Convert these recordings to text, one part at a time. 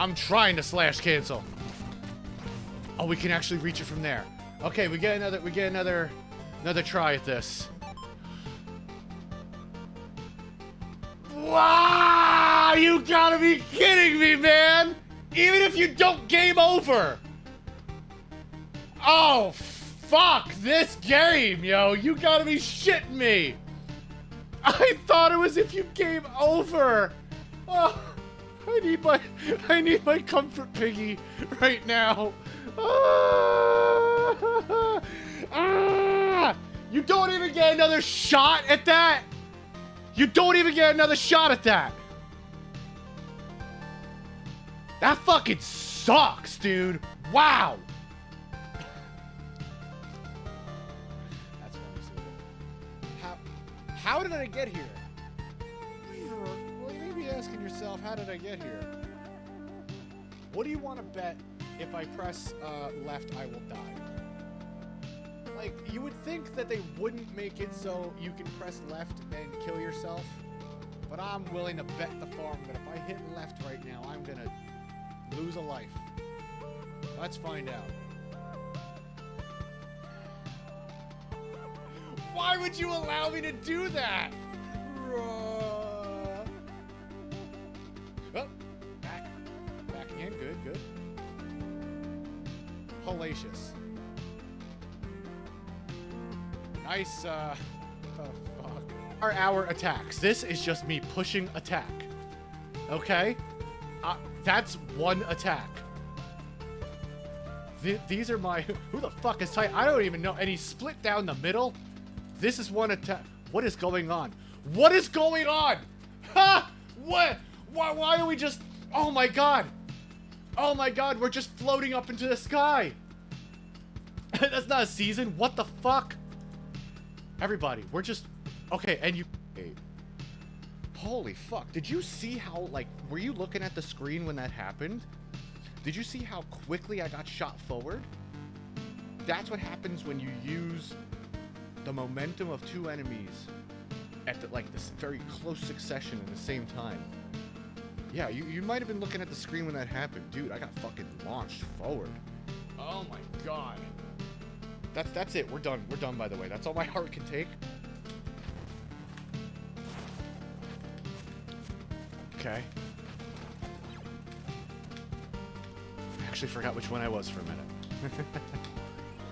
I'm trying to slash cancel. Oh, we can actually reach it from there. Okay, we get another try at this. Wow! You gotta be kidding me, man! Even if you don't game over! Oh, fuck this game, yo! You gotta be shitting me! I thought it was if you game over! Oh, I need my comfort piggy right now. You don't even get another shot at that! You don't even get another shot at that! That fucking sucks, dude! Wow! That's funny. How did I get here? Well, you may be asking yourself, how did I get here? What do you want to bet if I press left, I will die? Like, you would think that they wouldn't make it so you can press left and kill yourself, but I'm willing to bet the farm that if I hit left right now, I'm gonna lose a life. Let's find out. Why would you allow me to do that? Oh, back again, good. Hellacious. Nice, oh fuck. Our attacks. This is just me pushing attack. Okay? That's one attack. These are my... Who the fuck is tight? I don't even know. And he's split down the middle? This is one attack. What is going on? What is going on? Ha! What? Why are we just... Oh my god. Oh my god, we're just floating up into the sky. That's not a season. What the fuck? Everybody, we're just... Okay, and you... Hey. Holy fuck. Did you see how, like... Were you looking at the screen when that happened? Did you see how quickly I got shot forward? That's what happens when you use the momentum of two enemies at the, like, this very close succession at the same time. Yeah, you might have been looking at the screen when that happened. Dude, I got fucking launched forward. Oh my god. That's it. We're done. We're done, by the way. That's all my heart can take. Okay. I actually forgot which one I was for a minute.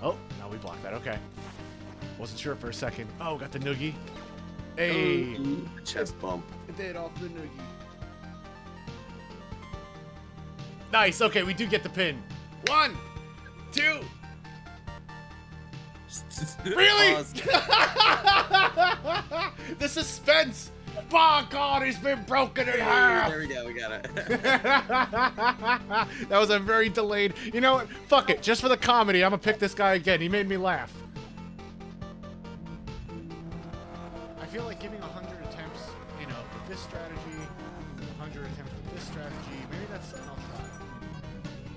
Oh, now we blocked that. Okay. Wasn't sure for a second. Oh, got the noogie. Hey. Chest bump. It did off the noogie. Nice. Okay, we do get the pin. 1, 2. Really? The suspense. Oh god, he's been broken in half. There we go. We got it. That was a very delayed. You know what? Fuck it. Just for the comedy, I'm gonna pick this guy again. He made me laugh. I feel like giving 100 attempts, you know, with this strategy, 100 attempts with this strategy. Maybe that's something I'll try.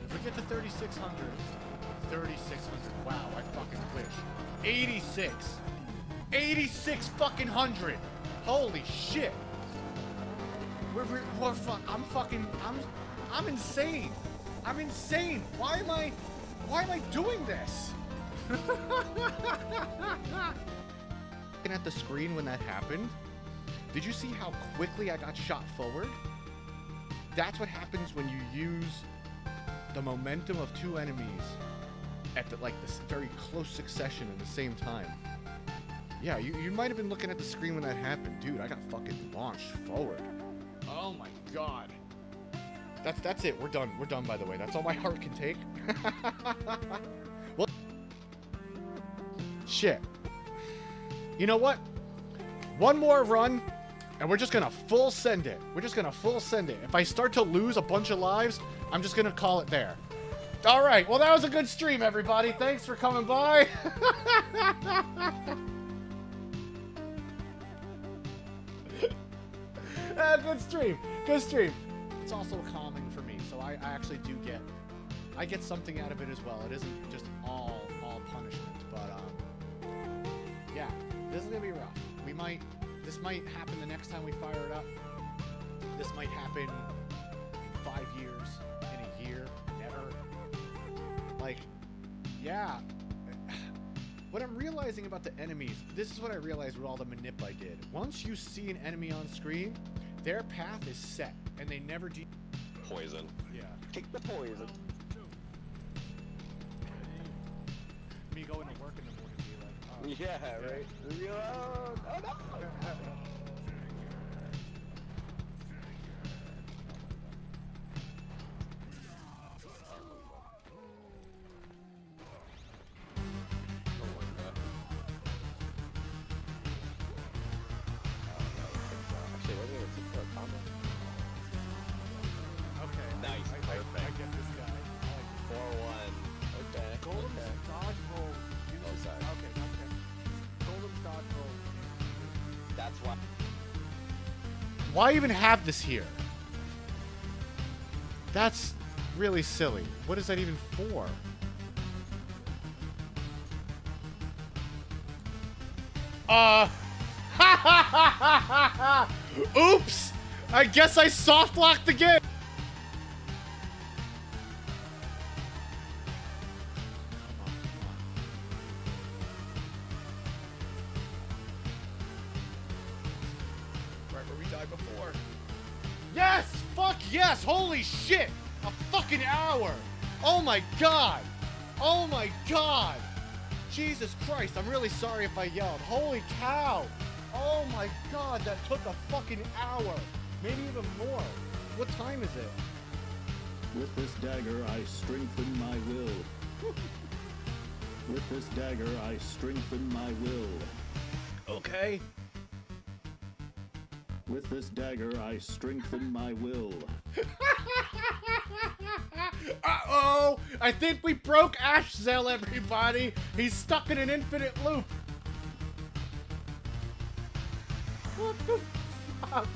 If we get to 3,600, 3,600. Wow, I fucking wish. 86. 86 fucking hundred. Holy shit. We're I'm insane. I'm insane. Why am I doing this? Looking at the screen when that happened, did you see how quickly I got shot forward? That's what happens when you use the momentum of two enemies at the, like, this very close succession at the same time. Yeah, you might have been looking at the screen when that happened. Dude, I got fucking launched forward. Oh my god. That's it. We're done. We're done, by the way. That's all my heart can take. Well, shit. You know what? One more run, and we're just gonna full send it. We're just gonna full send it. If I start to lose a bunch of lives, I'm just gonna call it there. All right. Well, that was a good stream, everybody. Thanks for coming by. Good stream. Good stream. It's also calming for me, so I actually do get something out of it as well. It isn't just all punishment, but yeah, this is gonna be rough. This might happen the next time we fire it up. This might happen in 5 years, in a year, never. Like, yeah. What I'm realizing about the enemies, this is what I realized with all the manip I did. Once you see an enemy on screen, their path is set, and they never poison. Yeah. Take the poison. Me going to work in the morning, be like, oh. Yeah, right? Reload! Oh no! Nice, perfect. I get this guy. 4-1. Okay. Golem's dodge roll. Oh, sorry. Okay. Golem's dodge roll. That's why. Why even have this here? That's really silly. What is that even for? Oops! I guess I soft locked again. Right where we died before. Yes! Fuck yes! Holy shit! A fucking hour! Oh my god! Oh my god! Jesus Christ, I'm really sorry if I yelled. Holy cow! Oh my god, that took a fucking hour! Maybe even more. What time is it? With this dagger I strengthen my will. With this dagger I strengthen my will. Okay. With this dagger I strengthen my will. Uh-oh! I think we broke Ashzel, everybody! He's stuck in an infinite loop! What the fuck?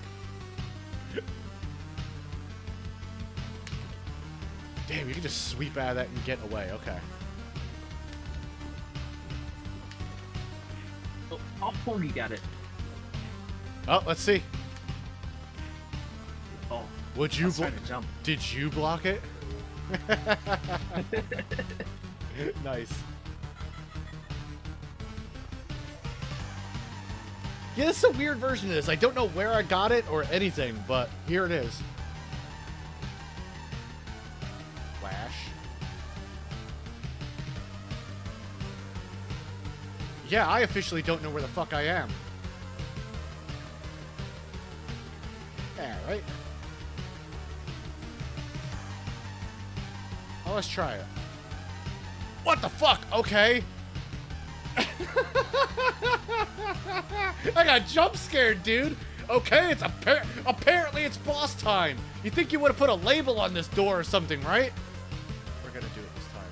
Damn, you can just sweep out of that and get away. Okay. Oh, all four you got it. Oh, let's see. Oh, Would you trying to jump. Did you block it? Nice. Yeah, this is a weird version of this. I don't know where I got it or anything, but here it is. Flash. Yeah, I officially don't know where the fuck I am. Yeah, right? Oh, let's try it. What the fuck? Okay. I got jump scared, dude. Okay, it's apparently it's boss time. You think you would have put a label on this door or something, right? We're gonna do it this time.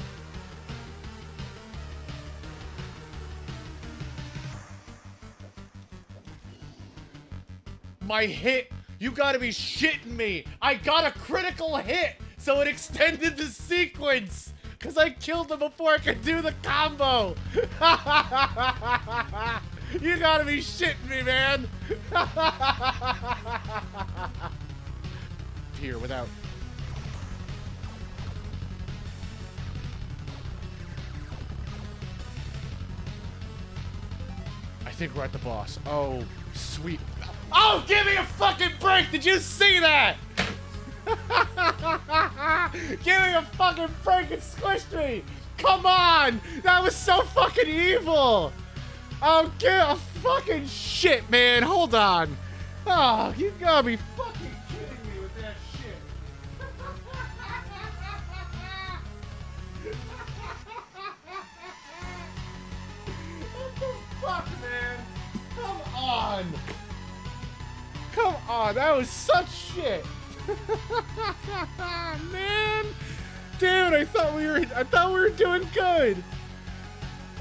My hit. You gotta be shitting me. I got a critical hit, so it extended the sequence. Because I killed him before I could do the combo. You gotta be shitting me, man. Here, without... I think we're at the boss. Oh, sweet. Oh, give me a fucking break! Did you see that? Give me a fucking break! It squished me! Come on! That was so fucking evil! Oh, give a fucking shit, man! Hold on! Oh, you gotta be fucking kidding me with that shit! What the fuck, man? Come on! Come on, that was such shit! Man, dude, I thought we were doing good.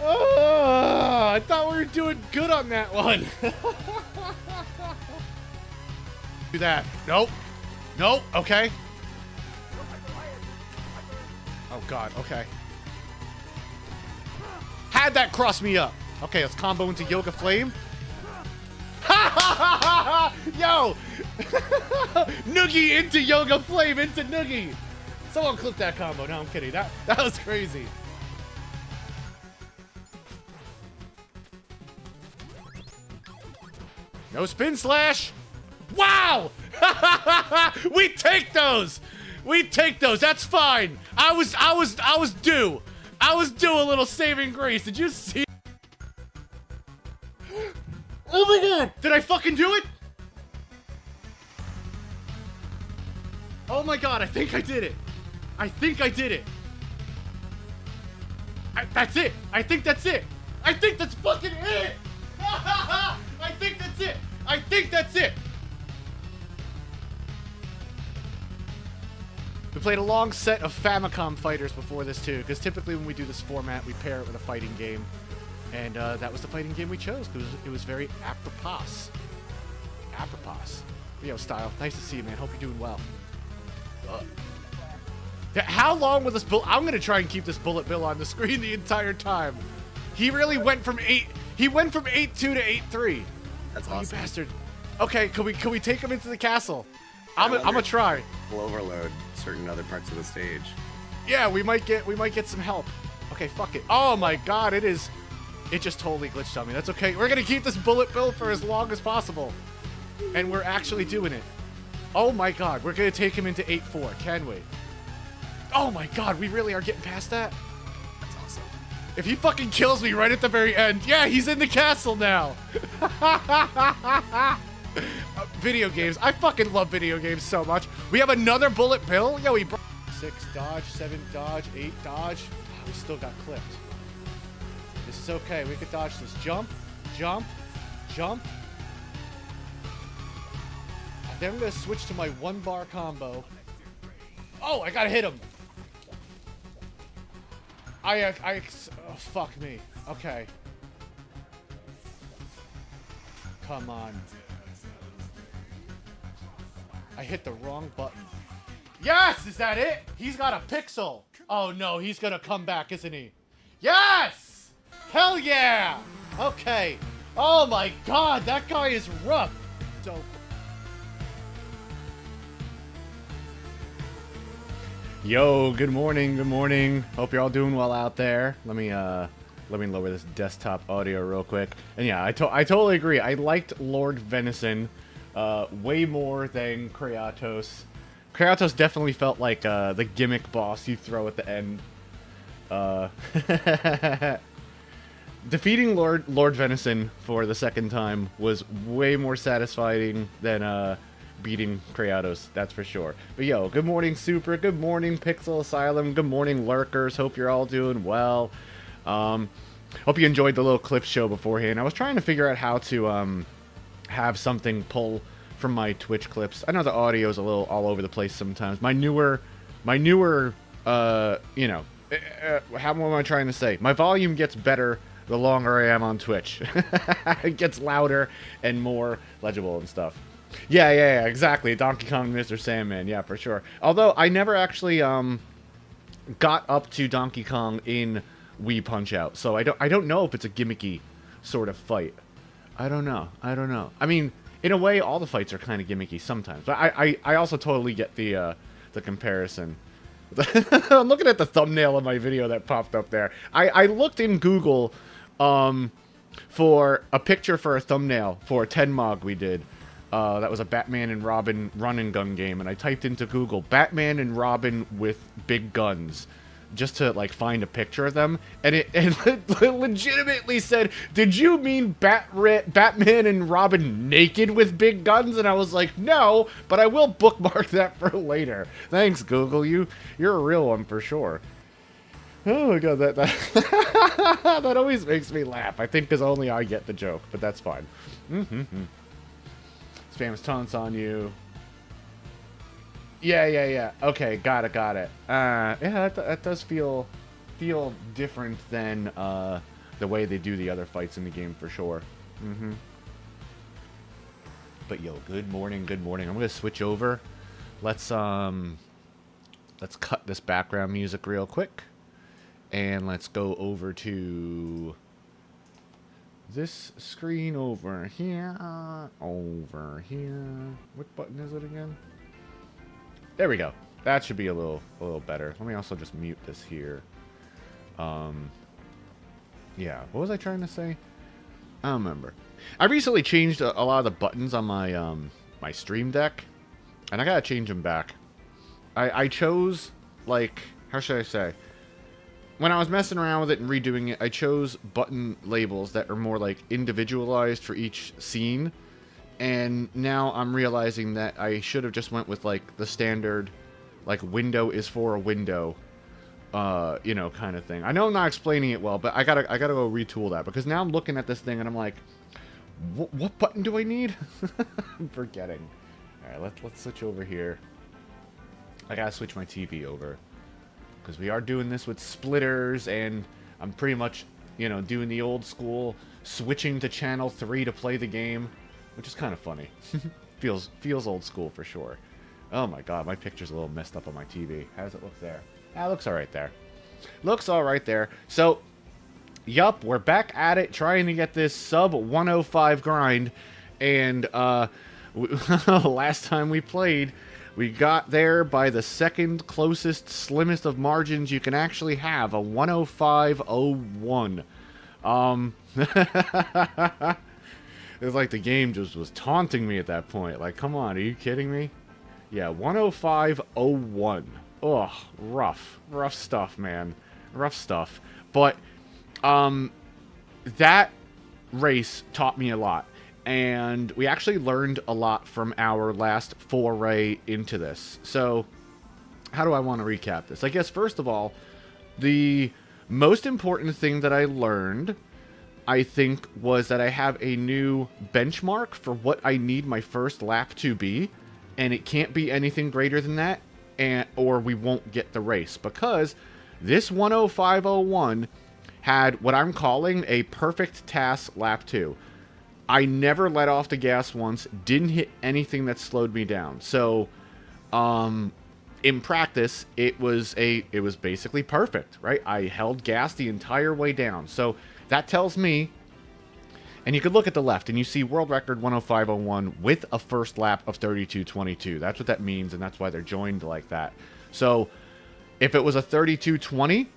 Oh, I thought we were doing good on that one. Do that. Nope. Nope. Okay. Oh God. Okay. Had that cross me up. Okay, let's combo into Yoga Flame. Ha ha ha ha ha! Yo! Noogie into Yoga Flame into Noogie! Someone clip that combo. No, I'm kidding. That was crazy. No spin slash! Wow! We take those! We take those. That's fine. I was due. I was due a little saving grace. Did you see? Oh my god! Did I fucking do it? Oh my god, I think I did it. I think I did it. That's it. I think that's it. I think that's fucking it. I think that's it. I think that's it. We played a long set of Famicom fighters before this too, because typically when we do this format, we pair it with a fighting game. And that was the fighting game we chose, because it was very apropos. Apropos. Yo, Style, nice to see you, man. Hope you're doing well. How long will this bullet... I'm going to try and keep this bullet bill on the screen the entire time. He really went from 8... He went from 8-2 to 8-3. That's Oh, awesome. you bastard. Okay, can we take him into the castle? I'm gonna try. We'll overload certain other parts of the stage. Yeah, we might get some help. Okay, fuck it. Oh my god, it just totally glitched on me. That's okay. We're gonna keep this bullet bill for as long as possible. And we're actually doing it. Oh my god, we're gonna take him into 8-4, can we? Oh my god, we really are getting past that? That's awesome. If he fucking kills me right at the very end, yeah, he's in the castle now. Video games. I fucking love video games so much. We have another bullet bill. Yo, we 6 dodge, 7 dodge, 8 dodge. Oh, we still got clipped. This is okay. We can dodge this. Jump, jump, jump. Then I'm gonna switch to my 1-bar combo. Oh, I gotta hit him. Oh, fuck me. Okay. Come on. I hit the wrong button. Yes! Is that it? He's got a pixel. Oh no, he's gonna come back, isn't he? Yes! Hell yeah! Okay. Oh my god, that guy is rough. Dope. Yo, good morning, good morning. Hope you're all doing well out there. Let me lower this desktop audio real quick. And yeah, I totally agree. I liked Lord Venison way more than Kratos. Kratos definitely felt like the gimmick boss you throw at the end. Defeating Lord Venison for the second time was way more satisfying than beating Kratos, that's for sure. But yo, good morning Super, good morning Pixel Asylum, good morning Lurkers, hope you're all doing well. Hope you enjoyed the little clip show beforehand. I was trying to figure out how to have something pull from my Twitch clips. I know the audio is a little all over the place sometimes. My newer, you know, how am I trying to say? My volume gets better the longer I am on Twitch. It gets louder and more legible and stuff. Yeah, exactly. Donkey Kong, Mr. Sandman, yeah, for sure. Although I never actually got up to Donkey Kong in Wii Punch-Out, so I don't know if it's a gimmicky sort of fight. I don't know. I mean, in a way, all the fights are kind of gimmicky sometimes, but I also totally get the comparison. I'm looking at the thumbnail of my video that popped up there. I looked in Google for a picture for a thumbnail for a Tenmog we did. That was a Batman and Robin run and gun game, and I typed into Google Batman and Robin with big guns just to like find a picture of them, and it legitimately said, "Did you mean Batman and Robin naked with big guns?" And I was like, "No, but I will bookmark that for later." Thanks, Google. You're a real one for sure. Oh my god, that that always makes me laugh. I think because only I get the joke, but that's fine. Spam's taunts on you. Yeah. Okay, got it. Yeah, that does feel different than the way they do the other fights in the game for sure. But yo, good morning. I'm gonna switch over. Let's cut this background music real quick, and let's go over to this screen over here. Over here. What button is it again? There we go. That should be a little better. Let me also just mute this here. Yeah, what was I trying to say? I don't remember. I recently changed a lot of the buttons on my my Stream Deck, and I gotta change them back. I chose, like, how should I say? When I was messing around with it and redoing it, I chose button labels that are more, like, individualized for each scene. And now I'm realizing that I should have just went with, like, the standard, like, window is for a window, you know, kind of thing. I know I'm not explaining it well, but I gotta go retool that. Because now I'm looking at this thing and I'm like, what button do I need? I'm forgetting. Alright, let's switch over here. I gotta switch my TV over. Because we are doing this with splitters, and I'm pretty much, you know, doing the old school, switching to channel 3 to play the game, which is kind of funny. feels old school for sure. Oh my god, my picture's a little messed up on my TV. How does it look there? Ah, it looks alright there. Looks alright there. So, yup, we're back at it, trying to get this sub 105 grind, and last time we played, we got there by the second closest, slimmest of margins you can actually have, a 105.01. It was like the game just was taunting me at that point. Like, come on, are you kidding me? Yeah, 105.01. Ugh, rough. Rough stuff, man. Rough stuff. But, that race taught me a lot. And we actually learned a lot from our last foray into this. So, how do I want to recap this? I guess, first of all, the most important thing that I learned, I think, was that I have a new benchmark for what I need my first lap to be. And it can't be anything greater than that, or we won't get the race. Because this 105.01 had what I'm calling a perfect TAS lap 2. I never let off the gas once, didn't hit anything that slowed me down. So, in practice, it was basically perfect, right? I held gas the entire way down. So, that tells me, and you could look at the left, and you see world record 105.01 with a first lap of 32.22. That's what that means, and that's why they're joined like that. So, if it was a 32.20,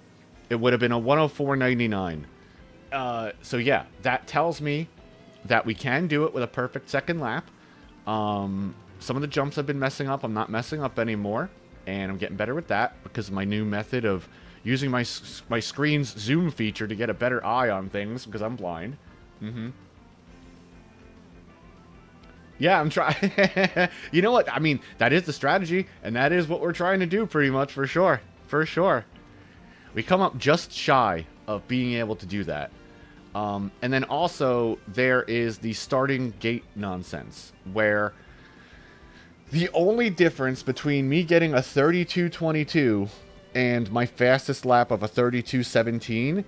it would have been a 104.99. So, yeah, that tells me that we can do it with a perfect second lap. Some of the jumps I've been messing up, I'm not messing up anymore, and I'm getting better with that because of my new method of using my screen's zoom feature to get a better eye on things because I'm blind. Yeah, I'm trying. You know what? I mean, that is the strategy, and that is what we're trying to do pretty much, for sure. For sure. We come up just shy of being able to do that. And then also, there is the starting gate nonsense, where the only difference between me getting a 32.22 and my fastest lap of a 32.17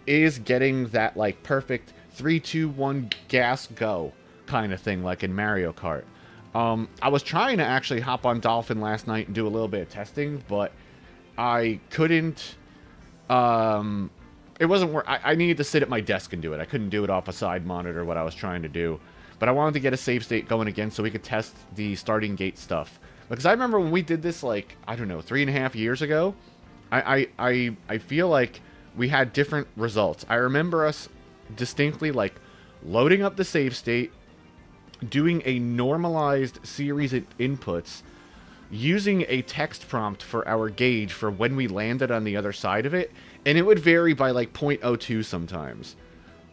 is getting that, like, perfect 3, 2, 1 gas go kind of thing, like in Mario Kart. I was trying to actually hop on Dolphin last night and do a little bit of testing, but I couldn't. It wasn't work. I needed to sit at my desk and do it. I couldn't do it off a side monitor, what I was trying to do. But I wanted to get a save state going again so we could test the starting gate stuff. Because I remember when we did this, like, I don't know, 3.5 years ago, I feel like we had different results. I remember us distinctly, like, loading up the save state, doing a normalized series of inputs, using a text prompt for our gauge for when we landed on the other side of it, and it would vary by like 0.02 sometimes,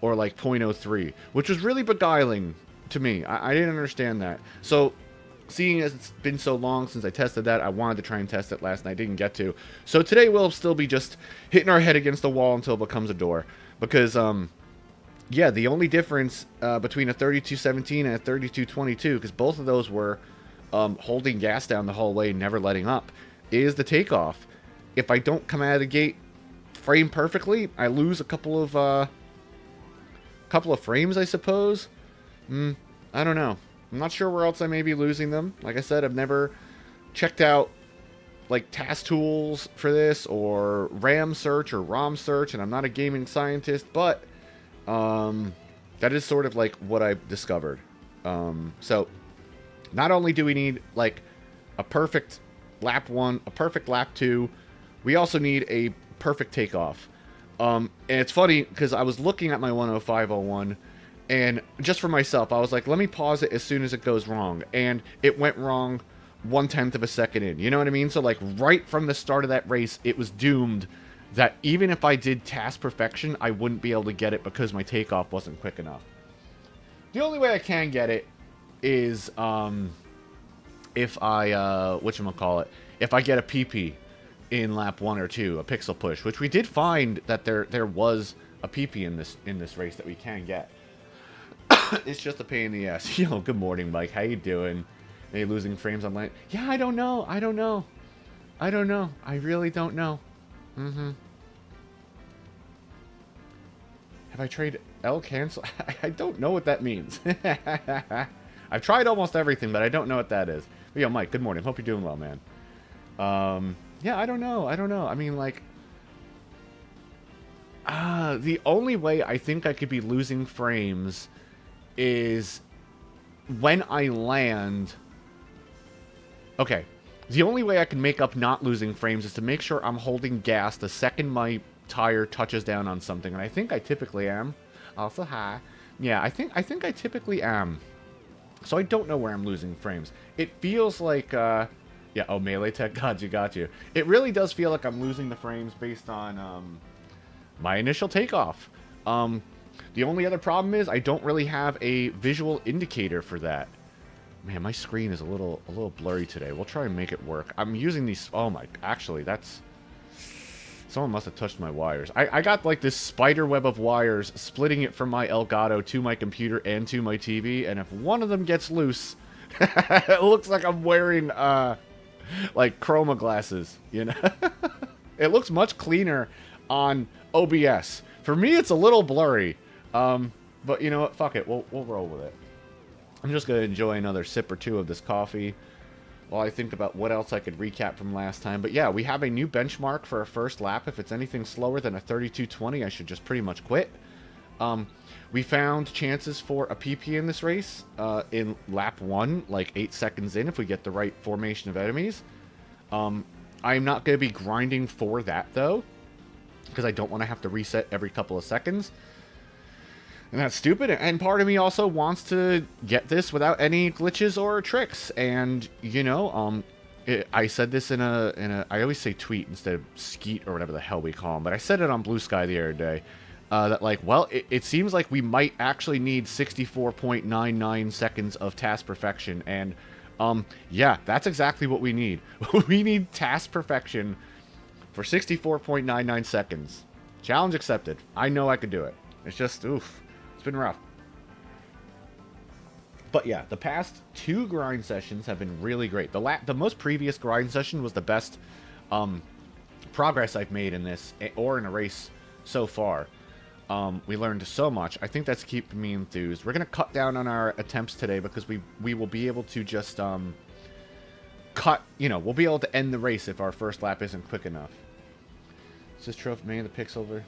or like 0.03, which was really beguiling to me. I didn't understand that. So, seeing as it's been so long since I tested that, I wanted to try and test it last night. Didn't get to. So today we'll still be just hitting our head against the wall until it becomes a door. Because, yeah, the only difference between a 32.17 and a 32.22, because both of those were holding gas down the whole way, never letting up, is the takeoff. If I don't come out of the gate frame perfectly, I lose a couple of frames, I suppose. I don't know. I'm not sure where else I may be losing them. Like I said, I've never checked out like task tools for this, or RAM search or ROM search, and I'm not a gaming scientist, but there That is sort of like what I've discovered. So not only do we need like a perfect lap 1, a perfect lap 2, we also need a perfect takeoff. And it's funny because I was looking at my 105.01, and just for myself, I was like, let me pause it as soon as it goes wrong. And it went wrong 1/10 of a second in. You know what I mean? So like right from the start of that race, it was doomed that even if I did task perfection, I wouldn't be able to get it because my takeoff wasn't quick enough. The only way I can get it is if I whatchamacallit, if I get a PP in lap 1 or 2, a pixel push, which we did find that there was a PP in this race that we can get. It's just a pain in the ass. Yo, good morning, Mike. How you doing? Are you losing frames on land? Yeah, I don't know. I really don't know. Have I tried L cancel? I don't know what that means. I've tried almost everything, but I don't know what that is. But yo, Mike, good morning. Hope you're doing well, man. Yeah, I don't know. I mean, like, the only way I think I could be losing frames is when I land. Okay, the only way I can make up not losing frames is to make sure I'm holding gas the second my tire touches down on something, and I think I typically am. Also, hi. Yeah, I think I typically am. So I don't know where I'm losing frames. It feels like, yeah, oh, melee tech, got you. It really does feel like I'm losing the frames based on, my initial takeoff. The only other problem is I don't really have a visual indicator for that. Man, my screen is a little blurry today. We'll try and make it work. I'm using these, oh my, actually, that's, someone must have touched my wires. I got like this spider web of wires splitting it from my Elgato to my computer and to my TV, and if one of them gets loose, it looks like I'm wearing, like chroma glasses, you know? It looks much cleaner on OBS. For me, it's a little blurry. But you know what? Fuck it. We'll roll with it. I'm just going to enjoy another sip or two of this coffee while I think about what else I could recap from last time. But yeah, we have a new benchmark for a first lap. If it's anything slower than a 32:20, I should just pretty much quit. We found chances for a PP in this race in lap 1, like 8 seconds in, if we get the right formation of enemies. I'm not going to be grinding for that, though, because I don't want to have to reset every couple of seconds. And that's stupid, and part of me also wants to get this without any glitches or tricks. And, you know, I said this in a I always say tweet instead of skeet or whatever the hell we call them, but I said it on Blue Sky the other day, that, like, well, it seems like we might actually need 64.99 seconds of task perfection, and, yeah, that's exactly what we need. We need task perfection for 64.99 seconds. Challenge accepted. I know I could do it. It's just, oof. Been rough. But yeah, the past 2 grind sessions have been really great. The most previous grind session was the best progress I've made in this or in a race so far. We learned so much. I think that's keeping me enthused. We're gonna cut down on our attempts today because we will be able to just we'll be able to end the race if our first lap isn't quick enough. Is this trophy man the pixel?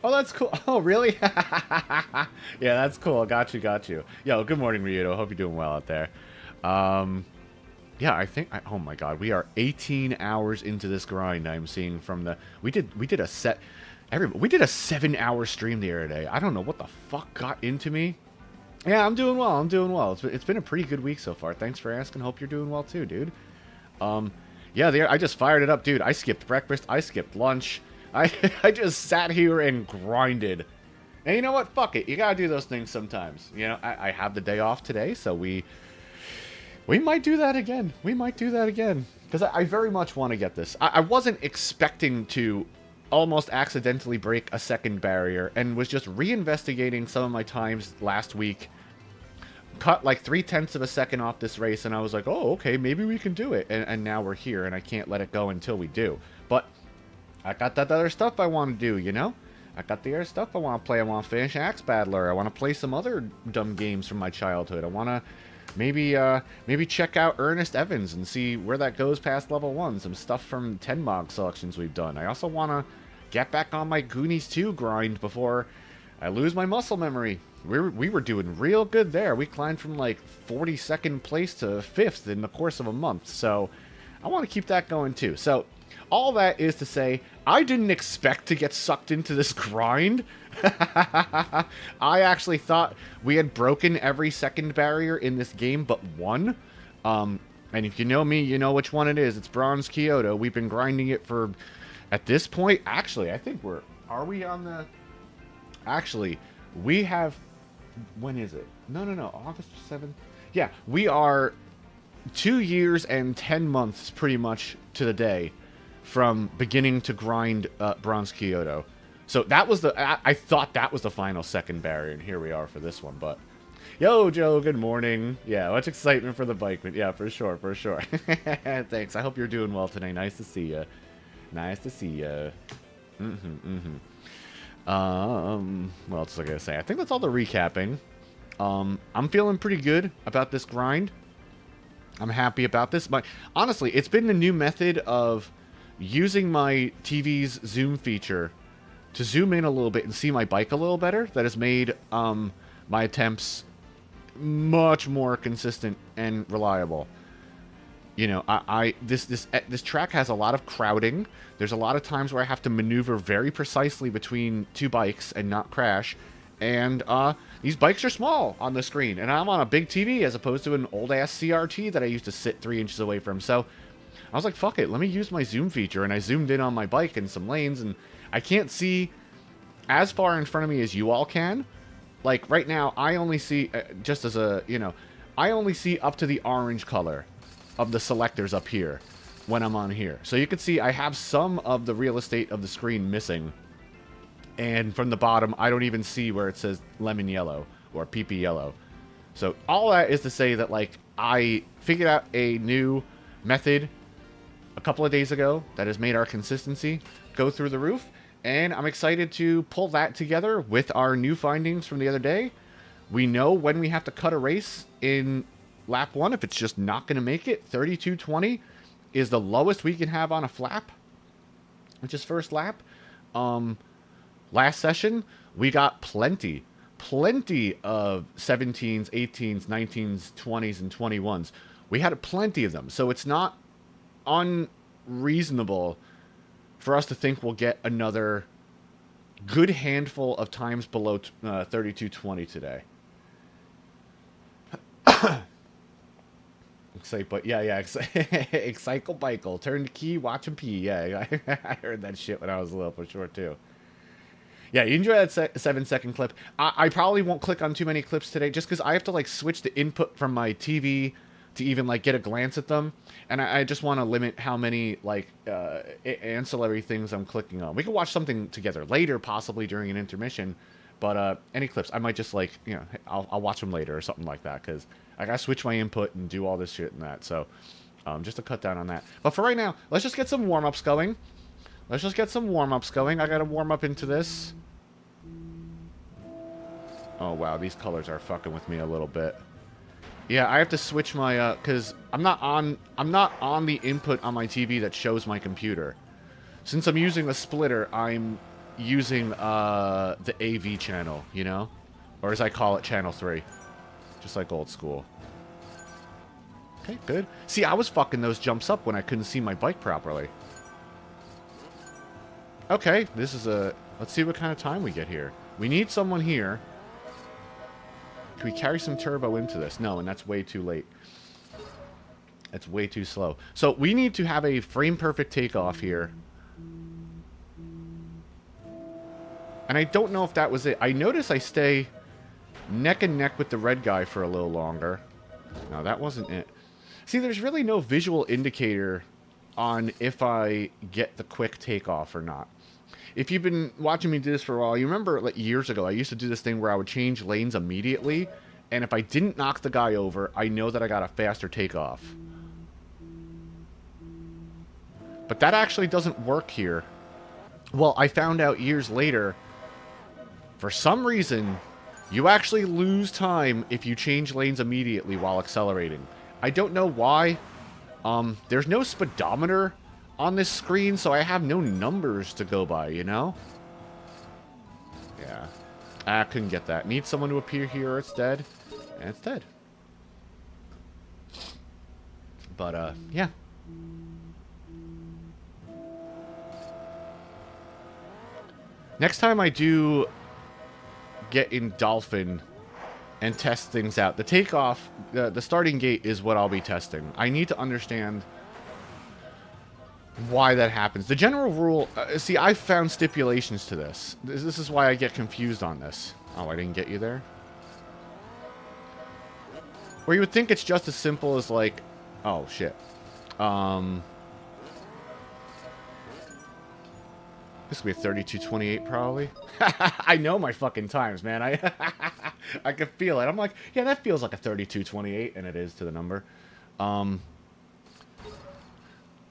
Oh, that's cool. Oh, really? Yeah, that's cool. Got you. Yo, good morning, Ryuto. Hope you're doing well out there. Yeah, I think... oh, my God. We are 18 hours into this grind, I'm seeing from the... We did a set... we did a 7-hour stream the other day. I don't know what the fuck got into me. Yeah, I'm doing well. It's been a pretty good week so far. Thanks for asking. Hope you're doing well, too, dude. Yeah, I just fired it up, dude. I skipped breakfast. I skipped lunch. I just sat here and grinded. And you know what? Fuck it. You gotta do those things sometimes. You know, I have the day off today, so we might do that again. Because I very much want to get this. I wasn't expecting to almost accidentally break a second barrier, and was just reinvestigating some of my times last week. Cut like 0.3 of a second off this race, and I was like, oh, okay, maybe we can do it. And now we're here, and I can't let it go until we do. But I got that other stuff I want to do, you know? I got the other stuff I want to play. I want to finish Axe Battler. I want to play some other dumb games from my childhood. I want to maybe check out Ernest Evans and see where that goes past level 1. Some stuff from 10 Mog selections we've done. I also want to get back on my Goonies 2 grind before I lose my muscle memory. We were doing real good there. We climbed from like 42nd place to 5th in the course of a month. So I want to keep that going too. So all that is to say, I didn't expect to get sucked into this grind. I actually thought we had broken every second barrier in this game but one. And if you know me, you know which one it is. It's Bronze Kyoto. We've been grinding it for, at this point, actually, I think are we on the, actually, we have, when is it? No, August 7th? Yeah, we are 2 years and 10 months pretty much to the day from beginning to grind Bronze Kyoto. So that was I thought that was the final second barrier, and here we are for this one, but... Yo, Joe, good morning. Yeah, much excitement for the bike, but yeah, for sure. Thanks, I hope you're doing well today. Nice to see you. What else was I gonna say? I think that's all the recapping. I'm feeling pretty good about this grind. I'm happy about this. Honestly, it's been the new method of using my TV's zoom feature to zoom in a little bit and see my bike a little better. That has made my attempts much more consistent and reliable. You know, this track has a lot of crowding. There's a lot of times where I have to maneuver very precisely between two bikes and not crash. And these bikes are small on the screen, and I'm on a big TV as opposed to an old-ass CRT that I used to sit 3 inches away from. So I was like, fuck it, let me use my zoom feature, and I zoomed in on my bike in some lanes, and I can't see as far in front of me as you all can. Like, right now, I only see, just as a, you know, I only see up to the orange color of the selectors up here when I'm on here. So you can see I have some of the real estate of the screen missing. And from the bottom, I don't even see where it says lemon yellow or PP yellow. So all that is to say that, like, I figured out a new method a couple of days ago that has made our consistency go through the roof. And I'm excited to pull that together with our new findings from the other day. We know when we have to cut a race in lap 1 if it's just not going to make it. 32:20 is the lowest we can have on a flap, which is first lap. Last session, we got plenty of 17s, 18s, 19s, 20s, and 21s. We had plenty of them, so it's not unreasonable for us to think we'll get another good handful of times below 32:20 today. Excite Bicycle. Turn the key, watch him pee. Yeah, I heard that shit when I was little for sure too. Yeah, you enjoy that 7-second clip. I probably won't click on too many clips today just because I have to like switch the input from my TV to even like get a glance at them, and I just want to limit how many like ancillary things I'm clicking on. We can watch something together later, possibly during an intermission, but any clips I might just like, you know, I'll watch them later or something like that because I gotta switch my input and do all this shit and that. So just to cut down on that. But for right now, let's just get some warm-ups going. I gotta warm up into this. Oh wow, these colors are fucking with me a little bit. Yeah, I have to switch my cuz I'm not on the input on my TV that shows my computer. Since I'm using a splitter, I'm using the AV channel, you know? Or as I call it, channel 3. Just like old school. Okay, good. See, I was fucking those jumps up when I couldn't see my bike properly. Okay, this is a... Let's see what kind of time we get here. We need someone here. Can we carry some turbo into this? No, and that's way too late. That's way too slow. So we need to have a frame-perfect takeoff here. And I don't know if that was it. I notice I stay neck and neck with the red guy for a little longer. No, that wasn't it. See, there's really no visual indicator on if I get the quick takeoff or not. If you've been watching me do this for a while, you remember like years ago, I used to do this thing where I would change lanes immediately, and if I didn't knock the guy over, I know that I got a faster takeoff. But that actually doesn't work here. Well, I found out years later, for some reason, you actually lose time if you change lanes immediately while accelerating. I don't know why. There's no speedometer on this screen, so I have no numbers to go by, you know? Yeah. I couldn't get that. Need someone to appear here or it's dead. And it's dead. But, yeah. Next time I do get in Dolphin and test things out, the takeoff, the starting gate is what I'll be testing. I need to understand why that happens. The general rule, see, I've found stipulations to this. This is why I get confused on this. Oh, I didn't get you there? Where you would think it's just as simple as like, oh shit. This will be a 3228 probably. I know my fucking times, man. I can feel it. I'm like, yeah, that feels like a 3228, and it is to the number.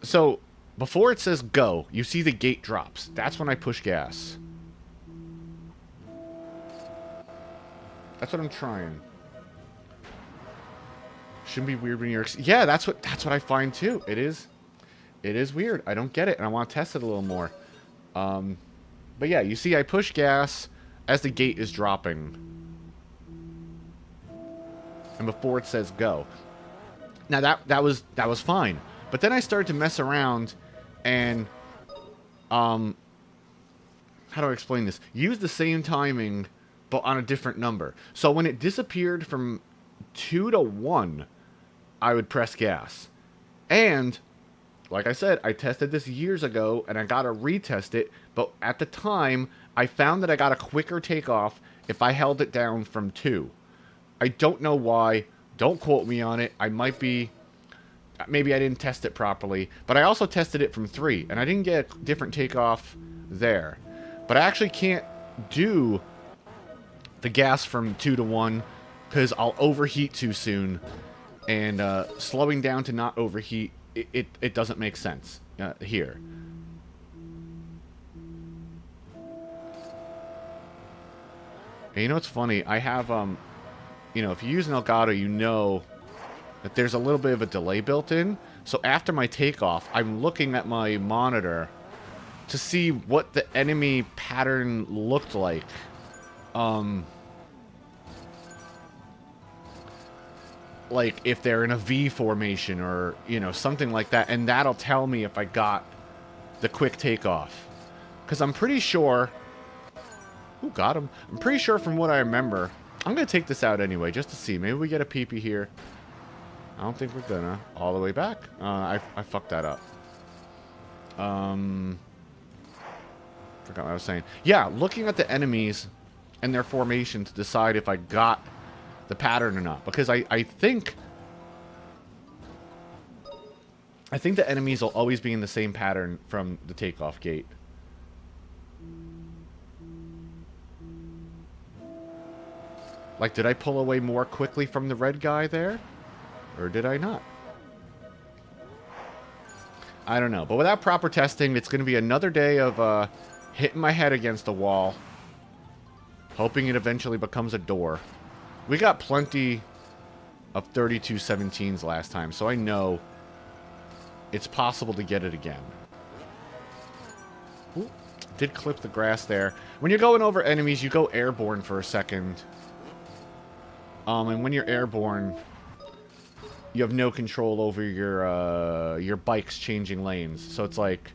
So before it says go, you see the gate drops. That's when I push gas. That's what I'm trying. Shouldn't be weird when you're... Yeah, that's what I find too. It is weird. I don't get it, and I want to test it a little more. But yeah, you see I push gas as the gate is dropping. And before it says go. Now that was fine. But then I started to mess around and how do I explain this? Use the same timing but on a different number. So when it disappeared from 2 to 1, I would press gas. And like I said, I tested this years ago, and I got to retest it, but at the time, I found that I got a quicker takeoff if I held it down from 2. I don't know why. Don't quote me on it. I might be... Maybe I didn't test it properly, but I also tested it from 3, and I didn't get a different takeoff there. But I actually can't do the gas from 2 to 1, because I'll overheat too soon, and slowing down to not overheat, it doesn't make sense here. And you know what's funny? I have, you know, if you use an Elgato, you know that there's a little bit of a delay built in. So after my takeoff, I'm looking at my monitor to see what the enemy pattern looked like. Like if they're in a V formation or, you know, something like that. And that'll tell me if I got the quick takeoff. Because I'm pretty sure... Ooh, got him. I'm pretty sure from what I remember... I'm going to take this out anyway, just to see. Maybe we get a peepee here. I don't think we're gonna. All the way back. I fucked that up. Forgot what I was saying. Yeah, looking at the enemies and their formation to decide if I got the pattern or not. Because I think the enemies will always be in the same pattern from the takeoff gate. Like, did I pull away more quickly from the red guy there? Or did I not? I don't know. But without proper testing, it's going to be another day of hitting my head against the wall. Hoping it eventually becomes a door. We got plenty of 3217s last time, so I know it's possible to get it again. Ooh, did clip the grass there. When you're going over enemies, you go airborne for a second. And when you're airborne, you have no control over your bikes changing lanes. So it's like,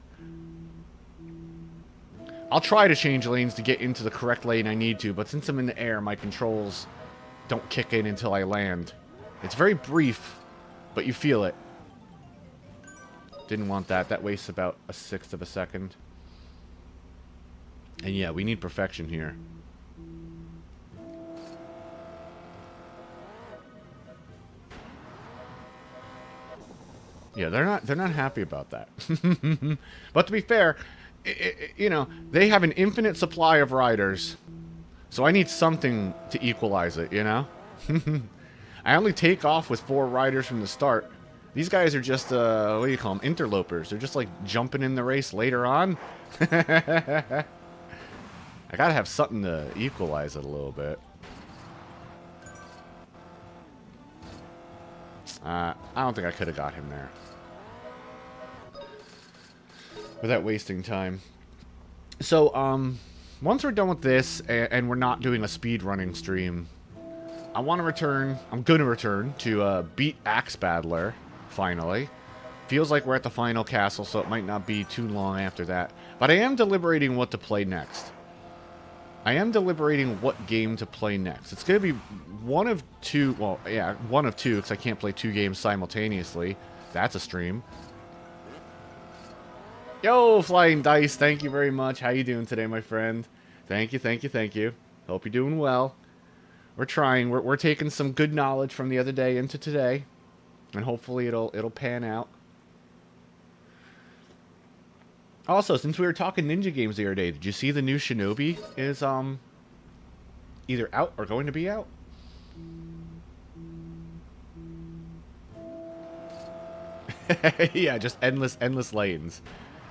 I'll try to change lanes to get into the correct lane I need to, but since I'm in the air, my controls don't kick in until I land. It's very brief, but you feel it. Didn't want that. That wastes about 1/6 of a second. And yeah, we need perfection here. Yeah, they're not happy about that. But to be fair, you know, they have an infinite supply of riders. So I need something to equalize it, you know? I only take off with 4 riders from the start. These guys are just, what do you call them? Interlopers. They're just like jumping in the race later on. I gotta have something to equalize it a little bit. I don't think I could have got him there. Without wasting time. So, once we're done with this, and we're not doing a speed running stream, I want to return. I'm going to return to beat Axe Battler, finally. Feels like we're at the final castle, so it might not be too long after that. But I am deliberating what to play next. I am deliberating what game to play next. It's going to be one of two. Well, yeah, one of two, because I can't play 2 games simultaneously. That's a stream. Yo, Flying Dice, thank you very much. How you doing today, my friend? Thank you, thank you, thank you. Hope you're doing well. We're trying. We're taking some good knowledge from the other day into today, and hopefully it'll pan out. Also, since we were talking ninja games the other day, did you see the new Shinobi is either out or going to be out? Yeah, just endless lanes.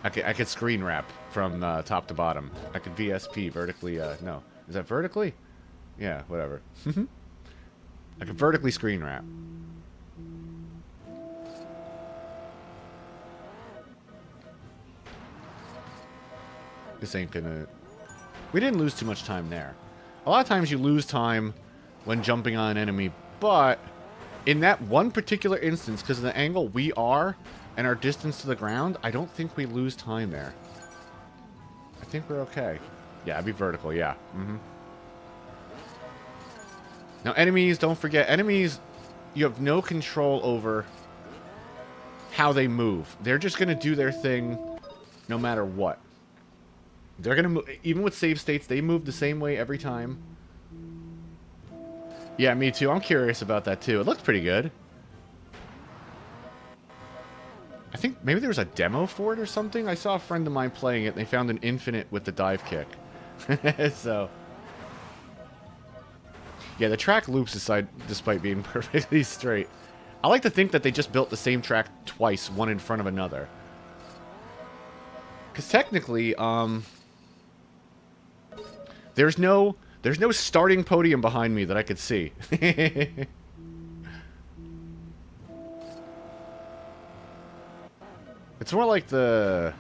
I could screen wrap from top to bottom. I could VSP vertically. No, is that vertically? Yeah, whatever. I could vertically screen wrap. This ain't gonna... We didn't lose too much time there. A lot of times you lose time when jumping on an enemy, but in that one particular instance, because of the angle we are and our distance to the ground, I don't think we lose time there. I think we're okay. Yeah, it'd be vertical, yeah. Now, enemies, don't forget, enemies, you have no control over how they move. They're just going to do their thing no matter what. They're going to move, even with save states, they move the same way every time. Yeah, me too. I'm curious about that too. It looks pretty good. I think maybe there was a demo for it or something. I saw a friend of mine playing it, and they found an infinite with the dive kick. So, yeah, the track loops despite being perfectly straight. I like to think that they just built the same track twice, one in front of another. Because technically, there's no starting podium behind me that I could see. It's more like the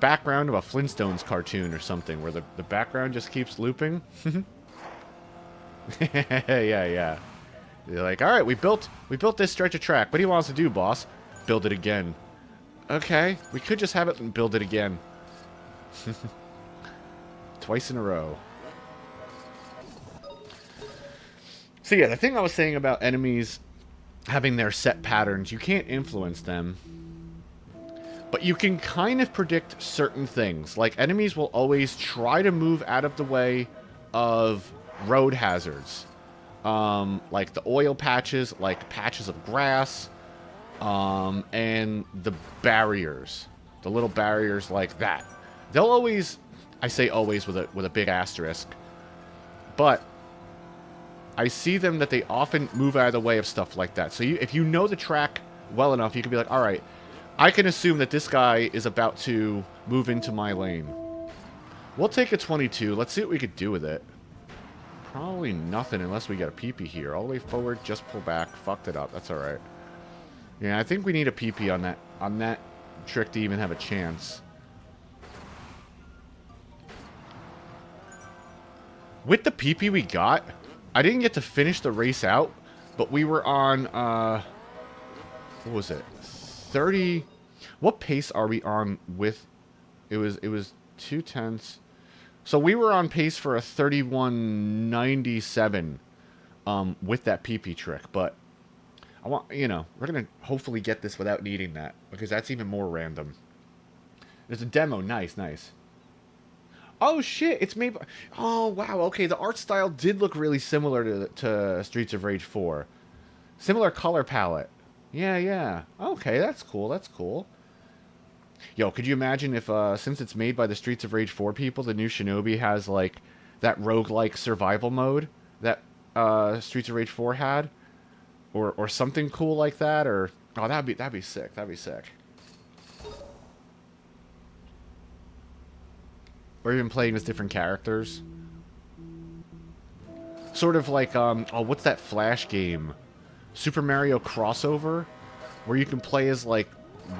background of a Flintstones cartoon or something, where the background just keeps looping. Yeah. They're like, all right, we built this stretch of track. What do you want us to do, boss? Build it again. Okay, we could just have it and build it again. Twice in a row. So yeah, the thing I was saying about enemies having their set patterns, you can't influence them. But you can kind of predict certain things. Like, enemies will always try to move out of the way of road hazards. Like the oil patches, like patches of grass, and the barriers. The little barriers like that. They'll always, I say always with a big asterisk, but I see them that they often move out of the way of stuff like that. So if you know the track well enough, you can be like, all right, I can assume that this guy is about to move into my lane. We'll take a 22. Let's see what we could do with it. Probably nothing unless we get a PP here. All the way forward, just pull back. Fucked it up. That's all right. Yeah, I think we need a PP on that trick to even have a chance. With the PP we got, I didn't get to finish the race out, but we were on, what was it? 30... What pace are we on with... It was 2/10. So we were on pace for a 31.97 with that PP trick, but I want, we're going to hopefully get this without needing that, because that's even more random. There's a demo. Nice. Oh, shit. It's made by... Oh, wow. Okay, the art style did look really similar to Streets of Rage 4. Similar color palette. Yeah. Okay, that's cool. Yo, could you imagine if, since it's made by the Streets of Rage 4 people, the new Shinobi has, like, that roguelike survival mode that Streets of Rage 4 had? Or something cool like that? Or... Oh, that'd be sick. Or even playing as different characters. Sort of like, what's that Flash game? Super Mario Crossover? Where you can play as, like,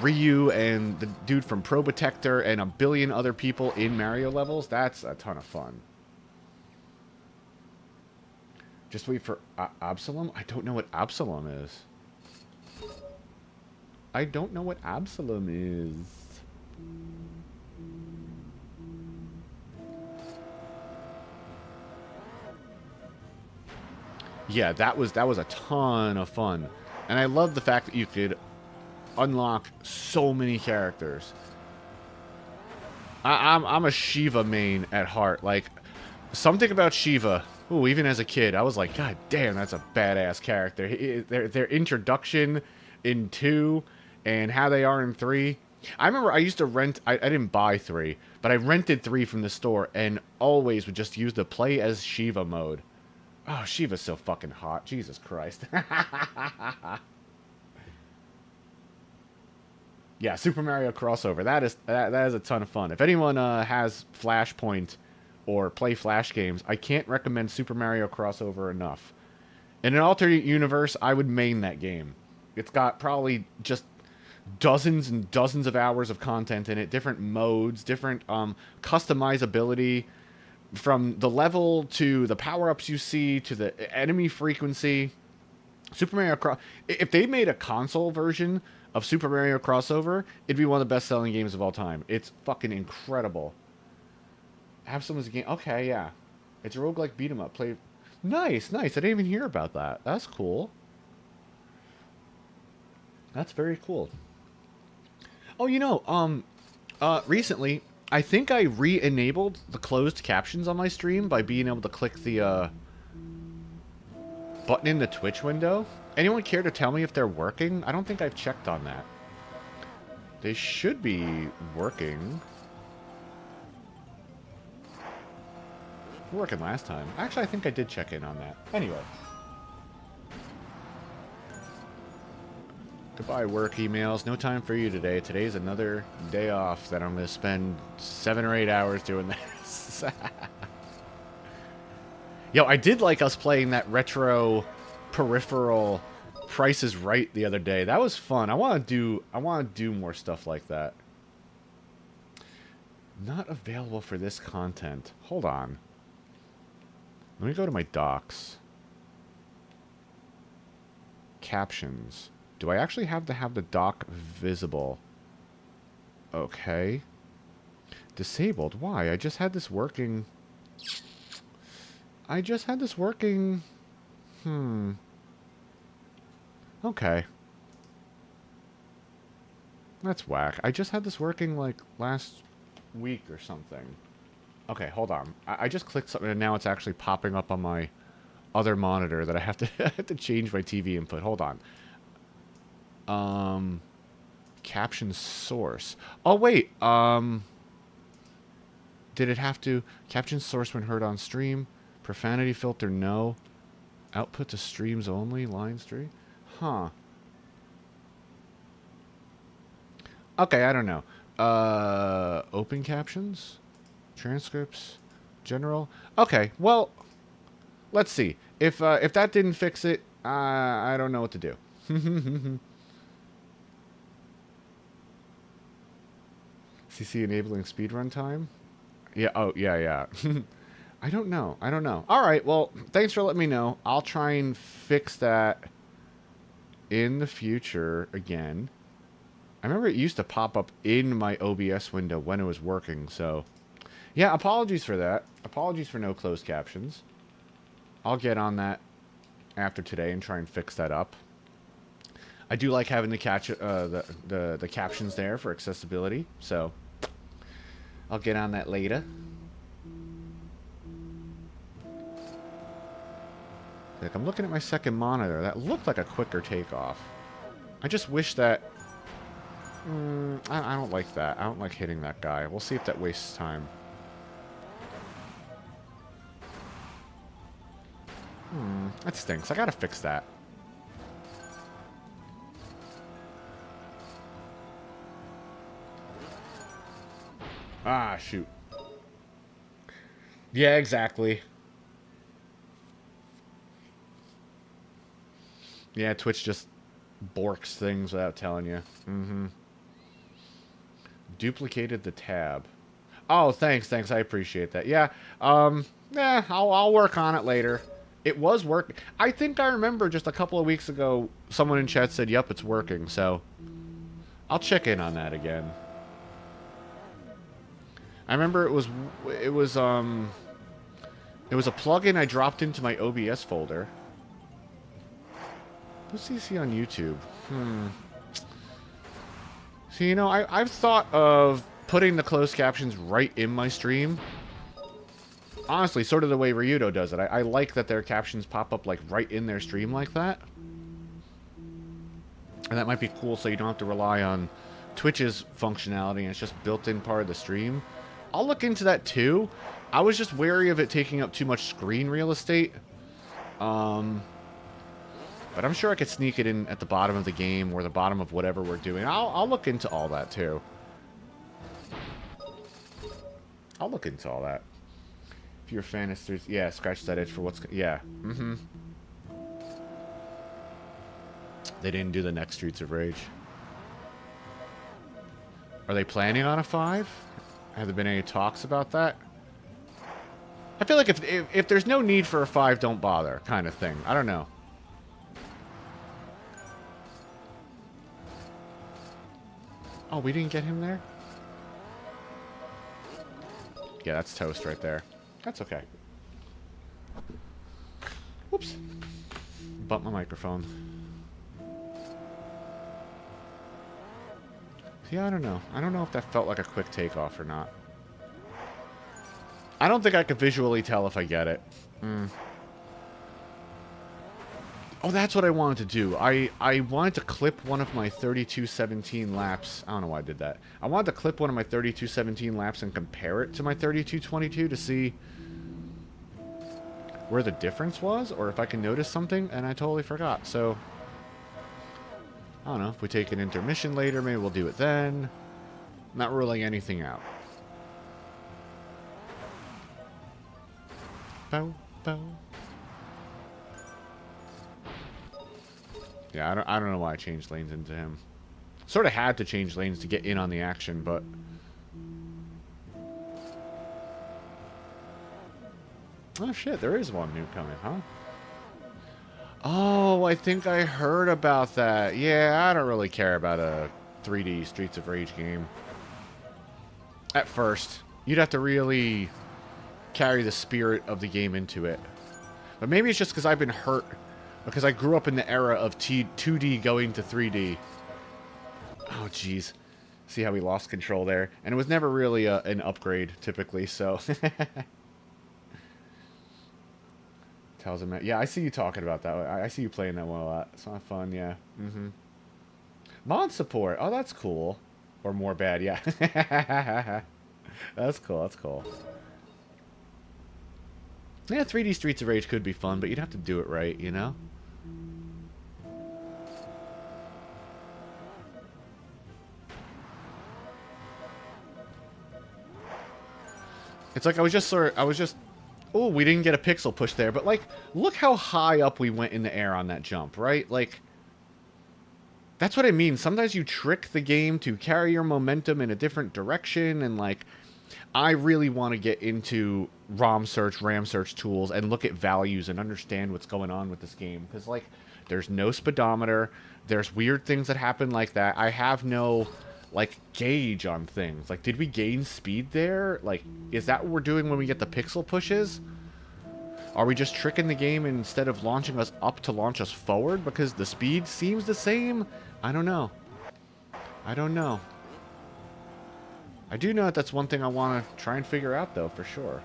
Ryu and the dude from Probotector and a billion other people in Mario levels, that's a ton of fun. Just wait for Absalom? I don't know what Absalom is. I don't know what Absalom is. Yeah, that was a ton of fun. And I love the fact that you could unlock so many characters. I'm a Shiva main at heart. Like, something about Shiva, ooh, even as a kid, I was like, God damn, that's a badass character. Their introduction in 2 and how they are in 3. I remember I used to rent, I didn't buy 3, but I rented 3 from the store and always would just use the play as Shiva mode. Oh, Shiva's so fucking hot. Jesus Christ. Yeah, Super Mario crossover. That is a ton of fun. If anyone has Flashpoint or play Flash games, I can't recommend Super Mario crossover enough. In an alternate universe, I would main that game. It's got probably just dozens and dozens of hours of content in it, different modes, different customizability, from the level to the power-ups you see to the enemy frequency. Super Mario if they made a console version of Super Mario Crossover, it'd be one of the best-selling games of all time. It's fucking incredible. Absalom is a game. Okay, yeah. It's a roguelike beat-em-up. Play. Nice, nice. I didn't even hear about that. That's cool. That's very cool. Oh, you know, recently, I think I re-enabled the closed captions on my stream by being able to click the, button in the Twitch window. Anyone care to tell me if they're working? I don't think I've checked on that. They should be working. Working last time. Actually, I think I did check in on that. Anyway. Goodbye, work emails. No time for you today. Today's another day off that I'm going to spend 7 or 8 hours doing this. Yo, I did like us playing that retro peripheral Price is Right the other day. That was fun. I want to do more stuff like that. Not available for this content. Hold on. Let me go to my docs. Captions. Do I actually have to have the doc visible? Okay. Disabled. Why? I just had this working. Okay. That's whack. I just had this working, like, last week or something. Okay, hold on. I just clicked something and now it's actually popping up on my other monitor that I have to I have to change my TV input. Hold on. Caption source. Oh, wait. Did it have to... Caption source when heard on stream. Profanity filter, no. Output to streams only. Line stream. Huh. Okay, I don't know. Open captions? Transcripts? General? Okay, well... Let's see. If that didn't fix it, I don't know what to do. CC enabling speedrun time? Yeah, oh, yeah. I don't know. All right, well, thanks for letting me know. I'll try and fix that in the future again. I remember it used to pop up in my OBS window when it was working, so... Yeah, apologies for that. Apologies for no closed captions. I'll get on that after today and try and fix that up. I do like having the captions there for accessibility, so I'll get on that later. Like, I'm looking at my second monitor. That looked like a quicker takeoff. I just wish that... I don't like that. I don't like hitting that guy. We'll see if that wastes time. That stinks. I gotta fix that. Ah, shoot. Yeah, exactly. Yeah, Twitch just borks things without telling you. duplicated the tab. Oh, thanks. I appreciate that. Yeah. I'll work on it later. It was working. I think I remember just a couple of weeks ago, someone in chat said, "Yep, it's working." So I'll check in on that again. I remember it was a plugin I dropped into my OBS folder. What's CC on YouTube? So, you know, I've thought of putting the closed captions right in my stream. Honestly, sort of the way Ryudo does it. I like that their captions pop up, like, right in their stream like that. And that might be cool, so you don't have to rely on Twitch's functionality, and it's just built-in part of the stream. I'll look into that, too. I was just wary of it taking up too much screen real estate. But I'm sure I could sneak it in at the bottom of the game or the bottom of whatever we're doing. I'll look into all that, too. I'll look into all that. If you're a fan of... Yeah, scratch that itch for what's... Yeah. They didn't do the next Streets of Rage. Are they planning on a 5? Have there been any talks about that? I feel like if there's no need for a 5, don't bother, kind of thing. I don't know. Oh, we didn't get him there? Yeah, that's toast right there. That's okay. Whoops. Bumped my microphone. Yeah, I don't know. I don't know if that felt like a quick takeoff or not. I don't think I could visually tell if I get it. Oh, that's what I wanted to do. I wanted to clip one of my 32:17 laps. I don't know why I did that. I wanted to clip one of my 32:17 laps and compare it to my 32:22 to see where the difference was, or if I can notice something, and I totally forgot. So, I don't know. If we take an intermission later, maybe we'll do it then. Not ruling anything out. Bow, bow. Yeah, I don't know why I changed lanes into him. Sort of had to change lanes to get in on the action, but... Oh shit, there is one new coming, huh? Oh, I think I heard about that. Yeah, I don't really care about a 3D Streets of Rage game. At first. You'd have to really carry the spirit of the game into it. But maybe it's just because I've been hurt. Because I grew up in the era of 2D going to 3D. Oh, jeez. See how we lost control there? And it was never really an upgrade, typically, so... Tells him that. Yeah, I see you talking about that. I see you playing that one a lot. It's not fun, yeah. Mod support. Oh, that's cool. Or more bad, yeah. That's cool, that's cool. Yeah, 3D Streets of Rage could be fun, but you'd have to do it right, you know? It's like I was just... Oh, we didn't get a pixel push there, but, like, look how high up we went in the air on that jump, right? Like, that's what I mean. Sometimes you trick the game to carry your momentum in a different direction, and, like, I really want to get into ROM search, RAM search tools and look at values and understand what's going on with this game. Because, like, there's no speedometer. There's weird things that happen like that. I have no... like, gauge on things. Like, did we gain speed there? Like, is that what we're doing when we get the pixel pushes? Are we just tricking the game instead of launching us up to launch us forward because the speed seems the same? I don't know. I don't know. I do know that that's one thing I want to try and figure out, though, for sure.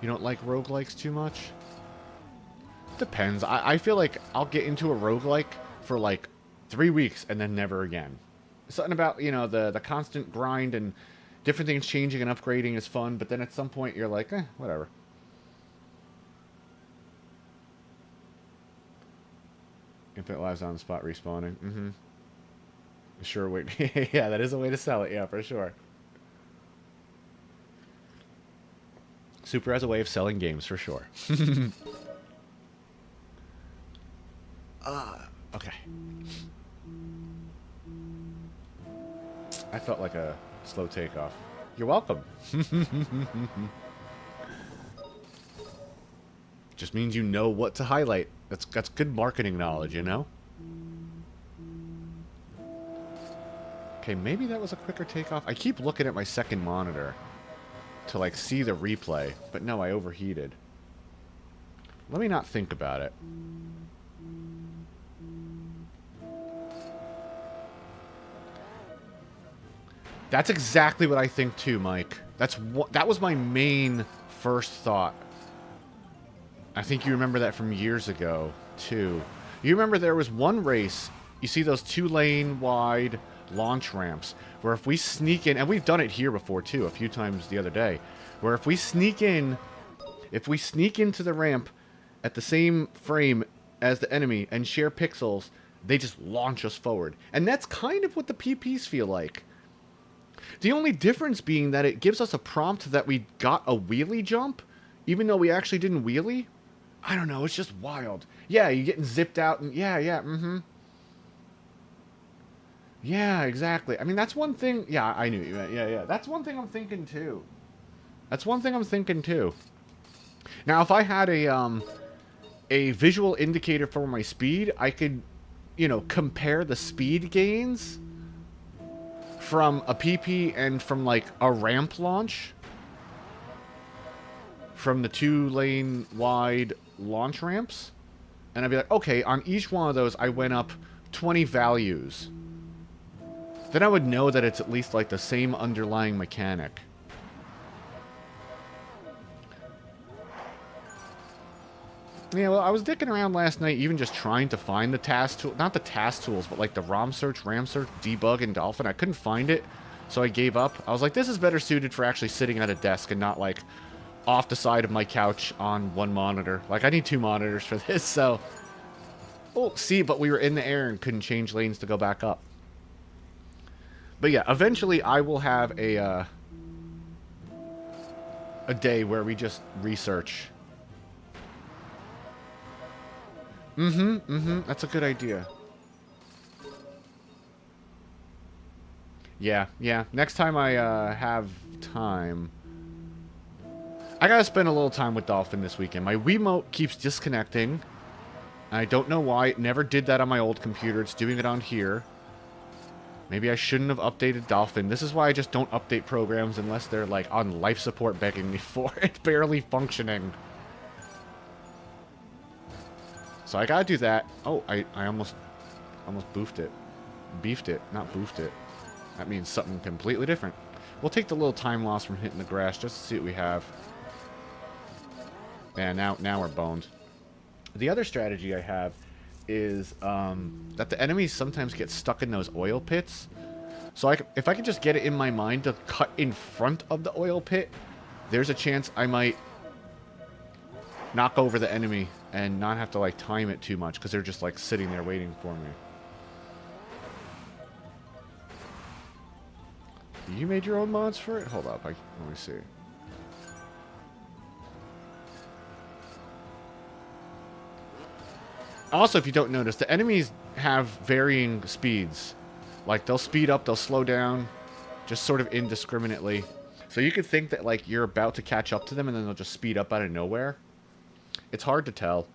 You don't like roguelikes too much? Depends. I feel like I'll get into a roguelike for like 3 weeks and then never again. Something about, you know, the constant grind and different things changing and upgrading is fun, but then at some point you're like, whatever. Infinite lives on the spot respawning. Sure, wait. Yeah, that is a way to sell it. Yeah, for sure. Super has a way of selling games, for sure. Okay. I felt like a slow takeoff. You're welcome. Just means you know what to highlight. That's good marketing knowledge, you know? Okay, maybe that was a quicker takeoff. I keep looking at my second monitor to, like, see the replay. But no, I overheated. Let me not think about it. That's exactly what I think too, Mike. That was my main first thought. I think you remember that from years ago, too. You remember there was one race, you see those 2-lane wide launch ramps, where if we sneak in, and we've done it here before, too, a few times the other day, where if we sneak into the ramp at the same frame as the enemy and share pixels, they just launch us forward. And that's kind of what the PPs feel like. The only difference being that it gives us a prompt that we got a wheelie jump, even though we actually didn't wheelie. I don't know, it's just wild. Yeah, you're getting zipped out, and yeah, mm-hmm. Yeah, exactly. I mean, that's one thing. Yeah, I knew you meant. Yeah. That's one thing I'm thinking, too. Now, if I had a visual indicator for my speed, I could, compare the speed gains from a PP and from, like, a ramp launch. From the 2-lane wide launch ramps. And I'd be like, okay, on each one of those, I went up 20 values. Then I would know that it's at least, like, the same underlying mechanic. Yeah, well, I was dicking around last night, even just trying to find the task tool. Not the task tools, but, like, the ROM search, RAM search, debug, and Dolphin. I couldn't find it, so I gave up. I was like, this is better suited for actually sitting at a desk and not, like, off the side of my couch on one monitor. Like, I need 2 monitors for this, so... Oh, see, but we were in the air and couldn't change lanes to go back up. But yeah, eventually I will have a day where we just research. That's a good idea. Yeah. Next time I have time... I gotta spend a little time with Dolphin this weekend. My Wiimote keeps disconnecting. I don't know why. It never did that on my old computer. It's doing it on here. Maybe I shouldn't have updated Dolphin. This is why I just don't update programs unless they're, like, on life support begging me for it. Barely functioning. So I gotta do that. Oh, I almost boofed it. Beefed it, not boofed it. That means something completely different. We'll take the little time loss from hitting the grass just to see what we have. And now we're boned. The other strategy I have is that the enemies sometimes get stuck in those oil pits. So if I could just get it in my mind to cut in front of the oil pit, there's a chance I might knock over the enemy and not have to, like, time it too much because they're just, like, sitting there waiting for me. You made your own mods for it? Hold up, let me see. Also, if you don't notice, the enemies have varying speeds. Like, they'll speed up, they'll slow down, just sort of indiscriminately. So you could think that, like, you're about to catch up to them, and then they'll just speed up out of nowhere. It's hard to tell.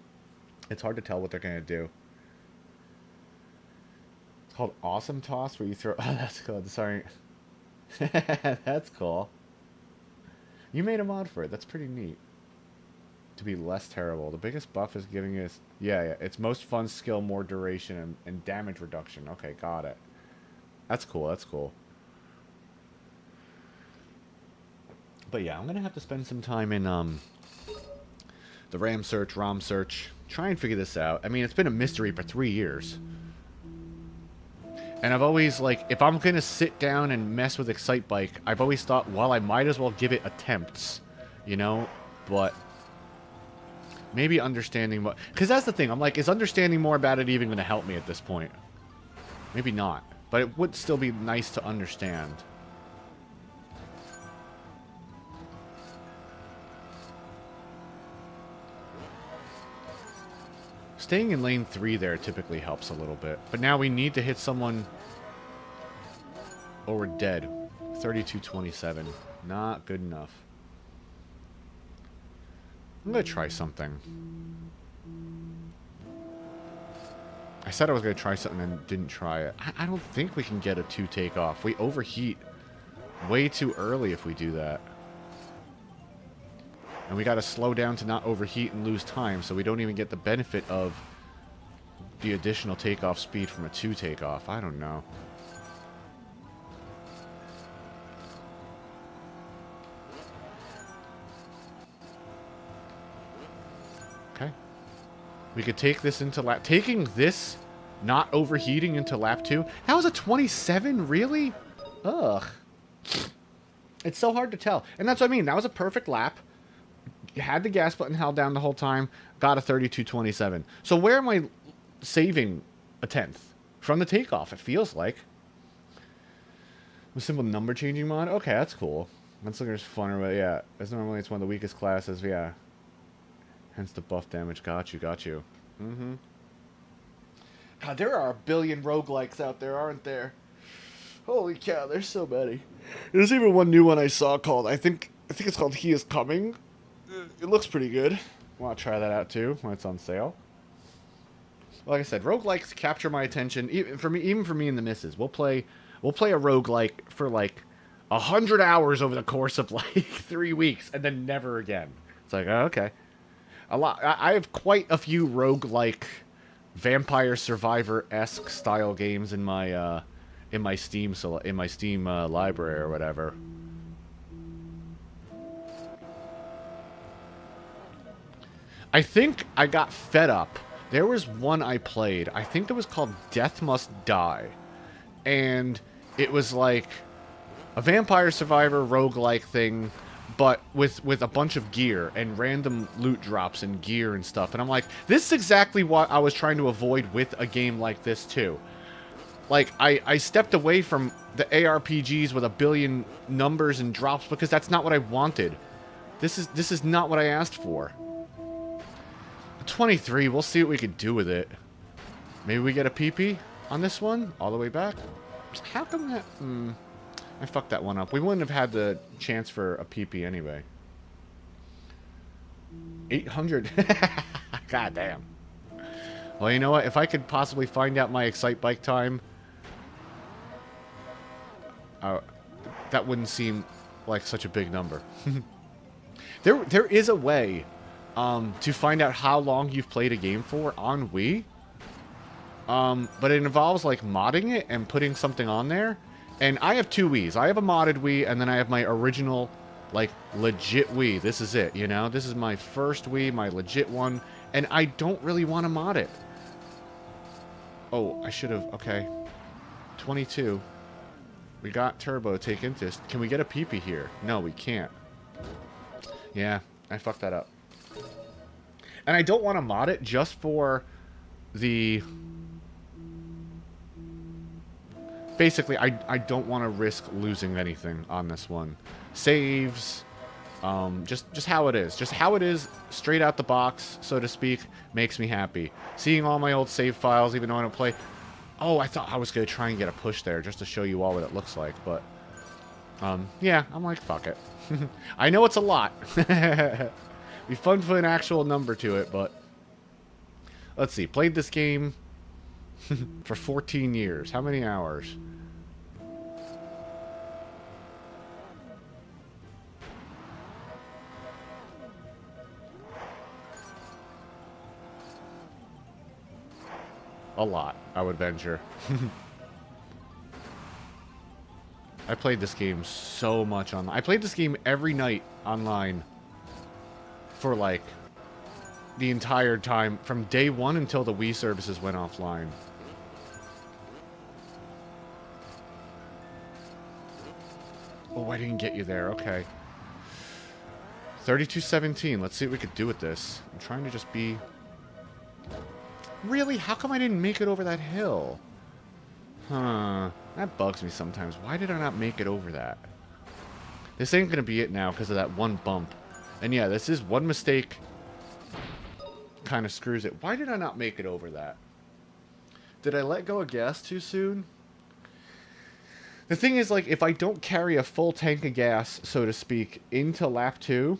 It's hard to tell what they're going to do. It's called Awesome Toss, where you throw... Oh, that's cool. Sorry. That's cool. You made a mod for it. That's pretty neat. To be less terrible. The biggest buff is giving us... Yeah. It's most fun skill, more duration, and damage reduction. Okay, got it. That's cool. But yeah, I'm going to have to spend some time in the RAM search, ROM search. Try and figure this out. I mean, it's been a mystery for 3 years. And I've always, like, if I'm going to sit down and mess with Excitebike, I've always thought, well, I might as well give it attempts. You know? But... maybe understanding what... because that's the thing. I'm like, is understanding more about it even going to help me at this point? Maybe not. But it would still be nice to understand. Staying in lane 3 there typically helps a little bit. But now we need to hit someone... or we're dead. 32-27. Not good enough. I'm going to try something. I said I was going to try something and didn't try it. I don't think we can get a 2 takeoff. We overheat way too early if we do that. And we got to slow down to not overheat and lose time, so we don't even get the benefit of the additional takeoff speed from a 2 takeoff. I don't know. Okay. We could take this into lap... Taking this, not overheating into lap 2. That was a 27? Really? Ugh. It's so hard to tell. And that's what I mean. That was a perfect lap. You had the gas button held down the whole time. Got a 32-27. So where am I saving a 10th? From the takeoff, it feels like. A simple number changing mod? Okay, that's cool. That's looking funner, but yeah. As normally it's one of the weakest classes, yeah. Hence the buff damage. Got you, got you. Mm-hmm. God, there are a billion roguelikes out there, aren't there? Holy cow, there's so many. There's even one new one I saw called, I think it's called He Is Coming. It looks pretty good. I want to try that out too when it's on sale. Like I said, roguelikes capture my attention. Even for me and the missus. We'll play a roguelike for like 100 hours over the course of like 3 weeks and then never again. It's like, oh, okay. A lot. I have quite a few roguelike Vampire Survivor-esque style games in my Steam library or whatever. I think I got fed up. There was one I played. I think it was called Death Must Die. And it was like a Vampire Survivor roguelike thing, but with a bunch of gear and random loot drops and gear and stuff. And I'm like, this is exactly what I was trying to avoid with a game like this too. Like, I stepped away from the ARPGs with a billion numbers and drops because that's not what I wanted. This is not what I asked for. 23, we'll see what we could do with it. Maybe we get a PP on this one, all the way back. How come that... I fucked that one up. We wouldn't have had the chance for a PP anyway. 800. God damn. Well, you know what? If I could possibly find out my Excite Bike time... that wouldn't seem like such a big number. There is a way... to find out how long you've played a game for on Wii. But it involves, like, modding it and putting something on there. And I have 2 Wiis. I have a modded Wii, and then I have my original, like, legit Wii. This is it, you know? This is my first Wii, my legit one. And I don't really want to mod it. Oh, I should have... Okay. 22. We got Turbo take into... Can we get a PP here? No, we can't. Yeah, I fucked that up. And I don't want to mod it just for the... Basically, I don't want to risk losing anything on this one. Saves, just how it is. Just how it is, straight out the box, so to speak, makes me happy. Seeing all my old save files, even though I don't play... Oh, I thought I was going to try and get a push there, just to show you all what it looks like, but... yeah, I'm like, fuck it. I know it's a lot. Be fun to put an actual number to it, but... Let's see. Played this game for 14 years. How many hours? A lot, I would venture. I played this game so much online. I played this game every night online. For, like, the entire time, from day one until the Wii services went offline. Oh, I didn't get you there. Okay. 32-17. Let's see what we could do with this. I'm trying to just be... Really? How come I didn't make it over that hill? Huh. That bugs me sometimes. Why did I not make it over that? This ain't gonna be it now because of that one bump. And yeah, this is one mistake kind of screws it. Why did I not make it over that? Did I let go of gas too soon? The thing is, like, if I don't carry a full tank of gas, so to speak, into lap 2,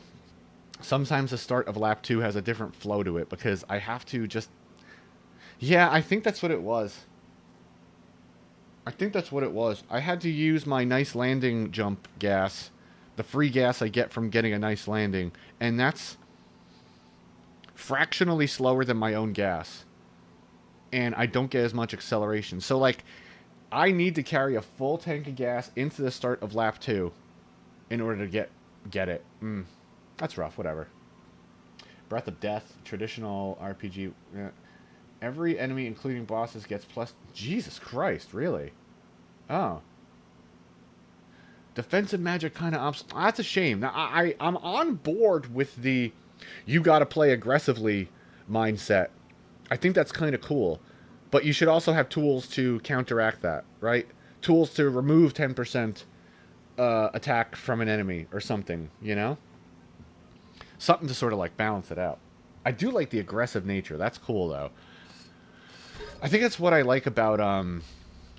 sometimes the start of lap 2 has a different flow to it, because I have to just... Yeah, I think that's what it was. I think that's what it was. I had to use my nice landing jump gas, the free gas I get from getting a nice landing, and that's fractionally slower than my own gas. And I don't get as much acceleration. So, like, I need to carry a full tank of gas into the start of lap 2 in order to get it. That's rough, whatever. Breath of Death, traditional RPG. Every enemy, including bosses, gets plus... Jesus Christ, really? Oh. Defensive magic kind of... That's a shame. Now, I'm on board with the you gotta play aggressively mindset. I think that's kind of cool. But you should also have tools to counteract that, right? Tools to remove 10% attack from an enemy or something, you know? Something to sort of, like, balance it out. I do like the aggressive nature. That's cool, though. I think that's what I like about,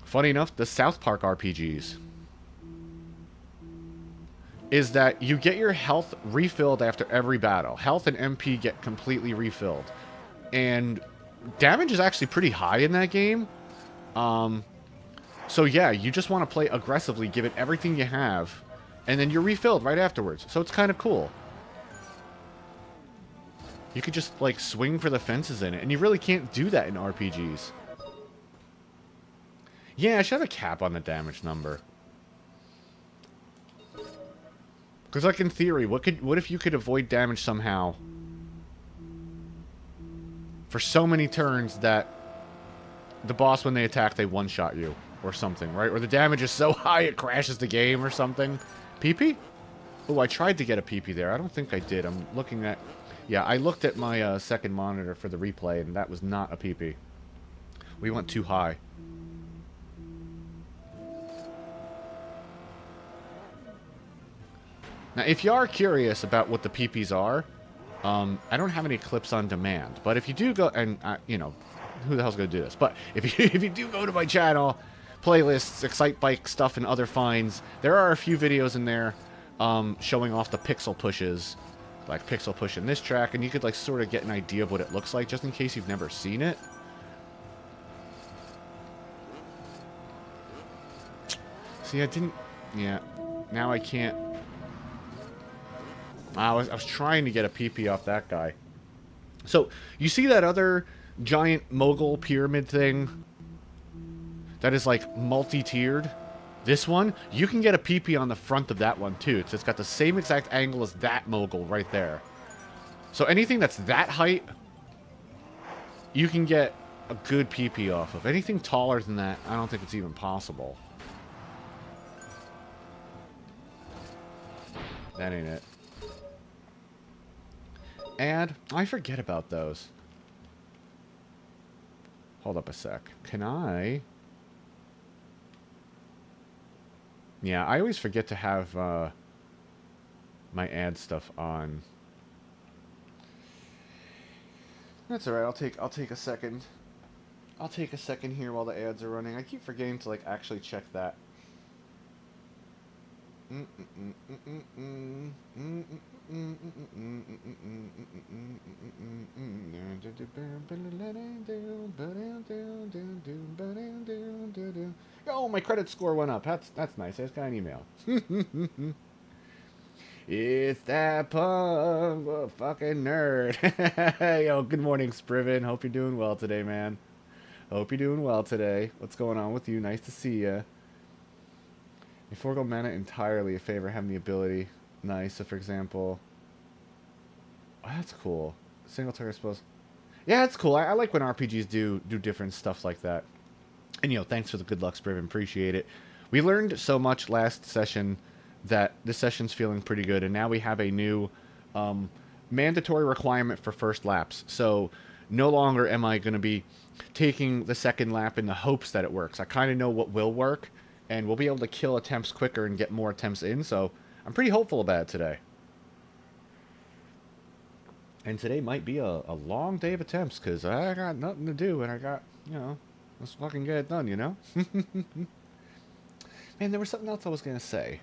funny enough, the South Park RPGs. Is that you get your health refilled after every battle. Health and MP get completely refilled. And damage is actually pretty high in that game. So yeah, you just want to play aggressively, give it everything you have, and then you're refilled right afterwards. So it's kind of cool. You could just, like, swing for the fences in it. And you really can't do that in RPGs. Yeah, I should have a cap on the damage number. Because, like, in theory, what if you could avoid damage somehow for so many turns that the boss, when they attack, they one-shot you or something, right? Or the damage is so high it crashes the game or something. PP? Oh, I tried to get a PP there. I don't think I did. I'm looking at... Yeah, I looked at my second monitor for the replay, and that was not a PP. We went too high. Now, if you are curious about what the PPs are, I don't have any clips on demand. But if you do go, and, you know, who the hell's going to do this? But if you do go to my channel, playlists, Excite Bike stuff, and other finds, there are a few videos in there showing off the pixel pushes. Like pixel push in this track, and you could, like, sort of get an idea of what it looks like, just in case you've never seen it. See, I didn't... Yeah. Now I can't... I was trying to get a PP off that guy. So, you see that other giant mogul pyramid thing? That is, like, multi-tiered? This one, you can get a PP on the front of that one, too. It's got the same exact angle as that mogul right there. So anything that's that height, you can get a good PP off of. Anything taller than that, I don't think it's even possible. That ain't it. And I forget about those. Hold up a sec. Can I... Yeah, I always forget to have my ad stuff on. That's all right. I'll take a second. I'll take a second here while the ads are running. I keep forgetting to, like, actually check that. Oh, my credit score went up. That's nice. I just got an email. It's that punk, a fucking nerd. Yo, good morning, Spriven. Hope you're doing well today, man. Hope you're doing well today. What's going on with you? Nice to see ya. You forego mana entirely if favor having the ability. Nice. So, for example... Oh, that's cool. Single target spells. Yeah, that's cool. I like when RPGs do different stuff like that. And, you know, thanks for the good luck, Spriven. Appreciate it. We learned so much last session that this session's feeling pretty good. And now we have a new mandatory requirement for first laps. So no longer am I going to be taking the second lap in the hopes that it works. I kind of know what will work. And we'll be able to kill attempts quicker and get more attempts in. So I'm pretty hopeful about it today. And today might be a long day of attempts because I got nothing to do and I got, let's fucking get it done, you know? Man, there was something else I was going to say.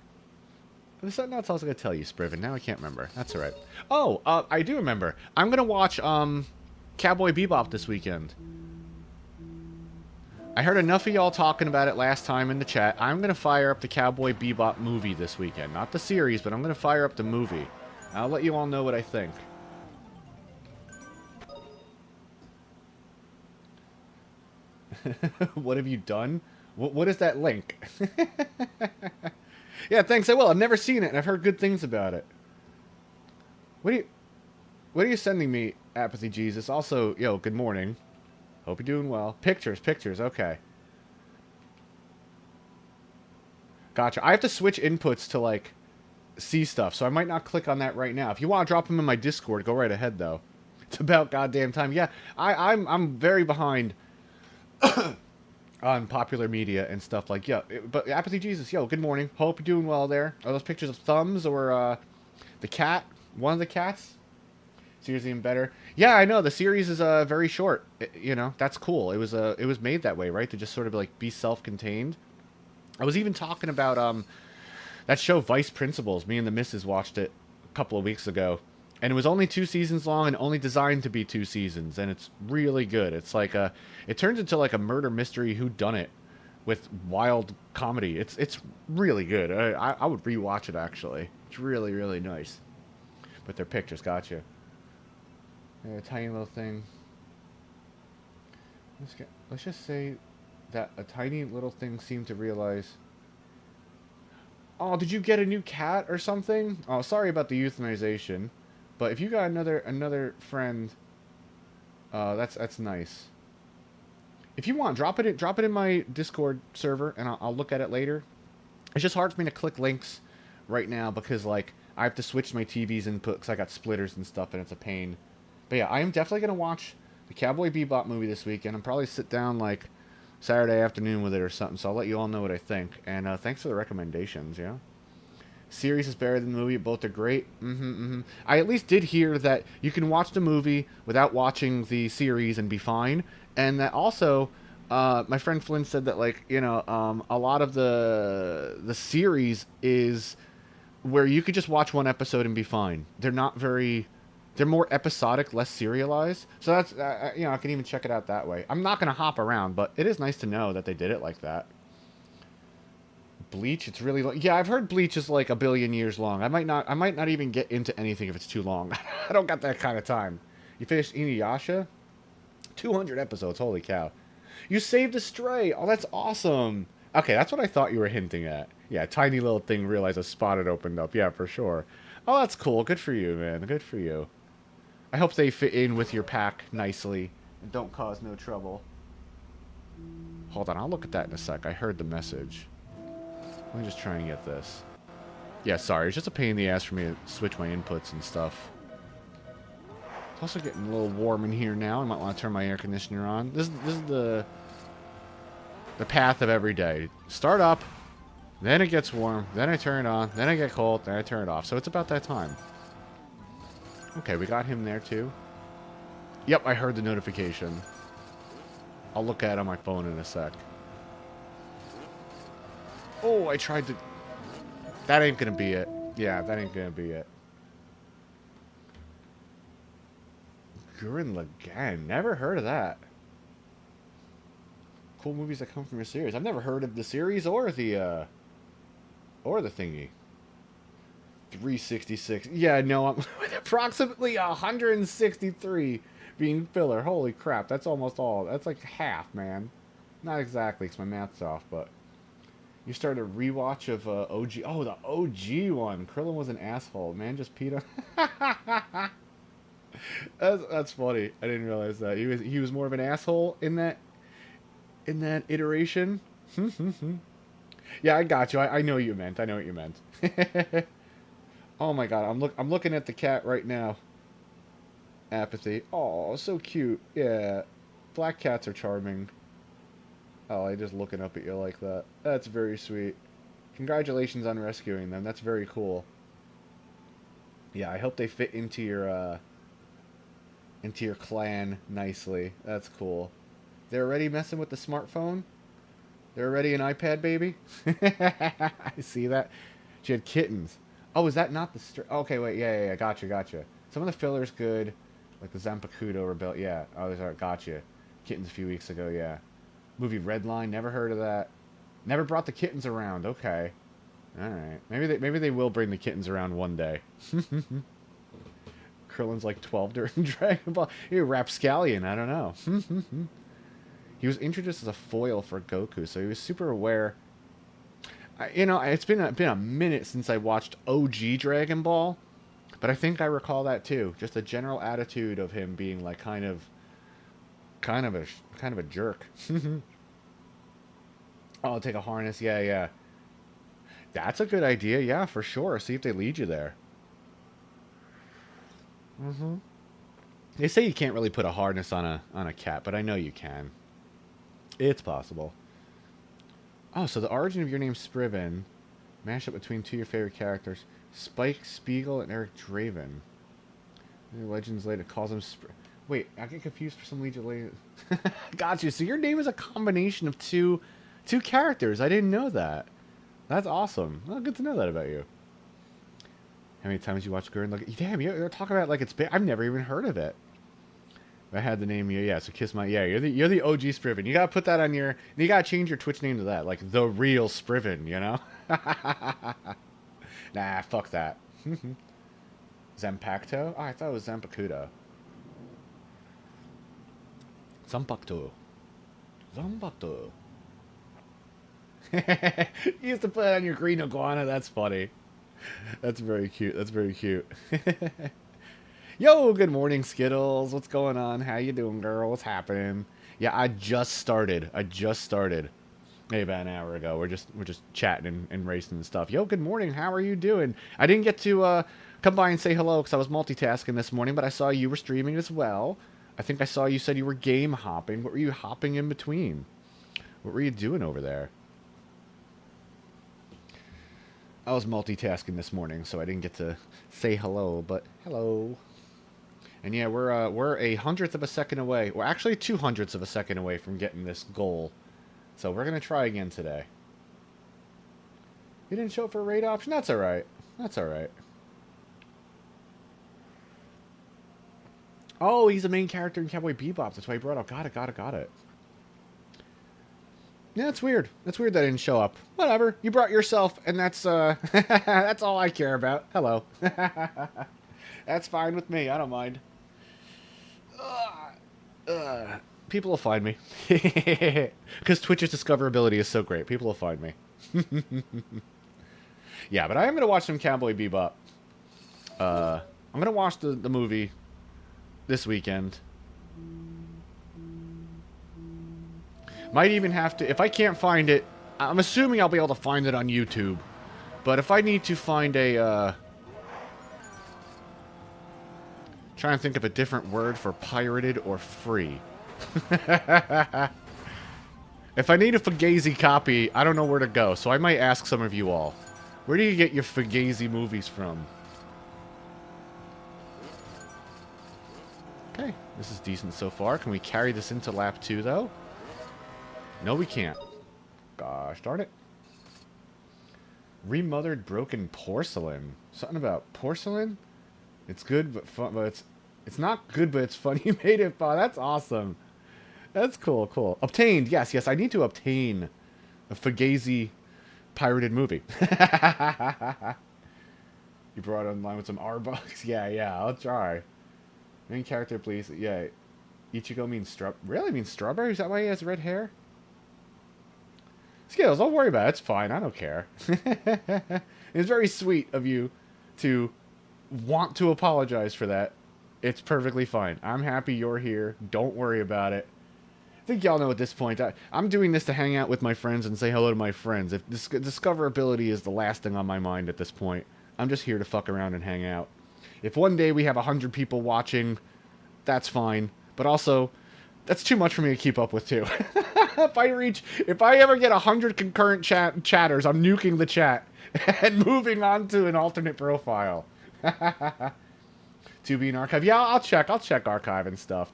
There was something else I was going to tell you, Spriven. Now I can't remember. That's all right. Oh, I do remember. I'm going to watch Cowboy Bebop this weekend. I heard enough of y'all talking about it last time in the chat. I'm going to fire up the Cowboy Bebop movie this weekend. Not the series, but I'm going to fire up the movie. I'll let you all know what I think. What have you done? What is that link? Yeah, thanks, I will. I've never seen it, and I've heard good things about it. What are you sending me, Apathy Jesus? Also, yo, good morning. Hope you're doing well. Pictures, okay. Gotcha. I have to switch inputs to, like, see stuff, so I might not click on that right now. If you want to drop them in my Discord, go right ahead, though. It's about goddamn time. Yeah, I'm very behind on popular media and stuff like, yeah. But Apathy Jesus, yo, good morning. Hope you're doing well there. Are those pictures of thumbs or the cat? One of the cats? Series even better. Yeah, I know the series is very short. That's cool. It was made that way, right? To just sort of like be self-contained. I was even talking about that show Vice Principals. Me and the missus watched it a couple of weeks ago. And it was only 2 seasons long and only designed to be 2 seasons. And it's really good. It's like it turns into like a murder mystery whodunit with wild comedy. It's really good. I would rewatch it, actually. It's really, really nice. But their pictures, gotcha. A tiny little thing. Let's just say that a tiny little thing seemed to realize... Oh, did you get a new cat or something? Oh, sorry about the euthanization. But if you got another friend, that's nice. If you want, drop it in my Discord server, and I'll look at it later. It's just hard for me to click links right now because like I have to switch my TV's input because I got splitters and stuff, and it's a pain. But yeah, I am definitely gonna watch the Cowboy Bebop movie this weekend. I'll probably sit down like Saturday afternoon with it or something. So I'll let you all know what I think. And thanks for the recommendations. Yeah. Series is better than the movie. Both are great. I at least did hear that you can watch the movie without watching the series and be fine. And that also, my friend Flynn said that a lot of the series is where you could just watch one episode and be fine. They're more episodic, less serialized. So that's I can even check it out that way. I'm not gonna hop around, but it is nice to know that they did it like that. Bleach, it's really long. Yeah, I've heard Bleach is like 1 billion years long. I might not even get into anything if it's too long. I don't got that kind of time. You finished Inuyasha? 200 episodes, holy cow. You saved a stray. Oh, that's awesome. Okay, that's what I thought you were hinting at. Yeah, tiny little thing realized a spot had opened up. Yeah, for sure. Oh, that's cool. Good for you, man. Good for you. I hope they fit in with your pack nicely and don't cause no trouble. Hold on, I'll look at that in a sec. I heard the message. Let me just try and get this. Yeah, sorry. It's just a pain in the ass for me to switch my inputs and stuff. It's also getting a little warm in here now. I might want to turn my air conditioner on. This is the path of every day. Start up, then it gets warm, then I turn it on, then I get cold, then I turn it off. So it's about that time. Okay, we got him there too. Yep, I heard the notification. I'll look at it on my phone in a sec. Oh, I tried to... That ain't gonna be it. Yeah, that ain't gonna be it. Gurren Lagann. Never heard of that. Cool movies that come from your series. I've never heard of the series or the thingy. 366. Yeah, no, I'm with approximately 163 being filler. Holy crap, that's almost all. That's like half, man. Not exactly, because my math's off, but... You started a rewatch of OG. Oh, the OG one. Krillin was an asshole. Man just peed on... that's funny. I didn't realize that. He was more of an asshole in that iteration. Yeah, I got you. I know what you meant. I know what you meant. Oh my god, I'm looking at the cat right now. Apathy. Oh, so cute. Yeah. Black cats are charming. Oh, I just looking up at you like that. That's very sweet. Congratulations on rescuing them. That's very cool. Yeah, I hope they fit into your into your clan nicely. That's cool. They're already messing with the smartphone? They're already an iPad baby? I see that. She had kittens. Oh, is that not the... Okay, wait. Yeah. Gotcha. Some of the filler's good. Like the Zanpakuto Rebel. Yeah. Oh, gotcha. Kittens a few weeks ago, yeah. Movie Redline. Never heard of that. Never brought the kittens around. Okay. Alright. Maybe they will bring the kittens around one day. Krillin's like 12 during Dragon Ball. You're Rapscallion. I don't know. He was introduced as a foil for Goku, so he was super aware. It's been a minute since I watched OG Dragon Ball, but I think I recall that too. Just a general attitude of him being like kind of a jerk. Oh, I'll take a harness. Yeah. That's a good idea. Yeah, for sure. See if they lead you there. They say you can't really put a harness on a cat, but I know you can. It's possible. Oh, so the origin of your name Spriven. Mash up between two of your favorite characters. Spike Spiegel and Eric Draven. Legends later calls him Wait, I get confused for some Legion later. Got you. So your name is a combination of two characters. I didn't know that. That's awesome. Well, good to know that about you. How many times you watch Gurren Lagann? Damn, you're talking about it like it's big. I've never even heard of it. I had the name, yeah, so Kiss My... Yeah, you're the OG Spriven. You gotta put that on your... You gotta change your Twitch name to that. Like, the real Spriven, you know? Nah, fuck that. Zanpakuto? Oh, I thought it was Zanpakuto. Zanpakuto. You used to put it on your green iguana. That's funny. That's very cute. Yo, good morning, Skittles. What's going on? How you doing, girl? What's happening? Yeah, I just started. Maybe about an hour ago. We're just chatting and racing and stuff. Yo, good morning. How are you doing? I didn't get to come by and say hello because I was multitasking this morning, but I saw you were streaming as well. I think I saw you said you were game hopping. What were you hopping in between? What were you doing over there? I was multitasking this morning, so I didn't get to say hello, but hello. And yeah, we're a 100th of a second away. We're actually 200ths of a second away from getting this goal. So we're going to try again today. You didn't show up for a raid option? That's alright. Oh, he's the main character in Cowboy Bebop. That's why he brought up. Got it. Yeah, it's weird. That's weird that I didn't show up. Whatever. You brought yourself, and that's that's all I care about. Hello. That's fine with me. I don't mind. People will find me. Because Twitch's discoverability is so great. People will find me. Yeah, but I am going to watch some Cowboy Bebop. I'm going to watch the movie this weekend. Might even have to... If I can't find it... I'm assuming I'll be able to find it on YouTube. But if I need to find a... trying to think of a different word for pirated or free. If I need a Fugazi copy, I don't know where to go. So I might ask some of you all. Where do you get your Fugazi movies from? Okay, this is decent so far. Can we carry this into lap 2, though? No, we can't. Gosh darn it. Remothered broken porcelain. Something about porcelain? It's good, but fun. But it's not good, but it's fun. You made it fun. That's awesome. That's cool. Obtained. Yes. I need to obtain a Fugazi pirated movie. You brought it online with some R-Bucks? Yeah. I'll try. Main character, please. Yeah. Ichigo means really means strawberry? Is that why he has red hair? Skittles, don't worry about it. It's fine. I don't care. It's very sweet of you to want to apologize for that. It's perfectly fine. I'm happy you're here. Don't worry about it. I think y'all know at this point. I'm doing this to hang out with my friends and say hello to my friends. If discoverability is the last thing on my mind at this point, I'm just here to fuck around and hang out. If one day we have 100 people watching, that's fine. But also, that's too much for me to keep up with, too. If I ever get 100 concurrent chatters, I'm nuking the chat and moving on to an alternate profile. To be an archive. Yeah, I'll check archive and stuff.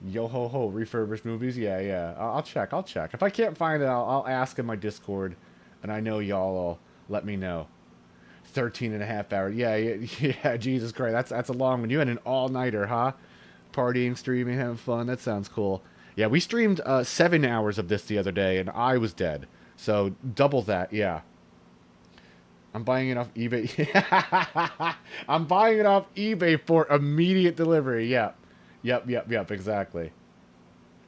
Yo ho ho, refurbished movies. Yeah. I'll check. If I can't find it, I'll ask in my Discord, and I know y'all will let me know. 13 and a half hours. Yeah. Jesus Christ, that's a long one. You had an all-nighter, huh? Partying, streaming, having fun. That sounds cool. Yeah, we streamed 7 hours of this the other day, and I was dead. So double that. Yeah. I'm buying it off eBay. I'm buying it off eBay for immediate delivery. Yeah. Yep. Exactly.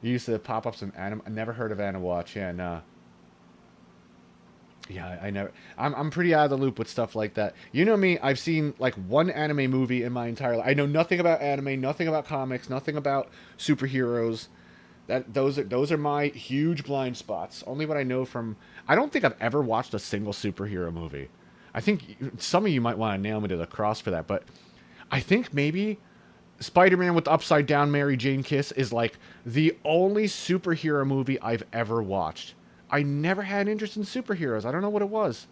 You used to pop up some anime. I never heard of Animawatch. Yeah, nah. Yeah, I never. I'm pretty out of the loop with stuff like that. You know me. I've seen like one anime movie in my entire life. I know nothing about anime, nothing about comics, nothing about superheroes. Those are my huge blind spots. Only what I know from. I don't think I've ever watched a single superhero movie. I think some of you might want to nail me to the cross for that, but I think maybe Spider-Man with the upside down Mary Jane kiss is like the only superhero movie I've ever watched. I never had an interest in superheroes. I don't know what it was.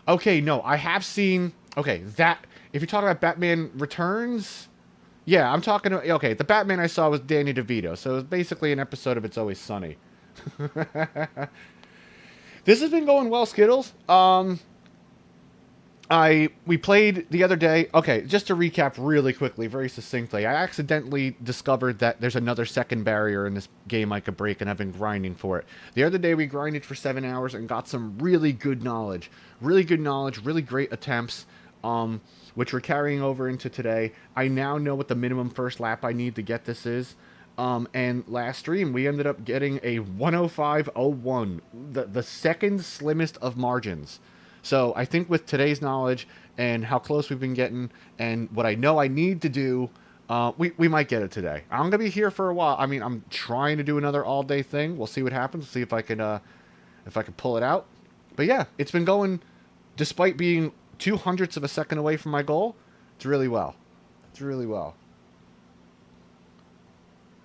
Okay, no, I have seen. Okay, that if you're talking about Batman Returns, yeah, I'm talking. Okay, the Batman I saw was Danny DeVito, so it was basically an episode of It's Always Sunny. This has been going well, Skittles. We played the other day. Okay, just to recap really quickly, very succinctly, I accidentally discovered that there's another second barrier in this game I could break, and I've been grinding for it. The other day we grinded for 7 hours and got some really good knowledge, really great attempts, which we're carrying over into today. I now know what the minimum first lap I need to get this is. And last stream, we ended up getting a 105.01, the second slimmest of margins. So I think with today's knowledge and how close we've been getting and what I know I need to do, we might get it today. I'm going to be here for a while. I mean, I'm trying to do another all-day thing. We'll see what happens. See if I can pull it out. But yeah, it's been going, despite being 0.02 of a second away from my goal, it's really well.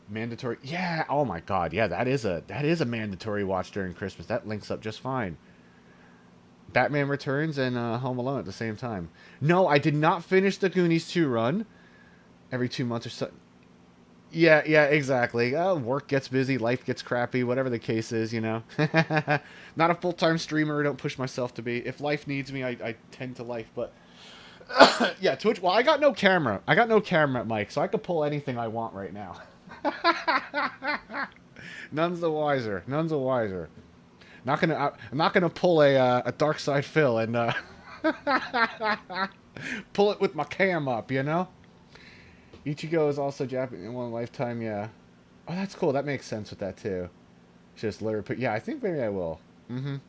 Mandatory. Yeah. Oh my God. Yeah, that is a mandatory watch during Christmas. That links up just fine. Batman Returns and Home Alone at the same time. No, I did not finish the Goonies 2 run. Every 2 months or so. Yeah, exactly. Work gets busy, life gets crappy, whatever the case is, you know. Not a full-time streamer. I don't push myself to be. If life needs me, I tend to life. But yeah, Twitch. Well, I got no camera. Mike, so I could pull anything I want right now. None's the wiser. I'm not gonna pull a Dark Side Phil and pull it with my cam up, you know. Ichigo is also Japanese in one lifetime. Yeah. Oh, that's cool. That makes sense with that too. Just literally. Yeah, I think maybe I will. 2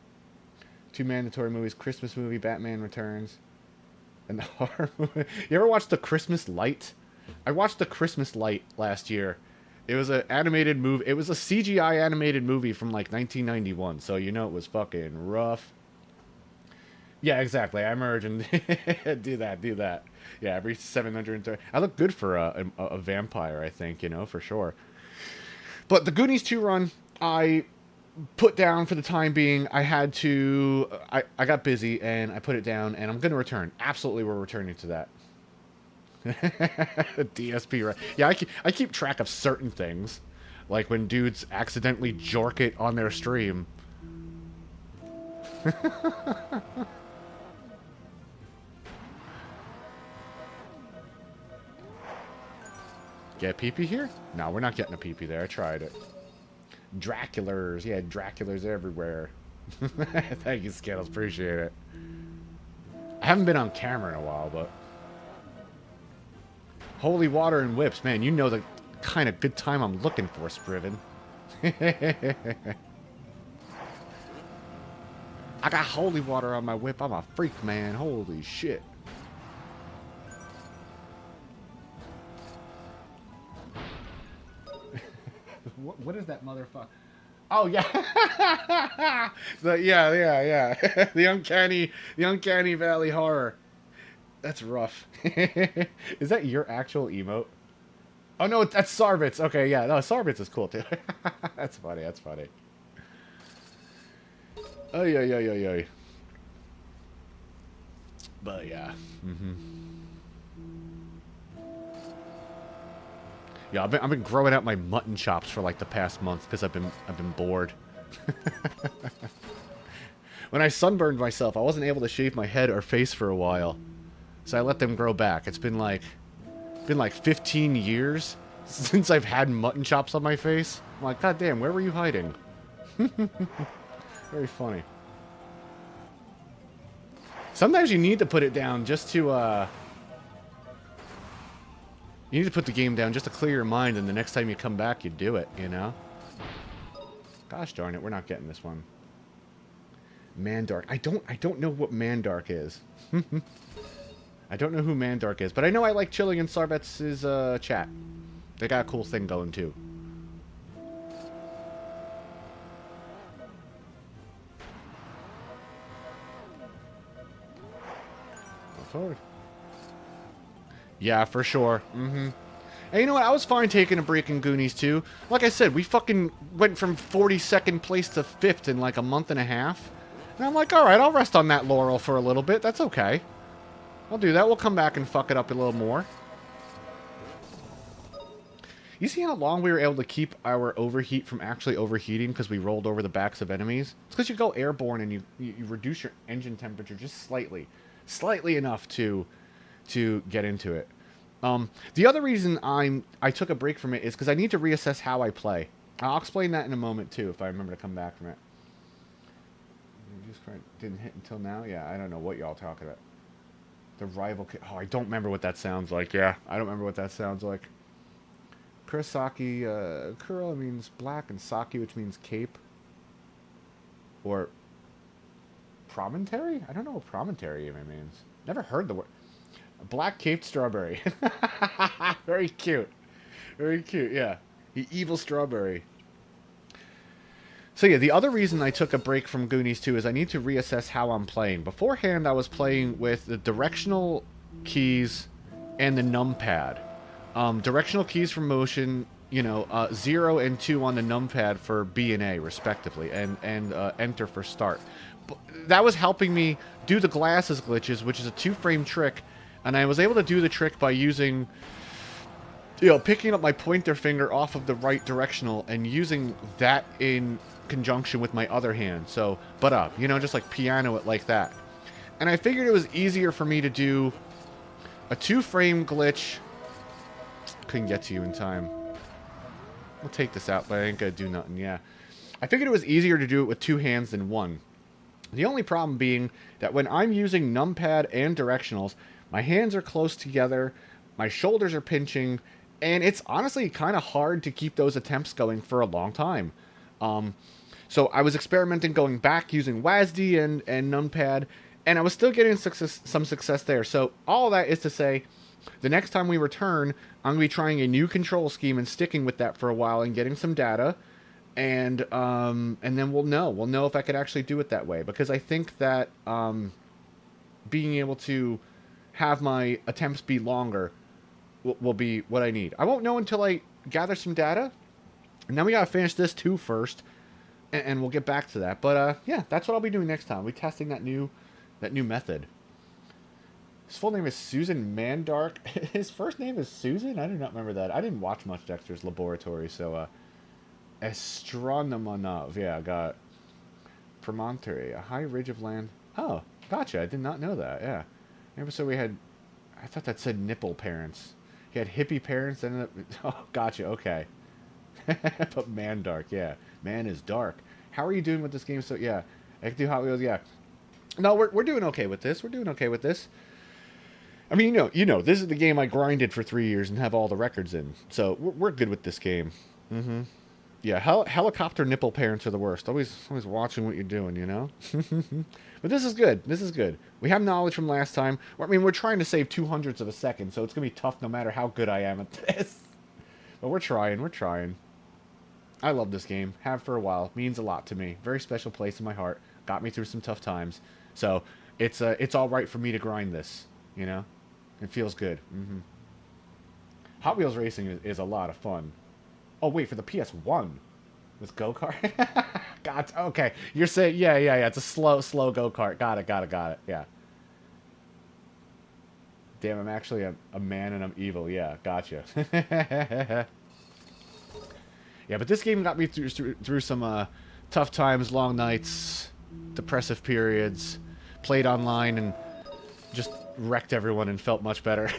mandatory movies: Christmas movie, Batman Returns, and the horror movie. You ever watch The Christmas Light? I watched The Christmas Light last year. It was an animated movie. It was a CGI animated movie from like 1991, so you know it was fucking rough. Yeah, exactly. I merge and do that. Yeah, every 730. I look good for a vampire, I think, you know, for sure. But the Goonies 2 run, I put down for the time being. I had to. I got busy and I put it down, and I'm going to return. Absolutely, we're returning to that. DSP, right? Yeah, I keep track of certain things, like when dudes accidentally jork it on their stream. Get a pee-pee here? No, we're not getting a pee-pee there. I tried it. Draculars. Yeah, Draculars everywhere. Thank you, Skittles. Appreciate it. I haven't been on camera in a while, but... Holy water and whips. Man, you know the kind of good time I'm looking for, Spriven. I got holy water on my whip. I'm a freak, man. Holy shit. What is that motherfucker? Oh, yeah. Yeah. the uncanny valley horror. That's rough. Is that your actual emote? Oh, no, that's Sarvitz. Okay, yeah. No, Sarvitz is cool, too. That's funny. Oh, yeah. But yeah. Yeah, I've been growing out my mutton chops for like the past month because I've been bored. When I sunburned myself, I wasn't able to shave my head or face for a while, so I let them grow back. It's been like 15 years since I've had mutton chops on my face. I'm like, God damn, where were you hiding? Very funny. Sometimes you need to put it down just to, you need to put the game down just to clear your mind, and the next time you come back, you do it, you know? Gosh darn it, we're not getting this one. Mandark. I don't know what Mandark is. I don't know who Mandark is, but I know I like chilling in Sarbets' chat. They got a cool thing going, too. Go forward. Yeah, for sure. And you know what? I was fine taking a break in Goonies, too. Like I said, we fucking went from 42nd place to 5th in like a month and a half. And I'm like, alright, I'll rest on that laurel for a little bit. That's okay. I'll do that. We'll come back and fuck it up a little more. You see how long we were able to keep our overheat from actually overheating because we rolled over the backs of enemies? It's because you go airborne and you reduce your engine temperature just slightly. Slightly enough to get into it. The other reason I took a break from it is because I need to reassess how I play. I'll explain that in a moment, too, if I remember to come back from it. Didn't hit until now? Yeah, I don't know what y'all talking about. The rival... Oh, I don't remember what that sounds like. Yeah, I don't remember what that sounds like. Kurosaki... Kuro means black, and Saki, which means cape. Or... promontory? I don't know what promontory even means. Never heard the word. A black caped strawberry. Very cute. Very cute, yeah. The evil strawberry. So yeah, the other reason I took a break from Goonies 2 is I need to reassess how I'm playing. Beforehand, I was playing with the directional keys and the numpad. Directional keys for motion, you know, 0 and 2 on the numpad for B and A, respectively, and enter for start. But that was helping me do the glasses glitches, which is a 2-frame trick, and I was able to do the trick by using... You know, picking up my pointer finger off of the right directional and using that in conjunction with my other hand. So, you know, just like piano it like that. And I figured it was easier for me to do a 2-frame glitch. Couldn't get to you in time. I'll take this out, but I ain't gonna do nothing, yeah. I figured it was easier to do it with 2 hands than 1. The only problem being that when I'm using numpad and directionals, my hands are close together, my shoulders are pinching, and it's honestly kind of hard to keep those attempts going for a long time. So I was experimenting going back using WASD and numpad, and I was still getting some success there. So all that is to say, the next time we return, I'm going to be trying a new control scheme and sticking with that for a while and getting some data. And then we'll know. We'll know if I could actually do it that way. Because I think that being able to have my attempts be longer will be what I need. I won't know until I gather some data. And then we got to finish this too first. And we'll get back to that. But yeah, that's what I'll be doing next time. We'll be testing that new method. His full name is Susan Mandark. His first name is Susan? I do not remember that. I didn't watch much Dexter's Laboratory, so... Astronomonov. Yeah, I got promontory, a high ridge of land. Oh, gotcha. I did not know that. Yeah. Maybe so we had... I thought that said nipple parents. He had hippie parents and... Oh, gotcha. Okay. But Mandark, yeah. Man is dark. How are you doing with this game? So, yeah. I can do Hot Wheels, yeah. No, we're doing okay with this. We're doing okay with this. I mean, you know, this is the game I grinded for 3 years and have all the records in. So, we're good with this game. Mm-hmm. Yeah, helicopter nipple parents are the worst. Always watching what you're doing, you know? But this is good. This is good. We have knowledge from last time. I mean, we're trying to save 200ths of a second, so it's going to be tough no matter how good I am at this. But we're trying. We're trying. I love this game. Have for a while. Means a lot to me. Very special place in my heart. Got me through some tough times. So, it's all right for me to grind this, you know? It feels good. Mm-hmm. Hot Wheels racing is a lot of fun. Oh, wait, for the PS1 with go-kart? God, okay. You're saying, yeah. It's a slow go-kart. Got it. Yeah. Damn, I'm actually a man and I'm evil. Yeah, gotcha. Yeah, but this game got me through some tough times, long nights, depressive periods, played online, and just wrecked everyone and felt much better.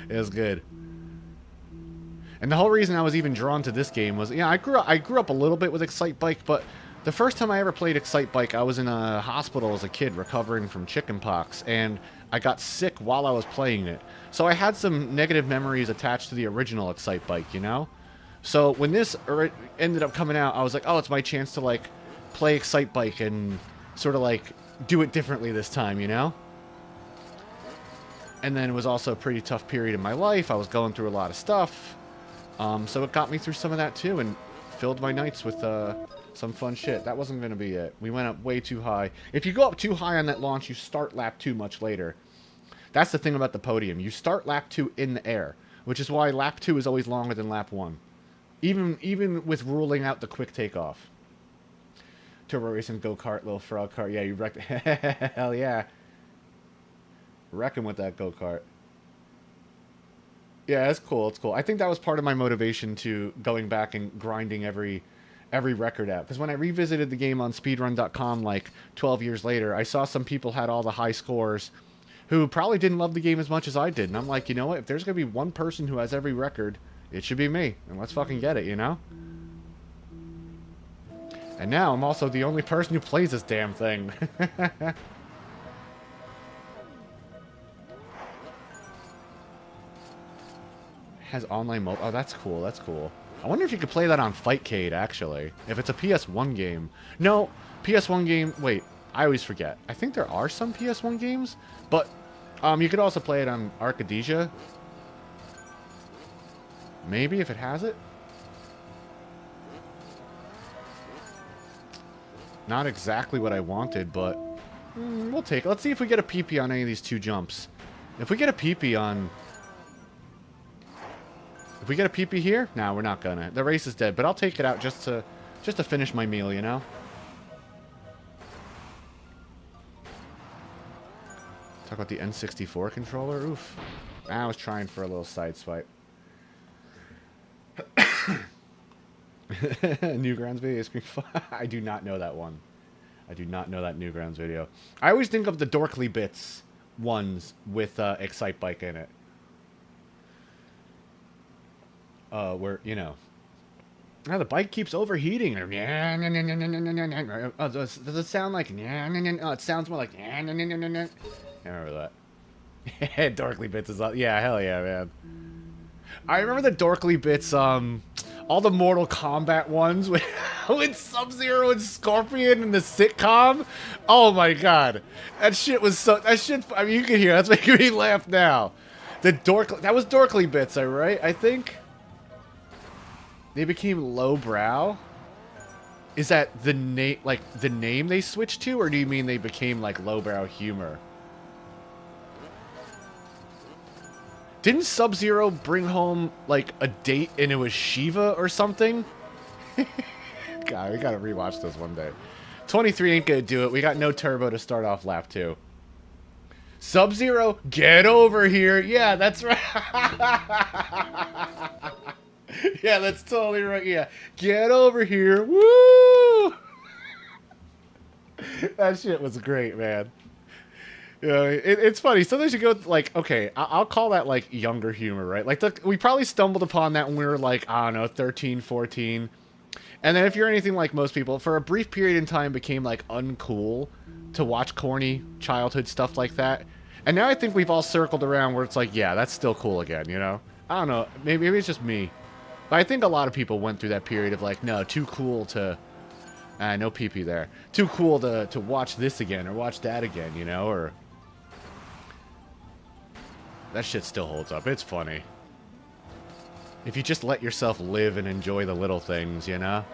It was good. And the whole reason I was even drawn to this game was, yeah, I grew up a little bit with Excite Bike, but the first time I ever played Excite Bike, I was in a hospital as a kid recovering from chickenpox, and I got sick while I was playing it. So I had some negative memories attached to the original Excite Bike, you know? So when this ended up coming out, I was like, oh, it's my chance to, like, play Excite Bike and sort of, like, do it differently this time, you know? And then it was also a pretty tough period in my life. I was going through a lot of stuff. So it got me through some of that, too, and filled my nights with some fun shit. That wasn't going to be it. We went up way too high. If you go up too high on that launch, you start lap 2 much later. That's the thing about the podium. You start lap 2 in the air, which is why lap 2 is always longer than lap 1. Even with ruling out the quick takeoff. Turbo Racing go-kart, little frog kart. Yeah, you wrecked. Hell yeah. Wrecking with that go-kart. Yeah, it's cool. It's cool. I think that was part of my motivation to going back and grinding every record out. Because when I revisited the game on speedrun.com like 12 years later, I saw some people had all the high scores who probably didn't love the game as much as I did. And I'm like, you know what? If there's going to be one person who has every record, it should be me. And let's fucking get it, you know? And now I'm also the only person who plays this damn thing. Has online mode. Oh, that's cool. That's cool. I wonder if you could play that on Fightcade, actually. If it's a PS1 game. No, PS1 game... Wait, I always forget. I think there are some PS1 games, but you could also play it on Arcadesia. Maybe, if it has it. Not exactly what I wanted, but we'll take it. Let's see if we get a PP on any of these 2 jumps. If we get a PP on... If we get a PP here? No, we're not gonna. The race is dead, but I'll take it out just to finish my meal, you know? Talk about the N64 controller? Oof. I was trying for a little side swipe. Newgrounds video screen. I do not know that one. I do not know that Newgrounds video. I always think of the Dorkly Bits ones with Excite Bike in it. Where, you know, the bike keeps overheating. Does it sound like... Oh, it sounds more like... I remember that. Dorkly Bits is... Yeah, hell yeah, man. I remember the Dorkly Bits, all the Mortal Kombat ones with Sub-Zero and Scorpion and the sitcom. Oh my god. That shit was so... That shit... I mean, you can hear. That's making me laugh now. That was Dorkly Bits, right? I think... They became lowbrow? Is that the name, like, the name they switched to, or do you mean they became, like, lowbrow humor? Didn't Sub-Zero bring home, like, a date and it was Shiva or something? God, we gotta rewatch this one day. 23 ain't gonna do it. We got no turbo to start off lap 2. Sub-Zero, get over here. Yeah, that's right. Yeah, that's totally right. Yeah, get over here. Woo! That shit was great, man. You know, it's funny. Sometimes you go like, okay, I'll call that like younger humor, right? Like we probably stumbled upon that when we were like, I don't know, 13, 14. And then if you're anything like most people, for a brief period in time became like uncool to watch corny childhood stuff like that. And now I think we've all circled around where it's like, yeah, that's still cool again, you know? I don't know. Maybe it's just me. But I think a lot of people went through that period of like, no, too cool to... no pee-pee there. Too cool to watch this again or watch that again, you know? Or... That shit still holds up. It's funny. If you just let yourself live and enjoy the little things, you know?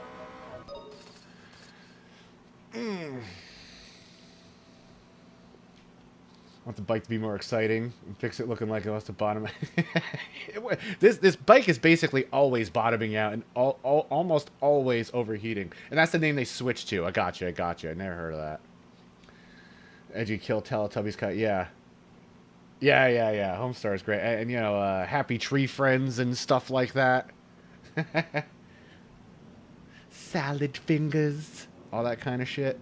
Want the bike to be more exciting and fix it looking like it wants to bottom. This bike is basically always bottoming out and almost always overheating. And that's the name they switched to. I gotcha. I never heard of that. Edgy kill Teletubbies cut. Yeah. Yeah, yeah, yeah. Homestar is great. And you know, Happy Tree Friends and stuff like that. Salad fingers. All that kind of shit.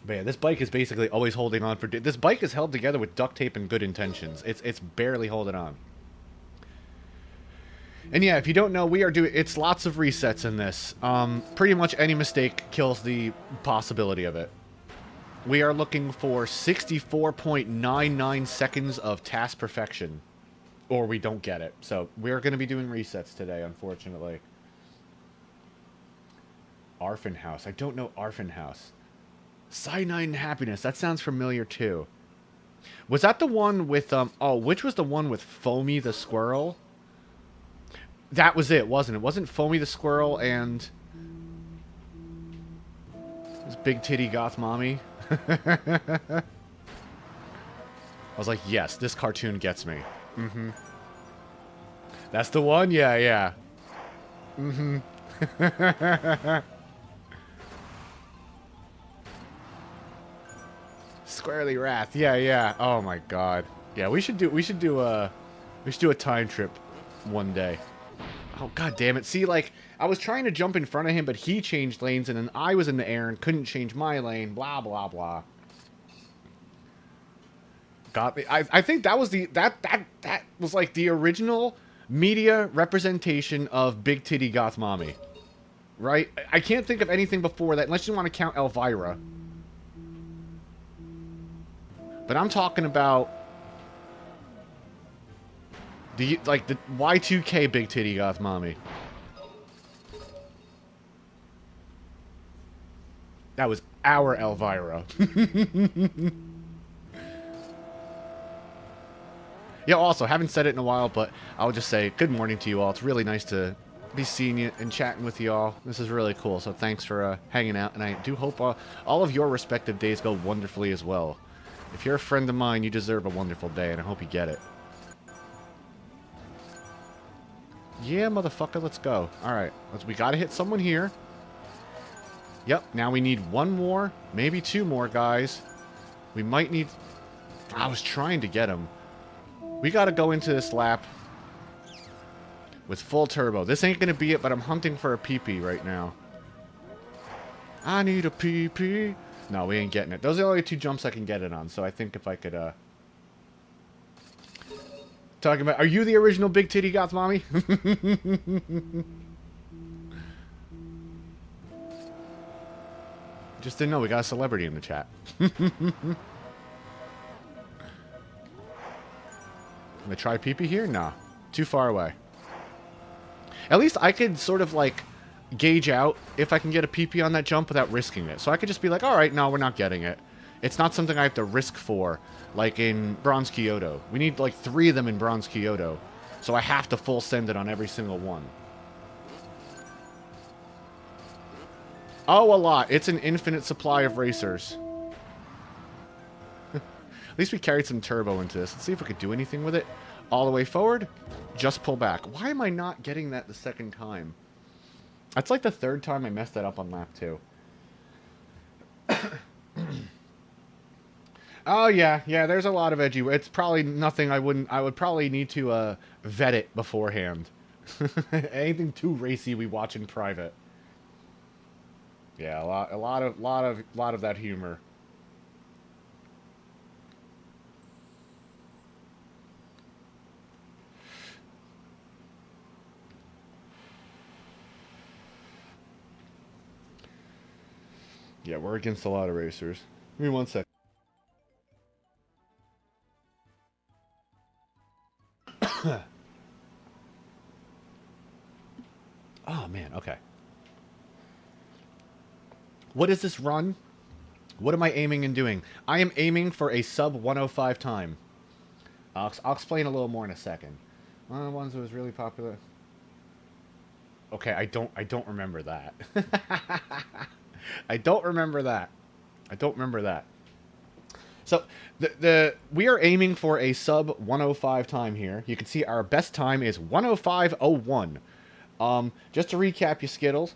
But yeah, this bike is basically always holding on for... This bike is held together with duct tape and good intentions. It's barely holding on. And yeah, if you don't know, we are doing... It's lots of resets in this. Pretty much any mistake kills the possibility of it. We are looking for 64.99 seconds of task perfection. Or we don't get it. So, we're going to be doing resets today, unfortunately. Arfin House. I don't know Arfin House. Cyanide and Happiness. That sounds familiar, too. Was that the one with, oh, which was the one with Foamy the Squirrel? That was it, wasn't it? Wasn't Foamy the Squirrel and... this Big Titty Goth Mommy? I was like, yes, this cartoon gets me. Mm-hmm. That's the one? Yeah, yeah. Mm-hmm. Squarely Wrath. Yeah, yeah. Oh my god. Yeah, we should do a time trip one day. Oh god damn it. See, like, I was trying to jump in front of him, but he changed lanes and then I was in the air and couldn't change my lane, blah blah blah. Got me. I think that was that was like the original media representation of Big Titty Goth Mommy. Right? I can't think of anything before that unless you want to count Elvira. But I'm talking about the Y2K Big Titty Goth Mommy. That was our Elvira. Yeah, also, haven't said it in a while, but I'll just say good morning to you all. It's really nice to be seeing you and chatting with you all. This is really cool, so thanks for hanging out. And I do hope all of your respective days go wonderfully as well. If you're a friend of mine, you deserve a wonderful day, and I hope you get it. Yeah, motherfucker, let's go. Alright, we gotta hit someone here. Yep, now we need one more, maybe two more, guys. We might need... I was trying to get him. We gotta go into this lap with full turbo. This ain't gonna be it, but I'm hunting for a PP right now. I need a PP. No, we ain't getting it. Those are the only two jumps I can get it on, so I think if I could, talking about... Are you the original Big Titty Goth Mommy? Just didn't know we got a celebrity in the chat. Gonna try PP here? Nah. Too far away. At least I could sort of, like, gauge out if I can get a PP on that jump without risking it. So I could just be like, alright, no, we're not getting it. It's not something I have to risk for, like in Bronze Kyoto. We need, like, 3 of them in Bronze Kyoto. So I have to full send it on every single one. Oh, a lot. It's an infinite supply of racers. At least we carried some turbo into this. Let's see if we could do anything with it. All the way forward. Just pull back. Why am I not getting that the second time? That's like the third time I messed that up on lap 2. Oh, yeah. Yeah, there's a lot of edgy... It's probably nothing I would probably need to vet it beforehand. Anything too racy we watch in private. Yeah, a lot of that humor. Yeah, we're against a lot of racers. Give me 1 sec. Oh, man, okay. What is this run? What am I aiming and doing? I am aiming for a sub 105 time. I'll explain a little more in a second. One of the ones that was really popular. Okay, I don't remember that. I don't remember that. I don't remember that. So we are aiming for a sub 105 time here. You can see our best time is 105.01. Just to recap you Skittles,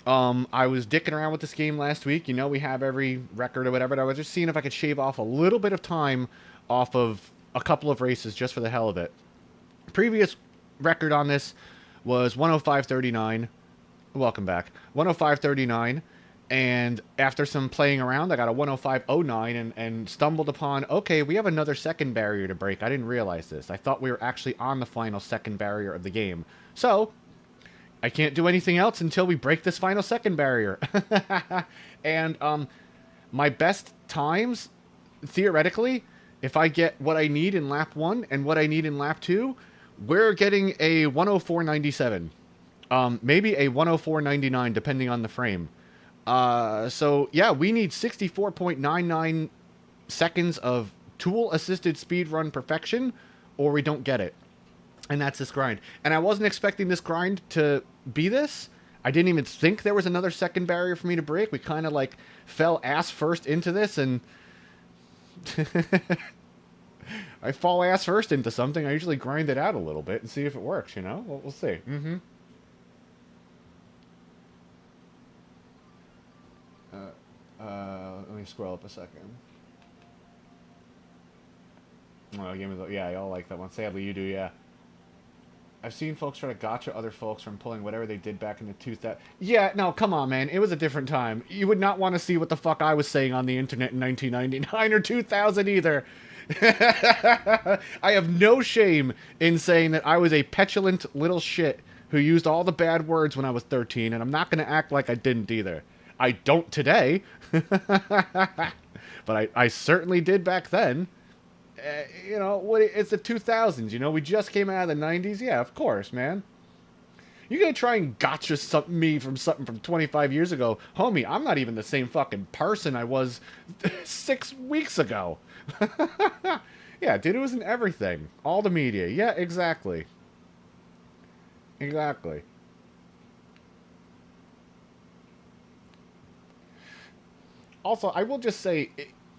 I was dicking around with this game last week. You know, we have every record or whatever. And I was just seeing if I could shave off a little bit of time off of a couple of races just for the hell of it. Previous record on this was 105.39. Welcome back. 105.39. And after some playing around, I got a 105.09 and stumbled upon, okay, we have another second barrier to break. I didn't realize this. I thought we were actually on the final second barrier of the game. So, I can't do anything else until we break this final second barrier. And my best times, theoretically, if I get what I need in lap 1 and what I need in lap 2, we're getting a 104.97. Maybe a 104.99, depending on the frame. So, yeah, we need 64.99 seconds of tool-assisted speedrun perfection, or we don't get it. And that's this grind. And I wasn't expecting this grind to be this. I didn't even think there was another second barrier for me to break. We kind of, like, fell ass first into this, and I fall ass first into something. I usually grind it out a little bit and see if it works, you know? We'll see. Mm-hmm. Let me scroll up a second. Oh, yeah, y'all like that one. Sadly, you do, yeah. I've seen folks try to gotcha other folks from pulling whatever they did back in the 2000s. Yeah, no, come on, man. It was a different time. You would not want to see what the fuck I was saying on the internet in 1999 or 2000 either. I have no shame in saying that I was a petulant little shit who used all the bad words when I was 13, and I'm not going to act like I didn't either. I don't today, but I certainly did back then. You know, it's the 2000s, you know? We just came out of the 90s. Yeah, of course, man. You're going to try and gotcha me from something from 25 years ago. Homie, I'm not even the same fucking person I was 6 weeks ago. Yeah, dude, it was in everything. All the media. Yeah, exactly. Exactly. Also, I will just say,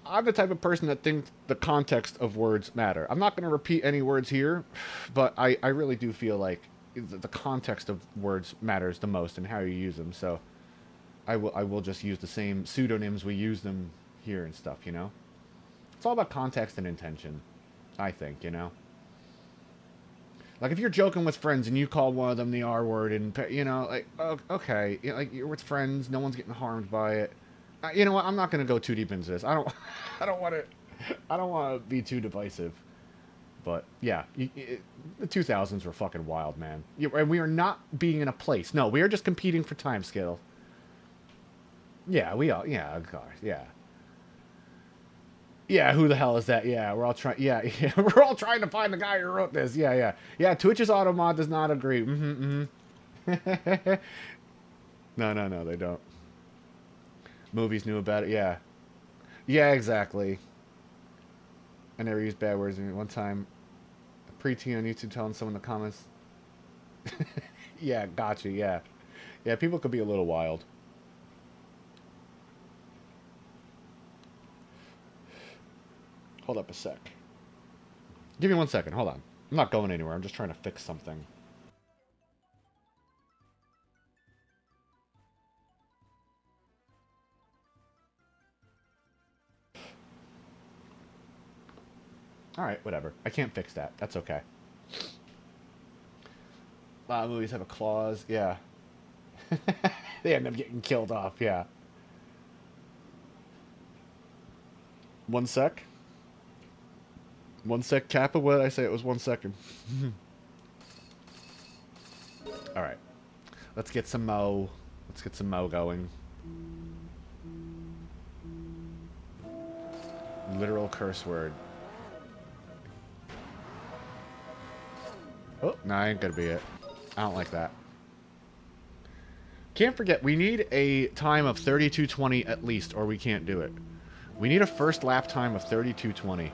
I'm the type of person that thinks the context of words matter. I'm not going to repeat any words here, but I really do feel like the context of words matters the most and how you use them. So I will just use the same pseudonyms we use them here and stuff, you know? It's all about context and intention, I think, you know? Like, if you're joking with friends and you call one of them the R word and, you know, like, okay, you know, like, you're with friends, no one's getting harmed by it. You know what? I'm not going to go too deep into this. I don't want to be too divisive. But yeah, the 2000s were fucking wild, man. And we are not being in a place. No, we are just competing for time scale. Yeah, we are. Yeah, of course. Yeah. Yeah, who the hell is that? Yeah, we're all trying. Yeah, we're all trying to find the guy who wrote this. Yeah. Twitch's Automod does not agree. No, they don't. Movies knew about it, yeah. Yeah, exactly. I never used bad words. One time, a preteen on YouTube telling someone in the comments. Yeah, gotcha, yeah. Yeah, people could be a little wild. Hold up a sec. Give me 1 second, hold on. I'm not going anywhere, I'm just trying to fix something. Alright, whatever. I can't fix that. That's okay. A lot of movies have a clause. Yeah. They end up getting killed off. Yeah. 1 sec. 1 sec, Kappa. What did I say? It was 1 second. Alright. Let's get some Mo. Let's get some Mo going. Literal curse word. Oh, no, I ain't gonna be it. I don't like that. Can't forget, we need a time of 32:20 at least, or we can't do it. We need a first lap time of 32:20. It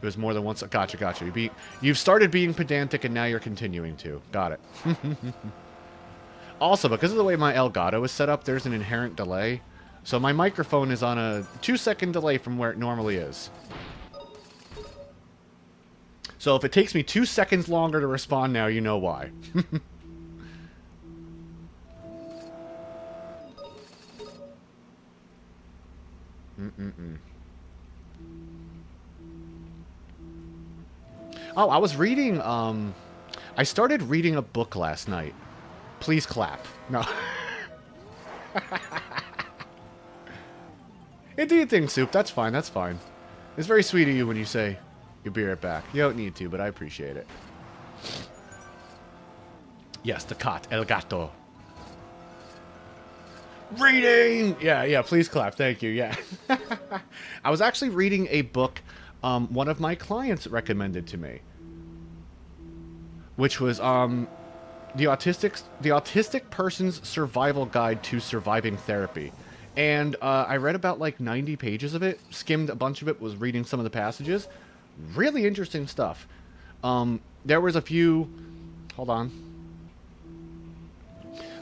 was more than once. Gotcha. You've started being pedantic, and now you're continuing to. Got it. Also, because of the way my Elgato is set up, there's an inherent delay. So my microphone is on a 2-second delay from where it normally is. So if it takes me 2 seconds longer to respond now, you know why. Oh, I was reading, I started reading a book last night. Please clap. No. Yeah, do your thing, Soup. That's fine, that's fine. It's very sweet of you when you say you'll be right back. You don't need to, but I appreciate it. Yes, the cat. El gato. Reading! Yeah, please clap. Thank you, yeah. I was actually reading a book one of my clients recommended to me. Which was the autistic person's survival guide to surviving therapy. And I read about like 90 pages of it, skimmed a bunch of it, was reading some of the passages. Really interesting stuff. There was a few... Hold on.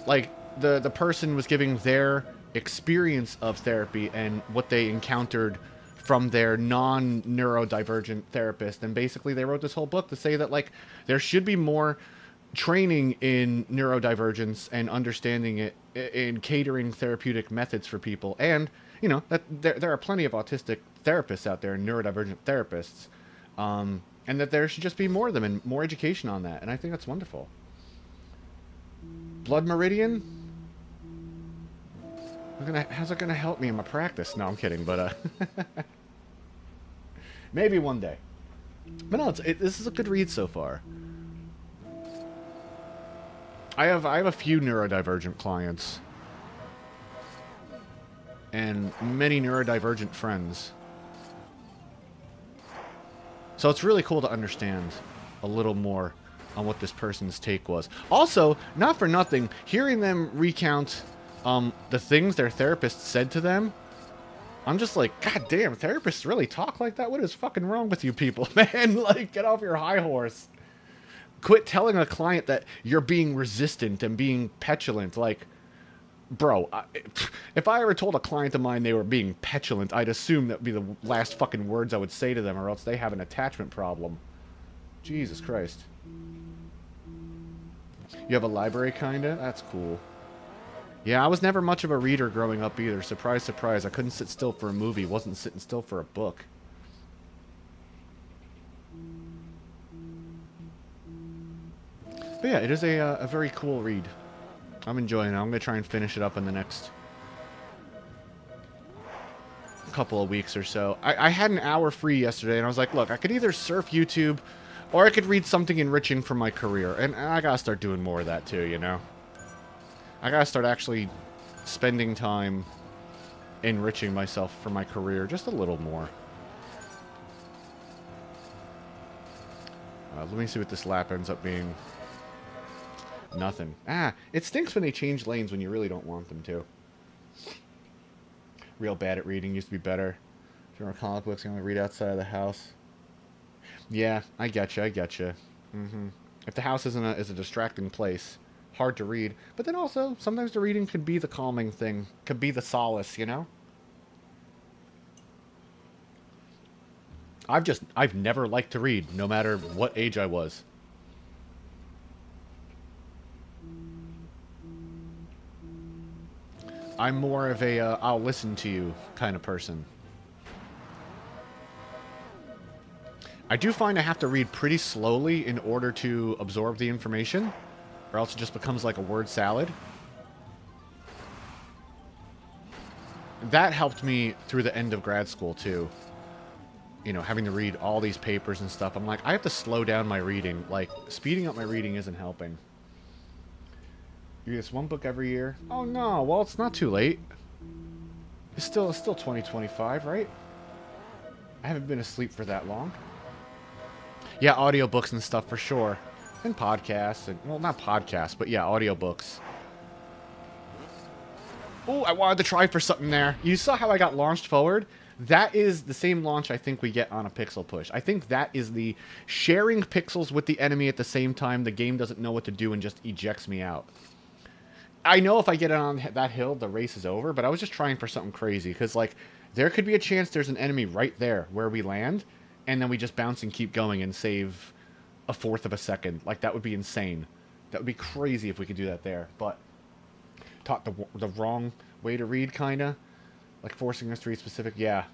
Like, the person was giving their experience of therapy and what they encountered from their non-neurodivergent therapist. And basically they wrote this whole book to say that, like, there should be more training in neurodivergence and understanding it in catering therapeutic methods for people. And, you know, that there are plenty of autistic therapists out there and neurodivergent therapists. And that there should just be more of them and more education on that. And I think that's wonderful. Blood Meridian? How's it gonna help me in my practice? No, I'm kidding, but maybe one day. But no, this is a good read so far. I have a few neurodivergent clients and many neurodivergent friends. So it's really cool to understand a little more on what this person's take was. Also, not for nothing, hearing them recount the things their therapist said to them, I'm just like, God damn, therapists really talk like that? What is fucking wrong with you people, man? Like, get off your high horse. Quit telling a client that you're being resistant and being petulant. Like, bro, if I ever told a client of mine they were being petulant, I'd assume that would be the last fucking words I would say to them, or else they have an attachment problem. Jesus Christ. You have a library, kinda? That's cool. Yeah, I was never much of a reader growing up either. Surprise, surprise. I couldn't sit still for a movie. Wasn't sitting still for a book. But yeah, it is a very cool read. I'm enjoying it. I'm going to try and finish it up in the next couple of weeks or so. I had an hour free yesterday, and I was like, look, I could either surf YouTube, or I could read something enriching for my career. And I got to start doing more of that too, you know? I got to start actually spending time enriching myself for my career just a little more. Let me see what this lap ends up being. Nothing. Ah, it stinks when they change lanes when you really don't want them to. Real bad at reading. Used to be better. If you remember comic books, you only read outside of the house. Yeah, I getcha, I getcha. If the house is a distracting place, hard to read. But then also, sometimes the reading could be the calming thing. Could be the solace, you know? I've never liked to read, no matter what age I was. I'm more of a, I'll listen to you kind of person. I do find I have to read pretty slowly in order to absorb the information, or else it just becomes like a word salad. That helped me through the end of grad school, too. You know, having to read all these papers and stuff. I'm like, I have to slow down my reading. Like, speeding up my reading isn't helping. You read this one book every year? Oh, no. Well, it's not too late. It's still 2025, right? I haven't been asleep for that long. Yeah, audiobooks and stuff for sure. And podcasts. And, well, not podcasts, but yeah, audiobooks. Oh, I wanted to try for something there. You saw how I got launched forward? That is the same launch I think we get on a pixel push. I think that is the sharing pixels with the enemy at the same time the game doesn't know what to do and just ejects me out. I know if I get on that hill, the race is over, but I was just trying for something crazy. Because, like, there could be a chance there's an enemy right there where we land, and then we just bounce and keep going and save a fourth of a second. Like, that would be insane. That would be crazy if we could do that there. But taught the wrong way to read, kind of. Like forcing us to read specific, yeah.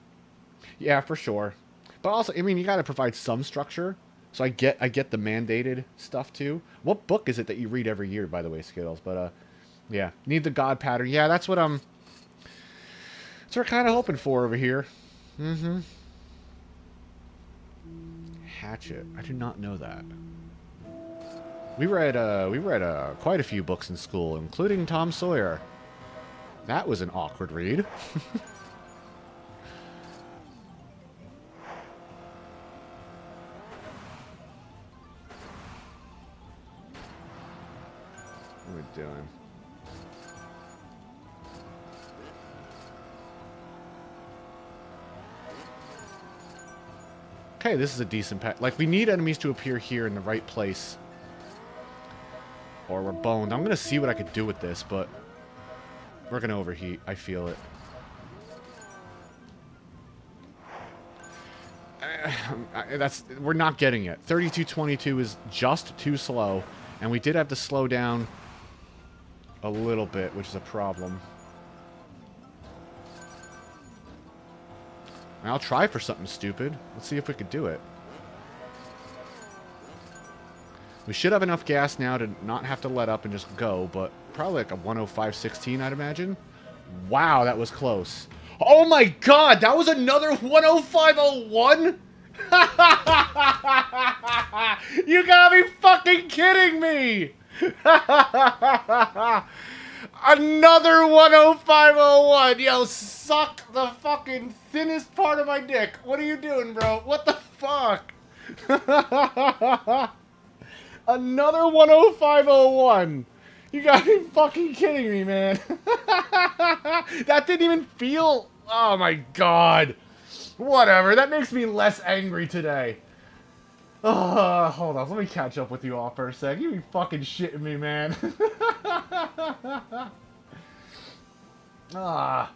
Yeah, for sure. But also, I mean, you gotta provide some structure. So I get the mandated stuff too. What book is it that you read every year, by the way, Skittles? But yeah, need the God pattern. Yeah, that's what I'm kind of hoping for over here. Mm-hmm. Hatchet. I did not know that. We read quite a few books in school, including Tom Sawyer. That was an awkward read. What are we doing? Okay, this is a decent pack. Like, we need enemies to appear here in the right place. Or we're boned. I'm going to see what I could do with this, but we're going to overheat. I feel it. We're not getting it. 3222 is just too slow, and we did have to slow down a little bit, which is a problem. I'll try for something stupid. Let's see if we could do it. We should have enough gas now to not have to let up and just go, but probably like a 105.16, I'd imagine. Wow, that was close. Oh my god, that was another 105.01? You gotta be fucking kidding me! Another 105.01! Yo, suck the fucking thinnest part of my dick. What are you doing, bro? What the fuck? Another 105.01! You gotta be fucking kidding me, man. That didn't even feel... Oh my god. Whatever, that makes me less angry today. Hold on, let me catch up with you all for a sec. You be fucking shitting me, man. The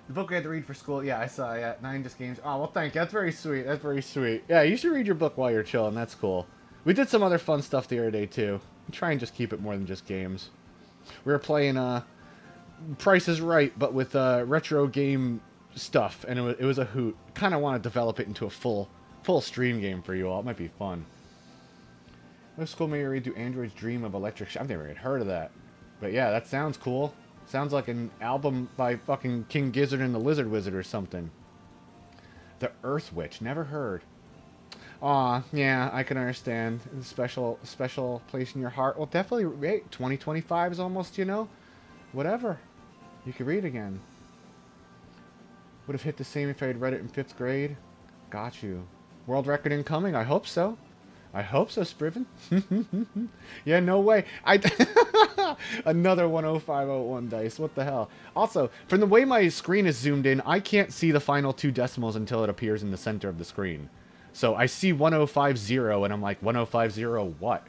book we had to read for school. Yeah, I saw. Yeah, 9 just games. Oh, well, thank you. That's very sweet. That's very sweet. Yeah, you should read your book while you're chilling. That's cool. We did some other fun stuff the other day, too. Try and just keep it more than just games. We were playing Price is Right, but with retro game stuff, and it was a hoot. Kind of want to develop it into a full stream game for you all. It might be fun. What school may you read Do Androids Dream of Electric I've never even heard of that. But yeah, that sounds cool. Sounds like an album by fucking King Gizzard and the Lizard Wizard or something. The Earth Witch. Never heard. Aw, yeah, I can understand. Special place in your heart. Well, definitely, hey, 2025 is almost, you know, whatever. You could read again. Would have hit the same if I had read it in 5th grade. Got you. World record incoming? I hope so. I hope so, Spriven. Yeah, no way. Another 105.01 dice. What the hell? Also, from the way my screen is zoomed in, I can't see the final 2 decimals until it appears in the center of the screen. So I see 105.0 and I'm like, 105.0 what?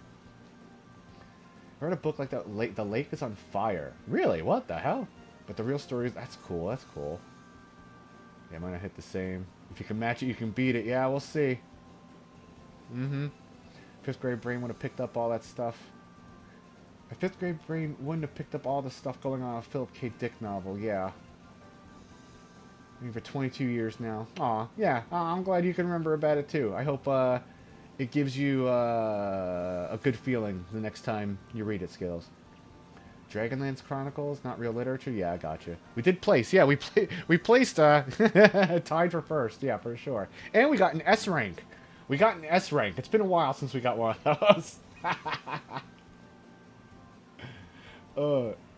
I read a book like that. The lake is on fire. Really? What the hell? But the real story is... That's cool. That's cool. Yeah, I might not hit the same. If you can match it, you can beat it. Yeah, we'll see. Mm-hmm. 5th grade brain would have picked up all that stuff. My 5th grade brain wouldn't have picked up all the stuff going on in a Philip K. Dick novel. Yeah. I mean, for 22 years now. Aw, yeah. I'm glad you can remember about it, too. I hope it gives you a good feeling the next time you read it, Skills. Dragonlance Chronicles, not real literature? Yeah, I got you. We did place. Yeah, we placed tied for first. Yeah, for sure. And we got an S rank. We got an S rank. It's been a while since we got one of those.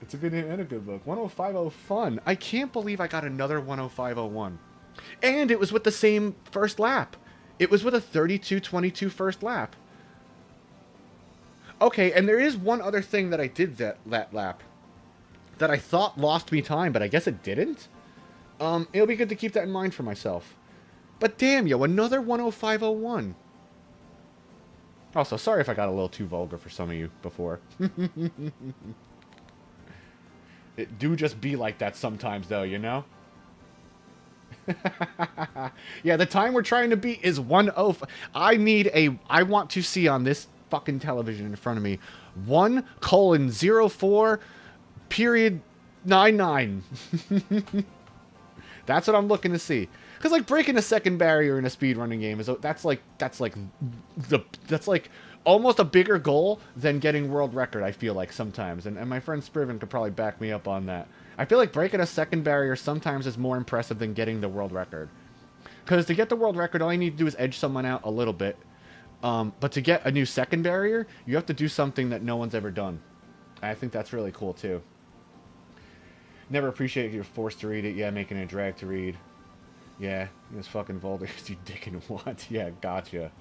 It's a good name and a good book. 105.0 fun. I can't believe I got another 105.01. And it was with the same first lap. It was with a 32.22 first lap. Okay, and there is one other thing that I did that lap that I thought lost me time, but I guess it didn't. It'll be good to keep that in mind for myself. But damn, yo, another 105.01. Also, sorry if I got a little too vulgar for some of you before. It do just be like that sometimes, though, you know? Yeah, the time we're trying to beat is 105. I want to see on this fucking television in front of me 1:04 period 99. That's what I'm looking to see. Because like breaking a second barrier in a speedrunning game is that's like almost a bigger goal than getting world record. I feel like sometimes, and my friend Spriven could probably back me up on that. I feel like breaking a second barrier sometimes is more impressive than getting the world record. Because to get the world record, all you need to do is edge someone out a little bit. But to get a new second barrier, you have to do something that no one's ever done. I think that's really cool too. Never appreciate if you're forced to read it. Yeah, making it a drag to read. Yeah, it's fucking vulgar because you dick and what? Yeah, gotcha.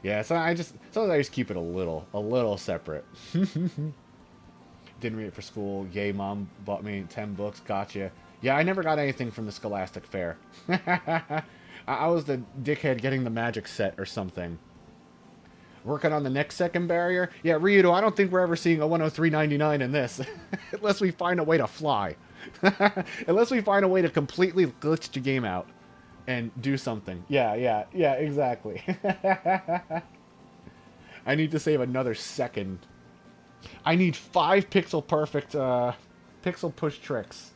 Yeah, so I just keep it a little separate. Didn't read it for school. Yay, mom bought me 10 books. Gotcha. Yeah, I never got anything from the Scholastic Fair. I was the dickhead getting the magic set or something. Working on the next second barrier? Yeah, Ryudo, I don't think we're ever seeing a 103.99 in this. Unless we find a way to fly. Unless we find a way to completely glitch the game out. And do something. Yeah, exactly. I need to save another second. I need 5 pixel perfect pixel push tricks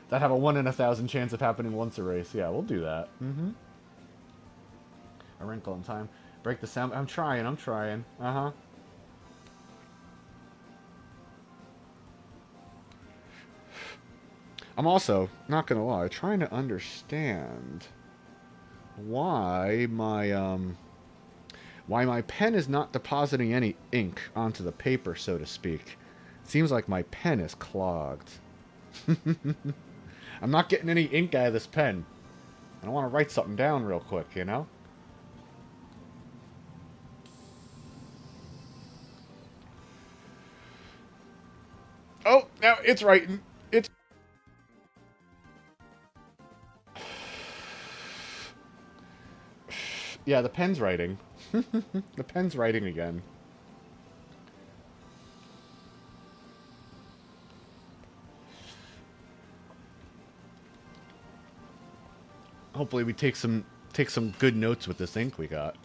that have a 1 in 1,000 chance of happening once a race. Yeah, we'll do that. A wrinkle in time. Break the sound. I'm trying. Uh-huh. I'm also, not gonna lie, trying to understand why my pen is not depositing any ink onto the paper, so to speak. It seems like my pen is clogged. I'm not getting any ink out of this pen. I want to write something down real quick, you know? Oh, now it's writing. It's... Yeah, the pen's writing. The pen's writing again. Hopefully we take some good notes with this ink we got.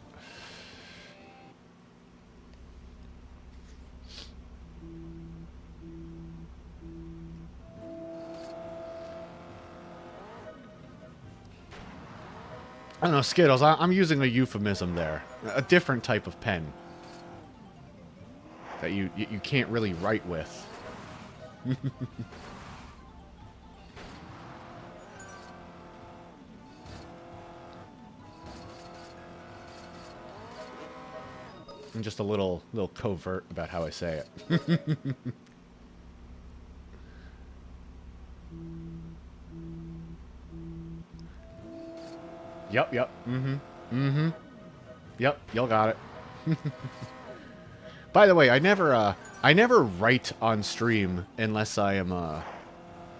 I don't know, Skittles, I'm using a euphemism there. A different type of pen. That you can't really write with. I'm just a little covert about how I say it. Yep. Yep, y'all got it. By the way, I never write on stream unless I am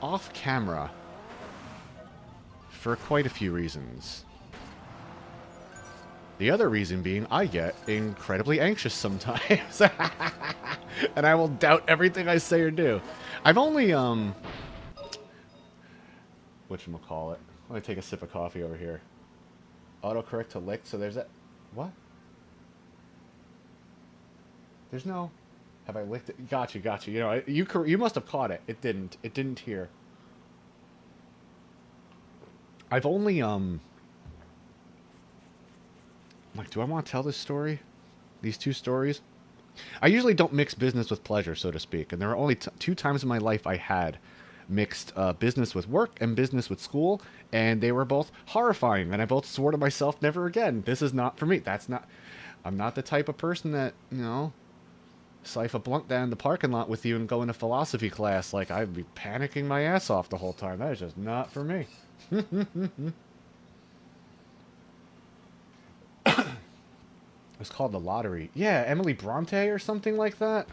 off camera for quite a few reasons. The other reason being I get incredibly anxious sometimes. And I will doubt everything I say or do. I've only whatchamacallit. Let me take a sip of coffee over here. Autocorrect to lick, so there's that. What? There's no. Have I licked it? Gotcha. You know, you must have caught it. It didn't. It didn't here. I've only like, do I want to tell this story? These two stories? I usually don't mix business with pleasure, so to speak, and there are only 2 times in my life I had mixed business with work and business with school, and they were both horrifying, and I both swore to myself, never again. This is not for me. I'm not the type of person that, you know, slice a blunt down in the parking lot with you and go into philosophy class. Like, I'd be panicking my ass off the whole time. That is just not for me. It's called The Lottery. Yeah, Emily Bronte or something like that.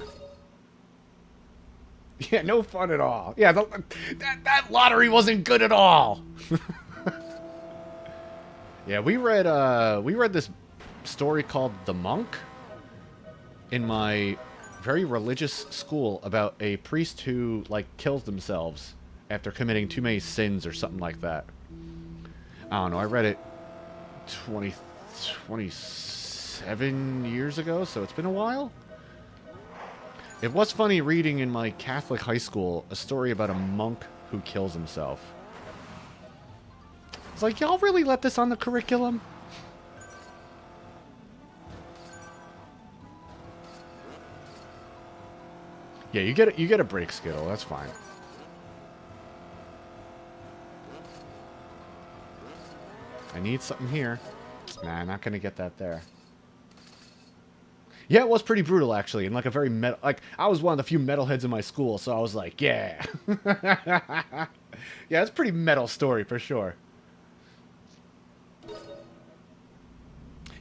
Yeah, no fun at all. Yeah, that lottery wasn't good at all. Yeah, we read this story called The Monk in my very religious school about a priest who, like, kills themselves after committing too many sins or something like that. I don't know, I read it 27 years ago, so it's been a while. It was funny reading in my Catholic high school a story about a monk who kills himself. It's like, y'all really let this on the curriculum? Yeah, you get a break Skittle. That's fine. I need something here. Nah, not gonna get that there. Yeah, it was pretty brutal actually, and like a very metal. Like I was one of the few metalheads in my school, so I was like, yeah, yeah, it's a pretty metal story for sure.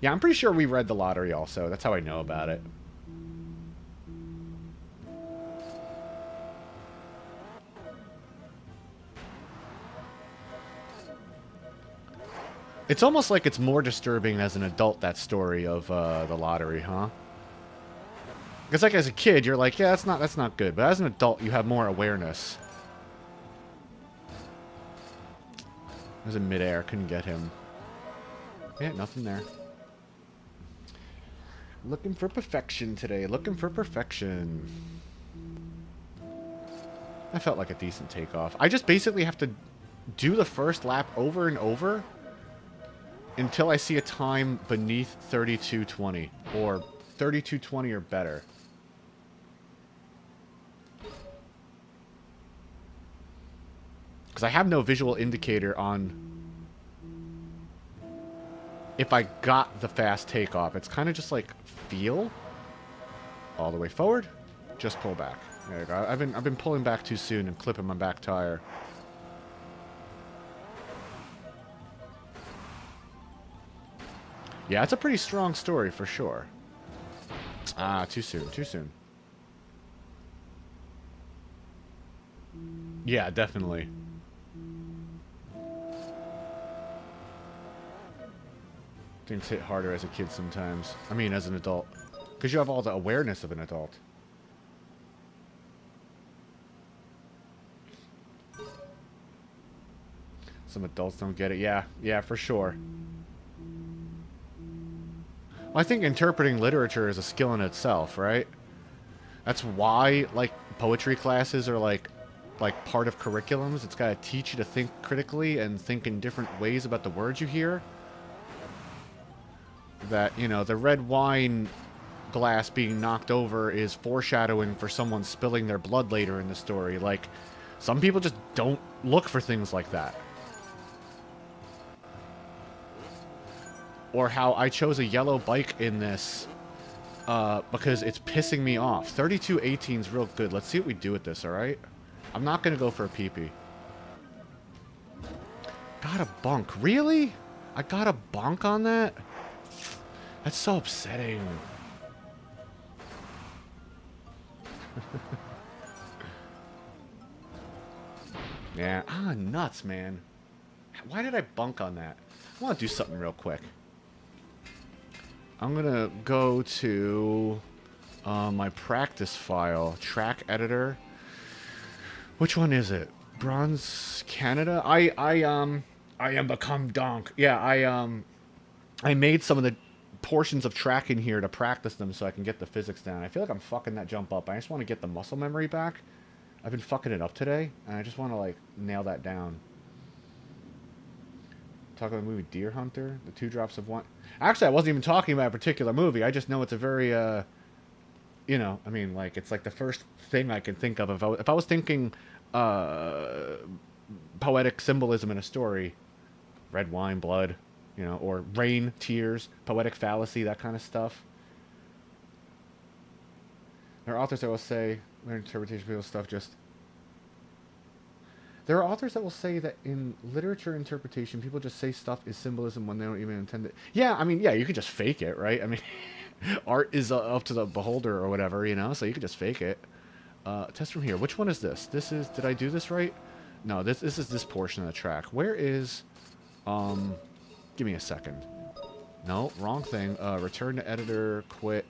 Yeah, I'm pretty sure we read The Lottery also. That's how I know about it. It's almost like it's more disturbing as an adult, that story of The Lottery, huh? Because like as a kid, you're like, yeah, that's not good. But as an adult, you have more awareness. I was in midair, couldn't get him. Yeah, nothing there. Looking for perfection today. Looking for perfection. That felt like a decent takeoff. I just basically have to do the first lap over and over until I see a time beneath 32:20 or 32:20 or better. Because I have no visual indicator on if I got the fast takeoff. It's kind of just like feel. All the way forward, just pull back. There you go. I've been pulling back too soon and clipping my back tire. Yeah, it's a pretty strong story for sure. Ah, too soon, too soon. Yeah, definitely. Things hit harder as a kid sometimes. I mean, as an adult. Because you have all the awareness of an adult. Some adults don't get it. Yeah, yeah, for sure. Well, I think interpreting literature is a skill in itself, right? That's why, like, poetry classes are, like part of curriculums. It's got to teach you to think critically and think in different ways about the words you hear. That, you know, the red wine glass being knocked over is foreshadowing for someone spilling their blood later in the story. Like, some people just don't look for things like that. Or how I chose a yellow bike in this because it's pissing me off. 3218 is real good. Let's see what we do with this, alright? I'm not going to go for a pee-pee. Got a bunk. Really? I got a bunk on that? That's so upsetting. Yeah. Ah, nuts, man. Why did I bunk on that? I want to do something real quick. I'm going to go to my practice file. Track editor. Which one is it? Bronze Canada? I am become donk. Yeah, I made some of the portions of track in here to practice them so I can get the physics down. I feel like I'm fucking that jump up. I just want to get the muscle memory back. I've been fucking it up today, and I just want to, like, nail that down. Talk about the movie Deer Hunter, the 2 drops of wine. Actually, I wasn't even talking about a particular movie. I just know it's a very, you know, I mean, like, it's like the first thing I can think of. If I was thinking poetic symbolism in a story, red wine, blood, you know, or rain, tears, poetic fallacy, that kind of stuff. There are authors that will say, their interpretation of people's stuff just... There are authors that will say that in literature interpretation, people just say stuff is symbolism when they don't even intend it. Yeah, I mean, yeah, you could just fake it, right? I mean, art is up to the beholder or whatever, you know, so you could just fake it. Test from here. Which one is this? This is... Did I do this right? No, this is this portion of the track. Where is... Give me a second. No, wrong thing. Return to editor, quit.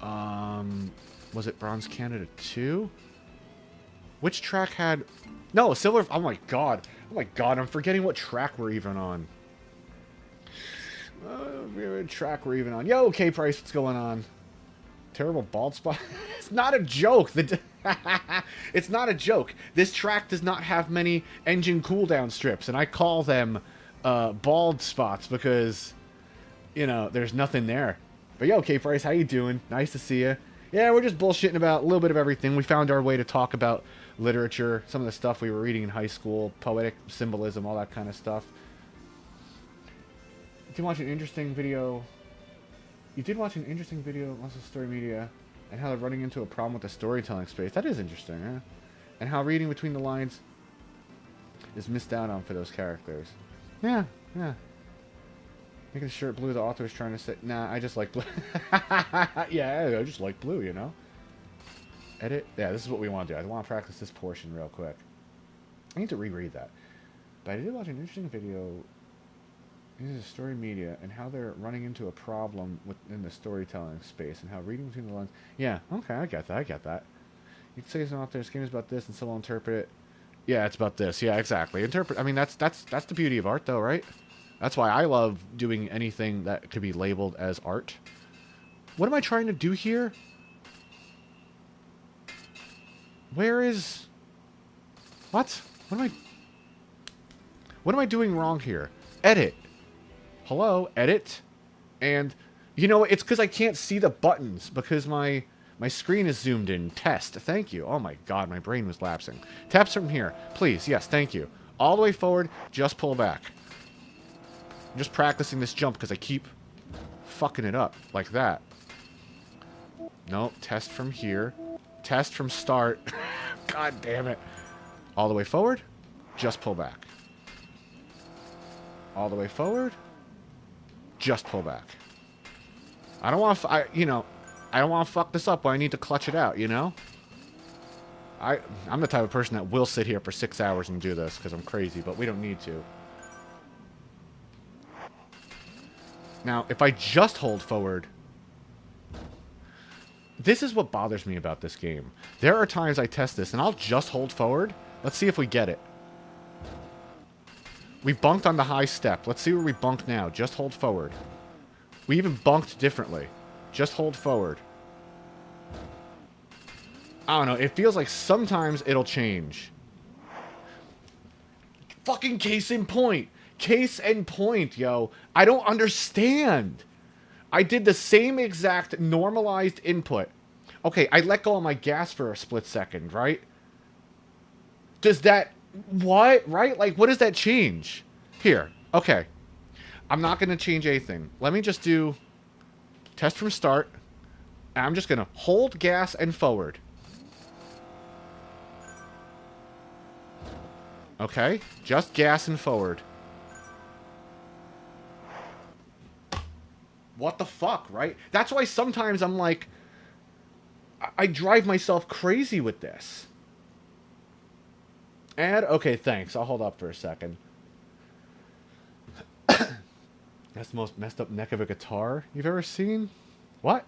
Was it Bronze Canada 2? Which track had... No, Silver... Oh my god. Oh my god, I'm forgetting what track we're even on. Track we're even on. Yo, K-Price, what's going on? Terrible bald spot? It's not a joke. It's not a joke. This track does not have many engine cooldown strips, and I call them bald spots because, you know, there's nothing there. But yo, K-Price, how you doing? Nice to see you. Yeah, we're just bullshitting about a little bit of everything. We found our way to talk about literature, some of the stuff we were reading in high school, poetic symbolism, all that kind of stuff. Did you watch an interesting video? You did watch an interesting video on Story Media and how they're running into a problem with the storytelling space. That is interesting, huh? And how reading between the lines is missed out on for those characters. Yeah, yeah. Making the shirt blue, the author is trying to say, nah, I just like blue. Yeah, I just like blue, you know? Edit. Yeah, this is what we want to do. I want to practice this portion real quick. I need to reread that. But I did watch an interesting video. This is Story Media and how they're running into a problem within the storytelling space and how reading between the lines. Yeah, okay, I get that. I get that. You can say it's not there. This game is about this, and someone will interpret it. Yeah, it's about this. Yeah, exactly. Interpret. I mean, that's the beauty of art, though, right? That's why I love doing anything that could be labeled as art. What am I trying to do here? Where is... What? What am I doing wrong here? Edit. Hello? Edit. And, you know, it's because I can't see the buttons because my screen is zoomed in. Test. Thank you. Oh my god, my brain was lapsing. Taps from here. Please. Yes, thank you. All the way forward. Just pull back. I'm just practicing this jump because I keep fucking it up. Like that. No, test from here. Test from start. God damn it. All the way forward. Just pull back. All the way forward. Just pull back. I don't want to... I don't want to fuck this up when I need to clutch it out, you know? I'm the type of person that will sit here for 6 hours and do this because I'm crazy, but we don't need to. Now, if I just hold forward... This is what bothers me about this game. There are times I test this, and I'll just hold forward. Let's see if we get it. We bunked on the high step. Let's see where we bunked now. Just hold forward. We even bunked differently. Just hold forward. I don't know. It feels like sometimes it'll change. Fucking case in point. Case in point, yo. I don't understand. I did the same exact normalized input. Okay, I let go of my gas for a split second, right? Does that... What? Right? Like, what does that change? Here. Okay. I'm not going to change anything. Let me just do... Test from start. And I'm just going to hold gas and forward. Okay. Just gas and forward. What the fuck, right? That's why sometimes I'm like... I drive myself crazy with this. Add? Okay, thanks. I'll hold up for a second. That's the most messed up neck of a guitar you've ever seen? What?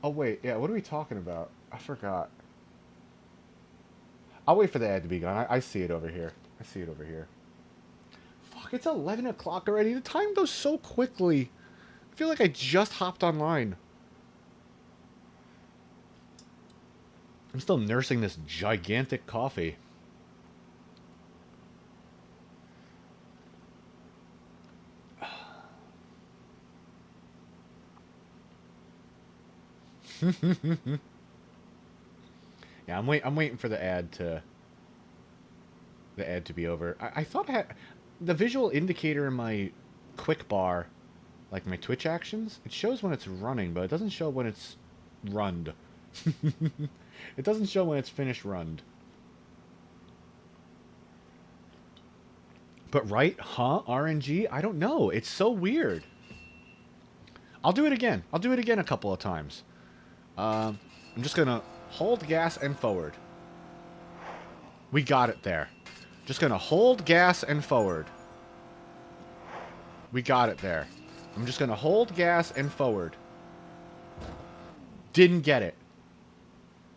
Oh, wait. Yeah, what are we talking about? I forgot. I'll wait for the ad to be gone. I see it over here. I see it over here. Fuck, it's 11 o'clock already. The time goes so quickly. I feel like I just hopped online. I'm still nursing this gigantic coffee. Yeah, I'm waiting for the ad to be over. I thought I had the visual indicator in my quick bar, like my Twitch actions. It shows when it's running, but it doesn't show when it's runned. It doesn't show when it's finished runned. But right, huh? RNG? I don't know. It's so weird. I'll do it again. I'll do it again a couple of times. I'm just gonna hold gas and forward. We got it there. Just gonna hold gas and forward. We got it there. I'm just gonna hold gas and forward. Didn't get it.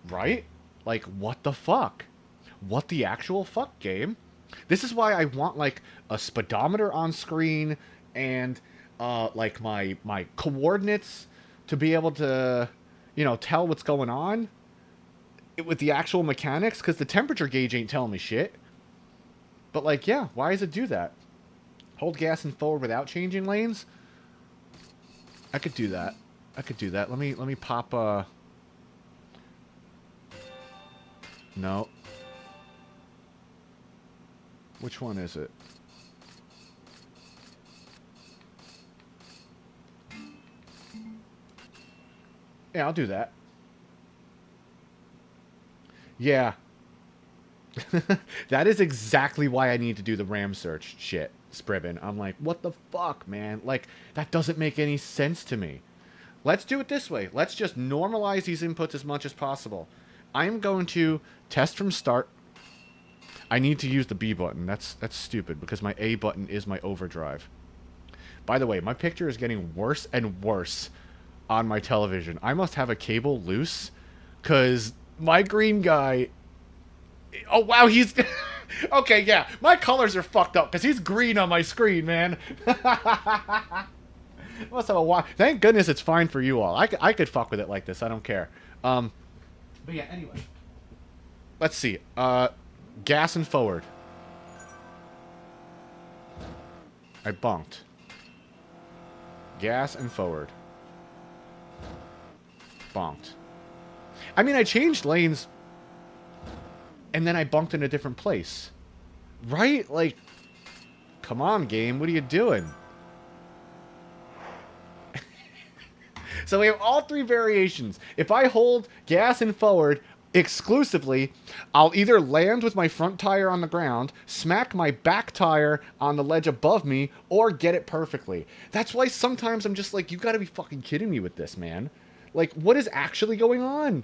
Right? Like, what the fuck? What the actual fuck, game? This is why I want, like, a speedometer on screen and, like, my coordinates to be able to, tell what's going on with the actual mechanics, because the temperature gauge ain't telling me shit. But, like, yeah, why does it do that? Hold gas and forward without changing lanes? I could do that. Let me pop, No. Which one is it? Yeah, I'll do that. Yeah. That is exactly why I need to do the RAM search shit, Scriven. I'm like, what the fuck, man? Like, that doesn't make any sense to me. Let's do it this way. Let's just normalize these inputs as much as possible. I'm going to test from start. I need to use the B button. That's stupid, because my A button is my overdrive. By the way, my picture is getting worse and worse on my television. I must have a cable loose, because my green guy... Oh, wow, he's... Okay, yeah, my colors are fucked up, because he's green on my screen, man. Must have a... Thank goodness it's fine for you all. I could fuck with it like this. I don't care. But yeah, anyway. Let's see. Gas and forward. I bunked. Gas and forward. Bonked. I mean, I changed lanes, and then I bunked in a different place. Right? Like, come on, game. What are you doing? So we have all three variations. If I hold gas and forward exclusively, I'll either land with my front tire on the ground, smack my back tire on the ledge above me, or get it perfectly. That's why sometimes I'm just like, you gotta be fucking kidding me with this, man. Like, what is actually going on?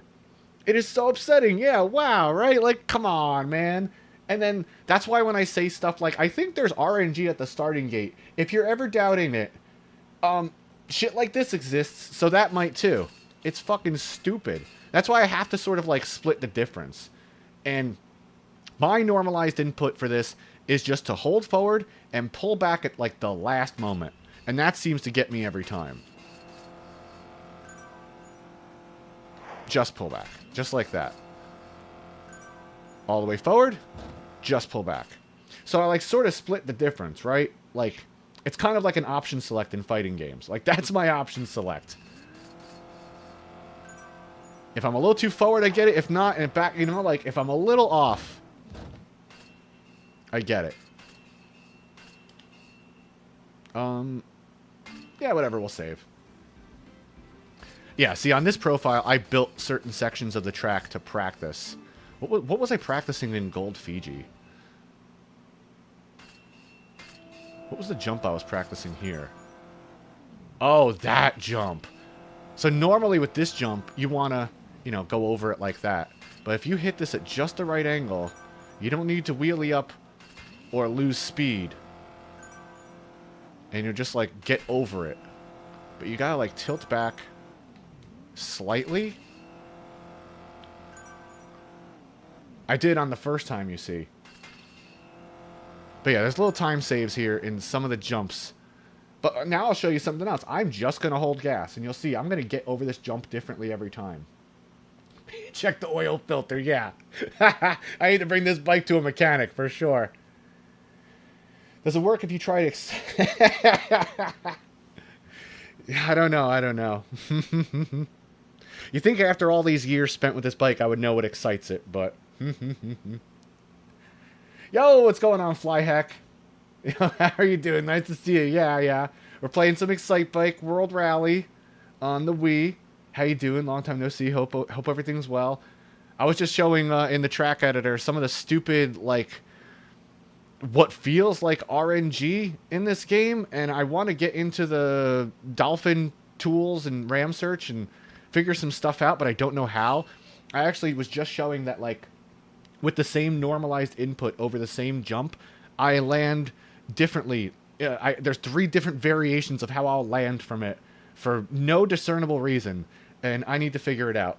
It is so upsetting. Yeah, wow, right? Like, come on, man. And then that's why when I say stuff like, I think there's RNG at the starting gate, if you're ever doubting it, shit like this exists, so that might too. It's fucking stupid. That's why I have to sort of like split the difference. And my normalized input for this is just to hold forward and pull back at like the last moment. And that seems to get me every time. Just pull back. Just like that. All the way forward, just pull back. So I like sort of split the difference, right? Like, it's kind of like an option select in fighting games. Like, that's my option select. If I'm a little too forward, I get it. If not, and back, like, if I'm a little off, I get it. Yeah, whatever, we'll save. Yeah, see, on this profile, I built certain sections of the track to practice. What was I practicing in Gold Fiji? What was the jump I was practicing here? Oh, that jump. So normally with this jump, you want to, go over it like that. But if you hit this at just the right angle, you don't need to wheelie up or lose speed. And you'll just, like, get over it. But you gotta, like, tilt back slightly. I did on the first time, you see. But yeah, there's little time saves here in some of the jumps. But now I'll show you something else. I'm just going to hold gas, and you'll see I'm going to get over this jump differently every time. Check the oil filter, yeah. I need to bring this bike to a mechanic, for sure. Does it work if you try to... I don't know. You think after all these years spent with this bike, I would know what excites it, but... Yo, what's going on, Flyhack? How are you doing? Nice to see you. Yeah. We're playing some Excite Bike World Rally on the Wii. How you doing? Long time no see. Hope everything's well. I was just showing in the track editor some of the stupid, like, what feels like RNG in this game, and I want to get into the Dolphin tools and RAM search and figure some stuff out, but I don't know how. I actually was just showing that, like, with the same normalized input over the same jump, I land differently. There's 3 different variations of how I'll land from it for no discernible reason, and I need to figure it out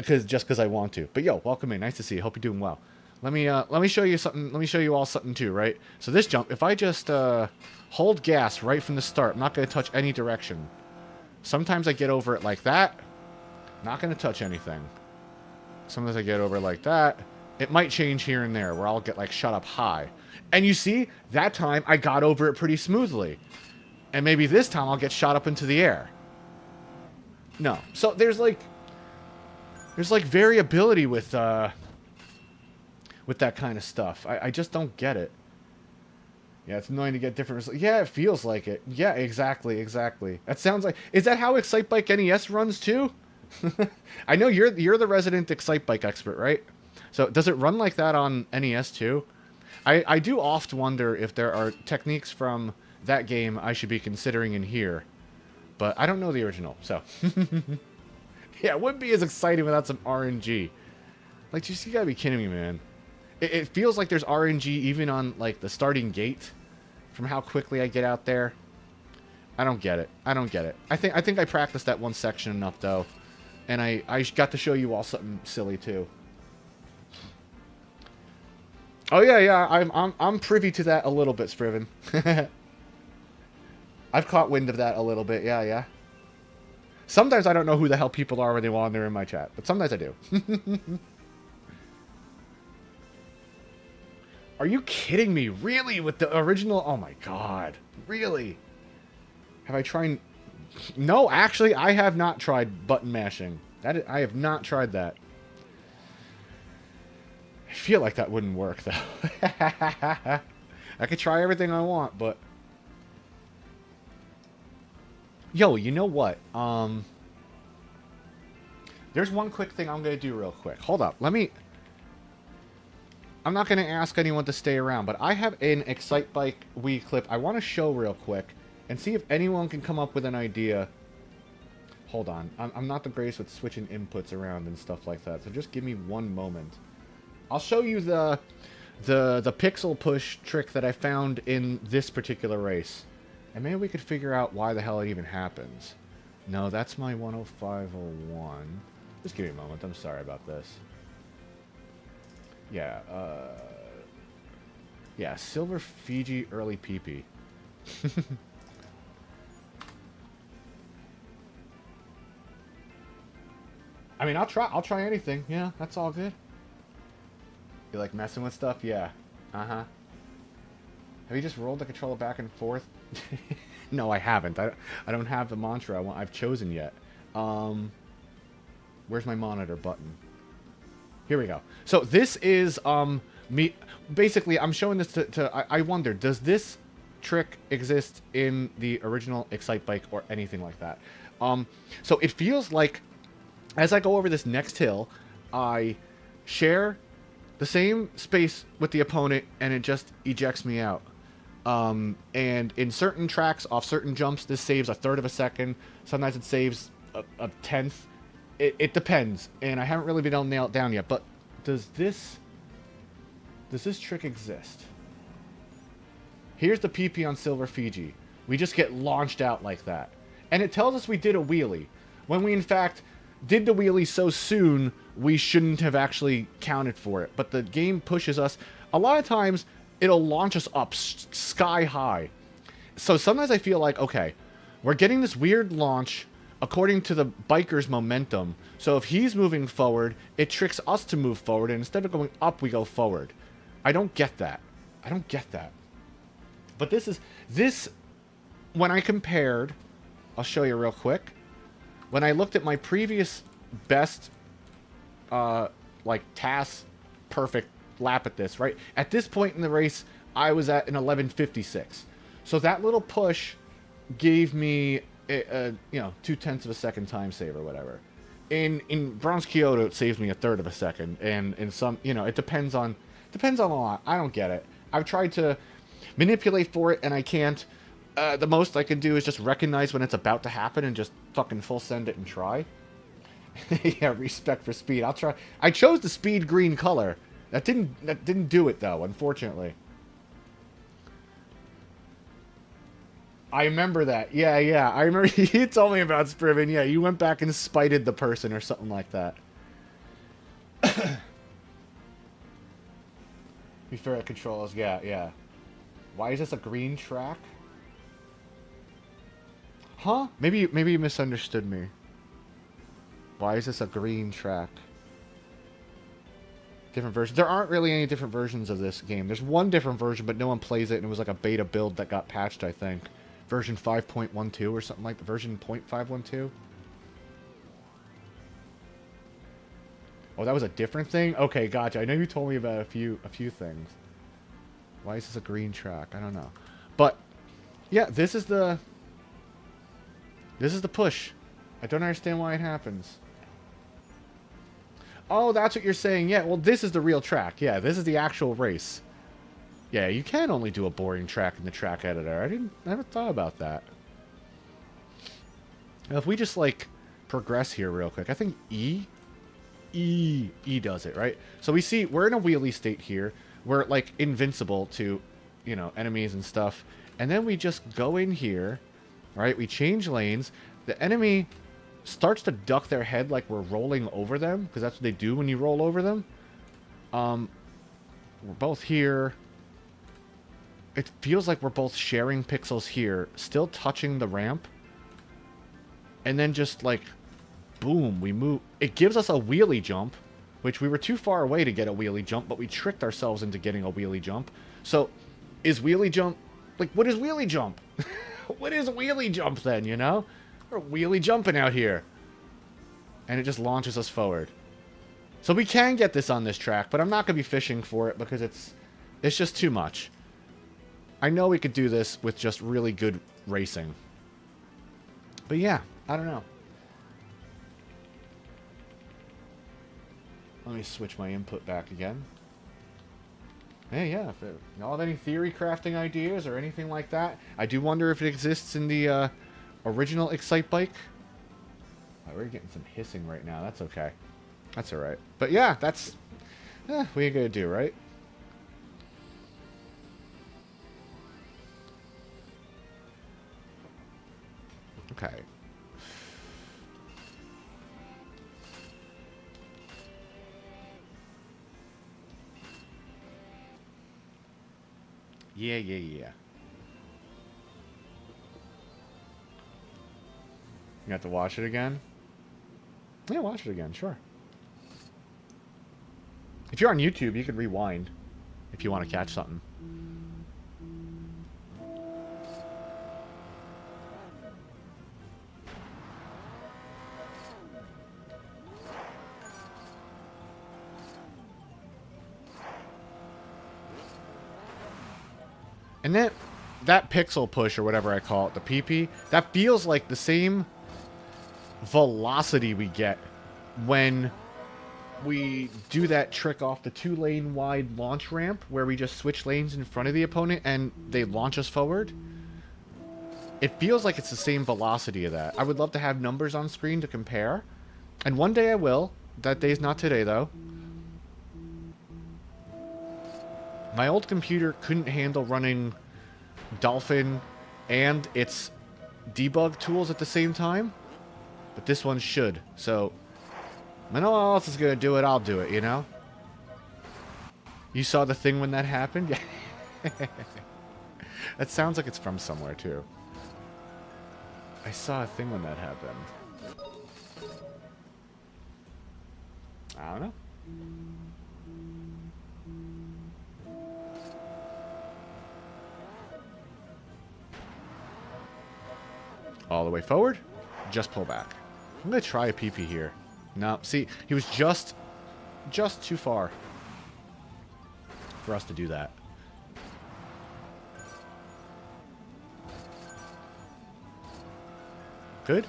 just because I want to. But yo, welcome in. Nice to see you. Hope you're doing well. Let me show you something. Let me show you all something too, right? So this jump, if I just hold gas right from the start, I'm not going to touch any direction. Sometimes I get over it like that. Not going to touch anything. Sometimes I get over like that. It might change here and there where I'll get like shot up high. And you see, that time I got over it pretty smoothly. And maybe this time I'll get shot up into the air. No. So there's like variability with that kind of stuff. I just don't get it. Yeah, it's annoying to get different results. Yeah, it feels like it. Yeah, exactly. That sounds like... Is that how Excitebike NES runs too? I know you're the resident Excitebike expert, right? So does it run like that on NES too? I do oft wonder if there are techniques from that game I should be considering in here. But I don't know the original, so... Yeah, it wouldn't be as exciting without some RNG. Like, you gotta be kidding me, man. It feels like there's RNG even on, like, the starting gate from how quickly I get out there. I don't get it. I think I practiced that one section enough, though. And I got to show you all something silly, too. Oh, yeah, I'm privy to that a little bit, Spriven. I've caught wind of that a little bit, yeah. Sometimes I don't know who the hell people are when they wander in my chat, but sometimes I do. Are you kidding me? Really? With the original? Oh my god. Really? Have I tried... No, actually, I have not tried button mashing. I have not tried that. I feel like that wouldn't work, though. I could try everything I want, but... Yo, you know what? There's one quick thing I'm going to do real quick. Hold up. I'm not going to ask anyone to stay around, but I have an Excitebike Wii clip I want to show real quick and see if anyone can come up with an idea. Hold on. I'm not the greatest with switching inputs around and stuff like that, so just give me one moment. I'll show you the pixel push trick that I found in this particular race. And maybe we could figure out why the hell it even happens. No, that's my 10501. Just give me a moment. I'm sorry about this. Yeah, yeah, Silver Fiji early PP. I mean, I'll try anything. Yeah, that's all good. You like messing with stuff? Yeah. Uh-huh. Have you just rolled the controller back and forth? No, I haven't. I don't have the mantra I've chosen yet. Where's my monitor button? Here we go. So this is me. Basically, I'm showing this to I wonder, does this trick exist in the original Excitebike or anything like that? So it feels like as I go over this next hill, I share the same space with the opponent, and it just ejects me out. And in certain tracks, off certain jumps, this saves a third of a second. Sometimes it saves a tenth. It depends, and I haven't really been able to nail it down yet. But does this trick exist? Here's the PP on Silver Fiji. We just get launched out like that, and it tells us we did a wheelie when we in fact did the wheelie so soon we shouldn't have actually counted for it. But the game pushes us. A lot of times it'll launch us up sky high. So sometimes I feel like, okay, we're getting this weird launch according to the biker's momentum. So if he's moving forward, it tricks us to move forward, and instead of going up, we go forward. I don't get that. But this, when I compared, I'll show you real quick. When I looked at my previous best, like, task perfect lap at this, right? At this point in the race, I was at an 11:56. So that little push gave me you know, 0.2 of a second time save or whatever. In Bronze Kyoto, it saves me a third of a second, and in some, you know, it depends on a lot. I don't get it. I've tried to manipulate for it, and I can't. The most I can do is just recognize when it's about to happen and just fucking full send it and try. Yeah, respect for speed. I'll try. I chose the speed green color. That didn't do it though, unfortunately. I remember that. Yeah. I remember you told me about Spriven. Yeah, you went back and spited the person or something like that. Be fair at controls. Yeah. Why is this a green track? Huh? Maybe you misunderstood me. Why is this a green track? Different versions. There aren't really any different versions of this game. There's one different version, but no one plays it, and it was like a beta build that got patched, I think. Version 5.12 or something like that. Version .512. Oh, that was a different thing? Okay, gotcha. I know you told me about a few things. Why is this a green track? I don't know. But, yeah, this is the push. I don't understand why it happens. Oh, that's what you're saying. Yeah, well, this is the real track. Yeah, this is the actual race. Yeah, you can only do a boring track in the track editor. I never thought about that. Now, if we just, like, progress here real quick. I think E does it, right? So we see we're in a wheelie state here. We're, like, invincible to, you know, enemies and stuff. And then we just go in here, right? We change lanes. The enemy starts to duck their head like we're rolling over them, because that's what they do when you roll over them. We're both here. It feels like we're both sharing pixels here, still touching the ramp. And then just like, boom, we move. It gives us a wheelie jump, which we were too far away to get a wheelie jump, but we tricked ourselves into getting a wheelie jump. So, is wheelie jump... Like, what is wheelie jump? What is wheelie jump then, you know? We're wheelie jumping out here. And it just launches us forward. So we can get this on this track, but I'm not going to be fishing for it because it's just too much. I know we could do this with just really good racing. But yeah, I don't know. Let me switch my input back again. Hey, yeah, if y'all have any theory crafting ideas or anything like that, I do wonder if it exists in the original Excite Bike. Oh, we're getting some hissing right now. That's okay. That's alright. But yeah, that's... what are you gonna do, right? Okay. Yeah. You have to watch it again? Yeah, watch it again, sure. If you're on YouTube, you can rewind if you want to catch something. And then that pixel push, or whatever I call it, the PP, that feels like the same velocity we get when we do that trick off the 2-lane wide launch ramp where we just switch lanes in front of the opponent and they launch us forward. It feels like it's the same velocity of that. I would love to have numbers on screen to compare. And one day I will. That day's not today, though. My old computer couldn't handle running Dolphin and its debug tools at the same time, but this one should. So, when no one else is going to do it, I'll do it, you know? You saw the thing when that happened? Yeah. That sounds like it's from somewhere, too. I saw a thing when that happened. I don't know. All the way forward. Just pull back. I'm going to try a PP here. No, see, he was just too far for us to do that. Good.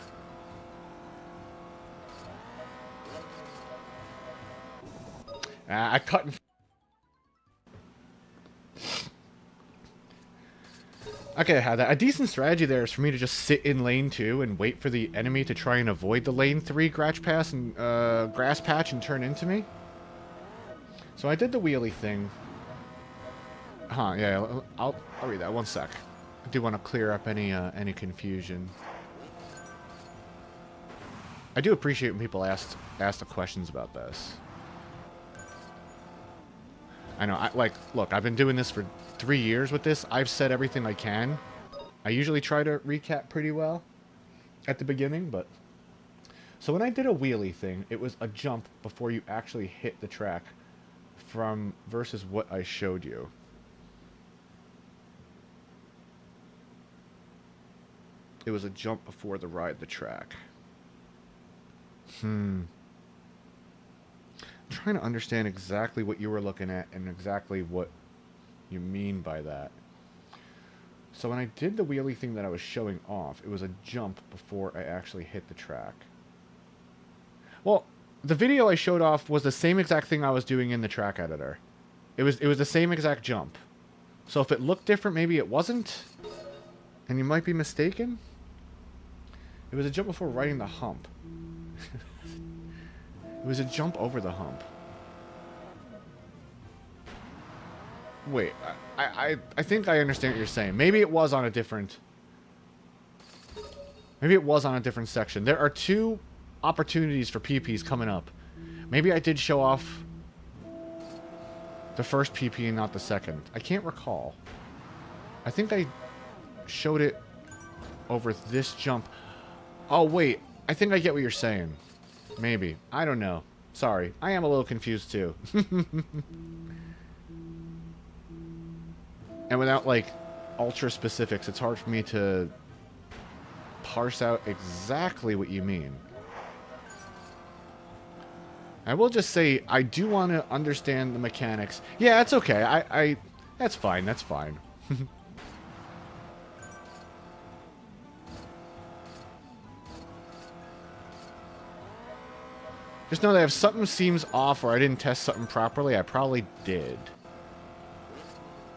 I cut and... Okay, I had that. A decent strategy there is for me to just sit in lane 2 and wait for the enemy to try and avoid the lane 3 grass patch and turn into me. So I did the wheelie thing. Huh, yeah, I'll read that. One sec. I do want to clear up any confusion. I do appreciate when people ask the questions about this. I know, look, I've been doing this for 3 years with this. I've said everything I can. I usually try to recap pretty well at the beginning, but... So when I did a wheelie thing, it was a jump before you actually hit the track from versus what I showed you. It was a jump before the ride the track. I'm trying to understand exactly what you were looking at and exactly what you mean by that. So when I did the wheelie thing that I was showing off, it was a jump before I actually hit the track. Well, the video I showed off was the same exact thing I was doing in the track editor. It was the same exact jump. So if it looked different, maybe it wasn't. And you might be mistaken. It was a jump before riding the hump. It was a jump over the hump. Wait, I think I understand what you're saying. Maybe it was on a different... Maybe it was on a different section. There are 2 opportunities for PPs coming up. Maybe I did show off the first PP and not the second. I can't recall. I think I showed it over this jump. Oh, wait. I think I get what you're saying. Maybe. I don't know. Sorry. I am a little confused, too. And without, like, ultra specifics, it's hard for me to parse out exactly what you mean. I will just say, I do want to understand the mechanics. Yeah, it's okay. That's fine. That's fine. Just know that if something seems off or I didn't test something properly, I probably did.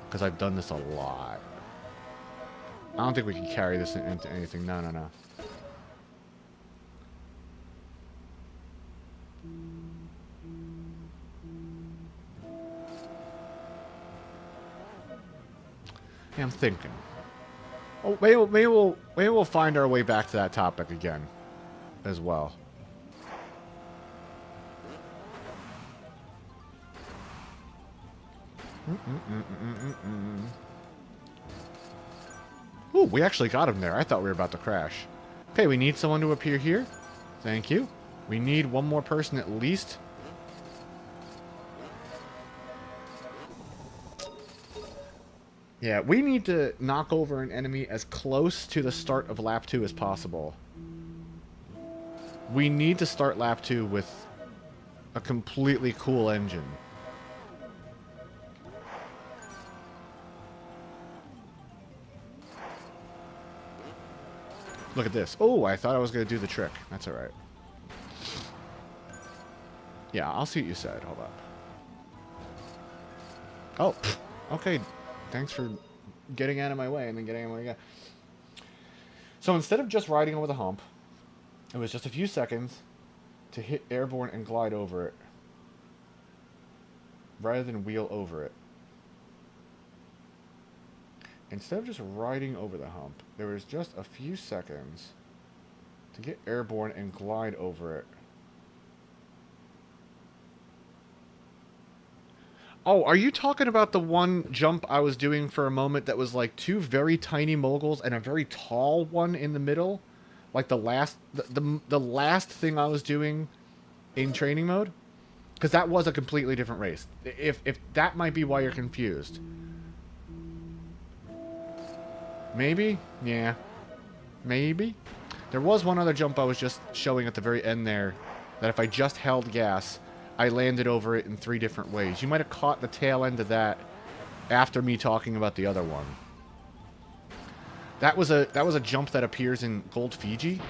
Because I've done this a lot. I don't think we can carry this into anything. No, no, no. Yeah, I'm thinking. Oh, maybe we'll find our way back to that topic again, as well. Ooh, we actually got him there. I thought we were about to crash. Okay, we need someone to appear here. Thank you. We need one more person at least. Yeah, we need to knock over an enemy as close to the start of lap 2 as possible. We need to start lap 2 with a completely cool engine. Look at this. Oh, I thought I was going to do the trick. That's alright. Yeah, I'll see what you said. Hold up. Oh, okay. Thanks for getting out of my way and then getting out of my way. So instead of just riding over the hump, it was just a few seconds to hit airborne and glide over it, rather than wheel over it. Instead of just riding over the hump, there was just a few seconds to get airborne and glide over it. Oh, are you talking about the one jump I was doing for a moment that was like 2 very tiny moguls and a very tall one in the middle? Like the last thing I was doing in training mode? Because that was a completely different race. If that might be why you're confused. Maybe? Yeah. Maybe? There was one other jump I was just showing at the very end there that if I just held gas, I landed over it in 3 different ways. You might have caught the tail end of that after me talking about the other one. That was a jump that appears in Gold Fiji.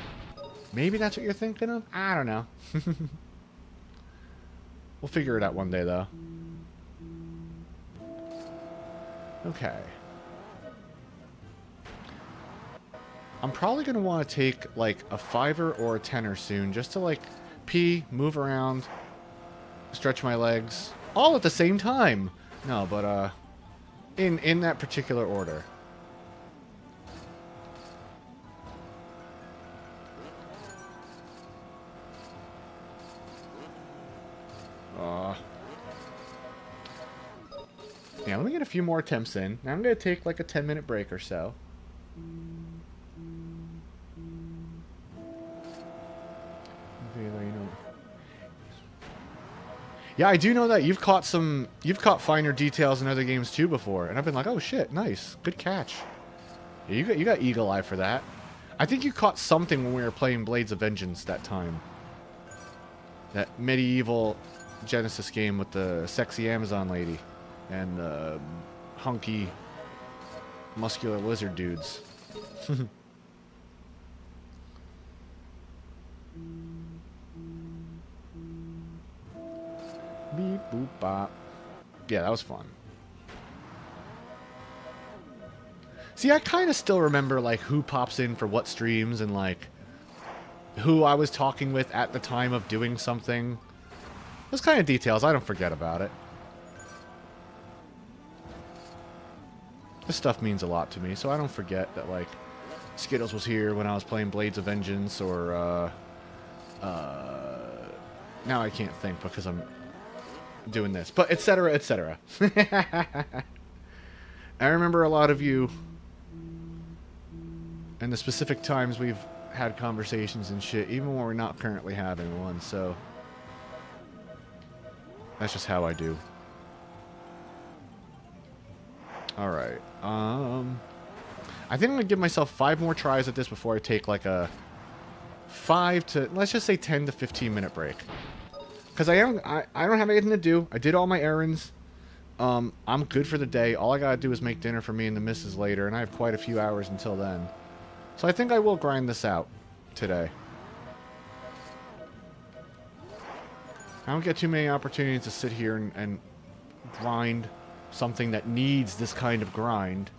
Maybe that's what you're thinking of? I don't know. We'll figure it out one day, though. Okay. I'm probably going to want to take, like, a 5er or a 10er soon, just to, like, pee, move around, stretch my legs, all at the same time. No, but, in that particular order. Yeah, let me get a few more attempts in. Now I'm going to take, like, a 10-minute break or so. Yeah, I do know that you've caught finer details in other games too before, and I've been like, oh shit, nice, good catch. Yeah, you got eagle eye for that. I think you caught something when we were playing Blades of Vengeance that time. That medieval Genesis game with the sexy Amazon lady and the hunky muscular lizard dudes. Beep boop bop. Yeah, that was fun. See, I kind of still remember, like, who pops in for what streams and, like, who I was talking with at the time of doing something. Those kind of details, I don't forget about it. This stuff means a lot to me, so I don't forget that, like, Skittles was here when I was playing Blades of Vengeance, or, now I can't think because I'm doing this, but etc., etc. I remember a lot of you and the specific times we've had conversations and shit, even when we're not currently having one, so that's just how I do. Alright, I think I'm gonna give myself 5 more tries at this before I take like a 5 to, let's just say 10 to 15 minute break. Because I don't have anything to do. I did all my errands. I'm good for the day. All I gotta do is make dinner for me and the missus later, and I have quite a few hours until then. So I think I will grind this out today. I don't get too many opportunities to sit here and grind something that needs this kind of grind.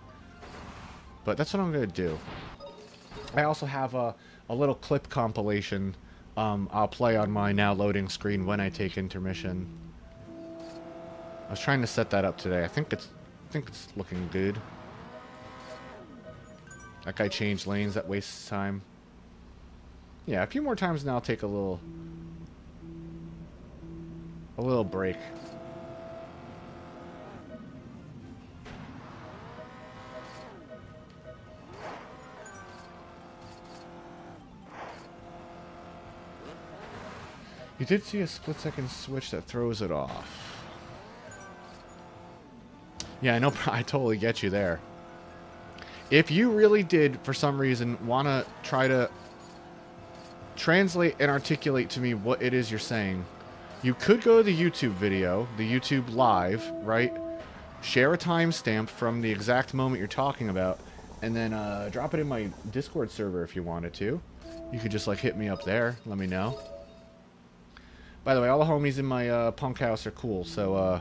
But that's what I'm gonna do. I also have a little clip compilation I'll play on my now loading screen when I take intermission. I was trying to set that up today. I think it's looking good. That guy changed lanes. That wastes time. Yeah, a few more times and I'll take a little break. You did see a split-second switch that throws it off. Yeah, I know. I totally get you there. If you really did, for some reason, want to try to translate and articulate to me what it is you're saying, you could go to the YouTube video, the YouTube live, right? Share a timestamp from the exact moment you're talking about, and then drop it in my Discord server if you wanted to. You could just, like, hit me up there. Let me know. By the way, all the homies in my punk house are cool, so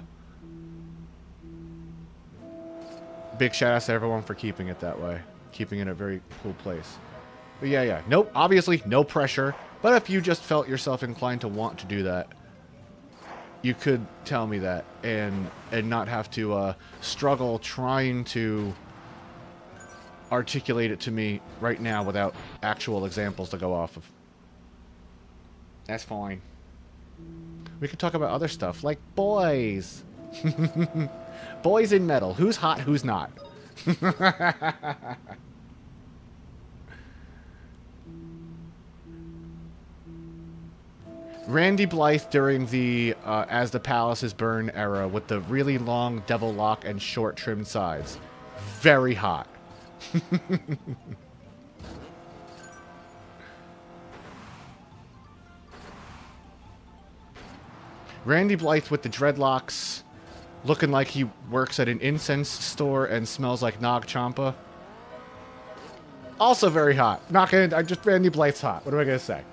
big shout out to everyone for keeping it that way. Keeping it a very cool place. But yeah. Nope, obviously, no pressure. But if you just felt yourself inclined to want to do that, you could tell me that and not have to struggle trying to articulate it to me right now without actual examples to go off of. That's fine. We could talk about other stuff, like boys. Boys in metal. Who's hot, who's not? Randy Blythe during the As the Palaces Burn era with the really long devil lock and short trimmed sides. Very hot. Randy Blythe with the dreadlocks, looking like he works at an incense store and smells like Nag Champa. Also very hot. Not gonna. Just Randy Blythe's hot. What am I gonna say?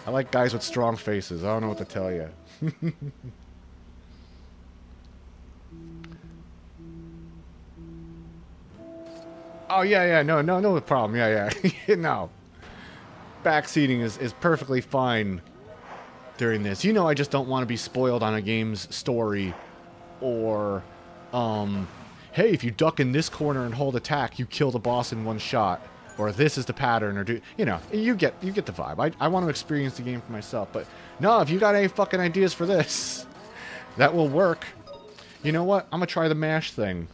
I like guys with strong faces. I don't know what to tell you. Oh yeah. No problem. Yeah. No. Backseating is perfectly fine during this. You know, I just don't want to be spoiled on a game's story, or, hey, if you duck in this corner and hold attack, you kill the boss in one shot, or this is the pattern, or you know, you get the vibe. I want to experience the game for myself, but no, if you got any fucking ideas for this, that will work. You know what? I'm gonna try the mash thing.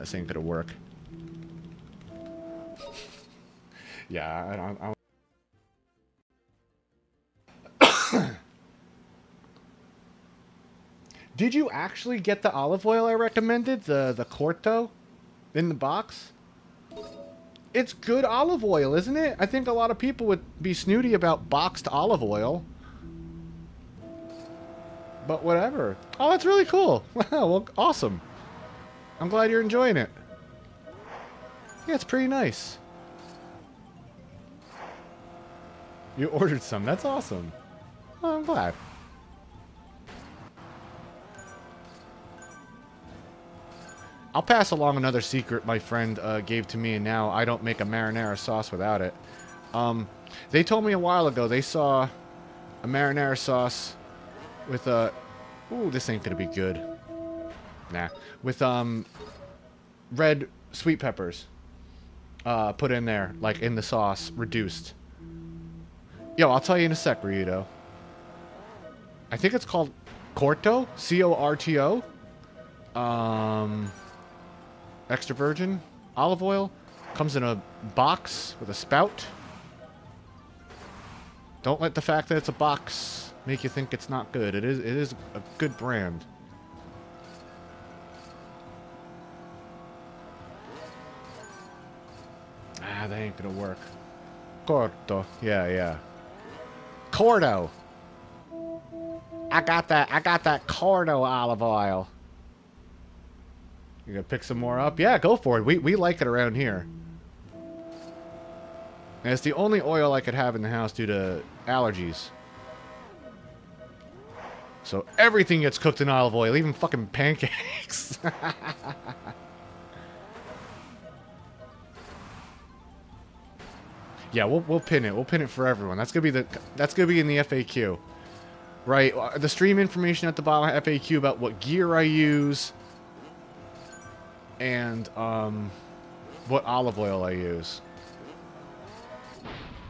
This ain't gonna work. Yeah, I don't Did you actually get the olive oil I recommended? The Corto? In the box? It's good olive oil, isn't it? I think a lot of people would be snooty about boxed olive oil. But whatever. Oh, that's really cool. Wow, well, awesome. I'm glad you're enjoying it. Yeah, it's pretty nice. You ordered some. That's awesome. Oh, I'm glad. I'll pass along another secret my friend gave to me, and now I don't make a marinara sauce without it. They told me a while ago they saw a marinara sauce with a... Ooh, this ain't gonna be good. Nah. With red sweet peppers put in there, like in the sauce, reduced. Yo, I'll tell you in a sec, Ryudo. I think it's called Corto, C-O-R-T-O. Extra virgin olive oil. Comes in a box with a spout. Don't let the fact that it's a box make you think it's not good. It is a good brand. Ah, that ain't gonna work. Corto. Yeah. Corto. I got that Corto olive oil. You gonna pick some more up? Yeah, go for it. We like it around here. And it's the only oil I could have in the house due to allergies. So everything gets cooked in olive oil, even fucking pancakes. Yeah, we'll pin it. We'll pin it for everyone. That's gonna be in the FAQ. Right, the stream information at the bottom of FAQ about what gear I use and what olive oil I use.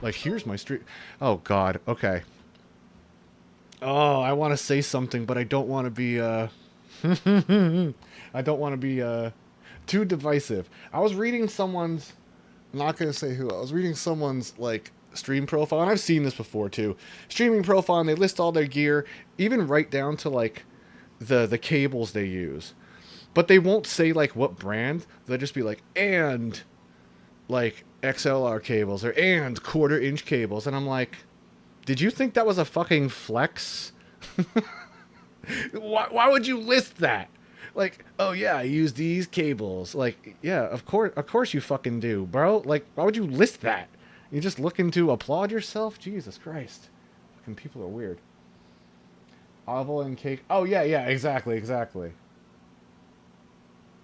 Like, here's my stream. Oh god, okay. Oh, I want to say something, but I don't want to be I don't want to be too divisive. I was reading someone's, I'm not going to say who. I was reading someone's like stream profile, and I've seen this before too. Streaming profile, and they list all their gear, even right down to like the cables they use. But they won't say like what brand. They'll just be like, and like XLR cables or and 1/4-inch cables, and I'm like, did you think that was a fucking flex? Why would you list that? Like, oh yeah, I use these cables. Like, yeah, of course you fucking do, bro. Like, why would you list that? You're just looking to applaud yourself? Jesus Christ. Fucking people are weird. Olive oil and cake. Oh yeah, exactly.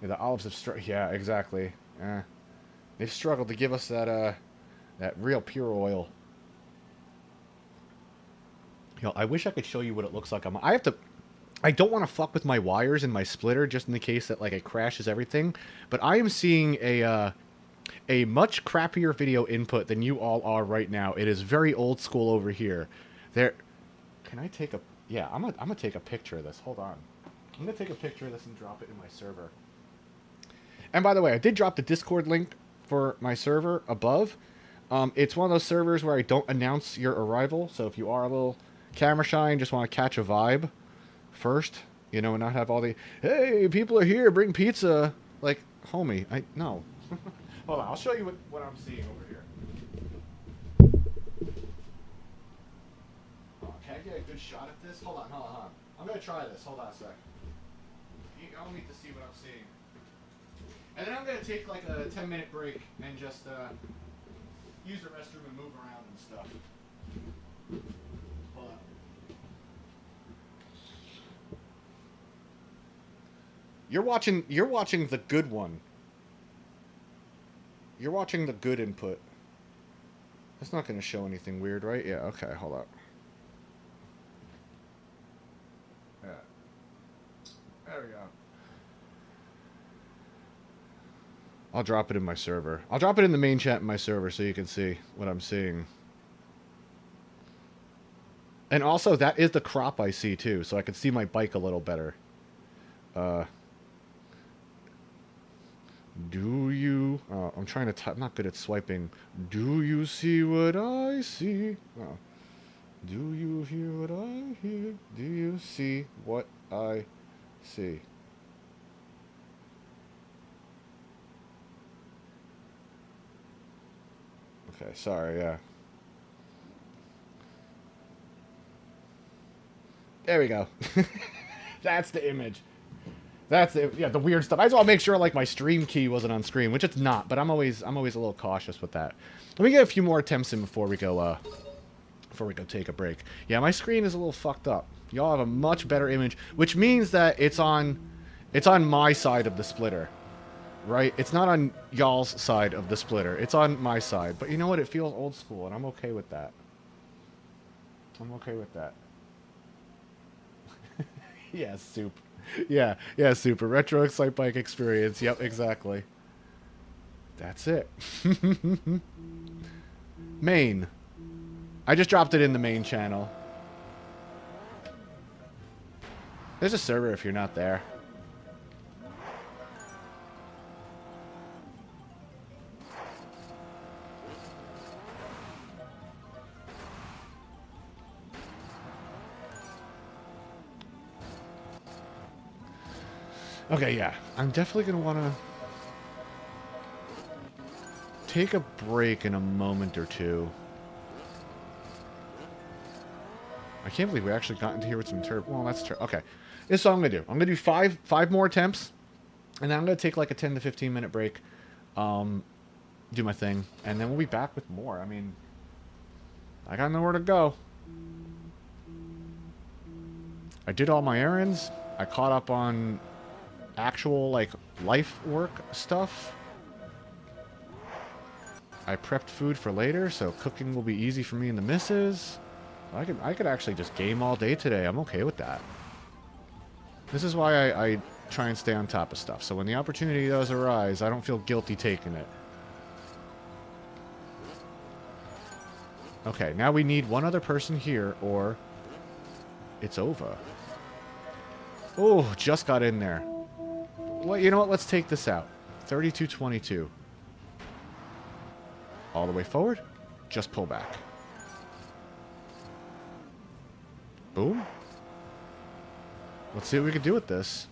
Yeah, the olives have yeah, exactly. They've struggled to give us that real pure oil. You know, I wish I could show you what it looks like. I don't want to fuck with my wires in my splitter just in the case that like it crashes everything. But I am seeing a much crappier video input than you all are right now. It is very old school over here. Can I take a? Yeah, I'm gonna take a picture of this. Hold on. I'm gonna take a picture of this and drop it in my server. And by the way, I did drop the Discord link for my server above. It's one of those servers where I don't announce your arrival. So if you are a little camera shy and just want to catch a vibe first, you know, and not have all the, hey, people are here, bring pizza. Like, homie, no. Hold on, I'll show you what I'm seeing over here. Oh, can I get a good shot at this? Hold on. I'm going to try this. Hold on a sec. I'll need to see what I'm seeing. And then I'm going to take like a 10-minute break and just use the restroom and move around and stuff. Hold on. You're watching the good one. You're watching the good input. That's not going to show anything weird, right? Yeah, okay, hold up. Yeah. There we go. I'll drop it in my server. I'll drop it in the main chat in my server so you can see what I'm seeing. And also, that is the crop I see, too, so I can see my bike a little better. Do you... Oh, I'm trying to type. I'm not good at swiping. Do you see what I see? Oh. Do you hear what I hear? Do you see what I see. Okay, sorry, yeah. There we go. That's the image. That's it. Yeah, the weird stuff. I just want to make sure like my stream key wasn't on screen, which it's not, but I'm always a little cautious with that. Let me get a few more attempts in before we go take a break. Yeah, my screen is a little fucked up. Y'all have a much better image, which means that it's on my side of the splitter. Right? It's not on y'all's side of the splitter. It's on my side. But you know what? It feels old school, and I'm okay with that. I'm okay with that. Yeah, soup. Yeah, super. Retro Excite Bike experience. Yep, exactly. That's it. Main. I just dropped it in the main channel. There's a server if you're not there. Okay, yeah. I'm definitely going to want to take a break in a moment or two. I can't believe we actually got into here with some turbo. Well, that's true. Okay. This is what I'm going to do. I'm going to do five more attempts. And then I'm going to take like a 10 to 15 minute break. Do my thing. And then we'll be back with more. I mean, I got nowhere to go. I did all my errands. I caught up on actual, like, life work stuff. I prepped food for later, so cooking will be easy for me and the missus. I could actually just game all day today. I'm okay with that. This is why I try and stay on top of stuff. So when the opportunity does arise, I don't feel guilty taking it. Okay, now we need one other person here, or it's over. Oh, just got in there. Well, you know what? Let's take this out. 3222. All the way forward. Just pull back. Boom. Let's see what we can do with this.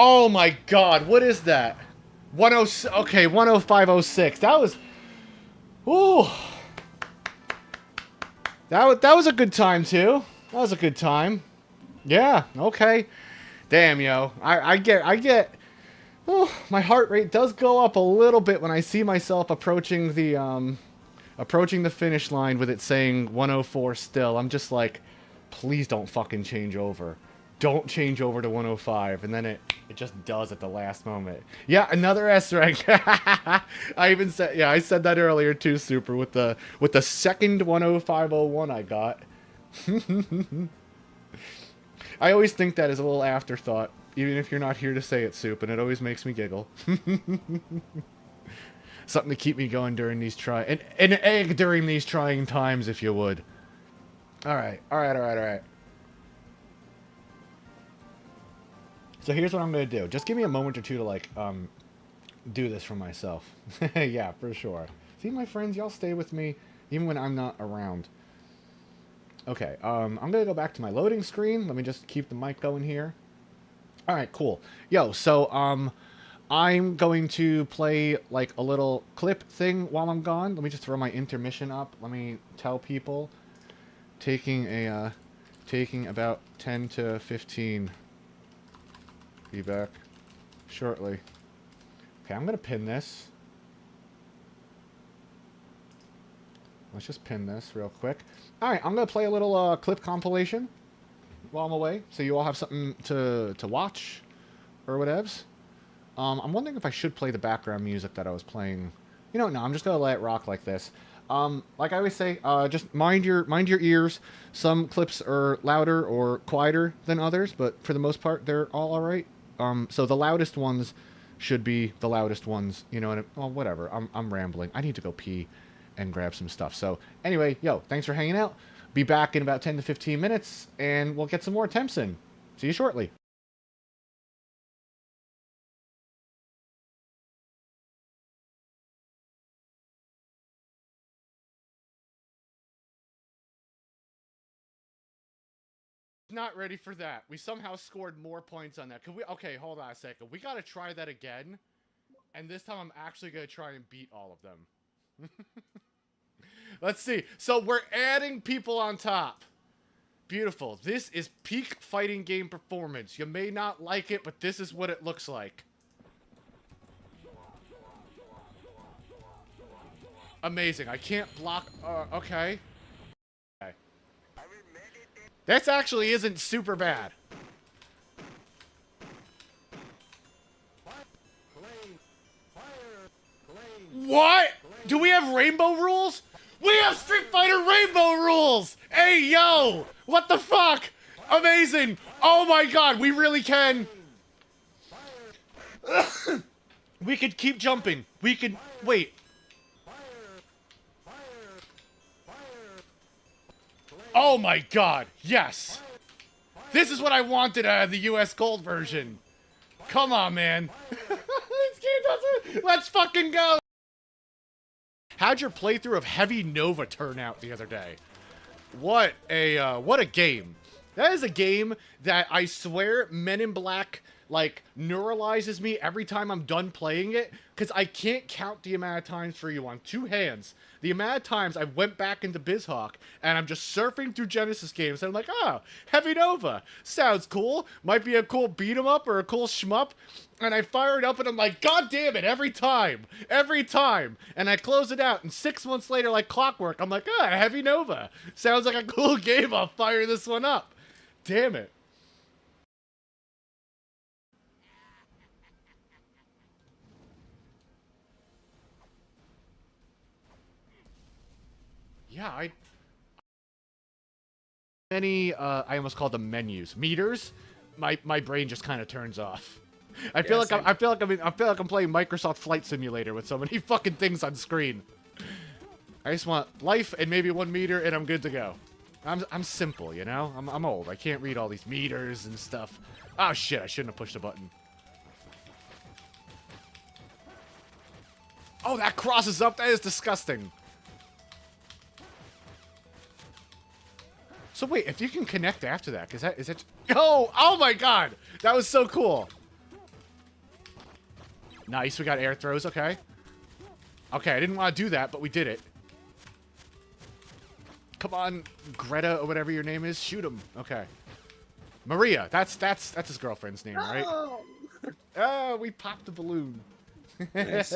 Oh my god, what is that? 10, okay, 10506. That was... Ooh. That was a good time, too. That was a good time. Yeah, okay. Damn, yo. I get... Oh, my heart rate does go up a little bit when I see myself approaching the finish line with it saying 104 still. I'm just like, please don't fucking change over. Don't change over to 105, and then it just does at the last moment. Yeah, another S rank. I even said, yeah, I said that earlier too, Super, with the second 10501 I got. I always think that is a little afterthought, even if you're not here to say it, Soup, and it always makes me giggle. Something to keep me going during these an egg during these trying times, if you would. All right. So here's what I'm going to do. Just give me a moment or two to, like, do this for myself. Yeah, for sure. See, my friends, y'all stay with me even when I'm not around. Okay, I'm going to go back to my loading screen. Let me just keep the mic going here. All right, cool. Yo, so, I'm going to play, like, a little clip thing while I'm gone. Let me just throw my intermission up. Let me tell people. Taking about 10 to 15... Be back shortly. Okay, I'm going to pin this. Let's just pin this real quick. Alright, I'm going to play a little clip compilation while I'm away, so you all have something to watch or whatevs. I'm wondering if I should play the background music that I was playing. You know, no, I'm just going to let it rock like this. Like I always say, just mind your ears. Some clips are louder or quieter than others, but for the most part, they're all alright. So the loudest ones should be the loudest ones, you know, well, whatever. I'm rambling. I need to go pee and grab some stuff. So anyway, yo, thanks for hanging out. be back in about 10 to 15 minutes, and we'll get some more attempts in. See you shortly. Not ready for that. We somehow scored more points on that. Okay, hold on a second. We gotta try that again. And this time I'm actually gonna try and beat all of them. Let's see. So we're adding people on top. Beautiful. This is peak fighting game performance. You may not like it, but this is what it looks like. Amazing. I can't block. Okay. Okay. This actually isn't super bad. What? Do we have rainbow rules? We have Street Fighter rainbow rules! Hey, yo! What the fuck? Amazing! Oh my god, we really can. We could keep jumping. We could... Wait. Oh my god, yes! This is what I wanted out of the US Gold version. Come on, man. This game doesn't... Let's fucking go! How'd your playthrough of Heavy Nova turn out the other day? What a game. That is a game that I swear Men in Black, like, neuralizes me every time I'm done playing it, because I can't count the amount of times for you on two hands. The amount of times I went back into BizHawk, and I'm just surfing through Genesis games, and I'm like, oh, Heavy Nova. Sounds cool. Might be a cool beat-em-up or a cool shmup. And I fire it up, and I'm like, God damn it, every time. Every time. And I close it out, and 6 months later, like clockwork, I'm like, ah, Heavy Nova. Sounds like a cool game. I'll fire this one up. Damn it. Yeah, I almost called them menus. Meters? My brain just kind of turns off. I feel like I feel like I'm playing Microsoft Flight Simulator with so many fucking things on screen. I just want life and maybe 1 meter, and I'm good to go. I'm simple, you know? I'm old. I can't read all these meters and stuff. Oh shit, I shouldn't have pushed the button. Oh, that crosses up. That is disgusting. So wait, if you can connect after that, is that oh my god! That was so cool. Nice, we got air throws, okay. Okay, I didn't want to do that, but we did it. Come on, Greta or whatever your name is, shoot him. Okay. Maria, that's his girlfriend's name, right? Oh, we popped the balloon. Yes.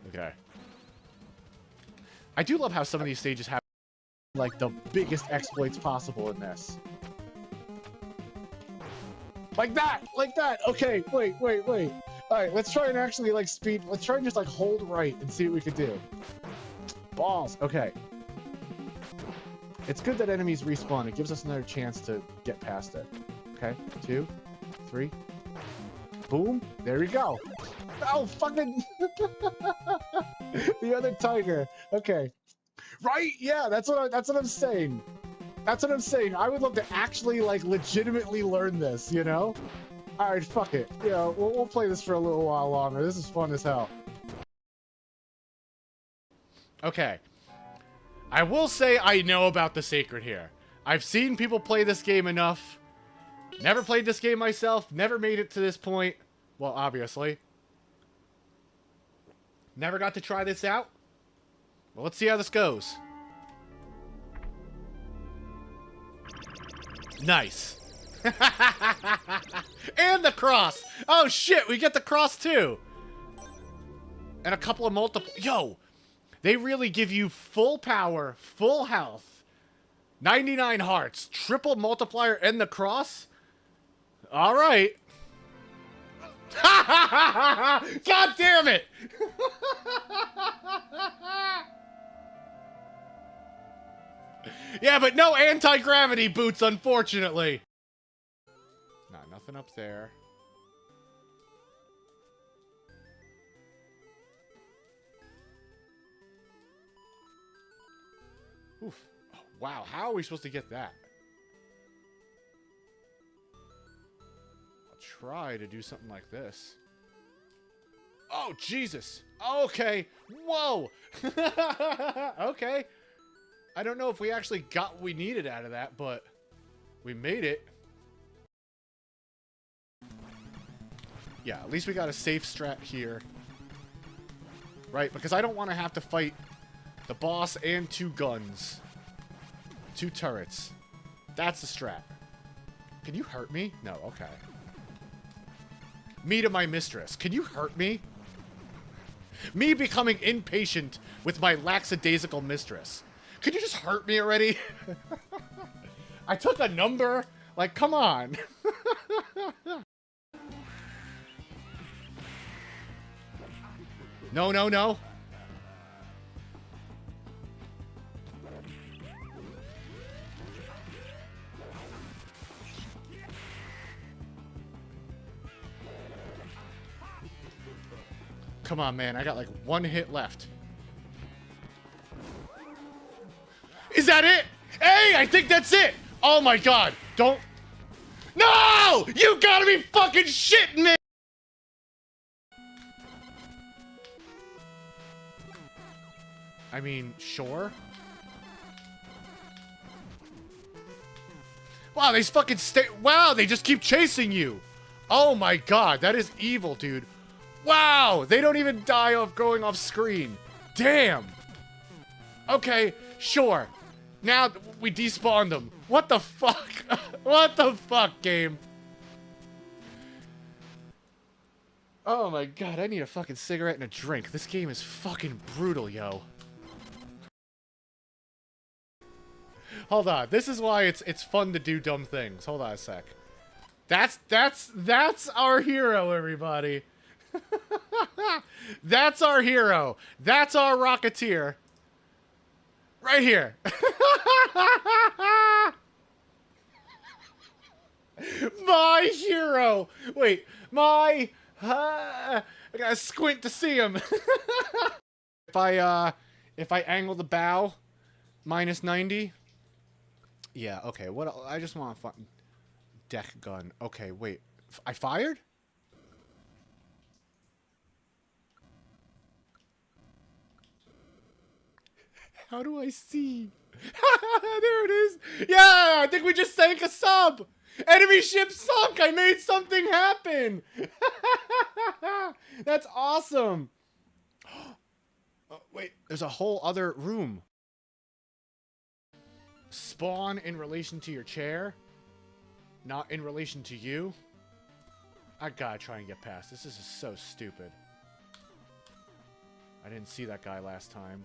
Okay. I do love how some of these stages have like the biggest exploits possible in this. Like that! Like that! Okay, wait. Alright, let's try and actually, like, let's try and just, like, hold right and see what we could do. Balls! Okay. It's good that enemies respawn. It gives us another chance to get past it. Okay, 2, 3. Boom! There we go! Oh, fucking... The other tiger. Okay. Right? Yeah, that's what I'm saying. That's what I'm saying. I would love to actually, like, legitimately learn this, you know? Alright, fuck it. You know, we'll play this for a little while longer. This is fun as hell. Okay. I will say I know about the Sacred here. I've seen people play this game enough. Never played this game myself. Never made it to this point. Well, obviously. Never got to try this out. Well, let's see how this goes. Nice. And the cross. Oh, shit. We get the cross, too. And a couple of multiple... Yo. They really give you full power, full health, 99 hearts, triple multiplier, and the cross? All right. God damn it! Yeah, but no anti-gravity boots, unfortunately. Nah, nothing up there. Oof. Oh, wow, how are we supposed to get that? I'll try to do something like this. Oh, Jesus. Okay. Whoa. Okay. I don't know if we actually got what we needed out of that, but we made it. Yeah, at least we got a safe strat here. Right, because I don't want to have to fight the boss and 2 guns. 2 turrets. That's the strat. Can you hurt me? No, okay. Me to my mistress. Can you hurt me? Me becoming impatient with my lackadaisical mistress. Could you just hurt me already? I took a number. Like, come on. No, no, no. Come on, man. I got like 1 hit left. Is that it? Hey, I think that's it. Oh my god. Don't. No! You gotta be fucking shitting me! I mean, sure. Wow, they fucking stay. Wow, they just keep chasing you. Oh my god, that is evil, dude. Wow, they don't even die of going off screen. Damn. Okay, sure. Now we despawned them. What the fuck? What the fuck, game? Oh my god, I need a fucking cigarette and a drink. This game is fucking brutal, yo. Hold on. This is why it's fun to do dumb things. Hold on a sec. That's our hero, everybody. That's our hero. That's our Rocketeer. Right here. My hero. Wait, my I gotta squint to see him. if I angle the bow minus 90. Yeah, okay. What I just want a fun deck gun. Okay, wait. I fired? How do I see? There it is. Yeah, I think we just sank a sub. Enemy ship sunk. I made something happen. That's awesome. Oh, wait, there's a whole other room. Spawn in relation to your chair, not in relation to you. I gotta try and get past this. This is so stupid. I didn't see that guy last time.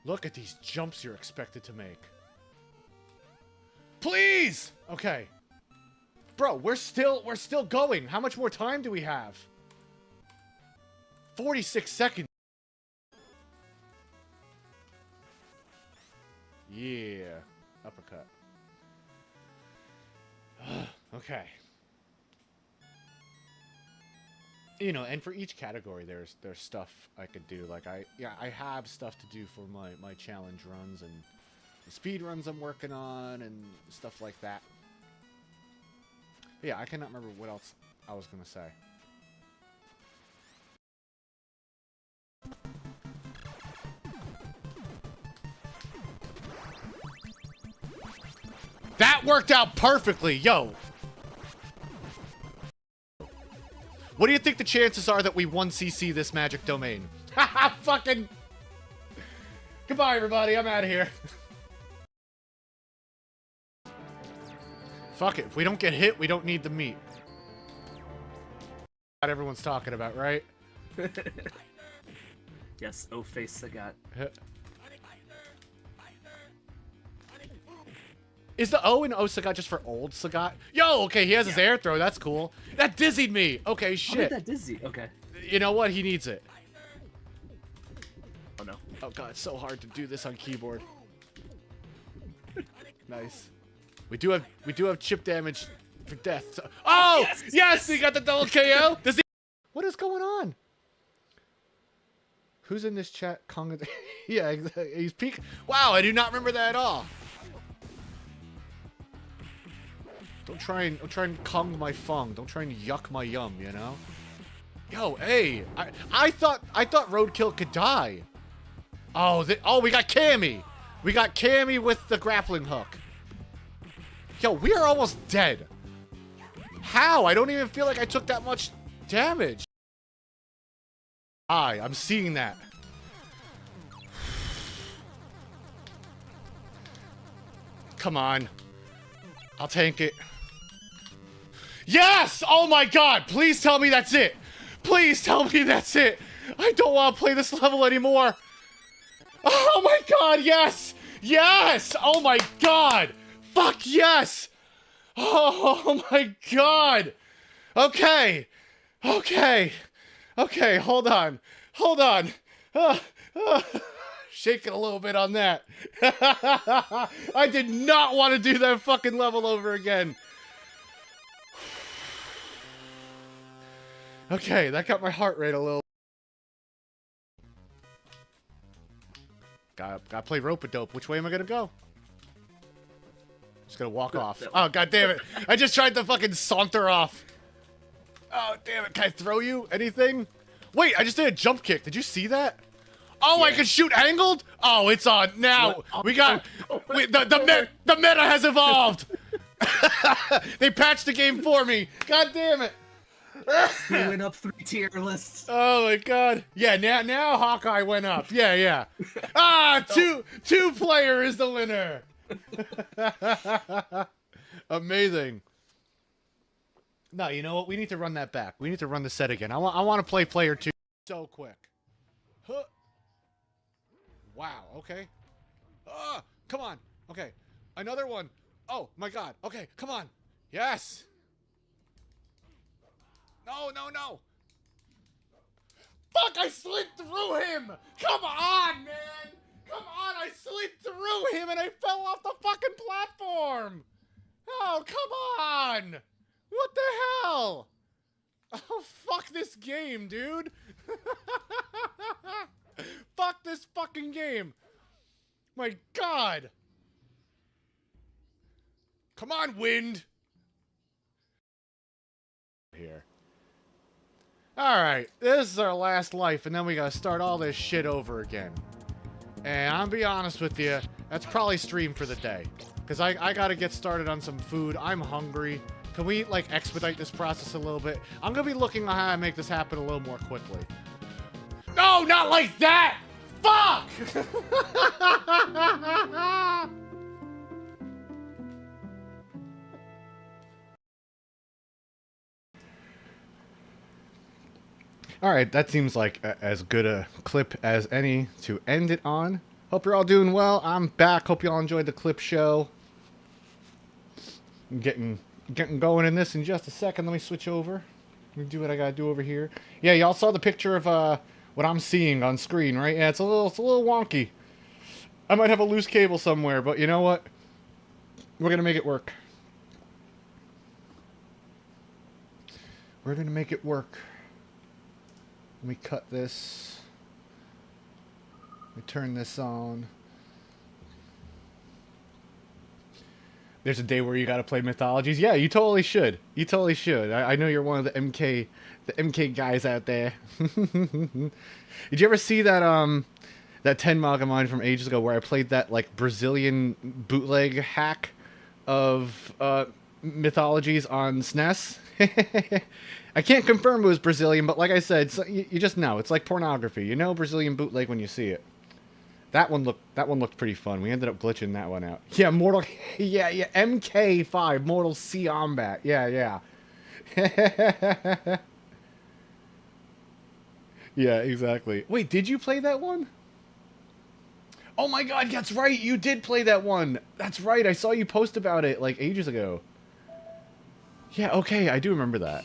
Look at these jumps you're expected to make. Please! Okay. Bro, we're still going. How much more time do we have? 46 seconds. Yeah. Uppercut. Okay. You know, and for each category there's stuff I could do. Like I have stuff to do for my challenge runs and the speed runs I'm working on and stuff like that. But yeah, I cannot remember what else I was gonna say. That worked out perfectly, yo! What do you think the chances are that we 1cc this magic domain? Haha, fucking... Goodbye, everybody. I'm out of here. Fuck it. If we don't get hit, we don't need the meat. What everyone's talking about, right? Yes, oh face Sagat. Is the O in O Sagat just for old Sagat? Yo, okay, he has his air throw. That's cool. That dizzied me. Okay, shit. How did that dizzy? Okay. You know what? He needs it. Oh no. Oh god, it's so hard to do this on keyboard. Nice. We do have chip damage for death. So oh yes, he got the double KO. Does he? What is going on? Who's in this chat? Kong. Yeah, exactly. He's peak. Wow, I do not remember that at all. Don't try and Kong my fung. Don't try and yuck my yum, you know? Yo, hey, I thought Roadkill could die. Oh, we got Cammy. We got Cammy with the grappling hook. Yo, we are almost dead. How? I don't even feel like I took that much damage. I'm seeing that. Come on. I'll tank it. Yes! Oh my god! Please tell me that's it! Please tell me that's it! I don't want to play this level anymore! Oh my god, yes! Yes! Oh my god! Fuck yes! Oh my god! Okay! Okay! Okay, hold on. Hold on. Shaking a little bit on that. I did not want to do that fucking level over again. Okay, that got my heart rate a little. Gotta play rope-a-dope. Which way am I gonna go? Just gonna walk off. Oh, god damn it. I just tried to fucking saunter off. Oh, damn it. Can I throw you? Anything? Wait, I just did a jump kick. Did you see that? Oh, yeah. I can shoot angled? Oh, it's on. Now, we got... the meta has evolved. They patched the game for me. God damn it. We went up 3 tier lists. Oh my god. Yeah, now Hawkeye went up. Yeah. Ah, two player is the winner. Amazing. No, you know what? We need to run that back. We need to run the set again. I want to play player 2 so quick. Huh. Wow, okay. Come on. Okay. Another one. Oh my god. Okay, come on. Yes. No. Fuck, I slid through him! Come on, man! Come on, I slid through him and I fell off the fucking platform! Oh, come on! What the hell? Oh, fuck this game, dude! Fuck this fucking game! My god! Come on, wind! Here. Alright, this is our last life, and then we gotta start all this shit over again. And I'll be honest with you, that's probably stream for the day. Because I gotta get started on some food. I'm hungry. Can we, like, expedite this process a little bit? I'm gonna be looking at how to make this happen a little more quickly. No, not like that! Fuck! Alright, that seems like as good a clip as any to end it on. Hope you're all doing well. I'm back. Hope you all enjoyed the clip show. I'm getting going in this in just a second. Let me switch over. Let me do what I gotta do over here. Yeah, y'all saw the picture of what I'm seeing on screen, right? Yeah, it's a little wonky. I might have a loose cable somewhere, but you know what? We're gonna make it work. We're gonna make it work. Let me cut this. Let me turn this on. There's a day where you gotta play mythologies. Yeah, you totally should. You totally should. I know you're one of the MK guys out there. Did you ever see that that 10 mog of mine from ages ago where I played that like Brazilian bootleg hack of mythologies on SNES? I can't confirm it was Brazilian, but like I said, so you just know. It's like pornography. You know Brazilian bootleg when you see it. That one looked pretty fun. We ended up glitching that one out. Yeah, Mortal yeah, MK5, Mortal Kombat. Yeah. Yeah, exactly. Wait, did you play that one? Oh my god, that's right. You did play that one. That's right. I saw you post about it like ages ago. Yeah, okay. I do remember that.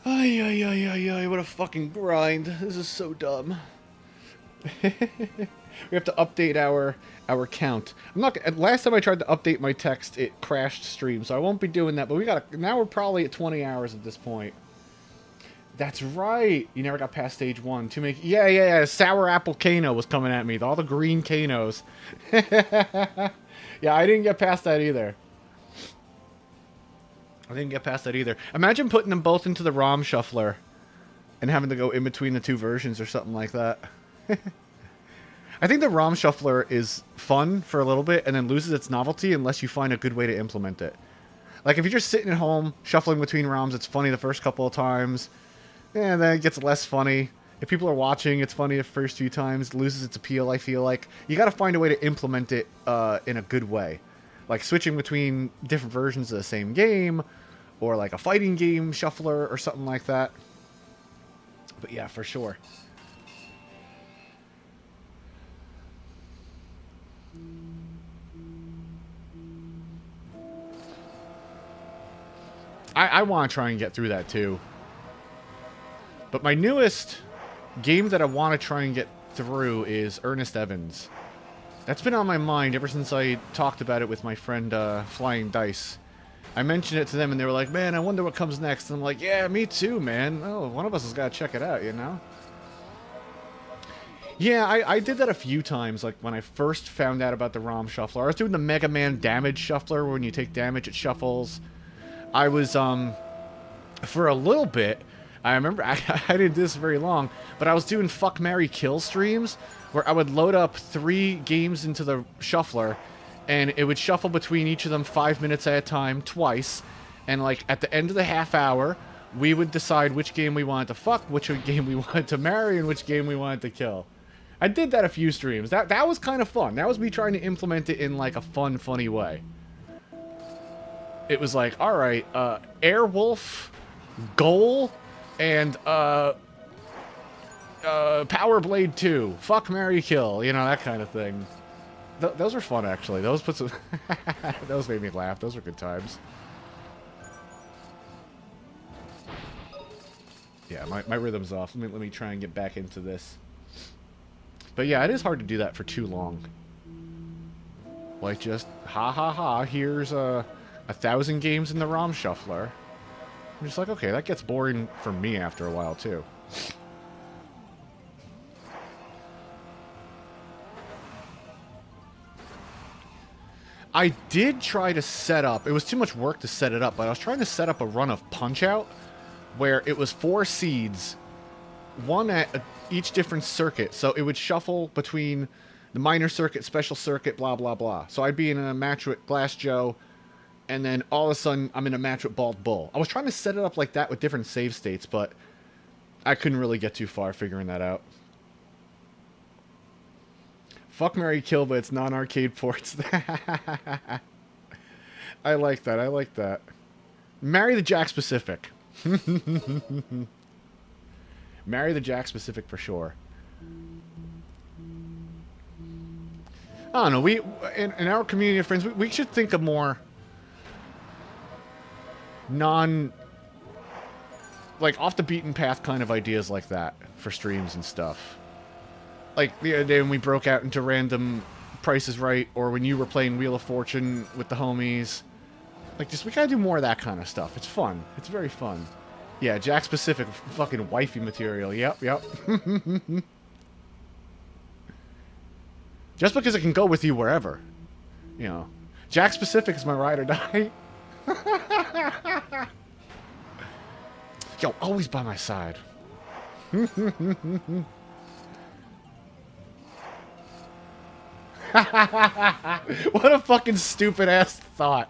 Ay, what a fucking grind. This is so dumb. We have to update our count. I'm not. Last time I tried to update my text, it crashed stream, so I won't be doing that. But we got. Now we're probably at 20 hours at this point. That's right. You never got past stage 1. Too many. Yeah. Sour apple Kano was coming at me. All the green Kanos. Yeah, I didn't get past that either. Imagine putting them both into the ROM shuffler and having to go in between the two versions or something like that. I think the ROM shuffler is fun for a little bit and then loses its novelty unless you find a good way to implement it. Like, if you're just sitting at home shuffling between ROMs, it's funny the first couple of times, and then it gets less funny. If people are watching, it's funny the first few times, it loses its appeal, I feel like. You gotta find a way to implement it in a good way. Like switching between different versions of the same game, or like a fighting game shuffler or something like that. But yeah, for sure. I want to try and get through that too. But my newest game that I want to try and get through is Ernest Evans. That's been on my mind ever since I talked about it with my friend Flying Dice. I mentioned it to them and they were like, man, I wonder what comes next. And I'm like, yeah, me too, man. Oh, one of us has got to check it out, you know? Yeah, I did that a few times, like when I first found out about the ROM shuffler. I was doing the Mega Man damage shuffler, where when you take damage, it shuffles. I was, for a little bit, I remember, I didn't do this very long, but I was doing Fuck, Marry, Kill streams, where I would load up 3 games into the shuffler, and it would shuffle between each of them 5 minutes at a time, twice, and like, at the end of the half hour, we would decide which game we wanted to fuck, which game we wanted to marry, and which game we wanted to kill. I did that a few streams. That was kind of fun. That was me trying to implement it in, like, a fun, funny way. It was like, alright, Airwolf, Goal, and, Power Blade 2. Fuck, marry, kill. You know, that kind of thing. Those were fun, actually. Those put some... Those made me laugh. Those were good times. Yeah, my rhythm's off. Let me try and get back into this. But yeah, it is hard to do that for too long. Like, just, here's 1,000 games in the ROM shuffler. I'm just like, okay, that gets boring for me after a while, too. I did try to set up, it was too much work to set it up, but I was trying to set up a run of Punch-Out, where it was 4 seeds, one at each different circuit, so it would shuffle between the minor circuit, special circuit, blah, blah, blah. So I'd be in a match with Glass Joe, and then all of a sudden, I'm in a match with Bald Bull. I was trying to set it up like that with different save states, but I couldn't really get too far figuring that out. Fuck, marry, kill, but it's non-arcade ports. I like that, I like that. Marry the Jack Specific. Marry the Jack Specific for sure. I don't know, we, in our community of friends, we should think of more like, off the beaten path kind of ideas like that for streams and stuff. Like, the other day when we broke out into random Price is Right, or when you were playing Wheel of Fortune with the homies. Like, just, we gotta do more of that kind of stuff. It's fun. It's very fun. Yeah, Jack Specific, fucking wifey material. Yep. Just because it can go with you wherever. You know. Jack Specific is my ride or die. Yo, always by my side. What a fucking stupid ass thought.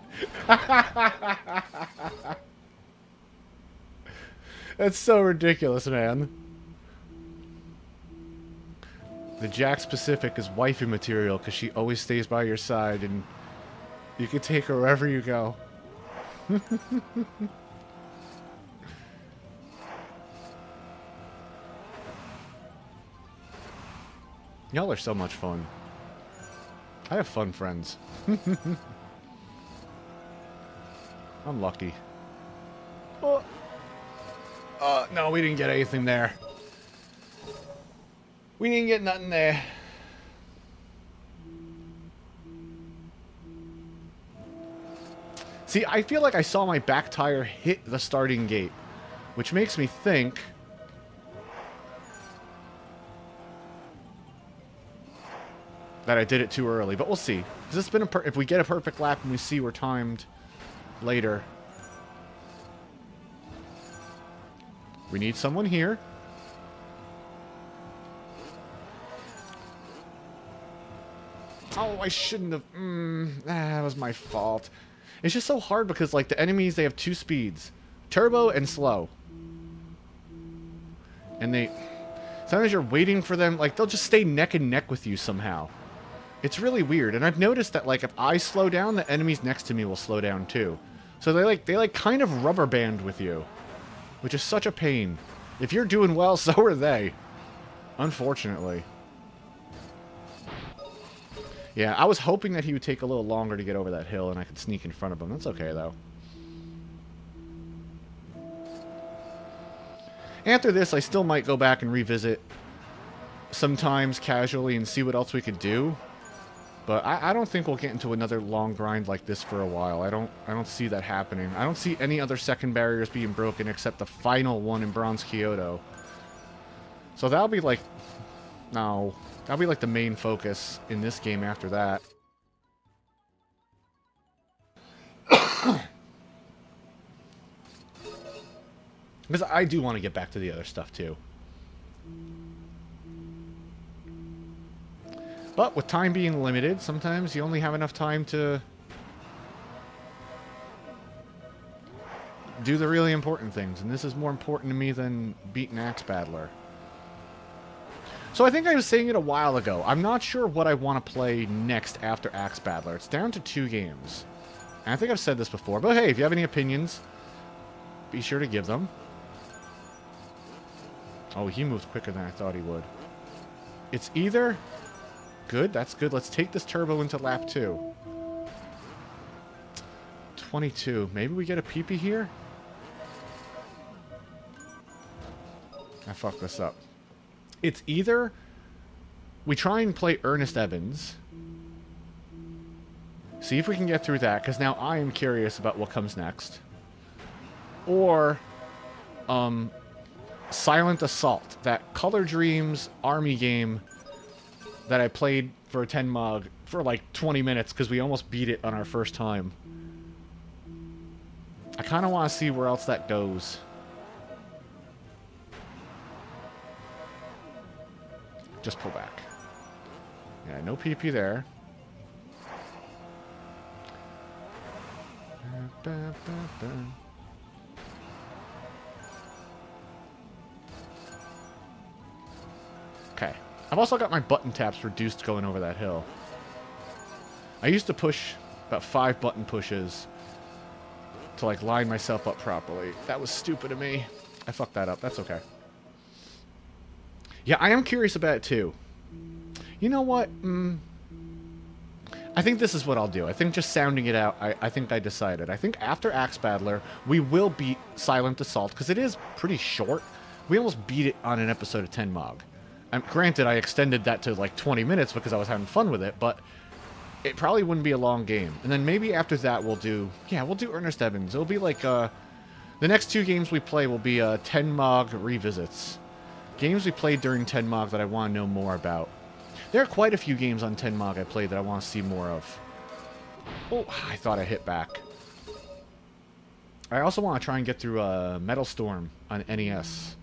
That's so ridiculous, man. The Jack Specific is wifey material because she always stays by your side and you can take her wherever you go. Y'all are so much fun. I have fun friends. I'm lucky. Oh. No, we didn't get anything there. We didn't get nothing there. See, I feel like I saw my back tire hit the starting gate, which makes me think that I did it too early, but we'll see. 'Cause it's been if we get a perfect lap and we see we're timed later. We need someone here. Oh, I shouldn't have. That was my fault. It's just so hard because, like, the enemies, they have two speeds. Turbo and slow. And they... Sometimes you're waiting for them, like, they'll just stay neck and neck with you somehow. It's really weird. And I've noticed that, like, if I slow down, the enemies next to me will slow down, too. So they kind of rubber band with you. Which is such a pain. If you're doing well, so are they. Unfortunately. Yeah, I was hoping that he would take a little longer to get over that hill and I could sneak in front of him. That's okay, though. After this, I still might go back and revisit sometimes casually and see what else we could do. But I don't think we'll get into another long grind like this for a while. I don't see that happening. I don't see any other second barriers being broken except the final one in Bronze Kyoto. So that'll be like... No... That'll be like the main focus in this game after that. Because I do want to get back to the other stuff too. But with time being limited, sometimes you only have enough time to do the really important things. And this is more important to me than beating Axe Battler. So I think I was saying it a while ago. I'm not sure what I want to play next after Axe Battler. It's down to 2 games. And I think I've said this before. But hey, if you have any opinions, be sure to give them. Oh, he moved quicker than I thought he would. It's either... Good, that's good. Let's take this turbo into lap 2. 22. Maybe we get a peepee here? I fucked this up. It's either we try and play Ernest Evans, see if we can get through that, because now I am curious about what comes next, or Silent Assault, that Color Dreams Army game that I played for a 10 mog for like 20 minutes because we almost beat it on our first time. I kind of want to see where else that goes. Just pull back. Yeah, no PP there. Okay. I've also got my button taps reduced going over that hill. I used to push about 5 button pushes to like line myself up properly. That was stupid of me. I fucked that up. That's okay. Yeah, I am curious about it too. You know what? I think this is what I'll do. I think just sounding it out, I think I decided. I think after Axe Battler, we will beat Silent Assault, because it is pretty short. We almost beat it on an episode of 10 Mog. Granted, I extended that to like 20 minutes because I was having fun with it, but it probably wouldn't be a long game. And then maybe after that we'll do Ernest Evans. It'll be like, the next 2 games we play will be 10 Mog revisits. Games we played during 10 Mog that I want to know more about. There are quite a few games on 10 Mog I played that I want to see more of. Oh, I thought I hit back. I also want to try and get through Metal Storm on NES.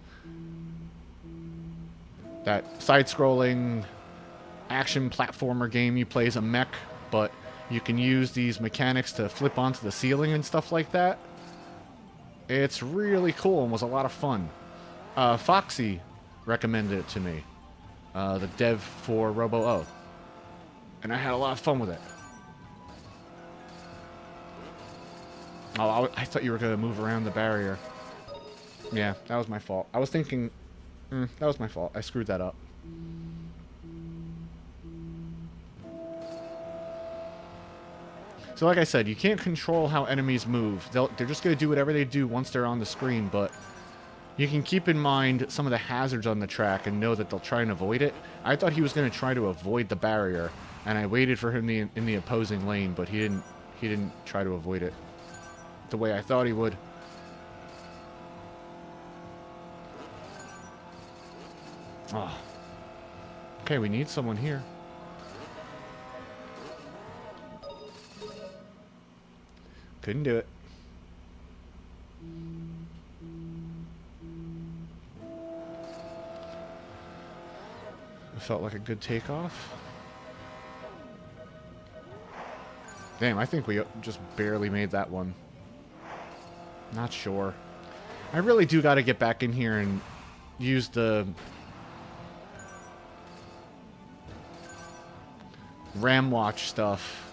That side-scrolling action platformer game you play as a mech, but you can use these mechanics to flip onto the ceiling and stuff like that. It's really cool and was a lot of fun. Foxy recommended it to me. The dev for Robo-O. And I had a lot of fun with it. Oh, I thought you were going to move around the barrier. Yeah, that was my fault. I was thinking... that was my fault. I screwed that up. So like I said, you can't control how enemies move. They're just going to do whatever they do once they're on the screen, but you can keep in mind some of the hazards on the track and know that they'll try and avoid it. I thought he was going to try to avoid the barrier, and I waited for him in the opposing lane, but he didn't try to avoid it the way I thought he would. Oh. Okay, we need someone here. Couldn't do it. It felt like a good takeoff. Damn, I think we just barely made that one. Not sure. I really do got to get back in here and use the RAM watch stuff.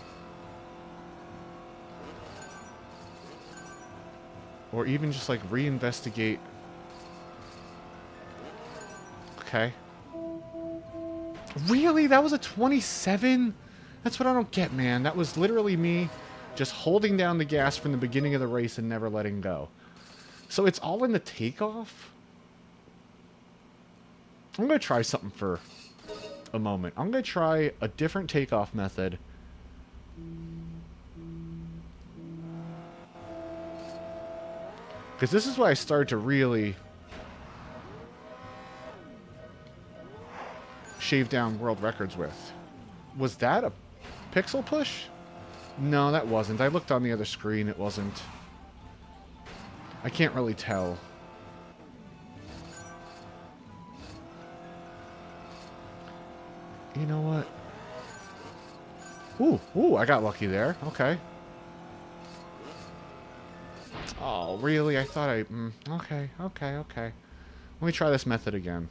Or even just like reinvestigate. Okay. Really? That was a 27? That's what I don't get, man. That was literally me just holding down the gas from the beginning of the race and never letting go. So it's all in the takeoff? I'm going to try something for a moment. I'm going to try a different takeoff method. Because this is what I started to really shave down world records with. Was that a pixel push? No, that wasn't. I looked on the other screen. It wasn't. I can't really tell. You know what? Ooh, I got lucky there. Okay. Oh, really? I thought I... okay. Let me try this method again.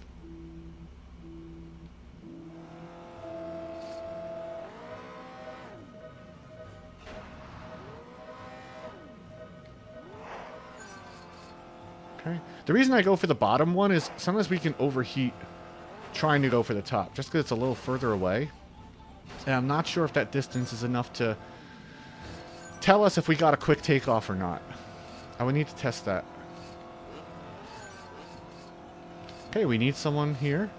Okay. The reason I go for the bottom one is sometimes we can overheat trying to go for the top, just because it's a little further away. And I'm not sure if that distance is enough to tell us if we got a quick takeoff or not. I would need to test that. Okay, we need someone here.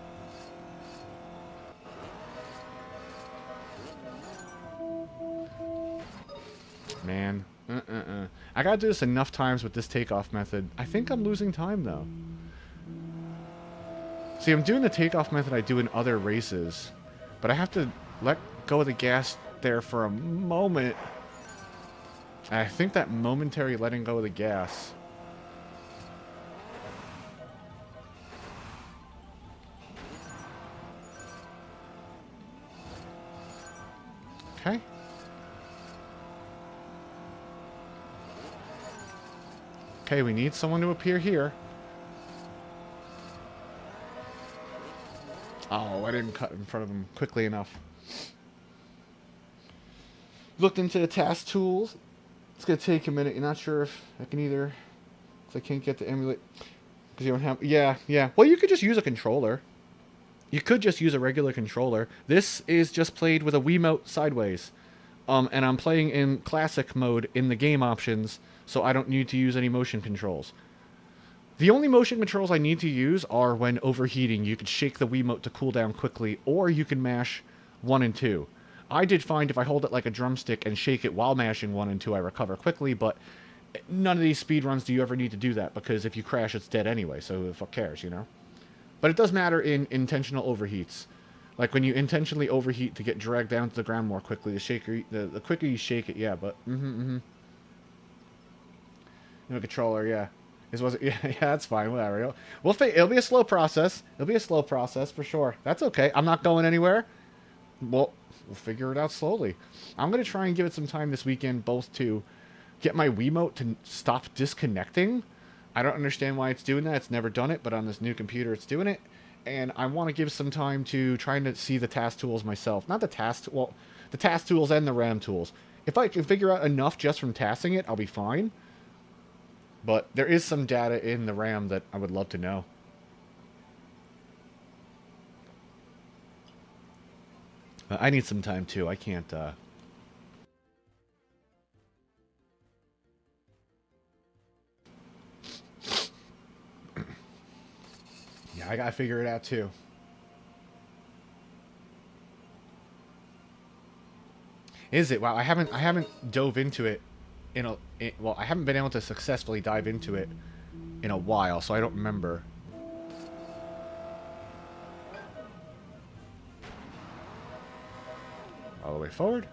Man. I gotta do this enough times with this takeoff method. I think I'm losing time, though. See, I'm doing the takeoff method I do in other races, but I have to let go of the gas there for a moment. I think that momentary letting go of the gas. Okay. Okay, we need someone to appear here. Oh, I didn't cut in front of him quickly enough. Looked into the task tools. It's going to take a minute. You're not sure if I can either... Because I can't get to emulate... Because you don't have... Yeah. Well, you could just use a controller. You could just use a regular controller. This is just played with a Wiimote sideways. And I'm playing in classic mode in the game options, so I don't need to use any motion controls. The only motion controls I need to use are when overheating. You could shake the Wiimote to cool down quickly, or you can mash 1 and 2. I did find if I hold it like a drumstick and shake it while mashing 1 and 2, I recover quickly, but none of these speedruns do you ever need to do that, because if you crash, it's dead anyway, so who the fuck cares, you know? But it does matter in intentional overheats. Like when you intentionally overheat to get dragged down to the ground more quickly, the quicker you shake it, yeah, but, No controller, yeah. Yeah, that's fine, whatever. It'll be a slow process. It'll be a slow process for sure. That's okay. I'm not going anywhere. We'll figure it out slowly. I'm going to try and give it some time this weekend, both to get my Wiimote to stop disconnecting. I don't understand why it's doing that. It's never done it, but on this new computer, it's doing it. And I want to give some time to trying to see the task tools myself. Not the task... Well, the task tools and the RAM tools. If I can figure out enough just from tasking it, I'll be fine. But there is some data in the RAM that I would love to know. I need some time too. I can't... Yeah, I gotta figure it out too. Is it? Wow, I haven't dove into it well, I haven't been able to successfully dive into it in a while, so I don't remember. All the way forward.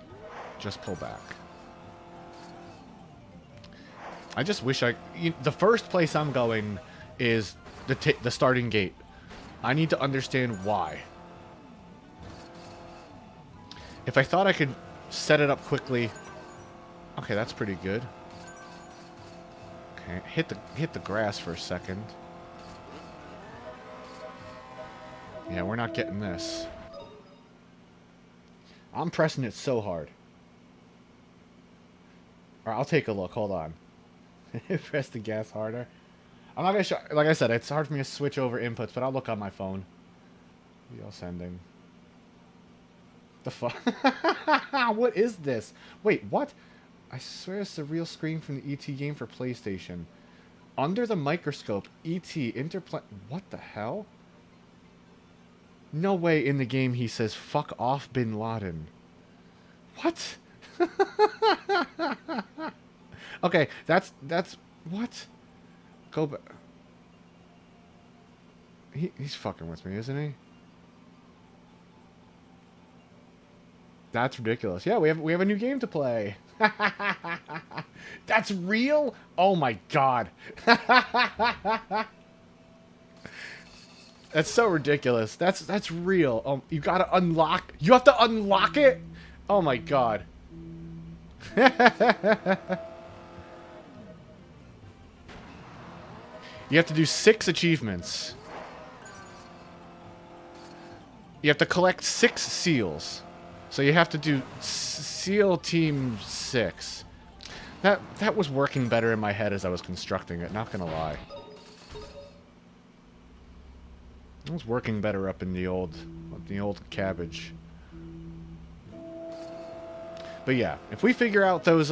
Just pull back. I just wish the first place I'm going is the starting gate. I need to understand why. If I thought I could set it up quickly, okay, that's pretty good. Okay, hit the grass for a second. Yeah, we're not getting this. I'm pressing it so hard. Alright, I'll take a look. Hold on. Press the gas harder. I'm not gonna show. Like I said, it's hard for me to switch over inputs, but I'll look on my phone. Video sending. The fuck? What is this? Wait, what? I swear it's the real screen from the ET game for PlayStation. Under the microscope, ET interplan. What the hell? No way in the game he says "fuck off, Bin Laden." What? Okay, that's what? Go back. He's fucking with me, isn't he? That's ridiculous. Yeah, we have a new game to play. That's real? Oh my god. That's so ridiculous. That's real. You gotta unlock. You have to unlock it? Oh my god. You have to do 6 achievements. You have to collect 6 seals. So you have to do SEAL Team 6. That was working better in my head as I was constructing it, not gonna lie. It was working better up in the old cabbage. But yeah, if we figure out those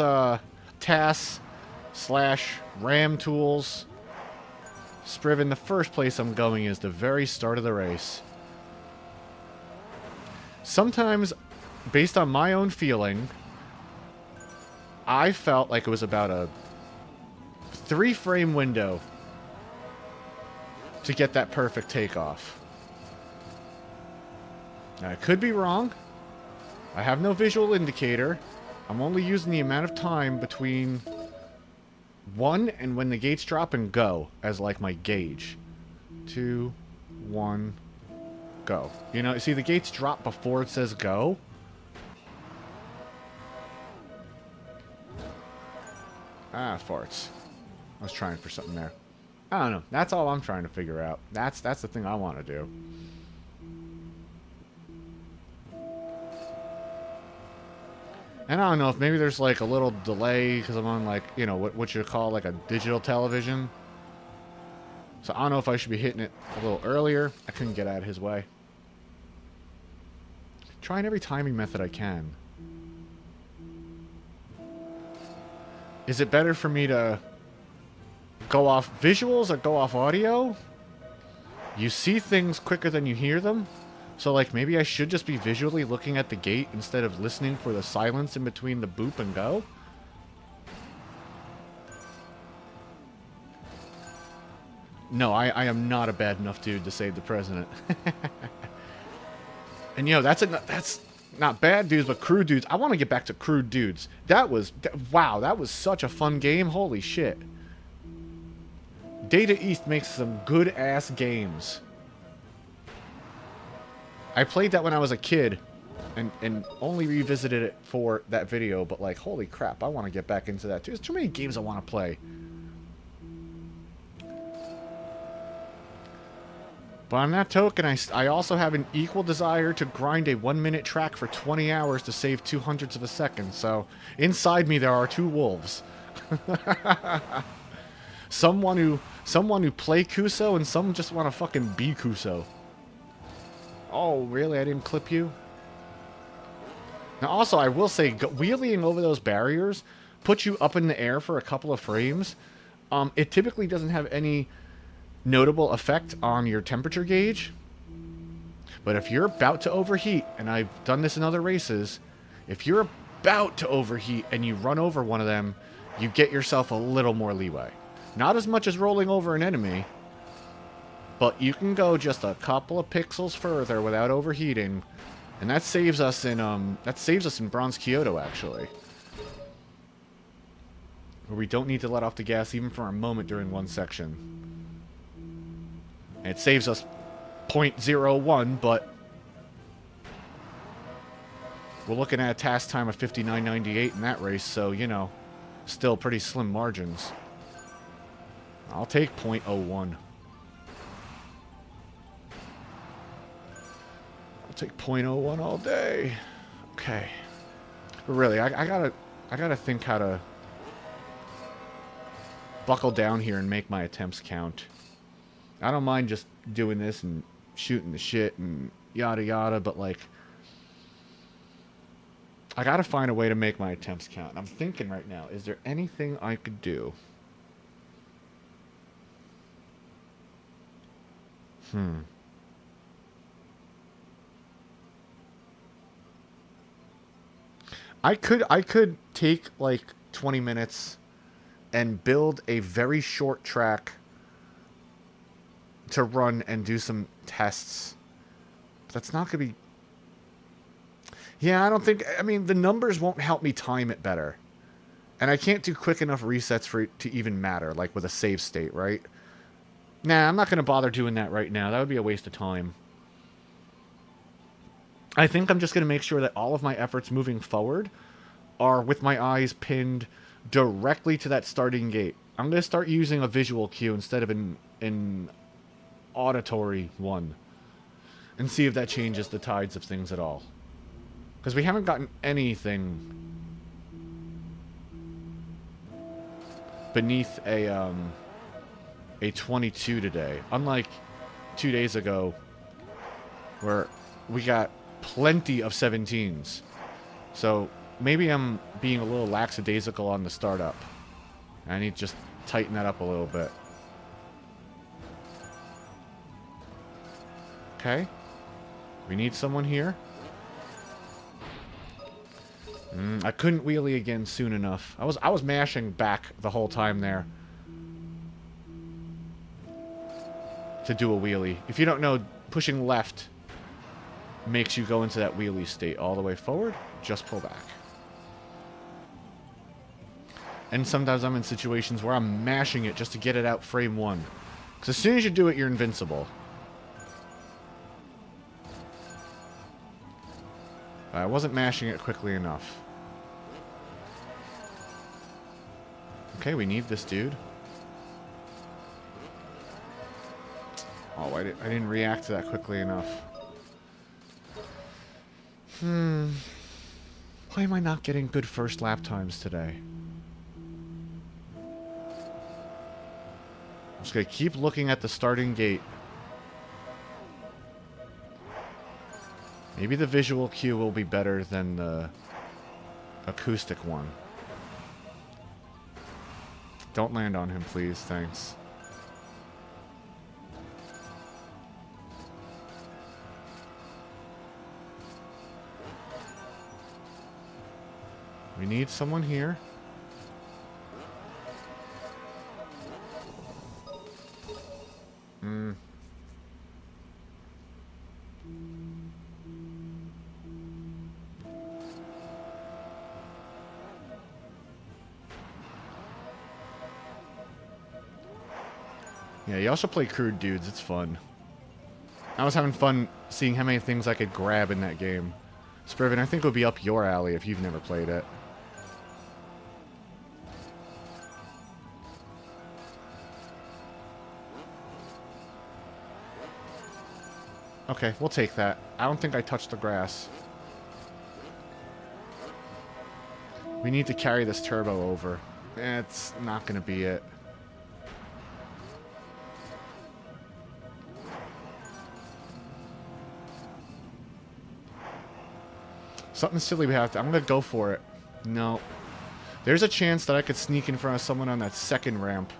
TAS/RAM tools, Spriven, the first place I'm going is the very start of the race. Sometimes, based on my own feeling, I felt like it was about a 3-frame window to get that perfect takeoff. Now, I could be wrong. I have no visual indicator. I'm only using the amount of time between 1 and when the gates drop and go as like my gauge. 2, 1, go. You know, see the gates drop before it says go. Ah, farts. I was trying for something there. I don't know. That's all I'm trying to figure out. That's the thing I want to do. And I don't know if maybe there's like a little delay because I'm on like, you know, what you call like a digital television. So I don't know if I should be hitting it a little earlier. I couldn't get out of his way. Trying every timing method I can. Is it better for me to go off visuals or go off audio? You see things quicker than you hear them. So, like, maybe I should just be visually looking at the gate instead of listening for the silence in between the boop and go? No, I am not a bad enough dude to save the president. And, you know, that's not bad dudes, but crude dudes. I want to get back to crude dudes. Wow, that was such a fun game. Holy shit. Data East makes some good-ass games. I played that when I was a kid, and only revisited it for that video, but like, holy crap, I want to get back into that too. There's too many games I want to play. But on that token, I also have an equal desire to grind a 1-minute track for 20 hours to save 2/100ths of a second, so inside me there are 2 wolves. Someone who play Kuso, and some just want to fucking be Kuso. Oh, really? I didn't clip you? Now, also, I will say, wheeling over those barriers puts you up in the air for a couple of frames. It typically doesn't have any notable effect on your temperature gauge. But if you're about to overheat, and I've done this in other races, if you're about to overheat and you run over one of them, you get yourself a little more leeway. Not as much as rolling over an enemy, but you can go just a couple of pixels further without overheating, and that saves us in Bronze Kyoto, actually, where we don't need to let off the gas even for a moment during one section. And it saves us 0.01, but we're looking at a task time of 59.98 in that race, so, you know, still pretty slim margins. I'll take 0.01. I'll take 0.01 all day. Okay. But really, I gotta think how to buckle down here and make my attempts count. I don't mind just doing this and shooting the shit and yada yada, but like, I gotta find a way to make my attempts count. I'm thinking right now, is there anything I could do? I could take like 20 minutes and build a very short track to run and do some tests. But that's not going to be... Yeah, I don't think... I mean, the numbers won't help me time it better. And I can't do quick enough resets for it to even matter, like with a save state, right? Nah, I'm not going to bother doing that right now. That would be a waste of time. I think I'm just going to make sure that all of my efforts moving forward are with my eyes pinned directly to that starting gate. I'm going to start using a visual cue instead of an auditory one. And see if that changes the tides of things at all. Because we haven't gotten anything beneath a 22 today. Unlike 2 days ago, where we got plenty of 17s. So maybe I'm being a little lackadaisical on the startup. I need to just tighten that up a little bit. Okay. We need someone here. I couldn't wheelie again soon enough. I was mashing back the whole time there to do a wheelie. If you don't know, pushing left makes you go into that wheelie state. All the way forward, just pull back. And sometimes I'm in situations where I'm mashing it just to get it out frame one. Because as soon as you do it, you're invincible. I wasn't mashing it quickly enough. Okay, we need this dude. Oh, I didn't react to that quickly enough. Why am I not getting good first lap times today? I'm just gonna keep looking at the starting gate. Maybe the visual cue will be better than the acoustic one. Don't land on him, please. Thanks. We need someone here. Yeah, you also play crude dudes. It's fun. I was having fun seeing how many things I could grab in that game. Spriven, I think it would be up your alley if you've never played it. Okay, we'll take that. I don't think I touched the grass. We need to carry this turbo over. It's not going to be it. Something silly we have to... I'm going to go for it. No. There's a chance that I could sneak in front of someone on that second ramp.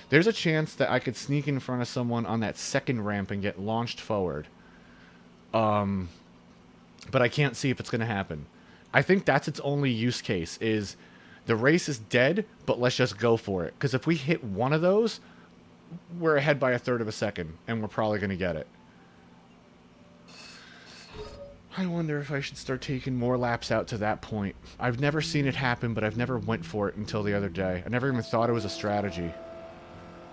There's a chance that I could sneak in front of someone on that second ramp and get launched forward. But I can't see if it's going to happen. I think that's its only use case, is the race is dead, but let's just go for it. Because if we hit one of those, we're ahead by 1/3 of a second, and we're probably going to get it. I wonder if I should start taking more laps out to that point. I've never seen it happen, but I've never went for it until the other day. I never even thought it was a strategy.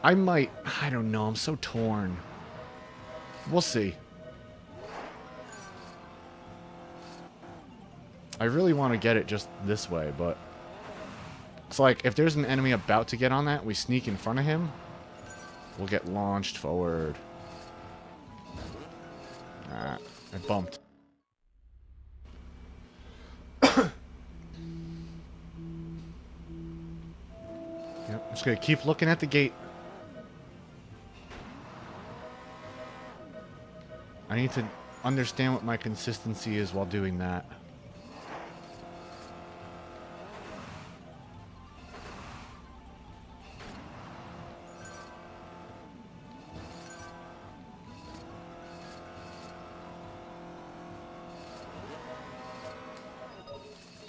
I might. I don't know. I'm so torn. We'll see. I really want to get it just this way, but... It's like, if there's an enemy about to get on that, we sneak in front of him, we'll get launched forward. Ah, I bumped. Yep, I'm just gonna keep looking at the gate. I need to understand what my consistency is while doing that.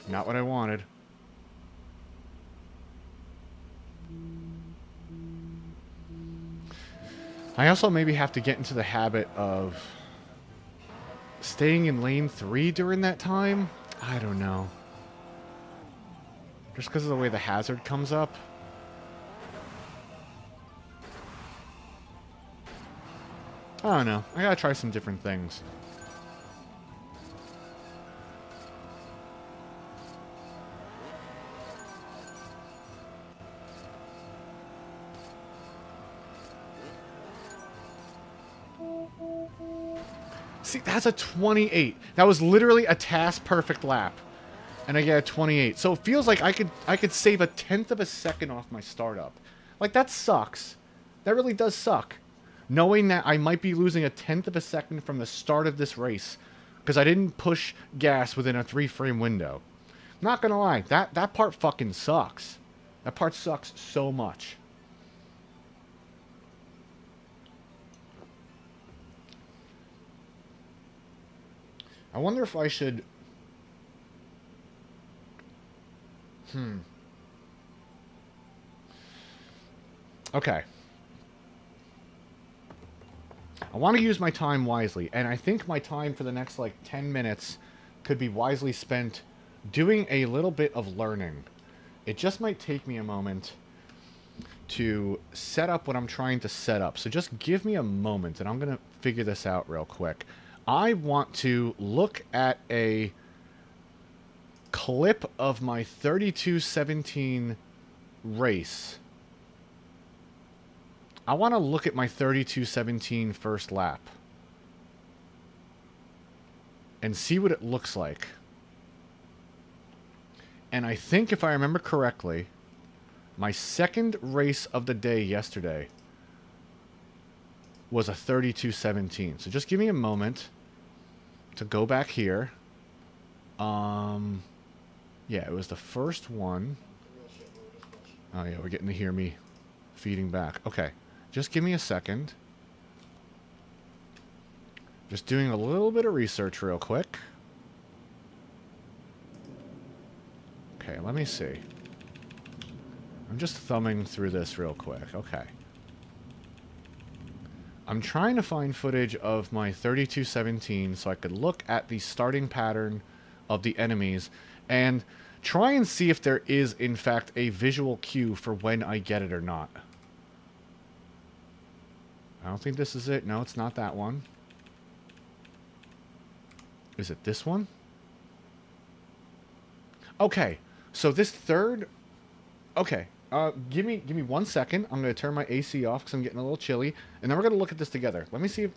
Not what I wanted. I also maybe have to get into the habit of staying in lane 3 during that time. I don't know. Just because of the way the hazard comes up. I don't know. I gotta try some different things. See, that's a 28. That was literally a task perfect lap. And I get a 28. So it feels like I could save 1/10 of a second off my startup. Like, that sucks. That really does suck. Knowing that I might be losing 1/10 of a second from the start of this race because I didn't push gas within a 3-frame window. Not gonna lie, that part fucking sucks. That part sucks so much. I wonder if I should... Okay. I want to use my time wisely, and I think my time for the next, like, 10 minutes could be wisely spent doing a little bit of learning. It just might take me a moment to set up what I'm trying to set up. So just give me a moment, and I'm going to figure this out real quick. I want to look at a clip of my 32:17 race. I want to look at my 32:17 first lap and see what it looks like. And I think, if I remember correctly, my second race of the day yesterday was a 32:17. So just give me a moment to go back here. Yeah, it was the first one. Oh yeah, we're getting to hear me feeding back. Okay, just give me a second. Just doing a little bit of research real quick. Okay, let me see. I'm just thumbing through this real quick. Okay. I'm trying to find footage of my 32:17 so I could look at the starting pattern of the enemies and try and see if there is, in fact, a visual cue for when I get it or not. I don't think this is it. No, it's not that one. Is it this one? Okay, so this third... Okay, give me 1 second. I'm going to turn my AC off because I'm getting a little chilly. And then we're going to look at this together. Let me see if...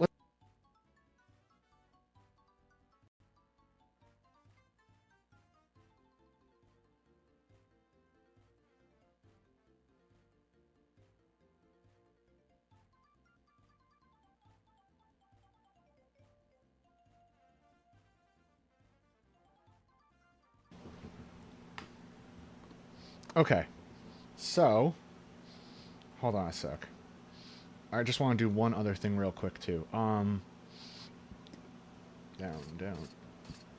Okay, so hold on a sec. I just want to do one other thing real quick too. Down, down,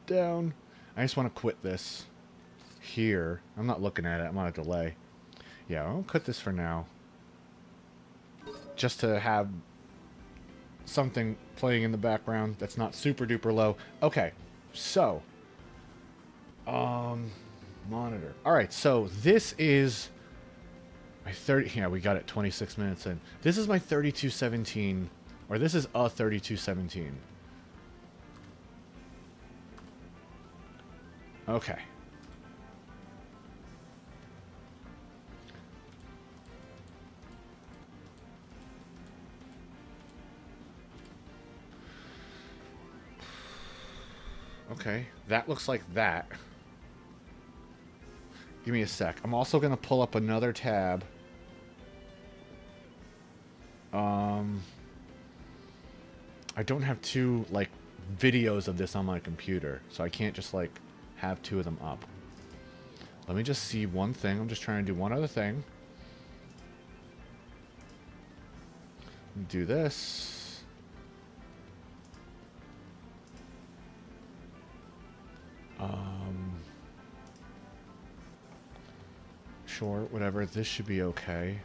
down. I just want to quit this here. I'm not looking at it. I'm on a delay. Yeah, I'll quit this for now. Just to have something playing in the background that's not super duper low. Okay, so monitor. All right, so this is my 30. Yeah, we got it 26 minutes in. This is my 3217, or this is a 3217. Okay. Okay, that looks like that. Give me a sec. I'm also going to pull up another tab. I don't have two, like, videos of this on my computer, so I can't just, like, have two of them up. Let me just see one thing. I'm just trying to do one other thing. Do this. Sure, whatever. This should be okay.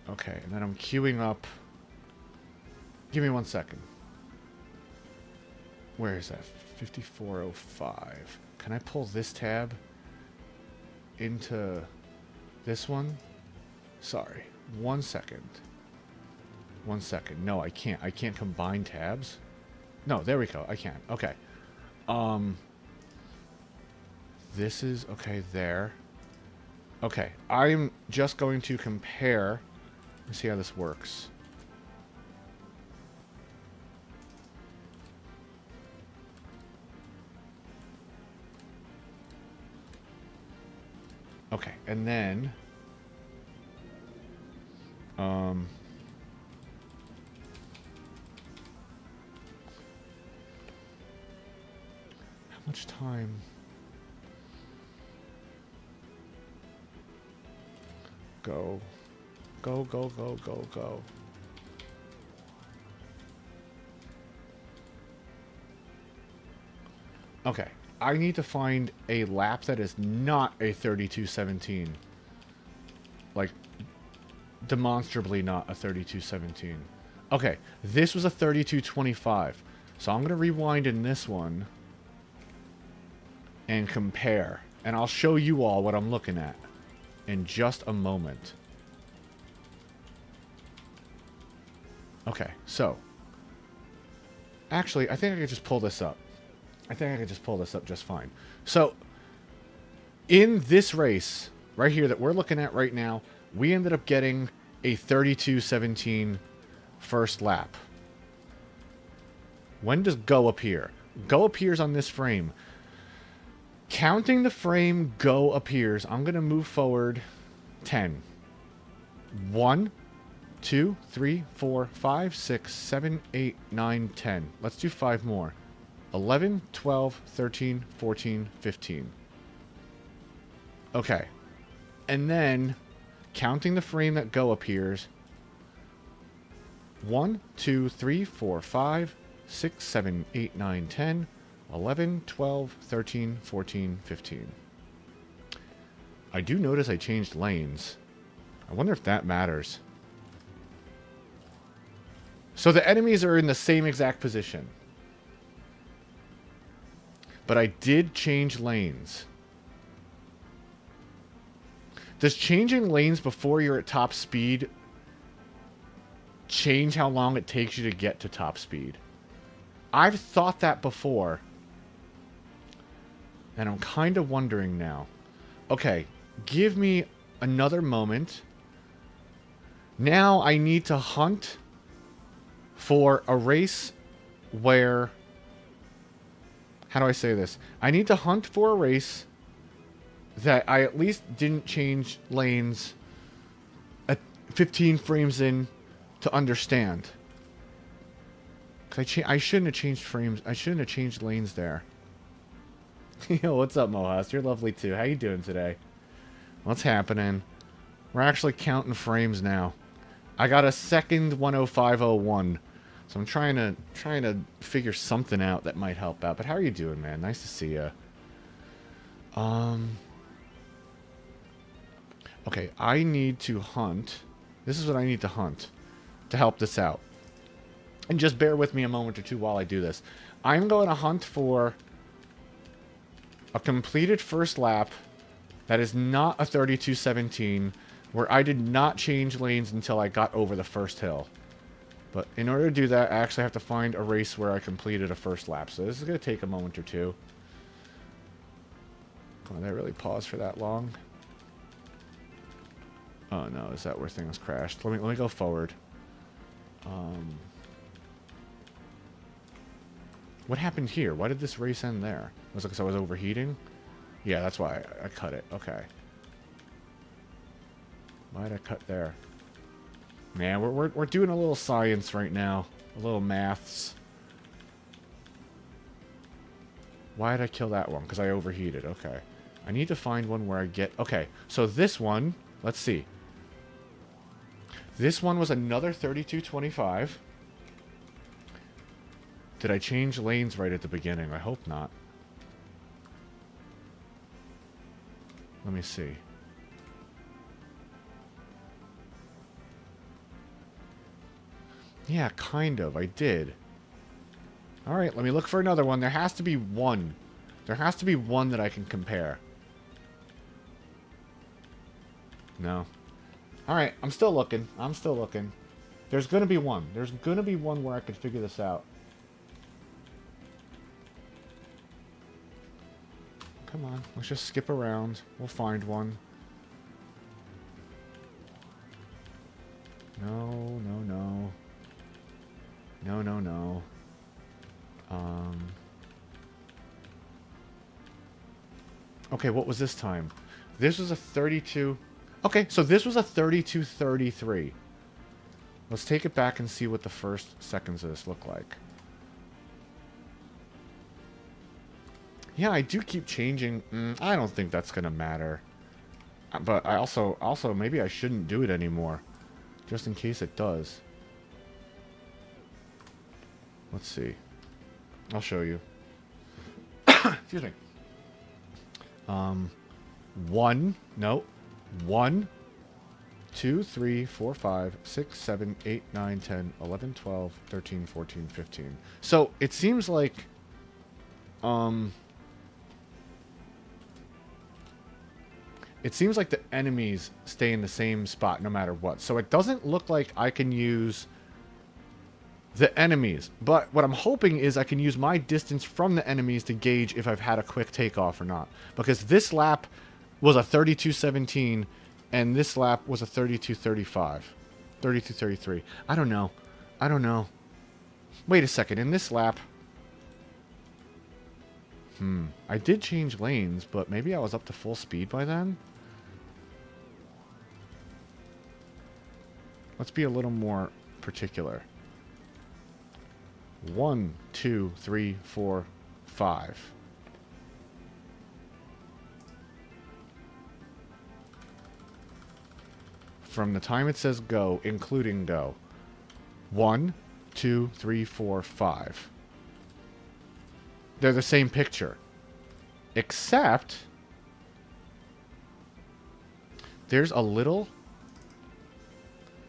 Okay, and then I'm queuing up. Give me 1 second. Where is that? 5405. Can I pull this tab into this one? Sorry. 1 second. 1 second. No, I can't. I can't combine tabs. No, there we go. I can. Okay. This is okay there. Okay. I'm just going to compare. Let's see how this works. Okay, and then how much time? Go. Go, go, go, go, go. Okay. I need to find a lap that is not a 3217. Like, demonstrably not a 3217. Okay, this was a 3225. So I'm going to rewind in this one and compare. And I'll show you all what I'm looking at in just a moment. Okay, so. Actually, I think I could just pull this up. I think I could just pull this up just fine. So, in this race, right here that we're looking at right now, we ended up getting a 32:17 first lap. When does go appear? Go appears on this frame. Counting the frame go appears, I'm going to move forward 10. 1, 2, 3, 4, 5, 6, 7, 8, 9, 10. Let's do 5 more. 11, 12, 13, 14, 15. Okay. And then, counting the frame that go appears. 1, 2, 3, 4, 5, 6, 7, 8, 9, 10, 11, 12, 13, 14, 15. I do notice I changed lanes. I wonder if that matters. So the enemies are in the same exact position. But I did change lanes. Does changing lanes before you're at top speed change how long it takes you to get to top speed? I've thought that before. And I'm kind of wondering now. Okay, give me another moment. Now I need to hunt for a race where... How do I say this? I need to hunt for a race that I at least didn't change lanes at 15 frames in to understand. Because I shouldn't have changed frames. I shouldn't have changed lanes there. Yo, what's up, Mohas? You're lovely too. How you doing today? What's happening? We're actually counting frames now. I got a second 10501, so I'm trying to figure something out that might help out. But how are you doing, man? Nice to see you. Okay, I need to hunt. This is what I need to hunt to help this out. And just bear with me a moment or two while I do this. I'm going to hunt for a completed first lap that is not a 3217, where I did not change lanes until I got over the first hill. But in order to do that, I actually have to find a race where I completed a first lap. So this is going to take a moment or two. Oh, did I really pause for that long? Oh no, is that where things crashed? Let me go forward. What happened here? Why did this race end there? Was it because I was overheating? Yeah, that's why I cut it. Okay. Why did I cut there? Man, we're doing a little science right now. A little maths. Why did I kill that one? Because I overheated. Okay. I need to find one where I get... Okay, so this one... Let's see. This one was another 3225. Did I change lanes right at the beginning? I hope not. Let me see. Yeah, kind of. I did. Alright, let me look for another one. There has to be one. There has to be one that I can compare. No. Alright, I'm still looking. I'm still looking. There's gonna be one. There's gonna be one where I could figure this out. Come on, let's just skip around. We'll find one. No, no, no. No, no, no. Okay, what was this time? This was a 32... Okay, so this was a 3233. Let's take it back and see what the first seconds of this look like. Yeah, I do keep changing. I don't think that's going to matter. But I also, maybe I shouldn't do it anymore. Just in case it does. Let's see. I'll show you. Excuse me. 1, no. 1, 2, 3, 4, 5, 6, 7, 8, 9, 10, 11, 12, 13, 14, 15. So, it seems like... It seems like the enemies stay in the same spot no matter what. So it doesn't look like I can use the enemies. But what I'm hoping is I can use my distance from the enemies to gauge if I've had a quick takeoff or not. Because this lap was a 32.17 and this lap was a 32.35. 32.33. I don't know. I don't know. Wait a second. In this lap... I did change lanes, but maybe I was up to full speed by then? Let's be a little more particular. 1, 2, 3, 4, 5. From the time it says go, including go. 1, 2, 3, 4, 5. They're the same picture. Except... There's a little...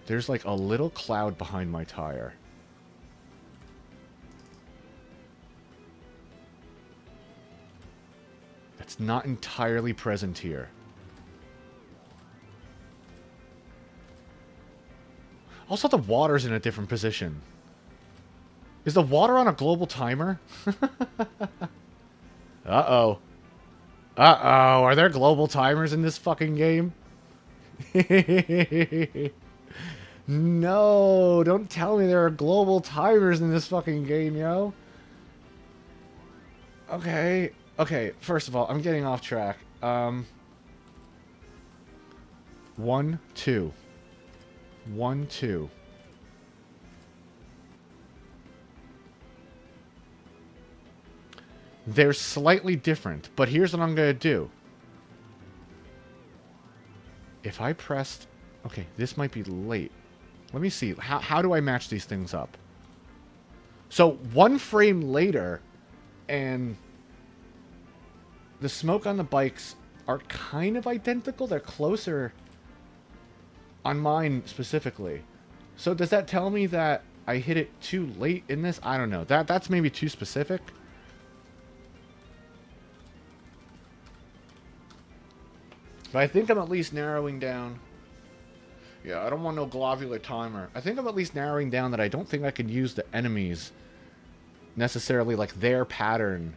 There's like a little cloud behind my tire. That's not entirely present here. Also, the water's in a different position. Is the water on a global timer? Uh-oh. Uh-oh. Are there global timers in this fucking game? No, don't tell me there are global timers in this fucking game, yo. Okay. Okay, first of all, I'm getting off track. 1, 2. 1, 2. They're slightly different, but here's what I'm going to do. If I pressed... Okay, this might be late. Let me see. How do I match these things up? So, 1 frame later, and the smoke on the bikes are kind of identical. They're closer on mine specifically. So, does that tell me that I hit it too late in this? I don't know. That's maybe too specific. But I think I'm at least narrowing down. Yeah, I don't want no globular timer. I think I'm at least narrowing down that I don't think I could use the enemies necessarily, like their pattern,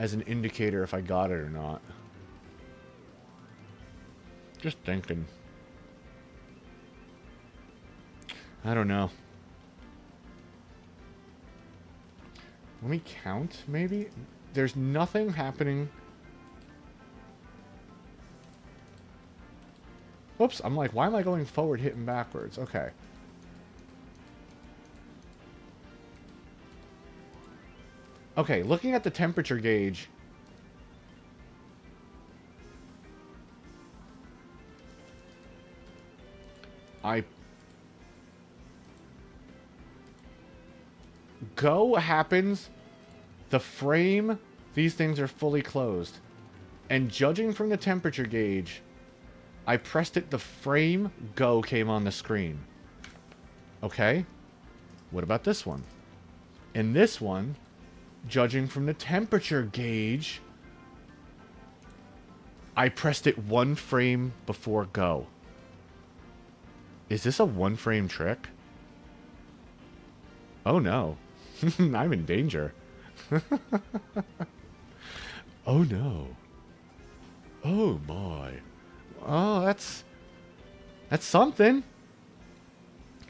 as an indicator if I got it or not. Just thinking. I don't know. Let me count, maybe? There's nothing happening. Whoops, I'm like, why am I going forward hitting backwards? Okay. Okay, looking at the temperature gauge. Go happens. The frame, these things are fully closed. And judging from the temperature gauge, I pressed it, the frame, go came on the screen. Okay. What about this one? In this one, judging from the temperature gauge, I pressed it 1 frame before go. Is this a 1 frame trick? Oh no. I'm in danger. Oh no. Oh my. Oh, that's something.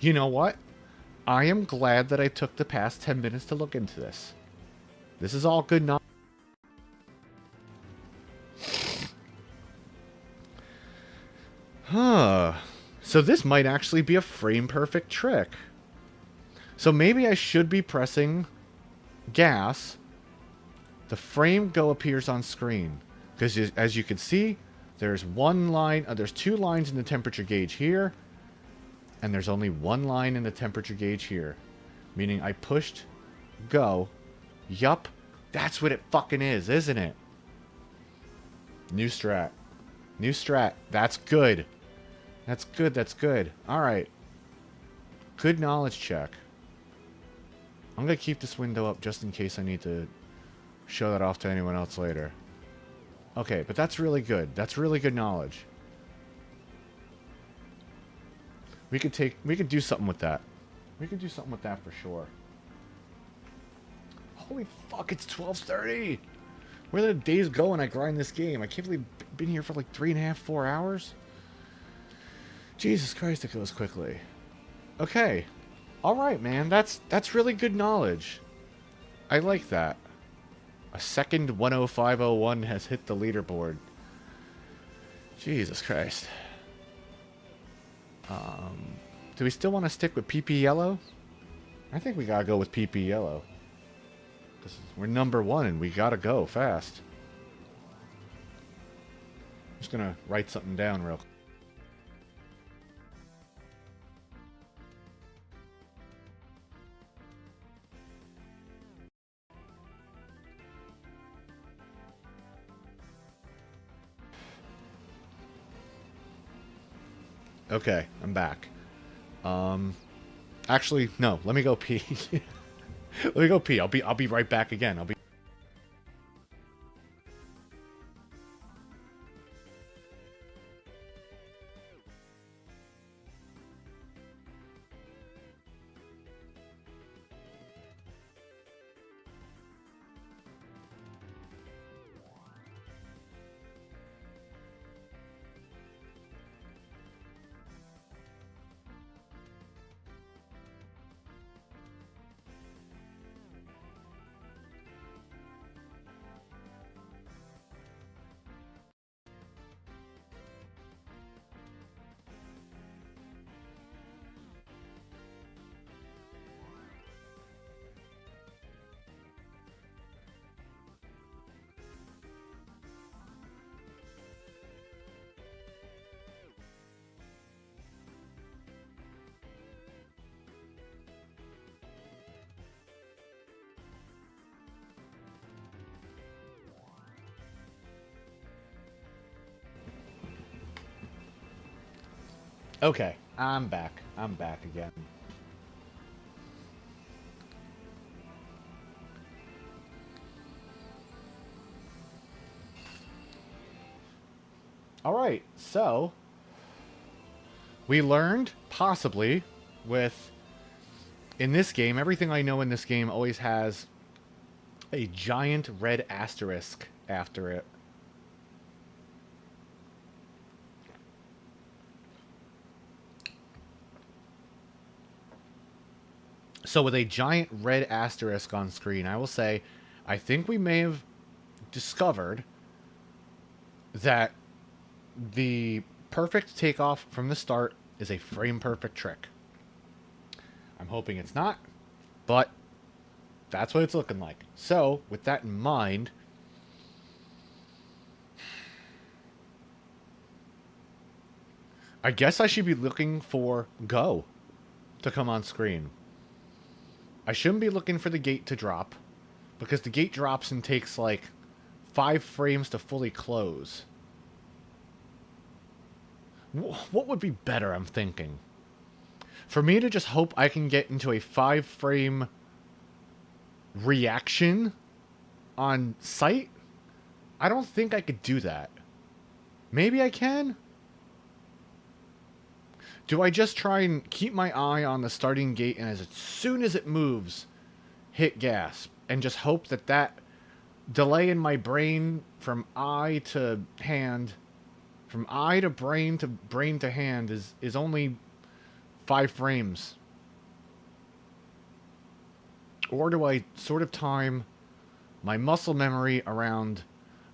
You know what? I am glad that I took the past 10 minutes to look into this. This is all good knowledge. Huh. So this might actually be a frame-perfect trick. So maybe I should be pressing gas. The frame go appears on screen. Because as you can see, there's 1 line, there's 2 lines in the temperature gauge here. And there's only 1 line in the temperature gauge here. Meaning I pushed go. Yup. That's what it fucking is, isn't it? New strat. New strat. That's good. That's good, that's good. Alright. Good knowledge check. I'm going to keep this window up just in case I need to show that off to anyone else later. Okay, but that's really good. That's really good knowledge. We could do something with that. We could do something with that for sure. Holy fuck, it's 12:30! Where the days go when I grind this game? I can't believe I've been here for like 3.5, 4 hours. Jesus Christ, it goes quickly. Okay. Alright, man. That's really good knowledge. I like that. A second 10501 has hit the leaderboard. Jesus Christ. Do we still want to stick with PP Yellow? I think we gotta go with PP Yellow. Because we're number 1 and we gotta go fast. I'm just gonna write something down real quick. Okay, I'm back. Actually, no. Let me go pee. Let me go pee. I'll be right back again. Okay, I'm back. I'm back again. All right, so we learned, possibly, with, in this game, everything I know in this game always has a giant red asterisk after it. So with a giant red asterisk on screen, I will say, I think we may have discovered that the perfect takeoff from the start is a frame perfect trick. I'm hoping it's not, but that's what it's looking like. So, with that in mind, I guess I should be looking for go to come on screen. I shouldn't be looking for the gate to drop, because the gate drops and takes like 5 frames to fully close. What would be better, I'm thinking? For me to just hope I can get into a 5-frame reaction on sight? I don't think I could do that. Maybe I can? Do I just try and keep my eye on the starting gate and as soon as it moves, hit gas? And just hope that that delay in my brain from eye to hand... From eye to brain to hand is only 5 frames. Or do I sort of time my muscle memory around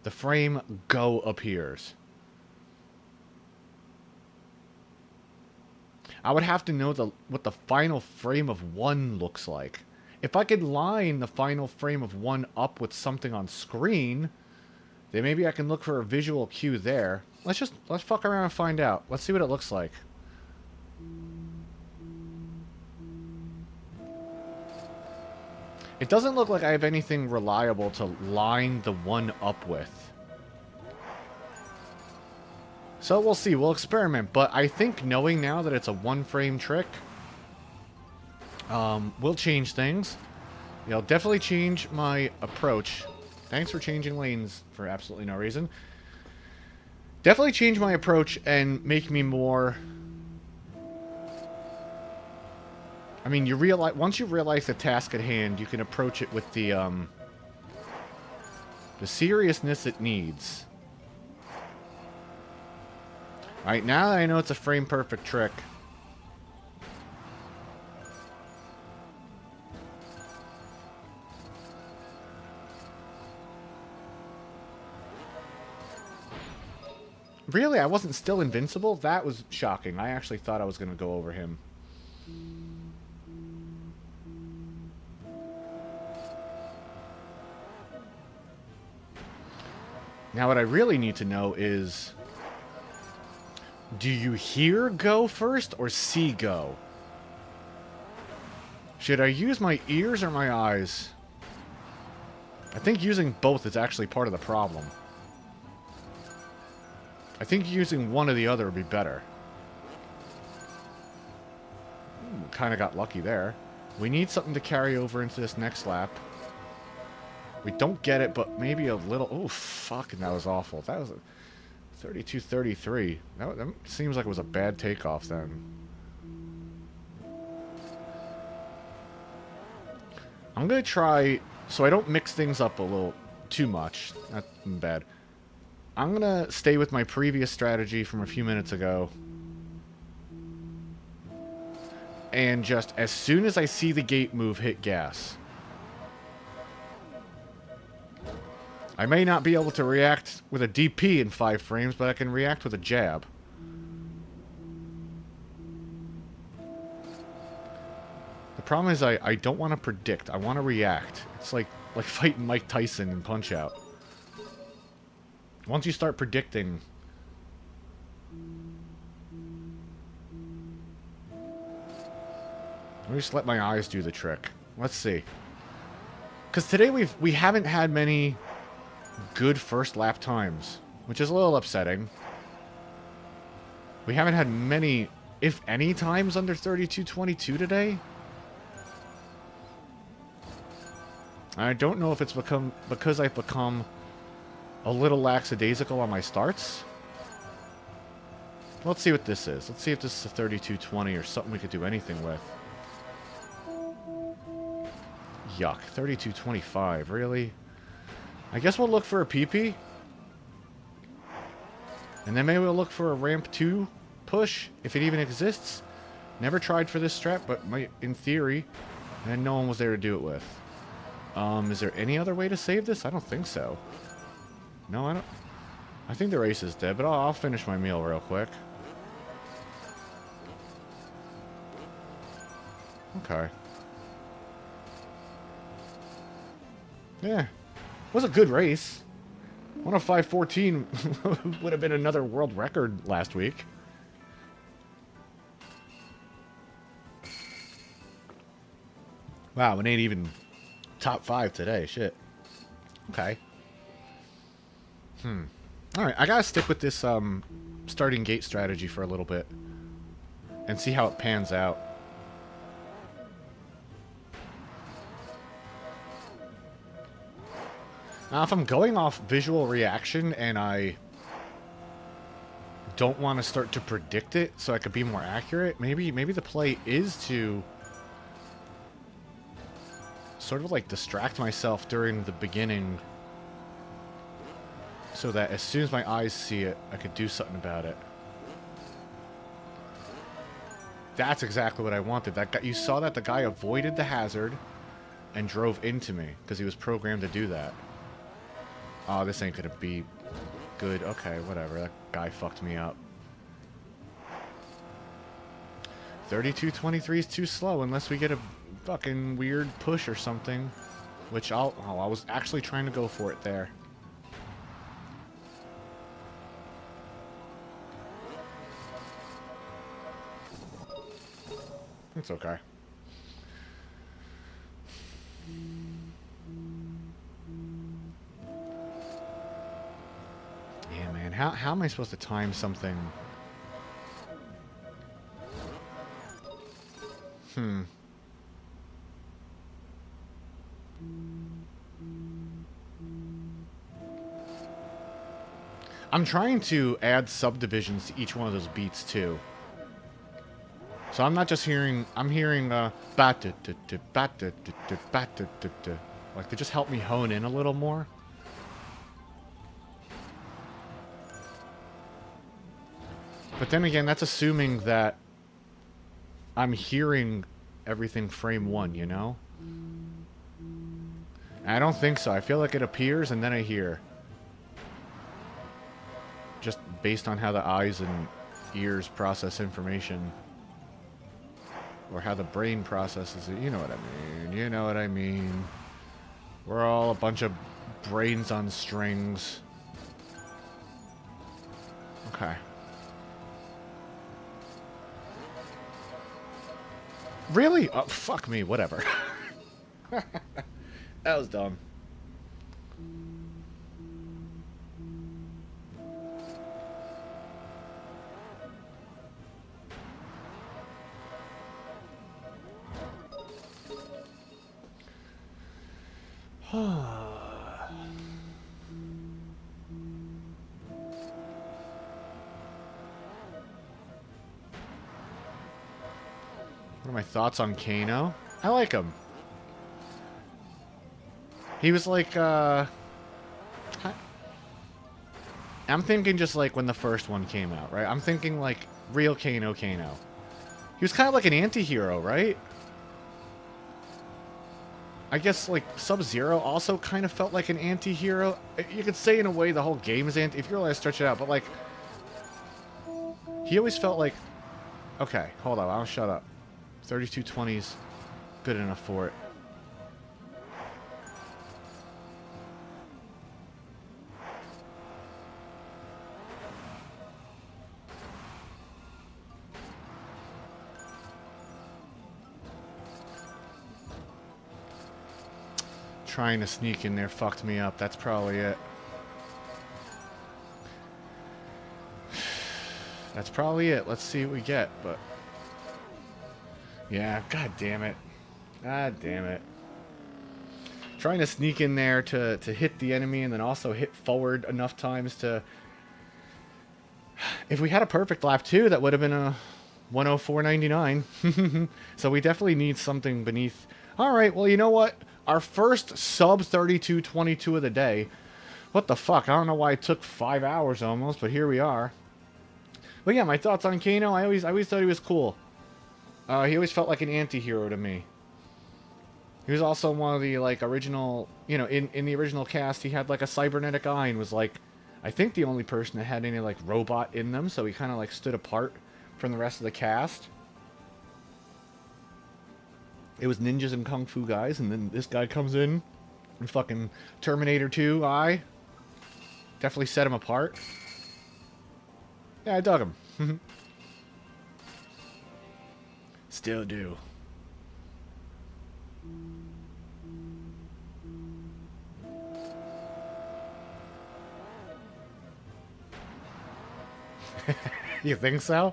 the frame go appears? I would have to know what the final frame of 1 looks like. If I could line the final frame of 1 up with something on screen, then maybe I can look for a visual cue there. Let's fuck around and find out. Let's see what it looks like. It doesn't look like I have anything reliable to line the 1 up with. So we'll see. We'll experiment. But I think knowing now that it's a 1-frame trick will change things. It'll definitely change my approach. Thanks for changing lanes for absolutely no reason. Definitely change my approach and make me more... I mean, you realize once you realize the task at hand, you can approach it with the seriousness it needs. Alright, now that I know it's a frame perfect trick, really? I wasn't still invincible? That was shocking. I actually thought I was going to go over him. Now what I really need to know is... Do you hear go first or see go? Should I use my ears or my eyes? I think using both is actually part of the problem. I think using one or the other would be better. Kind of got lucky there. We need something to carry over into this next lap. We don't get it, but maybe a little... Oh, fucking that was awful. That was a 32-33. That seems like it was a bad takeoff then. I'm going to try... So I don't mix things up a little too much. Not bad. I'm going to stay with my previous strategy from a few minutes ago. And just as soon as I see the gate move, hit gas. I may not be able to react with a DP in 5 frames, but I can react with a jab. The problem is I don't want to predict. I want to react. It's like fighting Mike Tyson in Punch-Out. Once you start predicting... Let me just let my eyes do the trick. Let's see. Because today we haven't had many good first lap times, which is a little upsetting. We haven't had many if any times under 32:22 today. I don't know if it's because I've become a little lackadaisical on my starts. Let's see what this is. Let's see if this is a 32:20 or something we could do anything with. Yuck. 32:25. Really? I guess we'll look for a PP. And then maybe we'll look for a ramp 2 push, if it even exists. Never tried for this strat, but might in theory. And no one was there to do it with. Is there any other way to save this? I don't think so. No, I don't. I think the race is dead, but I'll finish my meal real quick. Okay. Yeah. It was a good race. 105.14 would have been another world record last week. Wow, it ain't even top 5 today. Shit. Okay. Alright, I gotta stick with this starting gate strategy for a little bit. And see how it pans out. Now, if I'm going off visual reaction and I don't want to start to predict it so I could be more accurate, maybe the play is to sort of like distract myself during the beginning so that as soon as my eyes see it, I could do something about it. That's exactly what I wanted. That guy, you saw that the guy avoided the hazard and drove into me because he was programmed to do that. Oh, this ain't gonna be good. Okay, whatever. That guy fucked me up. 32:23 is too slow unless we get a fucking weird push or something. Which I was actually trying to go for it there. It's okay. Yeah, man. How am I supposed to time something? I'm trying to add subdivisions to each one of those beats too. So I'm not just hearing, I'm hearing like they just help me hone in a little more. But then again, that's assuming that I'm hearing everything frame 1, you know? And I don't think so. I feel like it appears and then I hear. Just based on how the eyes and ears process information. Or how the brain processes it. You know what I mean. You know what I mean. We're all a bunch of brains on strings. Okay. Really? Oh, fuck me. Whatever. That was dumb. What are my thoughts on Kano? I like him. He was like, I'm thinking just like when the first one came out, right? I'm thinking like real Kano. He was kind of like an anti-hero, right? I guess like Sub-Zero also kind of felt like an anti-hero. You could say in a way the whole game is anti, if you really stretch it out, but like, he always felt like, okay, hold on, I'll shut up. 3220's good enough for it. Trying to sneak in there fucked me up. That's probably it. That's probably it. Let's see what we get, but... Yeah, god damn it. God damn it. Trying to sneak in there to hit the enemy and then also hit forward enough times to... If we had a perfect lap 2, that would have been a 104.99. So we definitely need something beneath... Alright, well, you know what? Our first sub 32.22 of the day. What the fuck? I don't know why it took 5 hours almost, but here we are. But yeah, my thoughts on Kano, I always thought he was cool. He always felt like an anti-hero to me. He was also one of the, like, original... You know, in the original cast, he had, like, a cybernetic eye and was, like... I think the only person that had any, like, robot in them, so he kind of, like, stood apart from the rest of the cast. It was ninjas and kung fu guys, and then this guy comes in and fucking Terminator 2 eye. Definitely set him apart. Yeah, I dug him. Still do. You think so?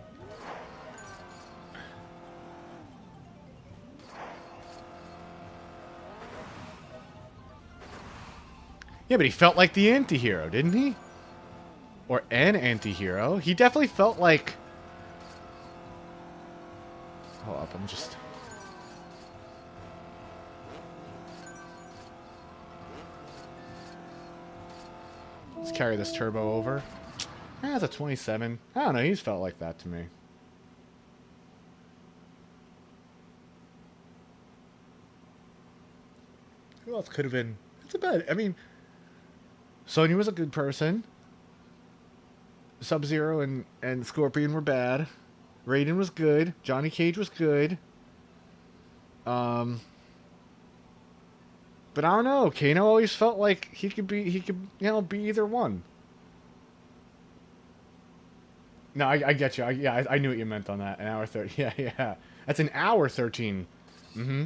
Yeah, but he felt like the anti-hero, didn't he? Or an anti-hero. He definitely felt like... Hold up, I'm just... Let's carry this turbo over. That's a 27. I don't know, he's felt like that to me. Who else could have been? It's a bad... I mean, Sonya was a good person. Sub-Zero and Scorpion were bad. Raiden was good. Johnny Cage was good. But I don't know. Kano always felt like he could, you know, be either one. No, I get you. I knew what you meant on that. An hour 30. Yeah. That's an hour 13. Mm-hmm.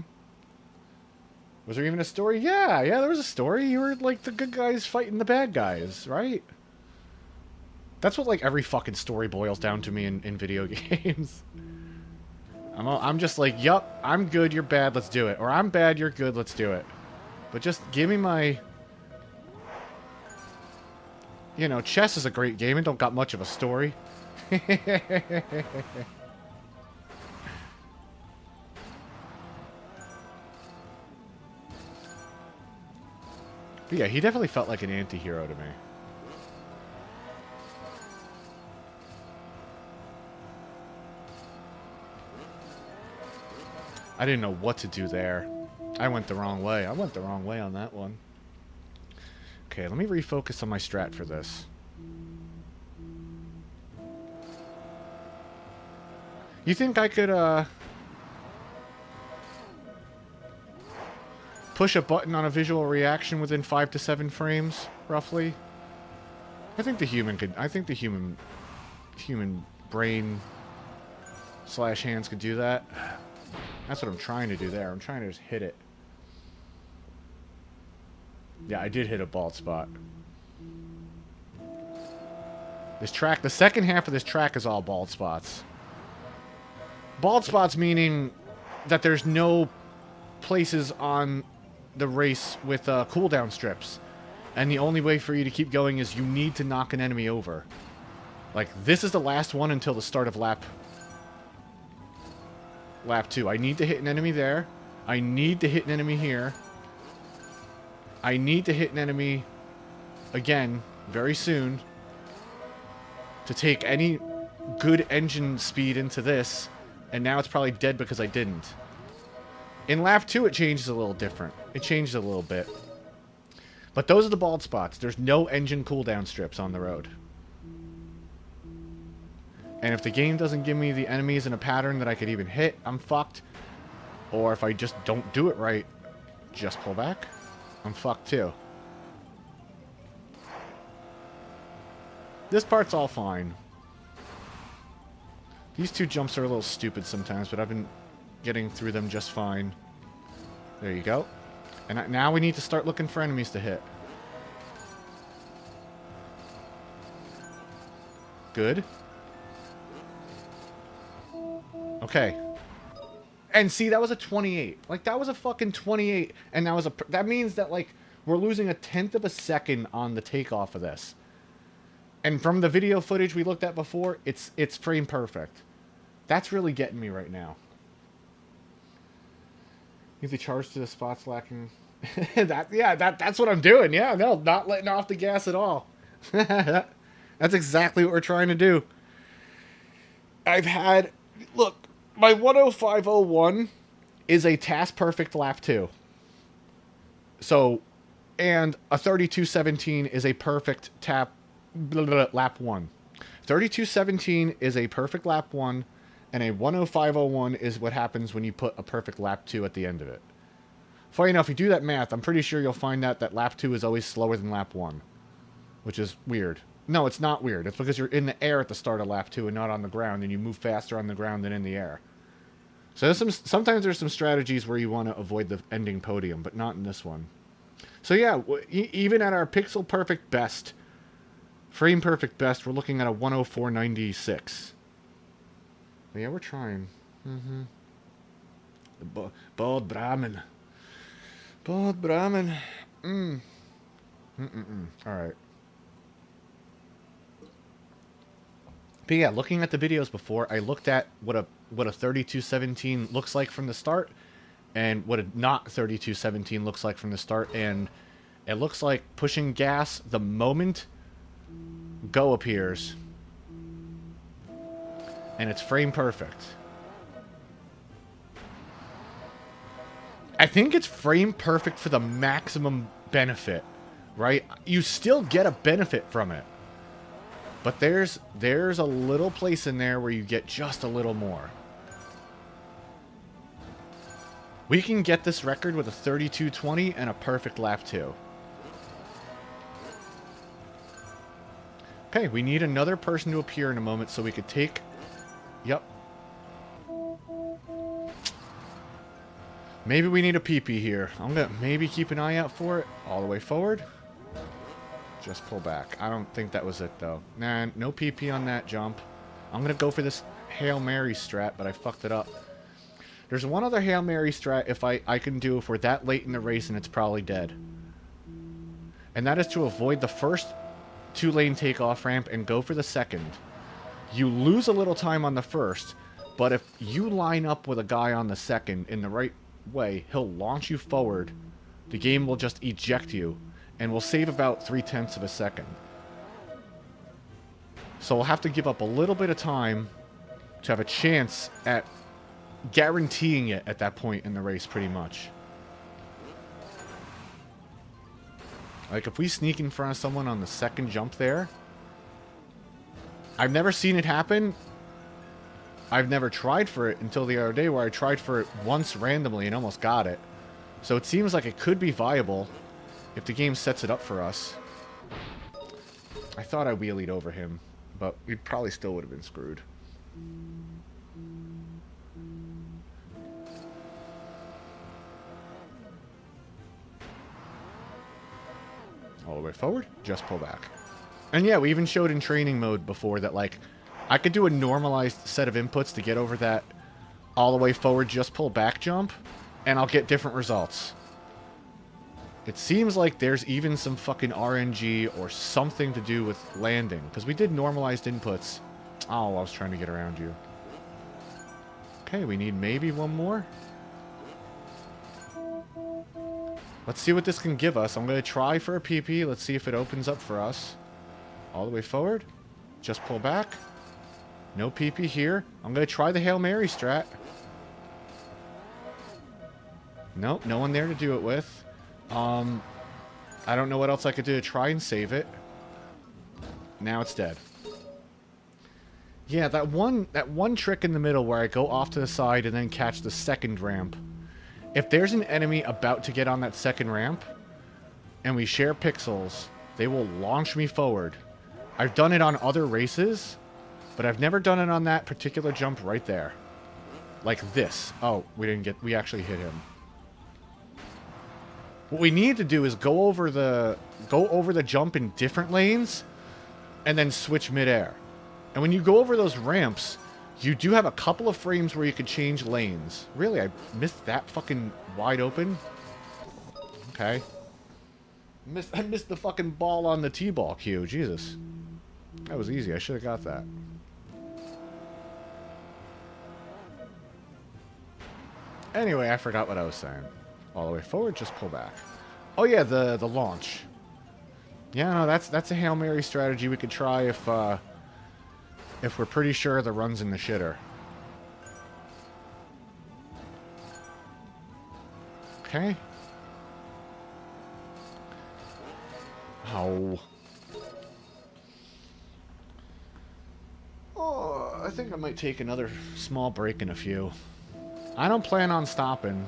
Was there even a story? Yeah, there was a story. You were, like, the good guys fighting the bad guys, right? That's what, like, every fucking story boils down to me in video games. I'm just like, yup, I'm good, you're bad, let's do it. Or I'm bad, you're good, let's do it. But just give me my... You know, chess is a great game and don't got much of a story. But yeah, he definitely felt like an anti-hero to me. I didn't know what to do there. I went the wrong way. I went the wrong way on that one. Okay, let me refocus on my strat for this. You think I could, push a button on a visual reaction within 5 to 7 frames, roughly? I think the human could... I think the human brain / hands could do that. That's what I'm trying to do there. I'm trying to just hit it. Yeah, I did hit a bald spot. This track... The second half of this track is all bald spots. Bald spots meaning that there's no places on the race with cooldown strips. And the only way for you to keep going is you need to knock an enemy over. Like, this is the last one until the start of lap 2. I need to hit an enemy there. I need to hit an enemy here. I need to hit an enemy again very soon to take any good engine speed into this. And now it's probably dead because I didn't. In lap 2, it changes a little different. It changes a little bit. But those are the bald spots. There's no engine cooldown strips on the road. And if the game doesn't give me the enemies in a pattern that I could even hit, I'm fucked. Or if I just don't do it right, just pull back, I'm fucked too. This part's all fine. These two jumps are a little stupid sometimes, but I've been getting through them just fine. There you go. And now we need to start looking for enemies to hit. Good. Okay. And see, that was a 28. Like, that was a fucking 28. And that means that, like, we're losing 1/10 of a second on the takeoff of this. And from the video footage we looked at before, it's frame perfect. That's really getting me right now. Use the charge to the spots lacking. That's what I'm doing. Yeah, no, not letting off the gas at all. That's exactly what we're trying to do. Look, my 105.01 is a task perfect lap 2. So, and a 32.17 is a perfect lap 1. 32.17 is a perfect lap 1, and a 105.01 is what happens when you put a perfect lap 2 at the end of it. Funny enough, if you do that math, I'm pretty sure you'll find out that lap 2 is always slower than lap 1, which is weird. No, it's not weird. It's because you're in the air at the start of lap 2 and not on the ground, and you move faster on the ground than in the air. So sometimes there's some strategies where you want to avoid the ending podium, but not in this one. So yeah, even at our pixel perfect best, frame perfect best, we're looking at a 104.96. But yeah, we're trying. Bod Brahmin. Bod Brahmin. Alright. But yeah, looking at the videos before, I looked at what a 32.17 looks like from the start, and what a not 32.17 looks like from the start, and it looks like pushing gas the moment go appears, and it's frame perfect. I think it's frame perfect for the maximum benefit, right? You still get a benefit from it. But there's a little place in there where you get just a little more. We can get this record with a 32.20 and a perfect lap 2. Okay, we need another person to appear in a moment so we could take... Yep. Maybe we need a PP here. I'm going to maybe keep an eye out for it. All the way forward. Just pull back. I don't think that was it, though. Nah, no PP on that jump. I'm going to go for this Hail Mary strat, but I fucked it up. There's one other Hail Mary strat I can do if we're that late in the race and it's probably dead. And that is to avoid the first 2-lane takeoff ramp and go for the second. You lose a little time on the first, but if you line up with a guy on the second in the right way, he'll launch you forward. The game will just eject you, and we'll save about 0.3 of a second. So we'll have to give up a little bit of time to have a chance at guaranteeing it at that point in the race, pretty much. Like, if we sneak in front of someone on the second jump there... I've never seen it happen. I've never tried for it until the other day, where I tried for it once randomly and almost got it. So it seems like it could be viable if the game sets it up for us. I thought I wheelied over him, but we probably still would have been screwed. All the way forward, just pull back. And yeah, we even showed in training mode before that, like, I could do a normalized set of inputs to get over that all the way forward, just pull back jump, and I'll get different results. It seems like there's even some fucking RNG or something to do with landing, because we did normalized inputs. Oh, I was trying to get around you. Okay, we need maybe one more. Let's see what this can give us. I'm going to try for a PP. Let's see if it opens up for us. All the way forward. Just pull back. No PP here. I'm going to try the Hail Mary strat. Nope, no one there to do it with. I don't know what else I could do to try and save it. Now it's dead. Yeah, that one trick in the middle where I go off to the side and then catch the second ramp. If there's an enemy about to get on that second ramp, and we share pixels, they will launch me forward. I've done it on other races, but I've never done it on that particular jump right there. Like this. Oh, we actually hit him. What we need to do is go over the jump in different lanes, and then switch midair. And when you go over those ramps, You do have a couple of frames where you can change lanes. Really, I missed that fucking wide open? Okay. I missed the fucking ball on the T-ball cue. Jesus. That was easy. I should have got that. Anyway, I forgot what I was saying. All the way forward, just pull back. Oh yeah, the launch. Yeah, no, that's a Hail Mary strategy we could try if we're pretty sure the run's in the shitter. Okay. Oh. Oh, I think I might take another small break in a few. I don't plan on stopping.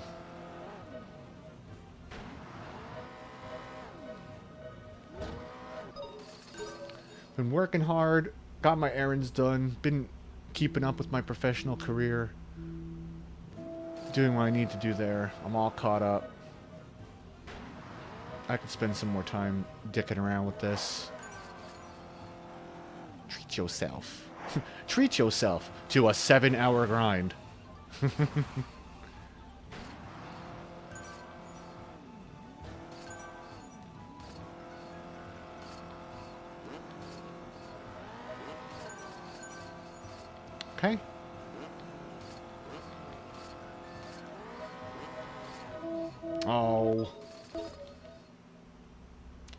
Been working hard, got my errands done, been keeping up with my professional career, doing what I need to do there. I'm all caught up. I could spend some more time dicking around with this. Treat yourself. Treat yourself to a 7-hour grind. Okay. Oh.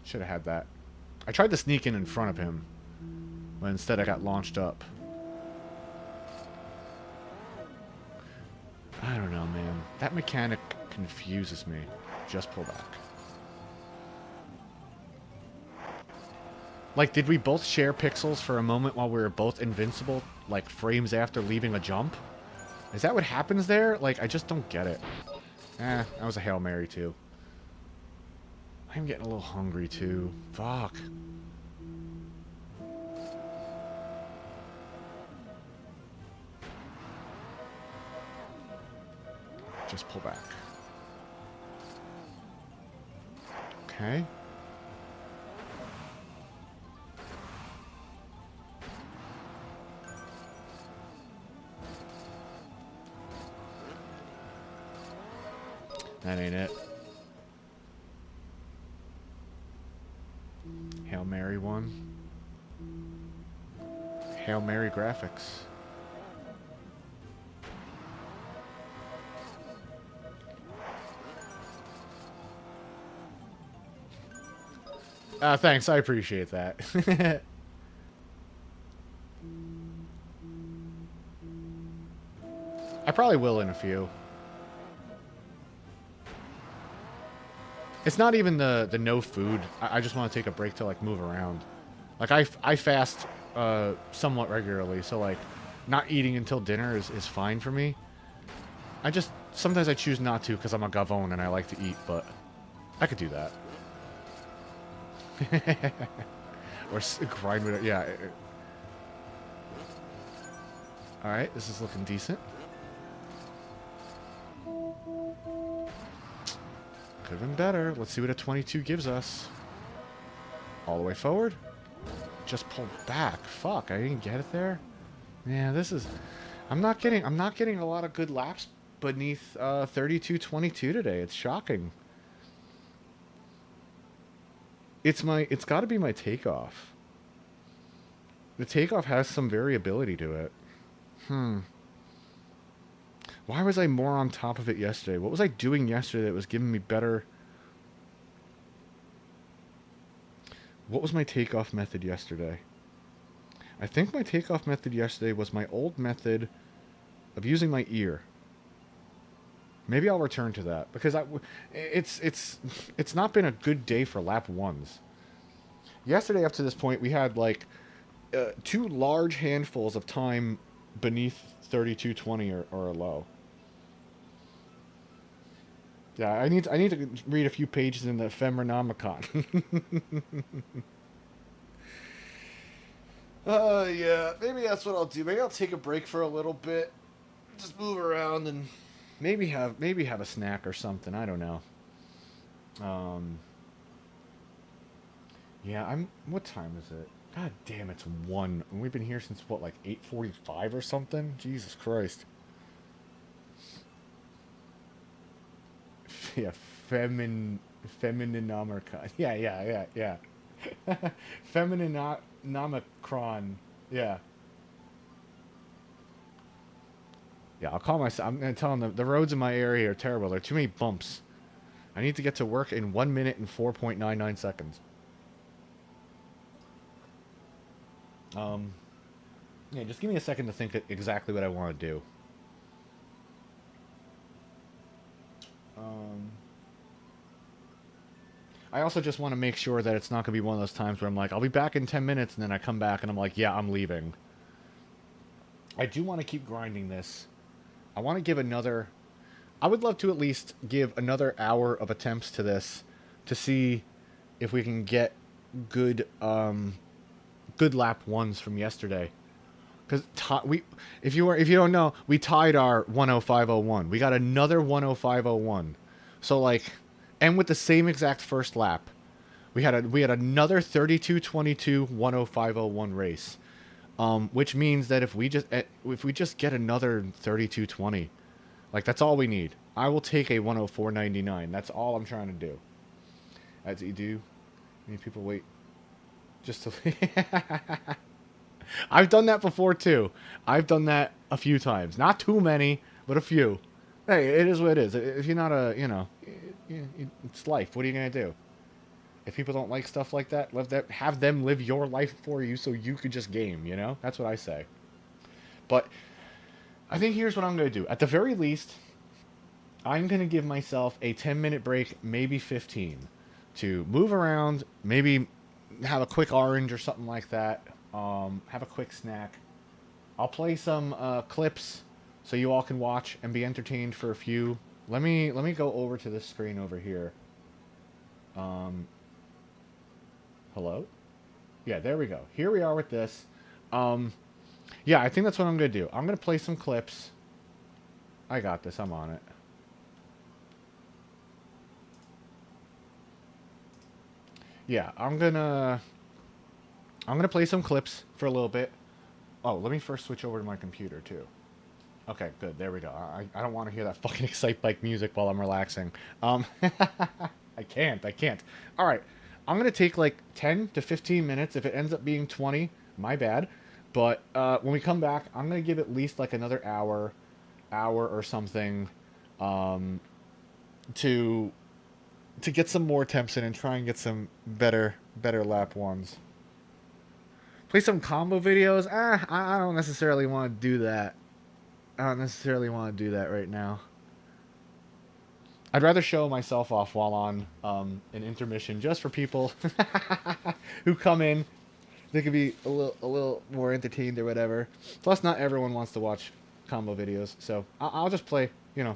Should have had that. I tried to sneak in front of him, but instead I got launched up. I don't know, man. That mechanic confuses me. Just pull back. Like, did we both share pixels for a moment while we were both invincible, like, frames after leaving a jump? Is that what happens there? Like, I just don't get it. That was a Hail Mary, too. I'm getting a little hungry, too. Fuck. Just pull back. Okay. That ain't it. Hail Mary one. Hail Mary graphics. Thanks, I appreciate that. I probably will in a few. It's not even the no food. I just want to take a break to, like, move around. Like, I fast somewhat regularly, so, like, not eating until dinner is fine for me. Sometimes I choose not to because I'm a gavone and I like to eat, but I could do that. Or grind with it, yeah. Alright, this is looking decent. Could have been better. Let's see what a 22 gives us. All the way forward. Just pull back. Fuck, I didn't get it there. Yeah, this is... I'm not getting a lot of good laps beneath 32.22 today. It's shocking. It's got to be my takeoff. The takeoff has some variability to it. Why was I more on top of it yesterday? What was I doing yesterday that was giving me better... What was my takeoff method yesterday? I think my takeoff method yesterday was my old method of using my ear. Maybe I'll return to that because it's not been a good day for lap ones. Yesterday up to this point we had like 2 large handfuls of time beneath 32.20 or low. Yeah, I need to read a few pages in the Ephemeronomicon. Yeah, maybe that's what I'll do. Maybe I'll take a break for a little bit, just move around, and maybe have a snack or something. I don't know. Yeah, what time is it? God damn, it's 1. And we've been here since, what, like 8:45 or something? Jesus Christ. Yeah, Femininomicron. Yeah. Femininomicron. Yeah. Yeah, I'll call myself. I'm going to tell them the roads in my area are terrible. There are too many bumps. I need to get to work in 1 minute and 4.99 seconds. Yeah, just give me a second to think exactly what I want to do. I also just want to make sure that it's not going to be one of those times where I'm like, I'll be back in 10 minutes, and then I come back and I'm like, yeah, I'm leaving. I do want to keep grinding this. I want to give another... I would love to at least give another hour of attempts to this to see if we can get good good lap 1s from yesterday. Because if you don't know, we tied our 105.01. We got another 105.01. So like, and with the same exact first lap, we had another 32:22 105.01 race. Which means that if we just get another 32:20, like that's all we need. I will take a 104.99. That's all I'm trying to do. As you do, many people wait just to. I've done that before too. I've done that a few times. Not too many, but a few. Hey, it is what it is. If you're not it's life. What are you gonna do? If people don't like stuff like that, have them live your life for you so you could just game, you know? That's what I say. But I think here's what I'm going to do. At the very least, I'm going to give myself a 10-minute break, maybe 15, to move around, maybe have a quick orange or something like that, have a quick snack. I'll play some clips so you all can watch and be entertained for a few. Let me go over to this screen over here. Hello? Yeah, there we go. Here we are with this. Yeah, I think that's what I'm going to do. I'm going to play some clips. I got this. I'm on it. Yeah, I'm going to play some clips for a little bit. Oh, let me first switch over to my computer, too. Okay, good. There we go. I don't want to hear that fucking Excite Bike music while I'm relaxing. I can't. All right. I'm going to take like 10 to 15 minutes. If it ends up being 20, my bad. But when we come back, I'm going to give at least like another hour or something to get some more attempts in and try and get some better lap 1s. Play some combo videos. I don't necessarily want to do that. I don't necessarily want to do that right now. I'd rather show myself off while on an intermission, just for people who come in. They could be a little more entertained or whatever. Plus, not everyone wants to watch combo videos, so I'll just play,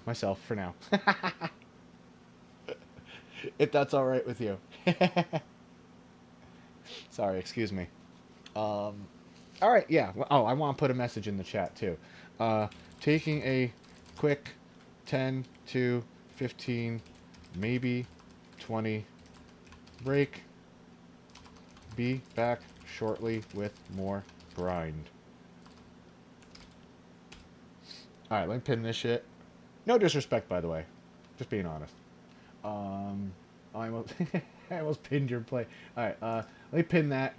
myself for now. If that's all right with you. Sorry, excuse me. All right, yeah. Oh, I want to put a message in the chat too. Taking a quick 10 to 15, maybe 20 break. Be back shortly with more grind. Alright, let me pin this shit. No disrespect, by the way. Just being honest. I almost pinned your play. Alright, let me pin that.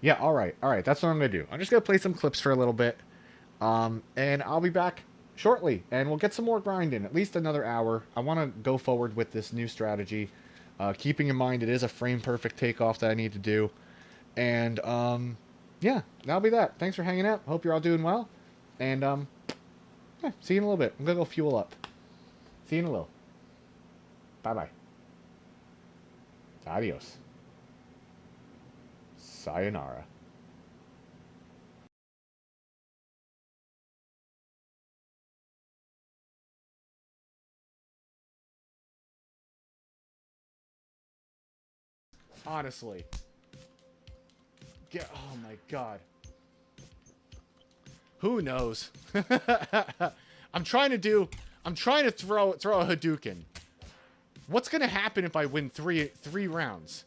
Yeah, alright, that's what I'm gonna do. I'm just gonna play some clips for a little bit. And I'll be back shortly, and we'll get some more grind in, at least another hour. I want to go forward with this new strategy, keeping in mind it is a frame-perfect takeoff that I need to do. And, yeah, that'll be that. Thanks for hanging out. Hope you're all doing well. And, yeah, see you in a little bit. I'm going to go fuel up. See you in a little. Bye-bye. Adios. Sayonara. Honestly. Oh my god. Who knows? I'm trying to throw a Hadouken. What's gonna happen if I win three rounds?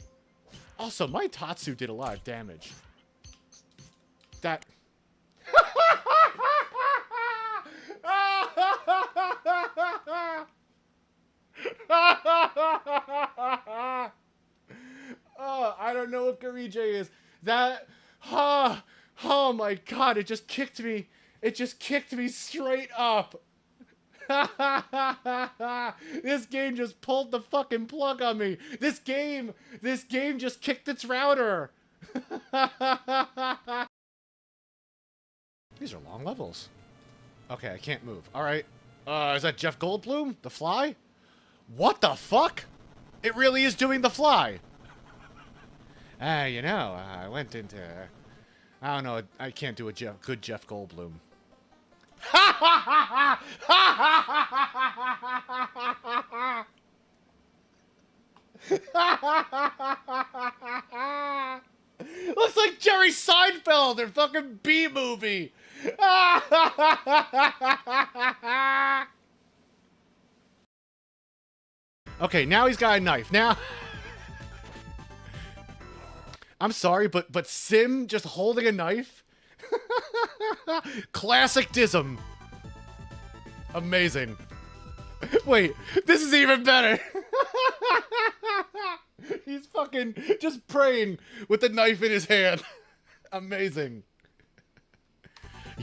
Also, my Tatsu did a lot of damage. That... Oh, I don't know what Garije is. That... Oh my god, it just kicked me. It just kicked me straight up. This game just pulled the fucking plug on me. This game just kicked its router. These are long levels. Okay, I can't move. All right. Is that Jeff Goldblum? The Fly? What the fuck? It really is doing the Fly. You know, I went into... I don't know. I can't do a good Jeff Goldblum. Looks like Jerry Seinfeld in fucking B-movie. Okay, now he's got a knife. Now... I'm sorry, but Sim just holding a knife? Classic Dism. Amazing. Wait, this is even better. He's fucking just praying with the knife in his hand. Amazing.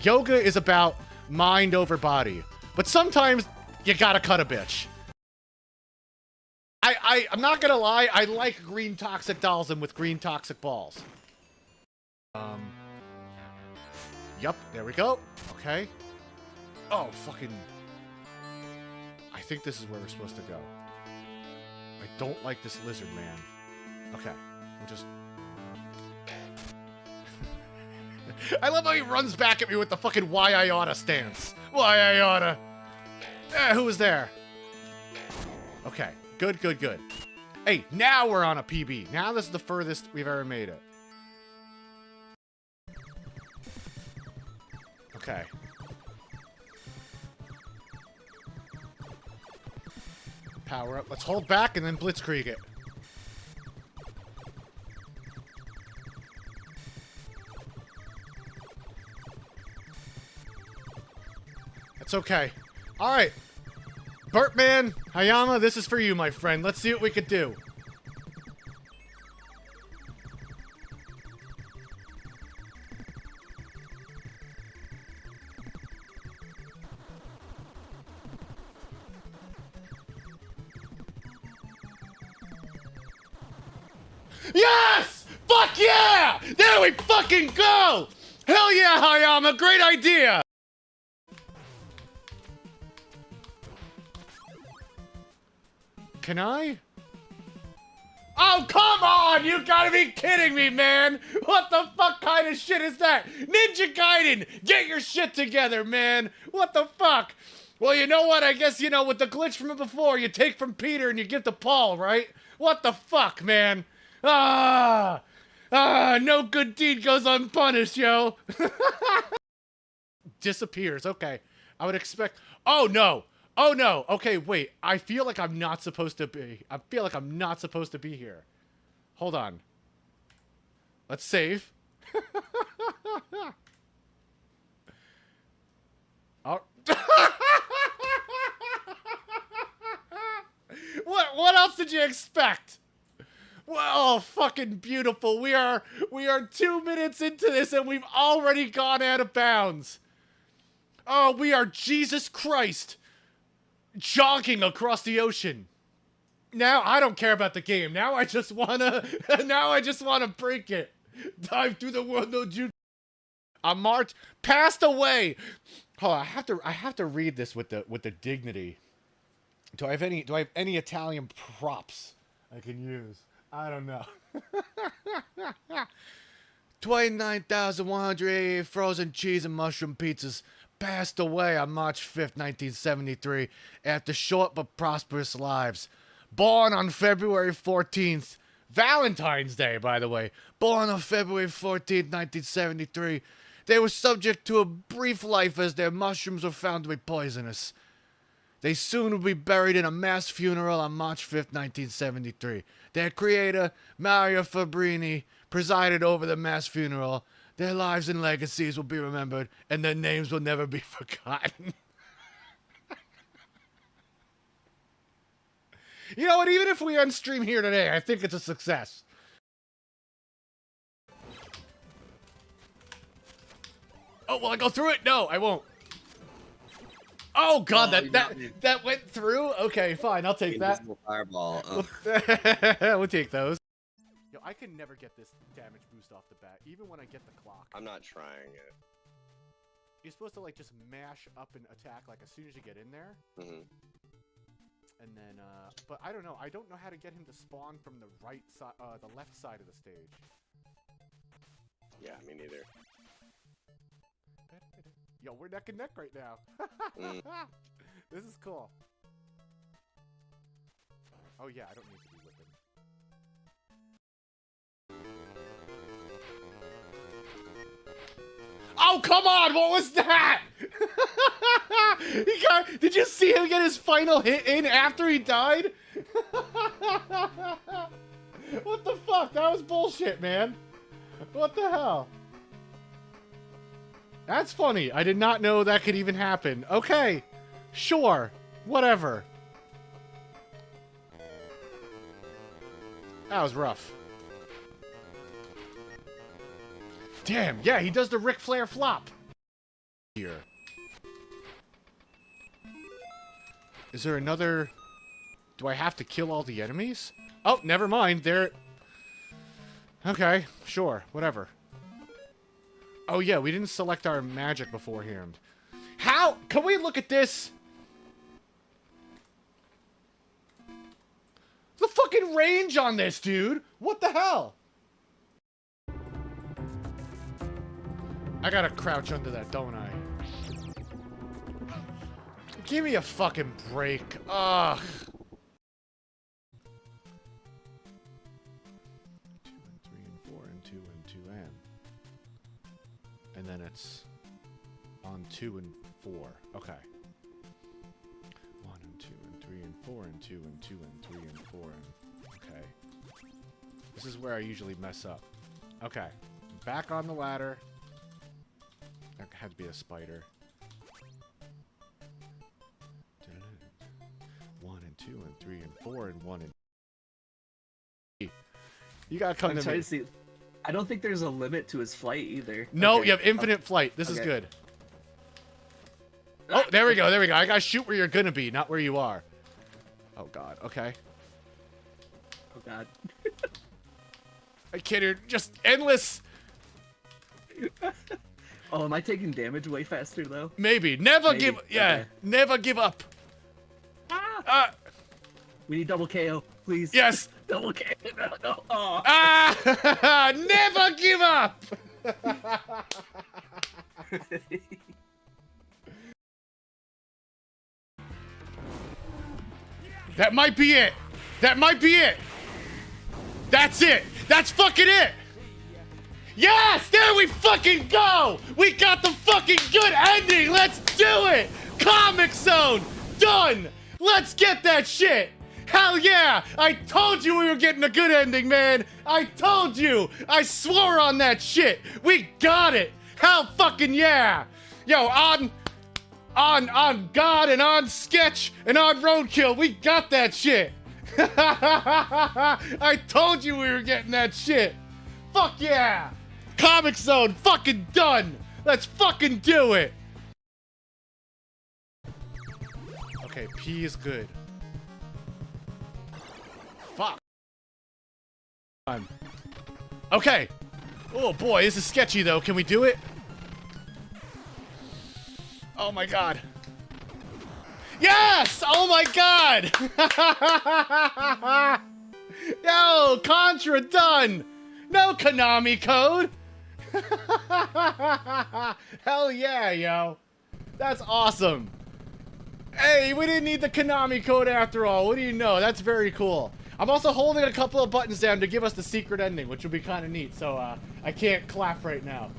Yoga is about mind over body, but sometimes you gotta cut a bitch. I'm not gonna lie, I like green toxic dolls and with green toxic balls. Yup, there we go. Okay. Oh, fucking... I think this is where we're supposed to go. I don't like this lizard man. Okay, we'll just... I love how he runs back at me with the fucking why I oughta stance. Why I oughta. Who was there? Okay. Good, good, good. Hey, now we're on a PB. Now this is the furthest we've ever made it. Okay. Power up. Let's hold back and then blitzkrieg it. That's okay. All right. Burtman, Hayama, this is for you, my friend. Let's see what we could do. Yes! Fuck yeah! There we fucking go! Hell yeah, Hayama! Great idea! Can I? Oh, come on! You gotta be kidding me, man! What the fuck kind of shit is that? Ninja Gaiden! Get your shit together, man! What the fuck? Well, you know what? I guess, you know, with the glitch from before, you take from Peter and you give to Paul, right? What the fuck, man? No good deed goes unpunished, yo! Disappears, okay. I would expect... Oh, no! Oh no, okay, wait. I feel like I'm not supposed to be. I feel like I'm not supposed to be here. Hold on. Let's save. Oh. What else did you expect? Well, fucking beautiful. We are 2 minutes into this and we've already gone out of bounds. Oh, we are Jesus Christ. Jogging across the ocean. Now I don't care about the game. Now I just wanna break it. Dive through the world, no Jude. I'm marked passed away. Hold on, I have to read this with the dignity. Do I have any Italian props I can use? I don't know. 29,188 frozen cheese and mushroom pizzas passed away on March 5th, 1973, after short but prosperous lives. Born on February 14th, Valentine's Day, by the way. Born on February 14th, 1973, they were subject to a brief life as their mushrooms were found to be poisonous. They soon will be buried in a mass funeral on March 5th, 1973. Their creator, Mario Fabrini, presided over the mass funeral. Their lives and legacies will be remembered, and their names will never be forgotten. You know what? Even if we unstream here today, I think it's a success. Oh, will I go through it? No, I won't. Oh God, that went through. Okay, fine. I'll take that. Invisible fireball. Ugh. We'll take those. Yo, I can never get this damage boost off the bat, even when I get the clock. I'm not trying it. You're supposed to like just mash up and attack like as soon as you get in there. Mm-hmm. And then, but I don't know. I don't know how to get him to spawn from the right side, the left side of the stage. Yeah, me neither. Yo, we're neck and neck right now. This is cool. Oh yeah, I don't need to be with him. Oh, come on! What was that? Did you see him get his final hit in after he died? What the fuck? That was bullshit, man. What the hell? That's funny. I did not know that could even happen. Okay. Sure. Whatever. That was rough. Damn, yeah, he does the Ric Flair flop. Here. Is there another... Do I have to kill all the enemies? Oh, never mind. They're... Okay, sure. Whatever. Oh, yeah, we didn't select our magic beforehand. How? Can we look at this? The fucking range on this, dude! What the hell? I gotta crouch under that, don't I? Give me a fucking break. Ugh. 2 and 3 and 4 and 2 and 2 and then it's on 2 and 4. Okay. 1 and 2 and 3 and 4 and 2 and 2 and 3 and 4 and... Okay. This is where I usually mess up. Okay. Back on the ladder. That had to be a spider. 1 and 2 and 3 and 4 and 1 and... You gotta come to me. See. I don't think there's a limit to his flight either. No, okay. you have infinite flight. This is good. Oh, there we go. There we go. I gotta shoot where you're gonna be, not where you are. Oh God. Okay. Oh God. I kid you. Just endless. Oh, am I taking damage way faster though? Maybe. Never Maybe. give. Yeah. Okay. Never give up. We need double KO, please. Yes. Double KO. No. Oh. Never give up. That might be it. That might be it. That's it. That's fucking it. Yes, there we fucking go. We got the fucking good ending. Let's do it. Comic Zone. Done. Let's get that shit. Hell yeah. I told you we were getting a good ending, man. I told you. I swore on that shit. We got it. Hell fucking yeah. Yo, on God and on Sketch and on Roadkill, we got that shit. I told you we were getting that shit. Fuck yeah. Comic Zone fucking done. Let's fucking do it. Okay, P is good. Fuck. Okay. Oh boy, this is sketchy though. Can we do it? Oh my God. Yes! Oh my God! Yo, Contra done! No Konami code! Hell yeah, yo. That's awesome. Hey, we didn't need the Konami code after all. What do you know? That's very cool. I'm also holding a couple of buttons down to give us the secret ending, which will be kind of neat. So I can't clap right now.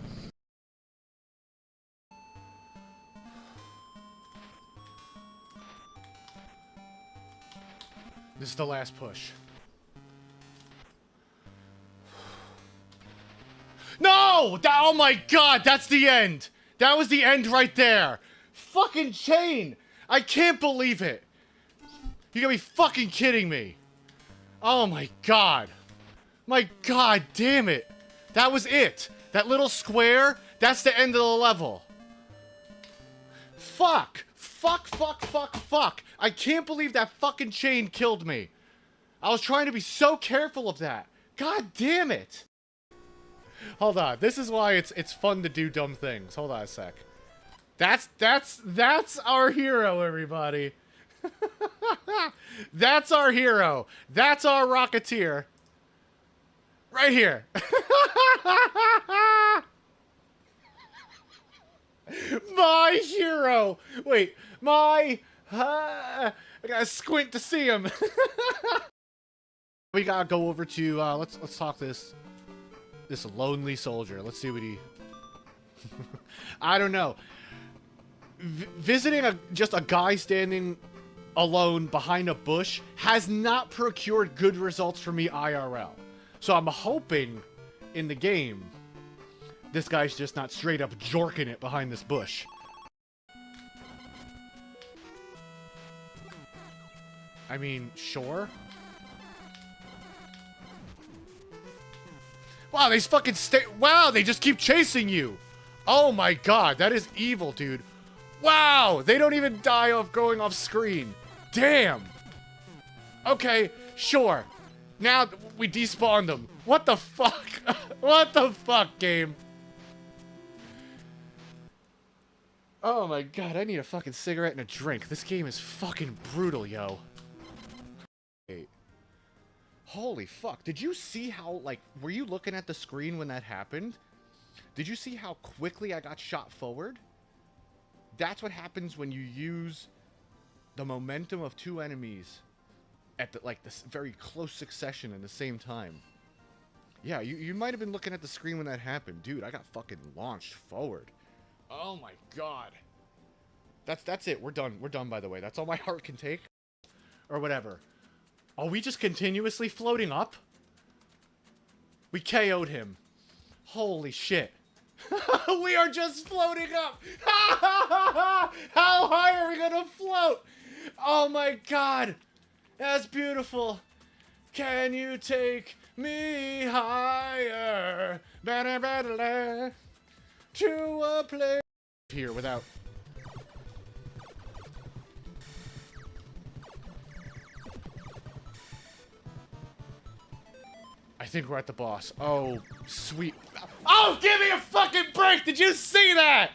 This is the last push. No! Oh my god, that's the end! That was the end right there! Fucking chain! I can't believe it! You gotta be fucking kidding me! Oh my god! My god damn it! That was it! That little square, that's the end of the level. Fuck! Fuck, fuck, fuck, fuck! I can't believe that fucking chain killed me. I was trying to be so careful of that. God damn it! Hold on. This is why it's fun to do dumb things. Hold on a sec. That's our hero, everybody. That's our hero. That's our Rocketeer. Right here. My hero. Wait, my... I gotta squint to see him. We gotta go over to, let's talk this lonely soldier. Let's see what he... I don't know. Visiting just a guy standing alone behind a bush has not procured good results for me IRL. So I'm hoping in the game, this guy's just not straight up jorking it behind this bush. I mean, sure. Wow, they fucking wow, they just keep chasing you. Oh my god, that is evil, dude. Wow, they don't even die of going off screen. Damn. Okay, sure. Now we despawned them. What the fuck? What the fuck, game? Oh my god, I need a fucking cigarette and a drink. This game is fucking brutal, yo. Wait. Holy fuck. Did you see how, like, were you looking at the screen when that happened? Did you see how quickly I got shot forward? That's what happens when you use the momentum of two enemies at the, like, this very close succession at the same time. Yeah, you might have been looking at the screen when that happened. Dude, I got fucking launched forward. Oh my god. That's it. We're done. We're done, by the way. That's all my heart can take. Or whatever. Are we just continuously floating up? We KO'd him. Holy shit. We are just floating up. How high are we gonna float? Oh my god. That's beautiful. Can you take me higher? To a place here without... I think we're at the boss. Oh, sweet. Oh, give me a fucking break! Did you see that?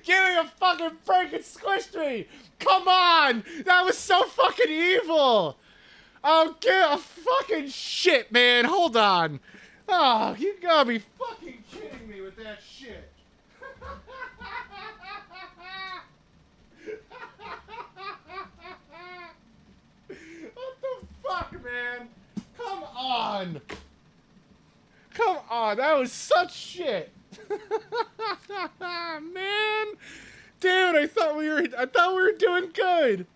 Give me a fucking break! It squished me! Come on! That was so fucking evil! Oh, get a fucking shit, man! Hold on! Oh, you gotta be fucking kidding me with that shit! What the fuck, man? Come on! Come on, that was such shit! Man! Dude, I thought we were doing good!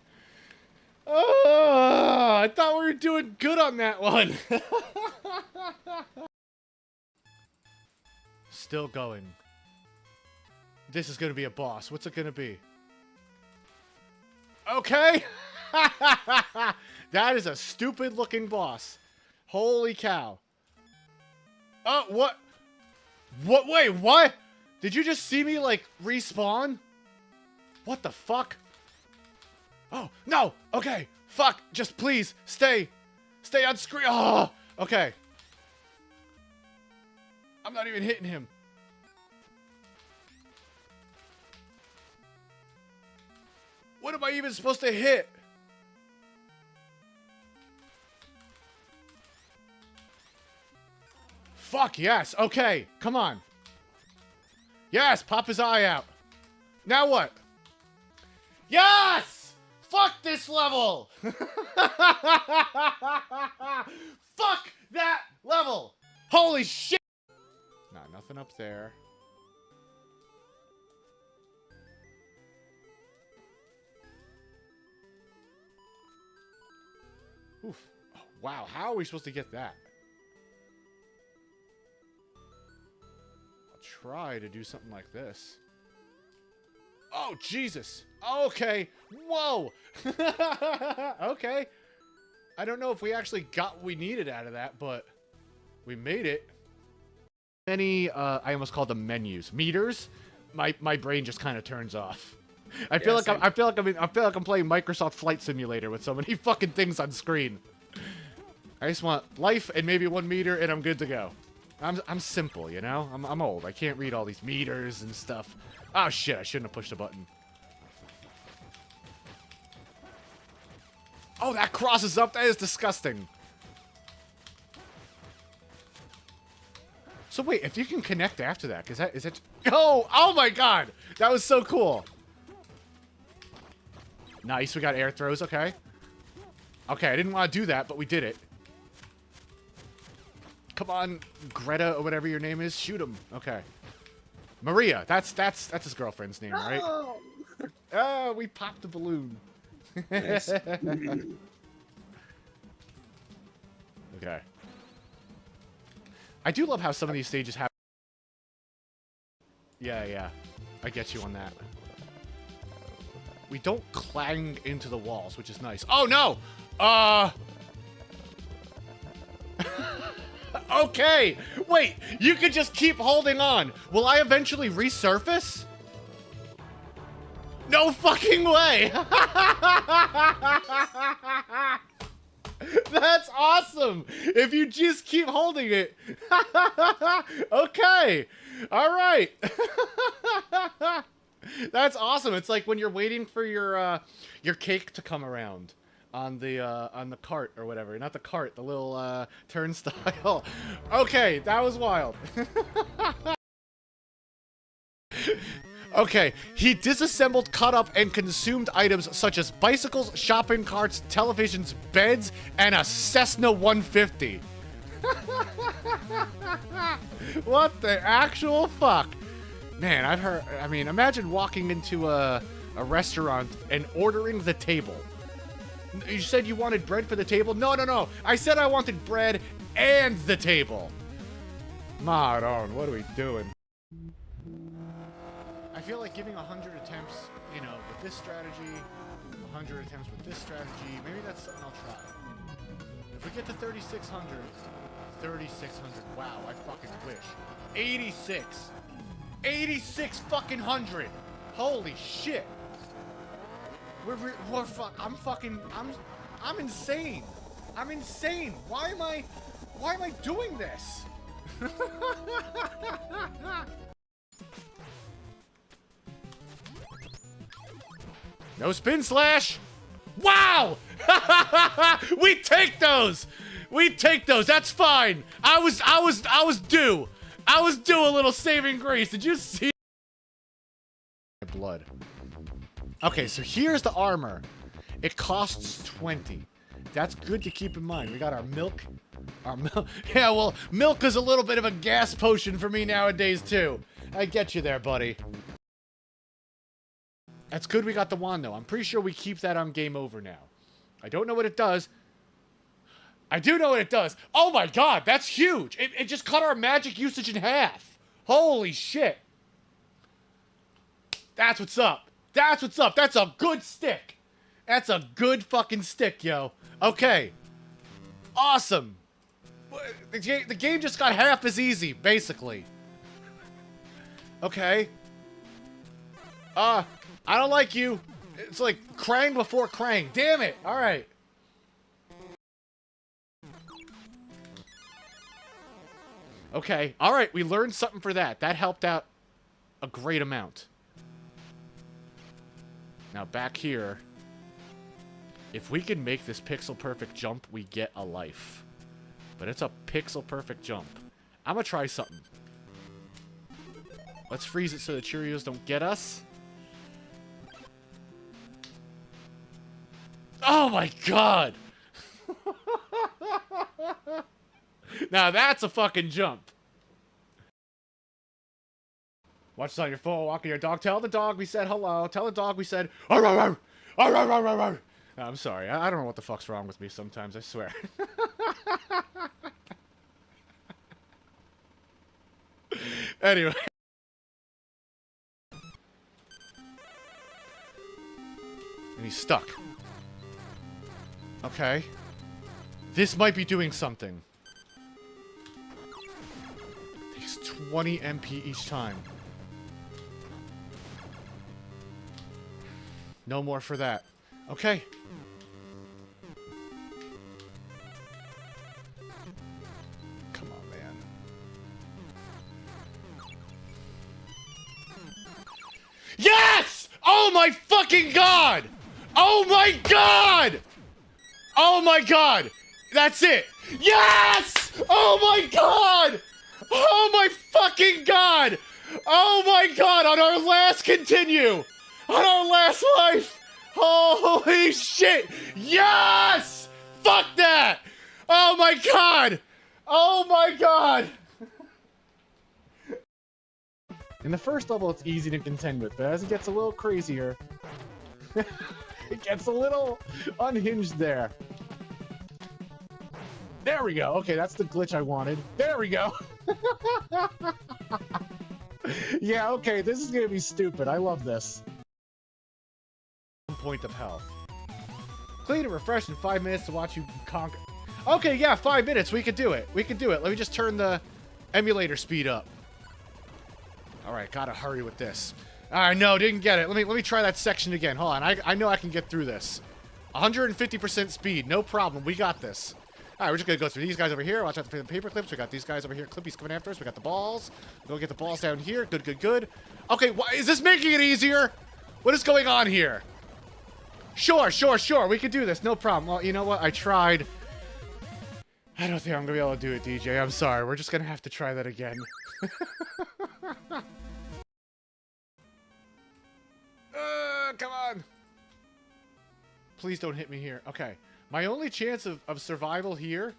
Oh, I thought we were doing good on that one! Still going. This is gonna be a boss. What's it gonna be? Okay! That is a stupid looking boss. Holy cow. Oh, what? What? Wait, what? Did you just see me, like, respawn? What the fuck? Oh, no! Okay, fuck! Just please, stay! Stay on screen! Oh! Okay. I'm not even hitting him. What am I even supposed to hit? Fuck, yes. Okay, come on. Yes, pop his eye out. Now what? Yes! Fuck this level! Fuck that level! Holy shit! Nah, nothing up there. Oof. Oh, wow, how are we supposed to get that? I'll try to do something like this. Oh, Jesus. Okay. Whoa. Okay. I don't know if we actually got what we needed out of that, but we made it. Many, I almost called them menus. Meters. My brain just kind of turns off. I feel like I feel like I'm playing Microsoft Flight Simulator with so many fucking things on screen. I just want life and maybe 1 meter, and I'm good to go. I'm simple, you know. I'm old. I can't read all these meters and stuff. Oh shit! I shouldn't have pushed the button. Oh, that crosses up. That is disgusting. So wait, if you can connect after that, is it? Oh my god, that was so cool. Nice, we got air throws. Okay. Okay, I didn't want to do that, but we did it. Come on, Greta or whatever your name is, shoot him. Okay. Maria, that's his girlfriend's name, right? Oh, we popped the balloon. Nice. Okay. I do love how some of these stages have... Yeah. I get you on that. We don't clang into the walls, which is nice. Oh, no! Okay! Wait, you could just keep holding on. Will I eventually resurface? No fucking way! That's awesome! If you just keep holding it. Okay. Alright. That's awesome. It's like when you're waiting for your cake to come around on the cart or whatever. Not the cart, the little turnstile. Okay, that was wild. Okay, he disassembled, cut up, and consumed items such as bicycles, shopping carts, televisions, beds, and a Cessna 150. What the actual fuck? Man, I mean, imagine walking into a restaurant and ordering the table. You said you wanted bread for the table? No. I said I wanted bread and the table. Maron, what are we doing? I feel like giving 100 attempts, you know, with this strategy, 100 attempts with this strategy, maybe that's something I'll try. If we get to 3,600, wow, I fucking wish. 86. 86 fucking hundred. Holy shit. We're I'm insane. I'm insane. Why am I doing this? No spin slash. Wow! We take those. That's fine. I was due. I was due a little saving grace. Did you see my blood? Okay, so here's the armor. It costs 20. That's good to keep in mind. We got our milk. Yeah, well, milk is a little bit of a gas potion for me nowadays, too. I get you there, buddy. That's good we got the wand, though. I'm pretty sure we keep that on game over now. I don't know what it does. I do know what it does. Oh my god, that's huge. It just cut our magic usage in half. Holy shit. That's what's up. That's what's up. That's a good stick. That's a good fucking stick, yo. Okay. Awesome. The game just got half as easy, basically. Okay. I don't like you. It's like Krang before Krang. Damn it. All right. Okay. All right. We learned something for that. That helped out a great amount. Now back here. If we can make this pixel perfect jump, we get a life. But it's a pixel perfect jump. I'm gonna try something. Let's freeze it so the Cheerios don't get us. Oh my god! Now that's a fucking jump. Watch this on your phone, walking your dog. Tell the dog we said hello. Tell the dog we said arr, arr, arr, arr, arr, arr, arr. I'm sorry. I don't know what the fuck's wrong with me sometimes, I swear. Anyway. And he's stuck. Okay. This might be doing something. Takes 20 MP each time. No more for that. Okay. Come on, man. Yes! Oh my fucking god! Oh my god! Oh my god! That's it! Yes! Oh my god! Oh my fucking god! Oh my god! On our last continue! On our last life! Holy shit! Yes! Fuck that! Oh my god! Oh my god! In the first level, it's easy to contend with, but as it gets a little crazier, it gets a little unhinged there. There we go. Okay, that's the glitch I wanted. There we go. Yeah, okay, this is gonna be stupid. I love this. 1 point of health. Clean and refresh in 5 minutes to watch you conquer. Okay, yeah, 5 minutes. We could do it. We could do it. Let me just turn the emulator speed up. All right, gotta hurry with this. All right, no, didn't get it. Let me try that section again. Hold on, I know I can get through this. 150% speed, no problem. We got this. All right, we're just gonna go through these guys over here. Watch out for the paper clips. We got these guys over here. Clippies coming after us. We got the balls. Go get the balls down here. Good, good, good. Okay, is this making it easier? What is going on here? Sure, sure, sure. We can do this. No problem. Well, you know what? I tried. I don't think I'm gonna be able to do it, DJ. I'm sorry. We're just gonna have to try that again. Come on. Please don't hit me here. Okay. My only chance of survival here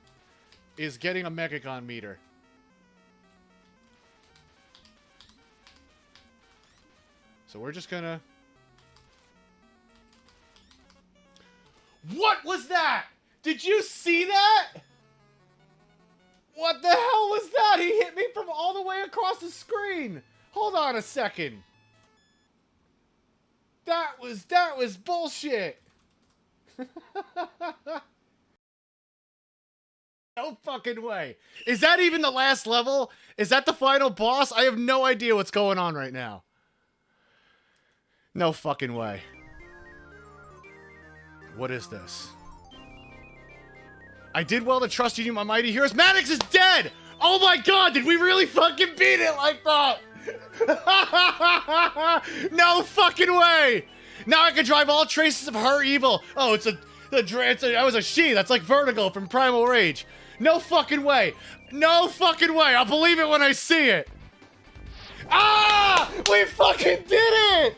is getting a Megagon meter. So we're just gonna... What was that? Did you see that? What the hell was that? He hit me from all the way across the screen. Hold on a second. That was bullshit. No fucking way. Is that even the last level? Is that the final boss? I have no idea what's going on right now. No fucking way. What is this? I did well to trust you, my mighty heroes. Maddox is dead! Oh my god, did we really fucking beat it like that? No fucking way! Now I can drive all traces of her evil. Oh, that was a she. That's like Vertigo from Primal Rage. No fucking way. No fucking way. I'll believe it when I see it. Ah! We fucking did it!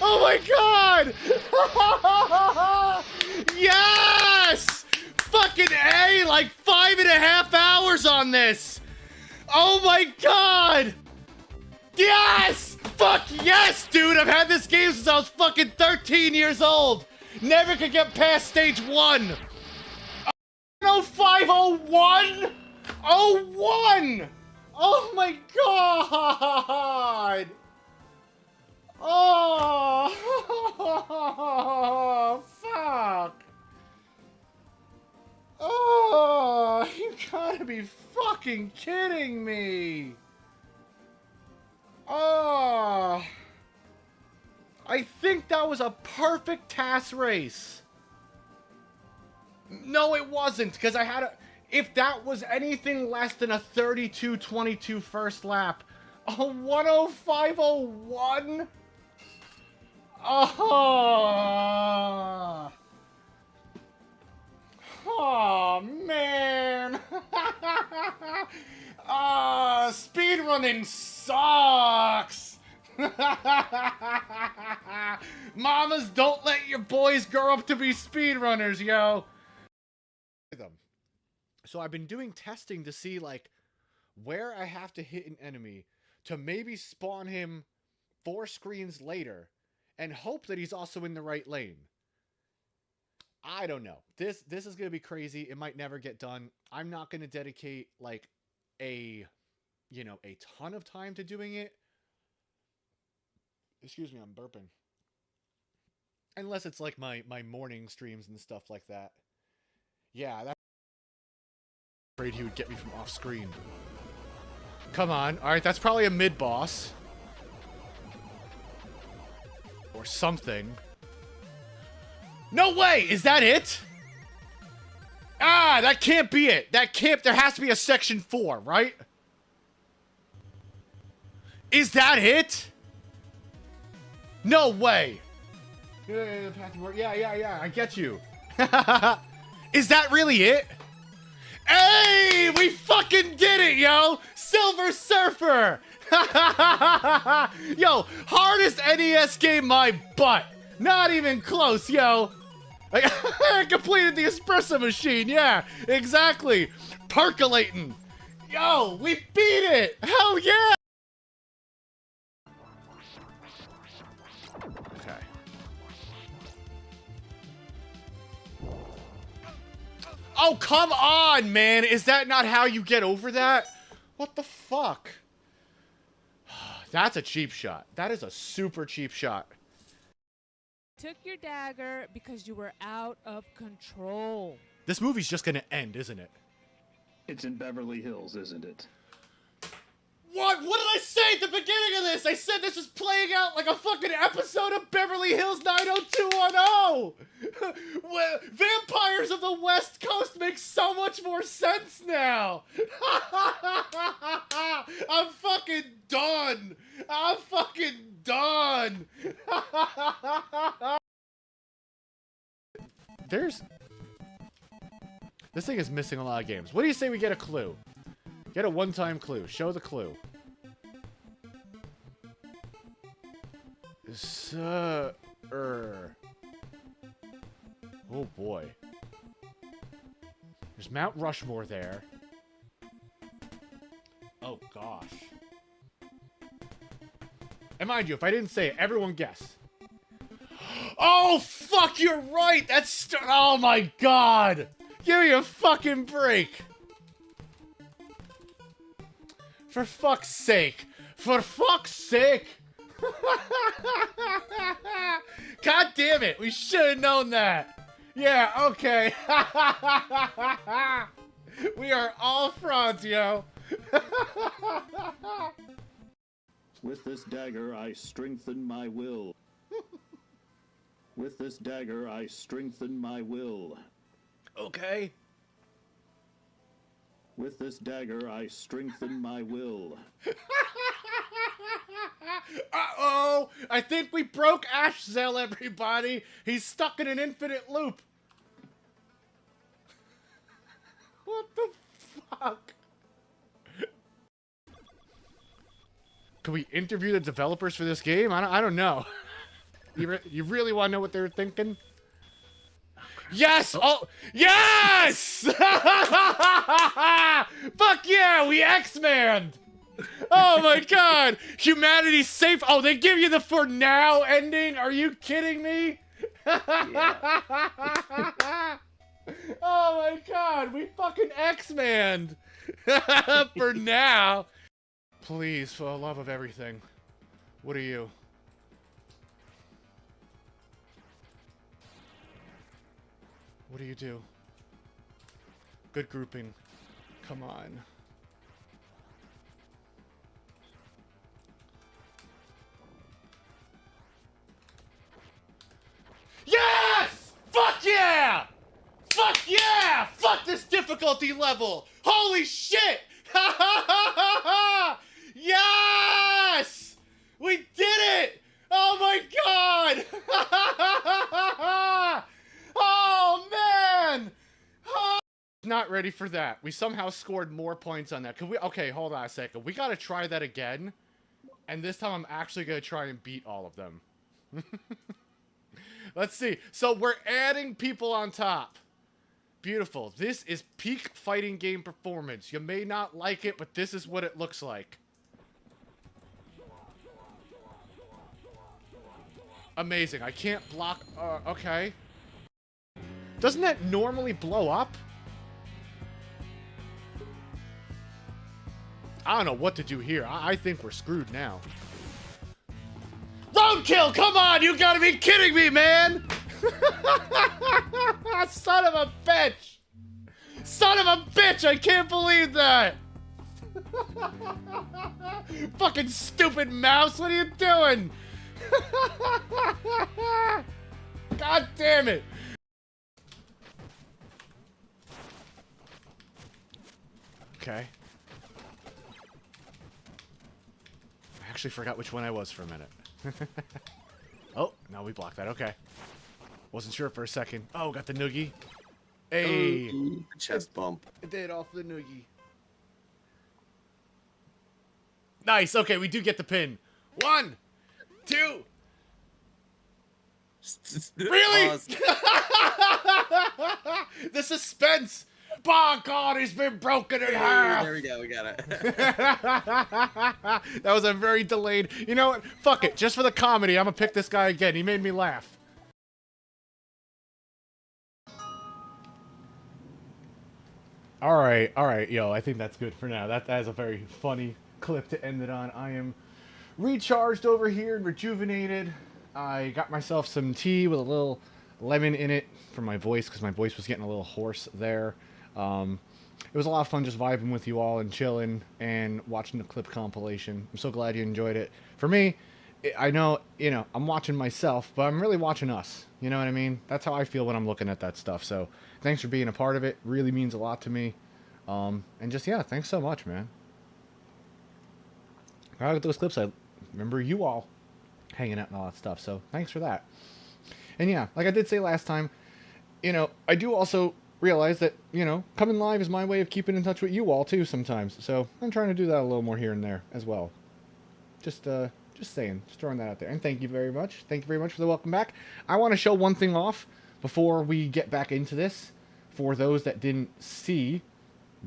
Oh my god! Yes! Fucking A! Like 5.5 hours on this! Oh my god! Yes! Fuck yes, dude! I've had this game since I was fucking 13 years old! Never could get past stage 1! Oh, 0501? 01! Oh my god! Oh, fuck! Oh, you gotta be fucking kidding me! Oh, I think that was a perfect task race. No, it wasn't, because I had a... If that was anything less than a 32-22 first lap, a 105.01? Oh, oh man. Speedrunning sucks. Mamas, don't let your boys grow up to be speedrunners, yo. So I've been doing testing to see, like, where I have to hit an enemy to maybe spawn him 4 screens later and hope that he's also in the right lane. I don't know. This is going to be crazy. It might never get done. I'm not going to dedicate like a ton of time to doing it. Excuse me, I'm burping. Unless it's like my morning streams and stuff like that. Yeah, that's afraid he would get me from off screen. Come on. All right, that's probably a mid boss. Or something. No way! Is that it? Ah, that can't be it. There has to be a section 4, right? Is that it? No way. Yeah, I get you. Is that really it? Hey, we fucking did it, yo! Silver Surfer! Yo, hardest NES game, my butt. Not even close, yo. I completed the espresso machine, yeah, exactly. Percolating. Yo, we beat it! Hell yeah! Okay. Oh, come on, man! Is that not how you get over that? What the fuck? That's a cheap shot. That is a super cheap shot. Took your dagger because you were out of control. This movie's just gonna end, isn't it? It's in Beverly Hills, isn't it? What? What did I say at the beginning of this? I said this was playing out like a fucking episode of Beverly Hills 90210! Well, Vampires of the West Coast makes so much more sense now! I'm fucking done! I'm fucking done! This thing is missing a lot of games. What do you say we get a clue? Get a one-time clue. Show the clue. Oh boy. There's Mount Rushmore there. Oh gosh. And mind you, if I didn't say it, everyone guess. Oh fuck, you're right! Oh my god! Give me a fucking break! For fuck's sake! For fuck's sake! God damn it! We should have known that! Yeah, okay. We are all frauds, yo. With this dagger I strengthen my will. With this dagger I strengthen my will. Okay. With this dagger I strengthen my will. Uh-oh! I think we broke Ashzel, everybody! He's stuck in an infinite loop! What the fuck? Can we interview the developers for this game? I don't know. You really want to know what they're thinking? Yes! Oh, yes! Fuck yeah, we X-Manned! Oh my god! Humanity's safe. Oh, they give you the for now ending? Are you kidding me? Oh my god, we fucking X-Manned! For now. Please, for the love of everything. What are you? What do you do? Good grouping. Come on. Yes! Fuck yeah! Fuck yeah! Fuck this difficulty level! Holy shit! Ha ha ha ha ha! Yes! We did it! Oh my god! Ha ha ha ha ha! Oh man! Oh. Not ready for that. We somehow scored more points on that. Can we? Okay, hold on a second. We gotta try that again. And this time I'm actually gonna try and beat all of them. Let's see. So we're adding people on top. Beautiful. This is peak fighting game performance. You may not like it, but this is what it looks like. Amazing. I can't block. Okay. Doesn't that normally blow up? I don't know what to do here. I think we're screwed now. Roadkill, come on! You gotta be kidding me, man! Son of a bitch! Son of a bitch! I can't believe that! Fucking stupid mouse, what are you doing? God damn it! Okay. I actually forgot which one I was for a minute. Oh, no, we blocked that. Okay. Wasn't sure for a second. Oh, got the noogie. Hey. Chest bump. I did off the noogie. Nice. Okay, we do get the pin. 1, 2. Really? The suspense. By God, he's been broken in half. There we go. We got it. That was a very delayed. You know what? Fuck it. Just for the comedy, I'm gonna pick this guy again. He made me laugh. All right, yo. I think that's good for now. That is a very funny clip to end it on. I am recharged over here and rejuvenated. I got myself some tea with a little lemon in it for my voice because my voice was getting a little hoarse there. It was a lot of fun just vibing with you all and chilling and watching the clip compilation. I'm so glad you enjoyed it. For me, I know, you know, I'm watching myself, but I'm really watching us. You know what I mean? That's how I feel when I'm looking at that stuff. So thanks for being a part of it. Really means a lot to me. And just, yeah, thanks so much, man. I got those clips. I remember you all hanging out and all that stuff. So thanks for that. And yeah, like I did say last time, you know, I do also realize that, you know, coming live is my way of keeping in touch with you all too sometimes. So I'm trying to do that a little more here and there as well. Just saying, just throwing that out there. And thank you very much. Thank you very much for the welcome back. I want to show one thing off before we get back into this for those that didn't see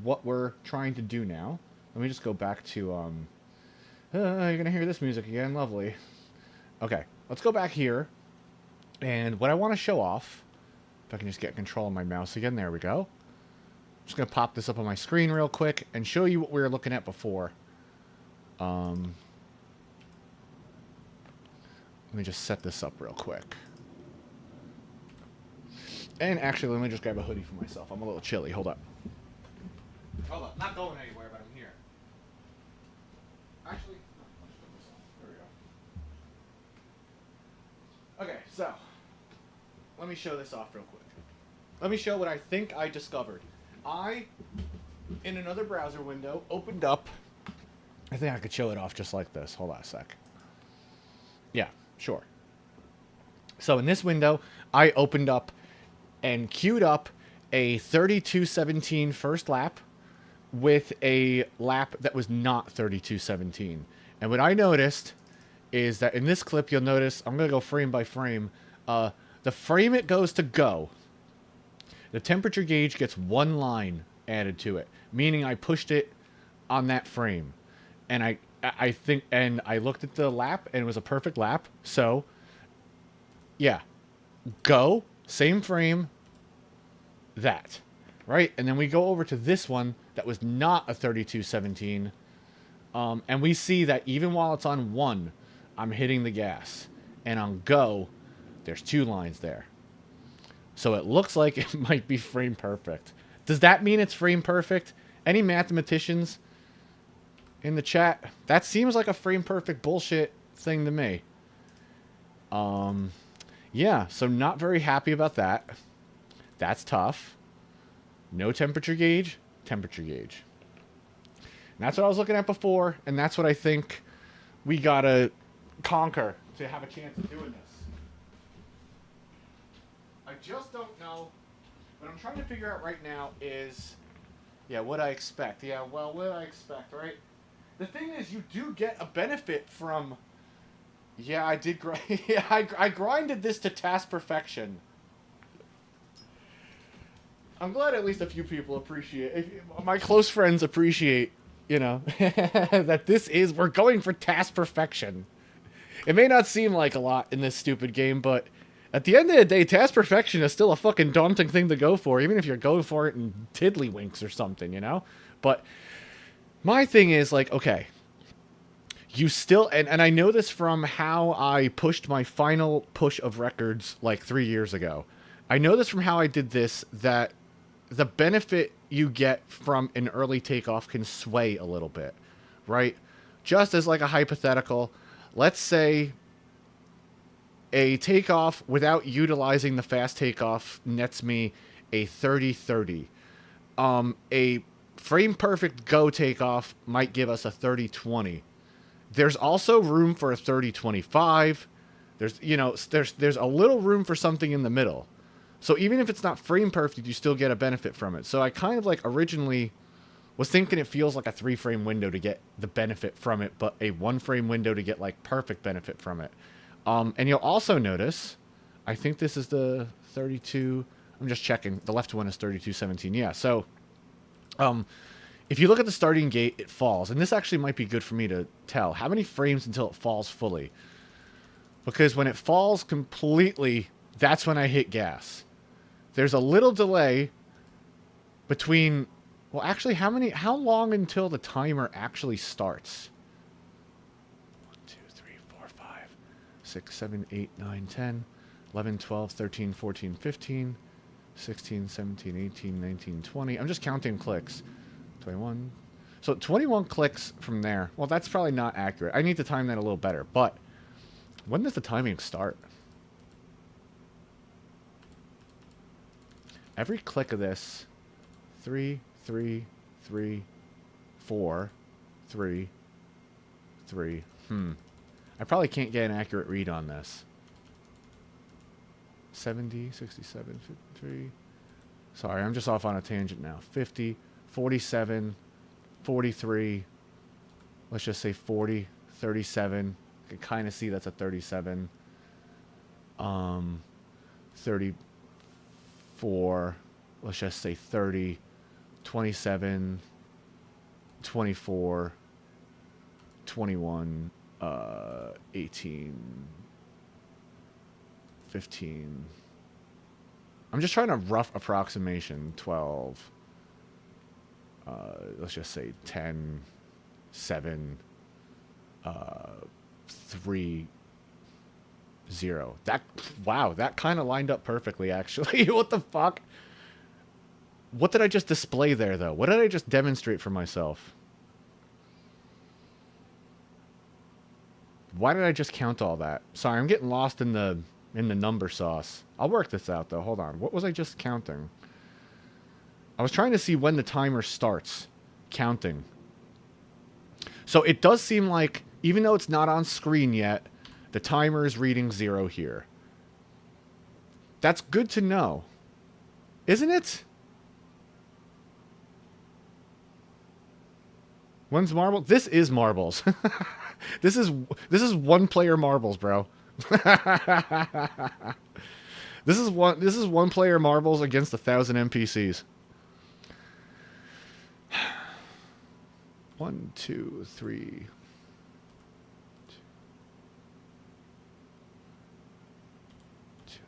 what we're trying to do now. Let me just go back to, you're going to hear this music again. Lovely. Okay, let's go back here. And what I want to show off, if I can just get control of my mouse again, there we go. I'm just going to pop this up on my screen real quick and show you what we were looking at before. Let me just set this up real quick. And actually, let me just grab a hoodie for myself. I'm a little chilly. Hold up. Hold up. Not going anywhere, but I'm here. Actually, no, let's put this on. There we go. Okay, so let me show this off real quick. Let me show what I think I discovered. I, in another browser window, opened up. I think I could show it off just like this. Hold on a sec. Yeah, sure. So in this window, I opened up and queued up a 32:17 first lap with a lap that was not 32:17. And what I noticed is that in this clip, you'll notice, I'm going to go frame by frame, the frame it goes to go, the temperature gauge gets one line added to it, meaning I pushed it on that frame. And I think, and I looked at the lap, and it was a perfect lap. So, yeah, go, same frame, that, right? And then we go over to this one that was not a 32:17, and we see that even while it's on 1, I'm hitting the gas, and on go, there's 2 lines there. So it looks like it might be frame perfect. Does that mean it's frame perfect? Any mathematicians in the chat? That seems like a frame perfect bullshit thing to me. Yeah, so not very happy about that. That's tough. No temperature gauge, temperature gauge. And that's what I was looking at before, and that's what I think we gotta conquer to have a chance of doing this. I just don't know. What I'm trying to figure out right now is, yeah, what I expect. Yeah, well, what I expect, right? The thing is, you do get a benefit from... Yeah, I did grind. Yeah, I grinded this to task perfection. I'm glad at least a few people appreciate... my close friends appreciate, you know, that this is... We're going for task perfection. It may not seem like a lot in this stupid game, but at the end of the day, task perfection is still a fucking daunting thing to go for, even if you're going for it in tiddlywinks or something, you know? But my thing is, like, okay, you still, and I know this from how I pushed my final push of records like 3 years ago. I know this from how I did this, that the benefit you get from an early takeoff can sway a little bit, right? Just as like a hypothetical, let's say a takeoff without utilizing the fast takeoff nets me a 30-30. A frame perfect go takeoff might give us a 30-20. There's also room for a 30-25. There's, you know, there's a little room for something in the middle. So even if it's not frame perfect, you still get a benefit from it. So I kind of like originally was thinking it feels like a 3-frame window to get the benefit from it, but a 1-frame window to get like perfect benefit from it. And you'll also notice, I think this is the 32. I'm just checking. The left one is 32-17. Yeah. So, if you look at the starting gate, it falls, and this actually might be good for me to tell how many frames until it falls fully. Because when it falls completely, that's when I hit gas. There's a little delay between, well, actually, how long until the timer actually starts? 1, 2, 3, 4, 5, 6, 7, 8, 9, 10, 11, 12, 13, 14, 15, 16, 17, 18, 19, 20. I'm just counting clicks. 21. So 21 clicks from there. Well, that's probably not accurate. I need to time that a little better. But when does the timing start? Every click of this, 3, 3, 3, 4, 3, 3. I probably can't get an accurate read on this. 70, 67, 53. Sorry, I'm just off on a tangent now. 50, 47, 43. Let's just say 40, 37. I can kind of see that's a 37. 34. Let's just say 30, 27, 24, 21, 18, 15. I'm just trying a rough approximation. 12. Let's just say 10, 7, 3, 0. That, wow, that kind of lined up perfectly, actually. What the fuck? What did I just display there, though? What did I just demonstrate for myself? Why did I just count all that? Sorry, I'm getting lost in the number sauce. I'll work this out, though. Hold on. What was I just counting? I was trying to see when the timer starts counting. So it does seem like, even though it's not on screen yet, the timer is reading 0 here. That's good to know. Isn't it? When's marble? This is marbles. This is one-player marbles, bro. This is one-player marbles against 1,000 NPCs. 1, 2, 3. 2, 3.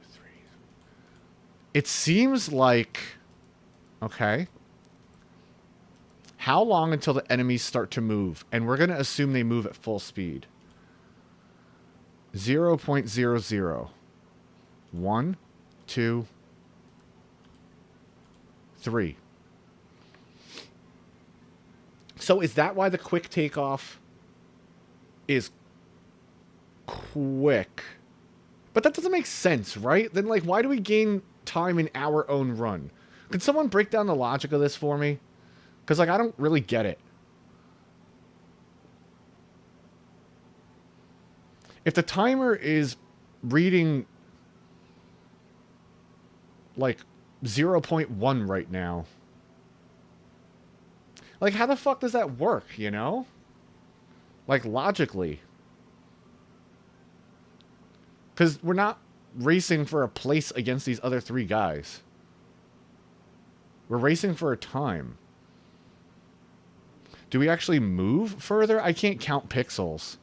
It seems like, okay. How long until the enemies start to move? And we're going to assume they move at full speed. 0.00. 1, 2, 3. So is that why the quick takeoff is quick? But that doesn't make sense, right? Then, like, why do we gain time in our own run? Could someone break down the logic of this for me? Because, like, I don't really get it. If the timer is reading, like, 0.1 right now, like, how the fuck does that work, you know? Like, logically. Because we're not racing for a place against these other 3 guys. We're racing for a time. Do we actually move further? I can't count pixels.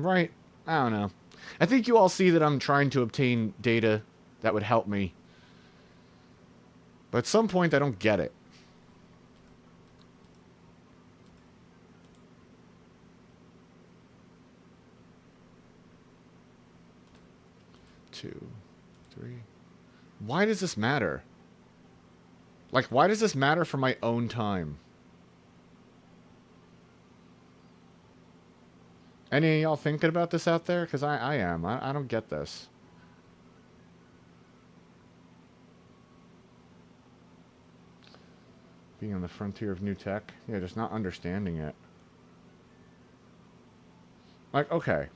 Right? I don't know. I think you all see that I'm trying to obtain data that would help me. But at some point, I don't get it. Two, three. Why does this matter? Like, why does this matter for my own time? Any of y'all thinking about this out there? Because I am. I don't get this. Being on the frontier of new tech. Yeah, just not understanding it. Like, okay.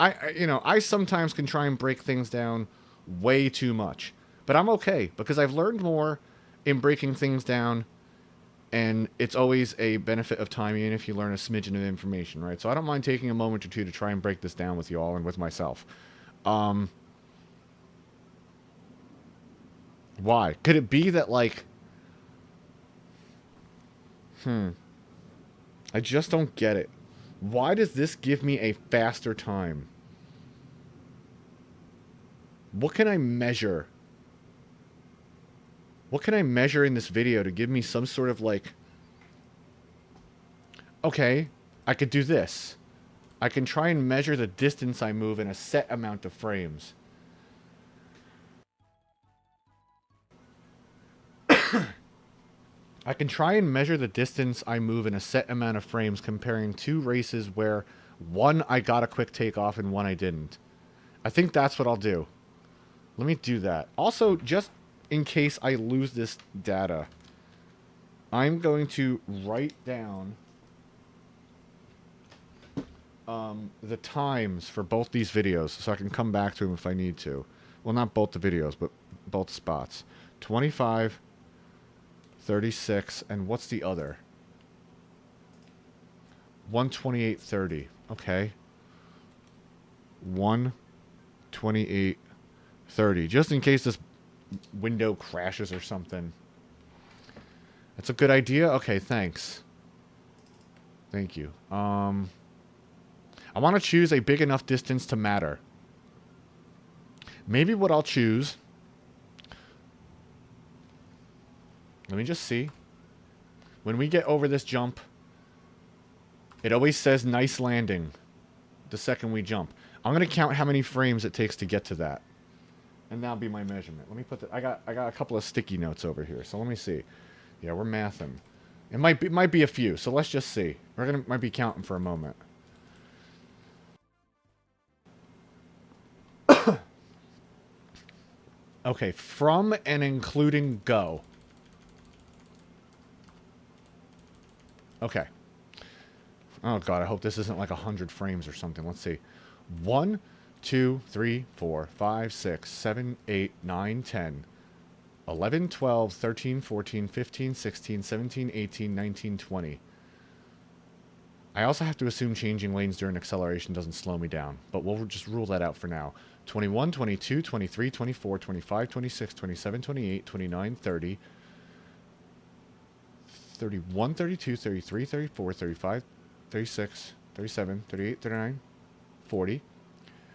I sometimes can try and break things down way too much. But I'm okay, because I've learned more in breaking things down, and it's always a benefit of time, even if you learn a smidgen of information, right? So I don't mind taking a moment or two to try and break this down with you all and with myself. Why? Could it be that, like... I just don't get it. Why does this give me a faster time? What can I measure? What can I measure in this video to give me some sort of, like... Okay, I could do this. I can try and measure the distance I move in a set amount of frames. I can try and measure the distance I move in a set amount of frames comparing two races where one I got a quick takeoff and one I didn't. I think that's what I'll do. Let me do that. Also, just in case I lose this data, I'm going to write down the times for both these videos so I can come back to them if I need to. Well, not both the videos, but both spots. 25... 36, and what's the other? 128.30. Okay. 128.30. Just in case this window crashes or something. That's a good idea? Okay, thanks. Thank you. I want to choose a big enough distance to matter. Maybe what I'll choose... Let me just see. When we get over this jump, it always says nice landing the second we jump. I'm going to count how many frames it takes to get to that. And that'll be my measurement. Let me put the... I got a couple of sticky notes over here, so let me see. Yeah, we're mathing. It might be a few, so let's just see. Might be counting for a moment. Okay, from and including go. Okay. Oh, God, I hope this isn't like 100 frames or something. Let's see. 1, 2, 3, 4, 5, 6, 7, 8, 9, 10, 11, 12, 13, 14, 15, 16, 17, 18, 19, 20. I also have to assume changing lanes during acceleration doesn't slow me down, but we'll just rule that out for now. 21, 22, 23, 24, 25, 26, 27, 28, 29, 30... 31, 32, 33, 34, 35, 36, 37, 38, 39, 40,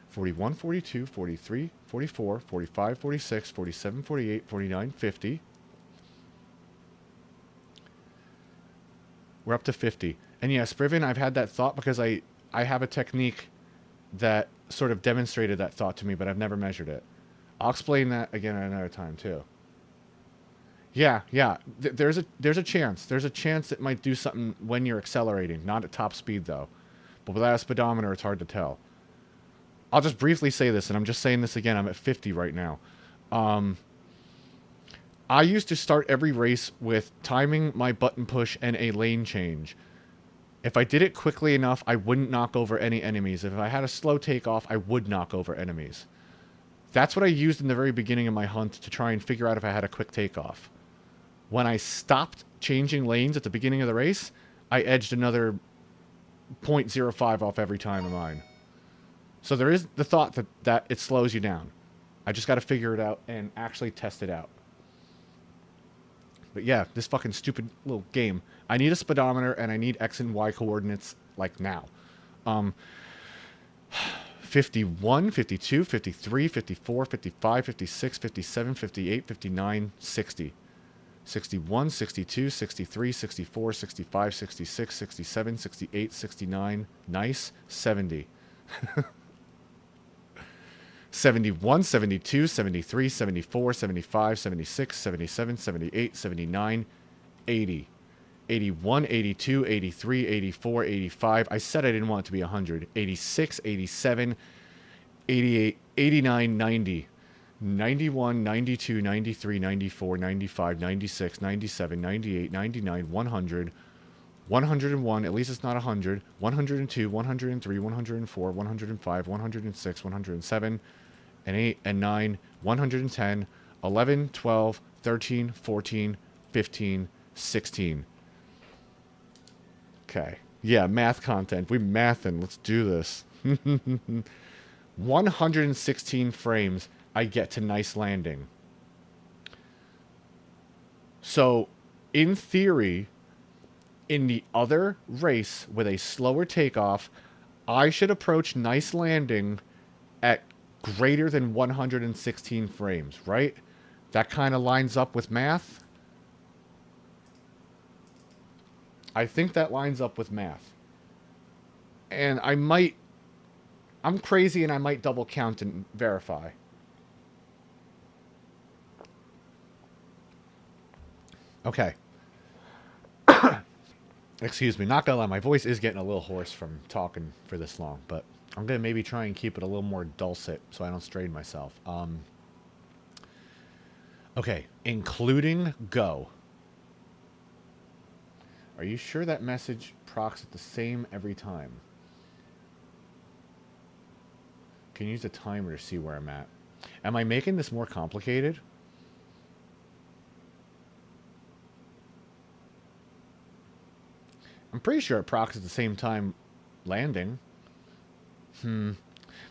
41, 42, 43, 44, 45, 46, 47, 48, 49, 50. We're up to 50. And yes, Spriven, I've had that thought because I have a technique that sort of demonstrated that thought to me, but I've never measured it. I'll explain that again at another time, too. Yeah. There's a chance. There's a chance it might do something when you're accelerating. Not at top speed, though. But without a speedometer, it's hard to tell. I'll just briefly say this, and I'm just saying this again. I'm at 50 right now. I used to start every race with timing my button push and a lane change. If I did it quickly enough, I wouldn't knock over any enemies. If I had a slow takeoff, I would knock over enemies. That's what I used in the very beginning of my hunt to try and figure out if I had a quick takeoff. When I stopped changing lanes at the beginning of the race, I edged another 0.05 off every time of mine. So there is the thought that it slows you down. I just got to figure it out and actually test it out. But yeah, this fucking stupid little game. I need a speedometer and I need X and Y coordinates like now. 51, 52, 53, 54, 55, 56, 57, 58, 59, 60. 61, 62, 63, 64, 65, 66, 67, 68, 69. Nice. 70. 71, 72, 73, 74, 75, 76, 77, 78, 79, 80. 81, 82, 83, 84, 85. I said I didn't want it to be 100. 86, 87, 88, 89, 90. 91, 92, 93, 94, 95, 96, 97, 98, 99, 100, 101, at least it's not 100, 102, 103, 104, 105, 106, 107, and 8, and 9, 110, 11, 12, 13, 14, 15, 16. Okay. Yeah, math content. We mathin'. Let's do this. 116 frames. I get to nice landing. So, in theory, in the other race with a slower takeoff, I should approach nice landing at greater than 116 frames, right? That kind of lines up with math. I think that lines up with math. And I'm crazy and I might double count and verify. Okay. Excuse me. Not gonna lie, my voice is getting a little hoarse from talking for this long, but I'm gonna maybe try and keep it a little more dulcet so I don't strain myself. Okay, including go. Are you sure that message procs at the same every time? Can you use a timer to see where I'm at? Am I making this more complicated? I'm pretty sure it procs at the same time landing.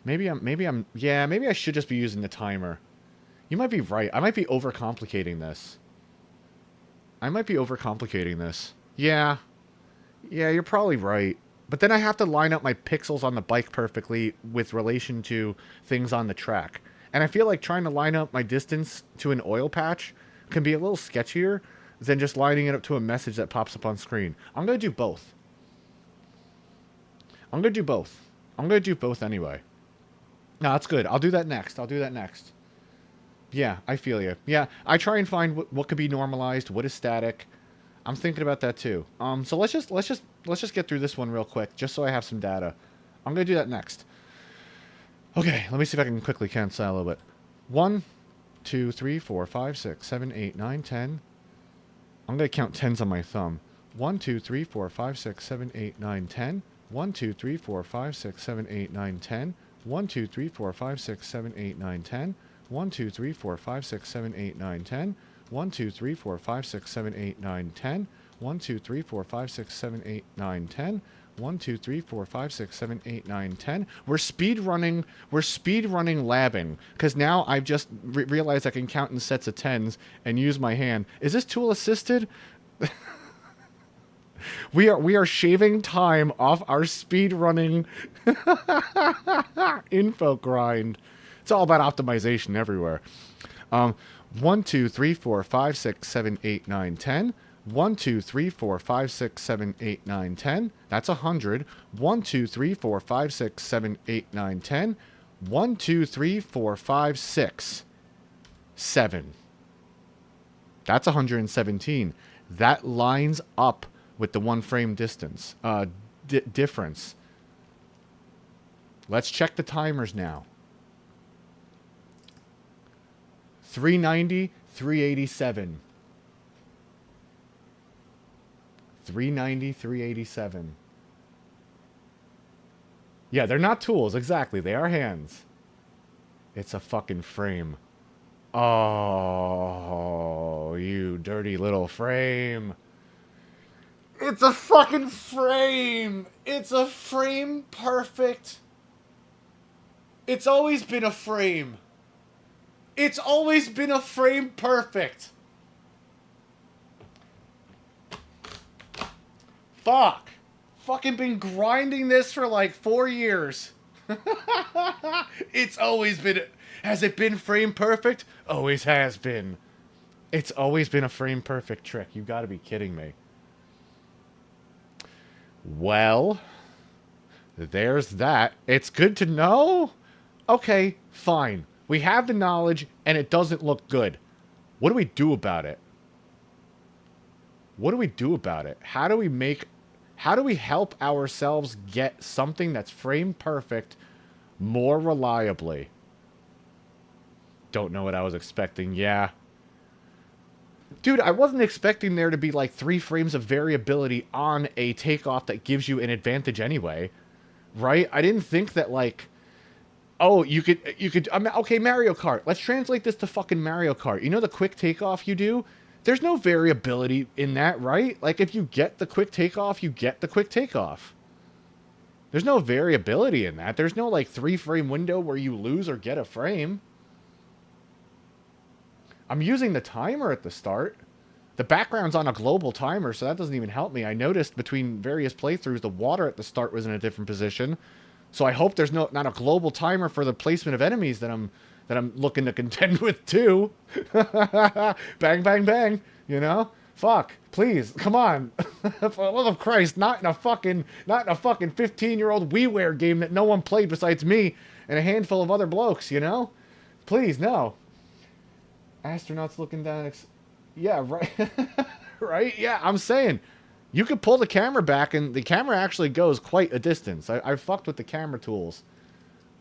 Maybe I should just be using the timer. You might be right. I might be overcomplicating this. Yeah, you're probably right. But then I have to line up my pixels on the bike perfectly with relation to things on the track. And I feel like trying to line up my distance to an oil patch can be a little sketchier than just lining it up to a message that pops up on screen. I'm going to do both. I'm going to do both anyway. No, that's good. I'll do that next. Yeah, I feel you. Yeah, I try and find what could be normalized, what is static. I'm thinking about that too. So let's just get through this one real quick, just so I have some data. I'm gonna do that next. Okay, let me see if I can quickly cancel a little bit. 1, 2, 3, 4, 5, 6, 7, 8, 9, 10. I'm gonna count tens on my thumb. 1, 2, 3, 4, 5, 6, 7, 8, 9, 10. 1, 2, 3, 4, 5, 6, 7, 8, 9, 10. 1, 2, 3, 4, 5, 6, 7, 8, 9, 10. 1, 2, 3, 4, 5, 6, 7, 8, 9, 10. 1, 2, 3, 4, 5, 6, 7, 8, 9, 10. 1, 2, 3, 4, 5, 6, 7, 8, 9, 10. 1, 2, 3, 4, 5, 6, 7, 8, 9, 10. We're speed running labbing. Because now I've just realized I can count in sets of tens and use my hand. Is this tool assisted? We are shaving time off our speed running info grind. It's all about optimization everywhere. 1, 2, 3, 4, 5, 6, 7, 8, 9, 10. 1, 2, 3, 4, 5, 6, 7, 8, 9, 10. That's 100. 1, 2, 3, 4, 5, 6, 7, 8, 9, 10. 1, 2, 3, 4, 5, 6, 7. That's 117. That lines up with the 1 frame distance difference. Let's check the timers now. 390, 387. 390, 387. Yeah, they're not tools, exactly. They are hands. It's a fucking frame. Oh, you dirty little frame. It's a fucking frame. It's a frame perfect. It's always been a frame. It's always been a frame perfect. Fuck. Fucking been grinding this for like 4 years. It's always been... Has it been frame perfect? Always has been. It's always been a frame perfect trick. You gotta be kidding me. Well, there's that. It's good to know. Okay, fine. We have the knowledge, and it doesn't look good. What do we do about it? What do we do about it? How do we help ourselves get something that's frame perfect more reliably? Don't know what I was expecting. Yeah. Dude, I wasn't expecting there to be like 3 frames of variability on a takeoff that gives you an advantage anyway. Right? I didn't think that like... Oh, you could, okay, Mario Kart. Let's translate this to fucking Mario Kart. You know the quick takeoff you do? There's no variability in that, right? Like, if you get the quick takeoff, you get the quick takeoff. There's no variability in that. There's no, like, 3-frame window where you lose or get a frame. I'm using the timer at the start. The background's on a global timer, so that doesn't even help me. I noticed between various playthroughs, the water at the start was in a different position. So I hope there's not a global timer for the placement of enemies that I'm looking to contend with too. Bang, bang, bang. You know? Fuck. Please. Come on. For the love of Christ. Not in a fucking 15-year-old WiiWare game that no one played besides me and a handful of other blokes, you know? Please, no. Astronauts looking down. Yeah, right. Right? Yeah, I'm saying. You could pull the camera back, and the camera actually goes quite a distance. I've fucked with the camera tools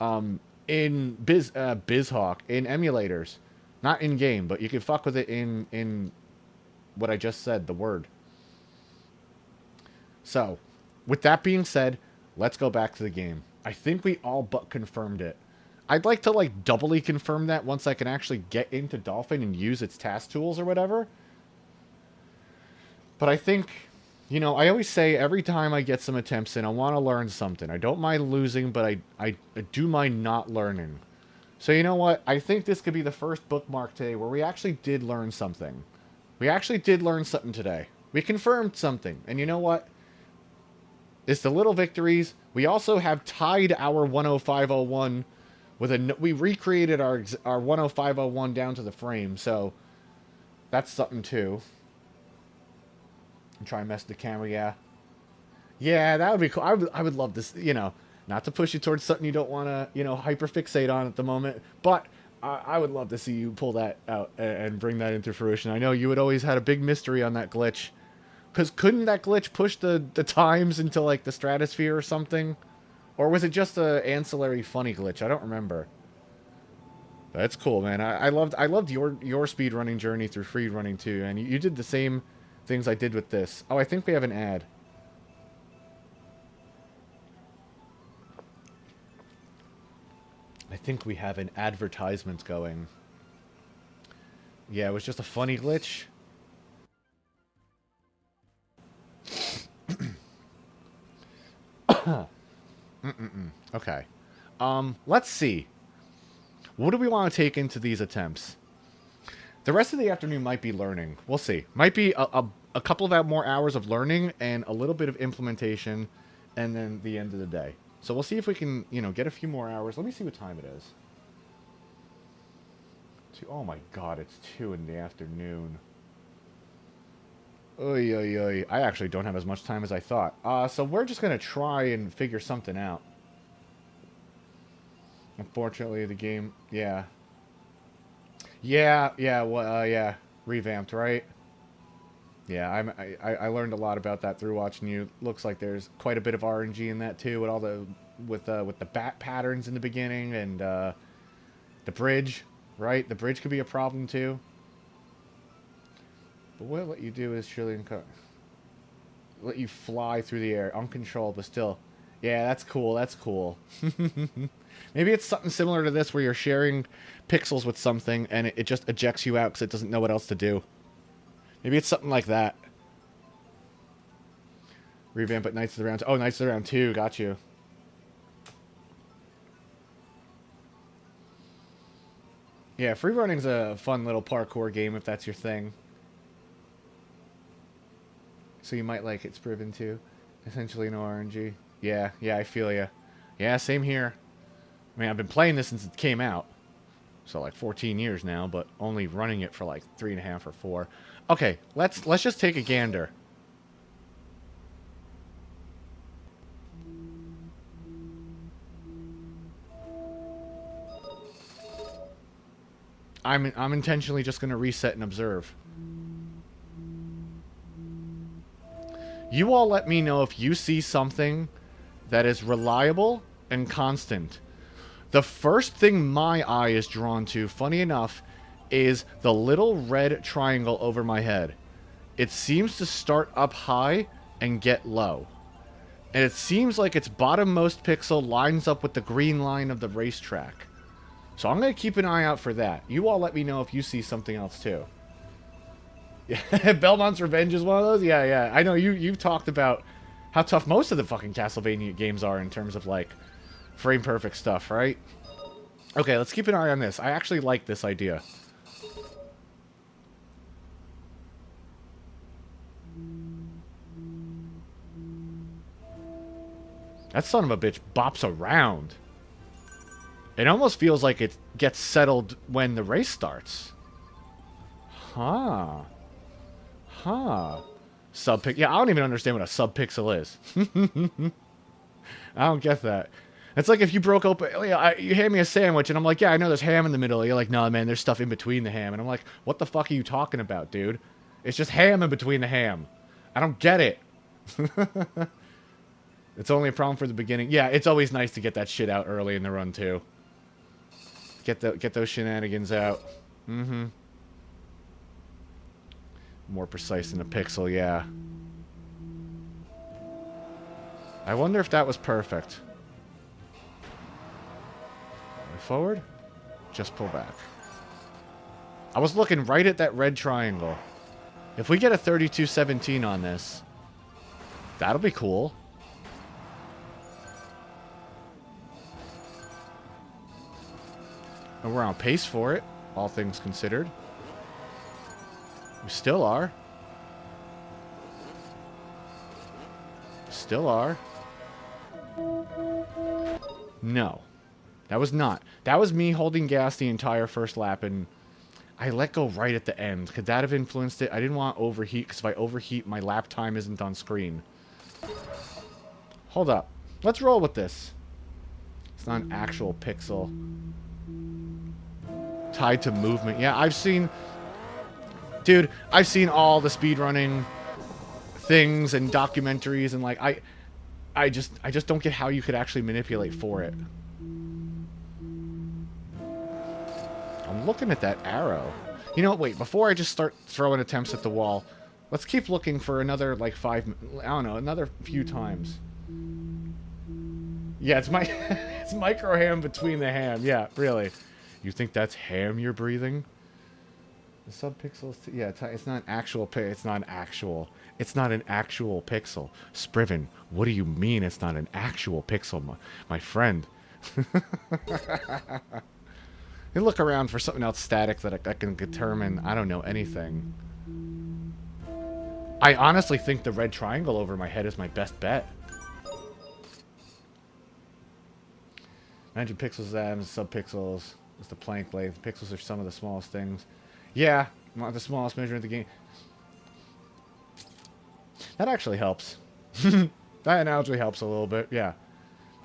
in BizHawk, in emulators. Not in-game, but you can fuck with it in what I just said, the word. So, with that being said, let's go back to the game. I think we all but confirmed it. I'd like to, like, doubly confirm that once I can actually get into Dolphin and use its task tools or whatever. But I think... You know, I always say every time I get some attempts in, I want to learn something. I don't mind losing, but I do mind not learning. So you know what? I think this could be the first bookmark today where we actually did learn something. We actually did learn something today. We confirmed something. And you know what? It's the little victories. We also have tied our 10501 with a... We recreated our 10501 down to the frame, so that's something too. And try and mess with the camera, yeah. Yeah, that would be cool. I would love this, you know, not to push you towards something you don't want to, you know, hyperfixate on at the moment, but I would love to see you pull that out and bring that into fruition. I know you had always had a big mystery on that glitch, because couldn't that glitch push the times into, like, the stratosphere or something? Or was it just a ancillary funny glitch? I don't remember. But it's cool, man. I loved your speedrunning journey through free running too, and you did the same things I did with this. Oh, I think we have an ad. I think we have an advertisement going. Yeah, it was just a funny glitch. Okay. Let's see. What do we want to take into these attempts? The rest of the afternoon might be learning. We'll see. Might be a couple of more hours of learning and a little bit of implementation, and then the end of the day. So we'll see if we can, you know, get a few more hours. Let me see what time it is. Oh my god, it's 2 in the afternoon. Oy, oy, oy. I actually don't have as much time as I thought. So we're just going to try and figure something out. Unfortunately, the game... Yeah. Yeah, yeah. Revamped, right? Yeah, I learned a lot about that through watching you. Looks like there's quite a bit of RNG in that too, with all the with the bat patterns in the beginning and the bridge, right? The bridge could be a problem too. But what it'll let you do is surely let you fly through the air, uncontrolled, but still. Yeah, that's cool. That's cool. Maybe it's something similar to this where you're sharing pixels with something and it just ejects you out because it doesn't know what else to do. Maybe it's something like that. Revamp at Knights of the Round. Oh, Knights of the Round 2. Got you. Yeah, freerunning's a fun little parkour game if that's your thing. So you might like It's Proven too. Essentially no RNG. Yeah, I feel ya. Yeah, same here. I mean, I've been playing this since it came out. So like 14 years now, but only running it for like 3.5 or 4. Okay, let's just take a gander. I'm intentionally just going to reset and observe. You all let me know if you see something that is reliable and constant. The first thing my eye is drawn to, funny enough, is the little red triangle over my head. It seems to start up high and get low. And it seems like its bottommost pixel lines up with the green line of the racetrack. So I'm going to keep an eye out for that. You all let me know if you see something else too. Yeah, Belmont's Revenge is one of those? Yeah, yeah. I know you've talked about how tough most of the fucking Castlevania games are in terms of, like, frame perfect stuff, right? Okay, let's keep an eye on this. I actually like this idea. That son of a bitch bops around. It almost feels like it gets settled when the race starts. Huh. Huh. Subpixel. Yeah, I don't even understand what a subpixel is. I don't get that. It's like if you broke open... You hand me a sandwich, and I'm like, yeah, I know there's ham in the middle. You're like, no, man, there's stuff in between the ham. And I'm like, what the fuck are you talking about, dude? It's just ham in between the ham. I don't get it. It's only a problem for the beginning. Yeah, it's always nice to get that shit out early in the run, too. Get those shenanigans out. Mm-hmm. More precise than a pixel, yeah. I wonder if that was perfect. Way forward? Just pull back. I was looking right at that red triangle. If we get a 3217 on this, that'll be cool. And we're on pace for it, all things considered. We still are. Still are. No. That was not. That was me holding gas the entire first lap, and I let go right at the end. Could that have influenced it? I didn't want to overheat, because if I overheat, my lap time isn't on screen. Hold up. Let's roll with this. It's not an actual pixel. Tied to movement. Yeah, I've seen... Dude, I've seen all the speedrunning things and documentaries, and like, I just don't get how you could actually manipulate for it. I'm looking at that arrow. You know what, wait, before I just start throwing attempts at the wall, let's keep looking for another, like, I don't know, another few times. Yeah, it's it's micro ham between the ham. Yeah, really. You think that's ham you're breathing? The subpixels, yeah, it's not an actual it's not an actual. It's not an actual pixel. Spriven, what do you mean it's not an actual pixel, my friend? You look around for something else static that I can determine, I don't know, anything. I honestly think the red triangle over my head is my best bet. 900 pixels, atoms, subpixels. Is the plank length. Pixels are some of the smallest things. Yeah, not the smallest measure of the game. That actually helps. That analogy helps a little bit, yeah.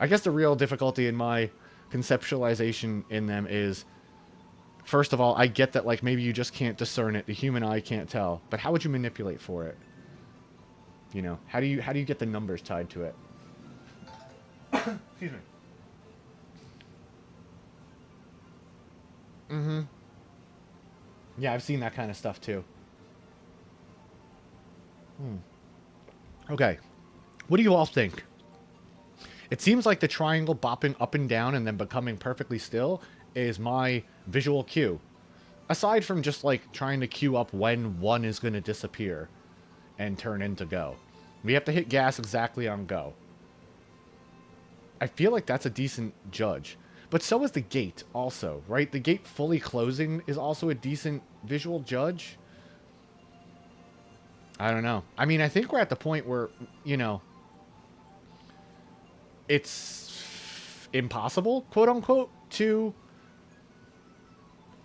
I guess the real difficulty in my conceptualization in them is, first of all, I get that, like, maybe you just can't discern it. The human eye can't tell. But how would you manipulate for it? You know, how do you get the numbers tied to it? Excuse me. Mm-hmm. Yeah, I've seen that kind of stuff, too. Okay. What do you all think? It seems like the triangle bopping up and down and then becoming perfectly still is my visual cue. Aside from just, like, trying to cue up when one is going to disappear and turn into go. We have to hit gas exactly on go. I feel like that's a decent judge. But so is the gate also, right? The gate fully closing is also a decent visual judge. I don't know. I mean, I think we're at the point where, you know, it's impossible, quote unquote, to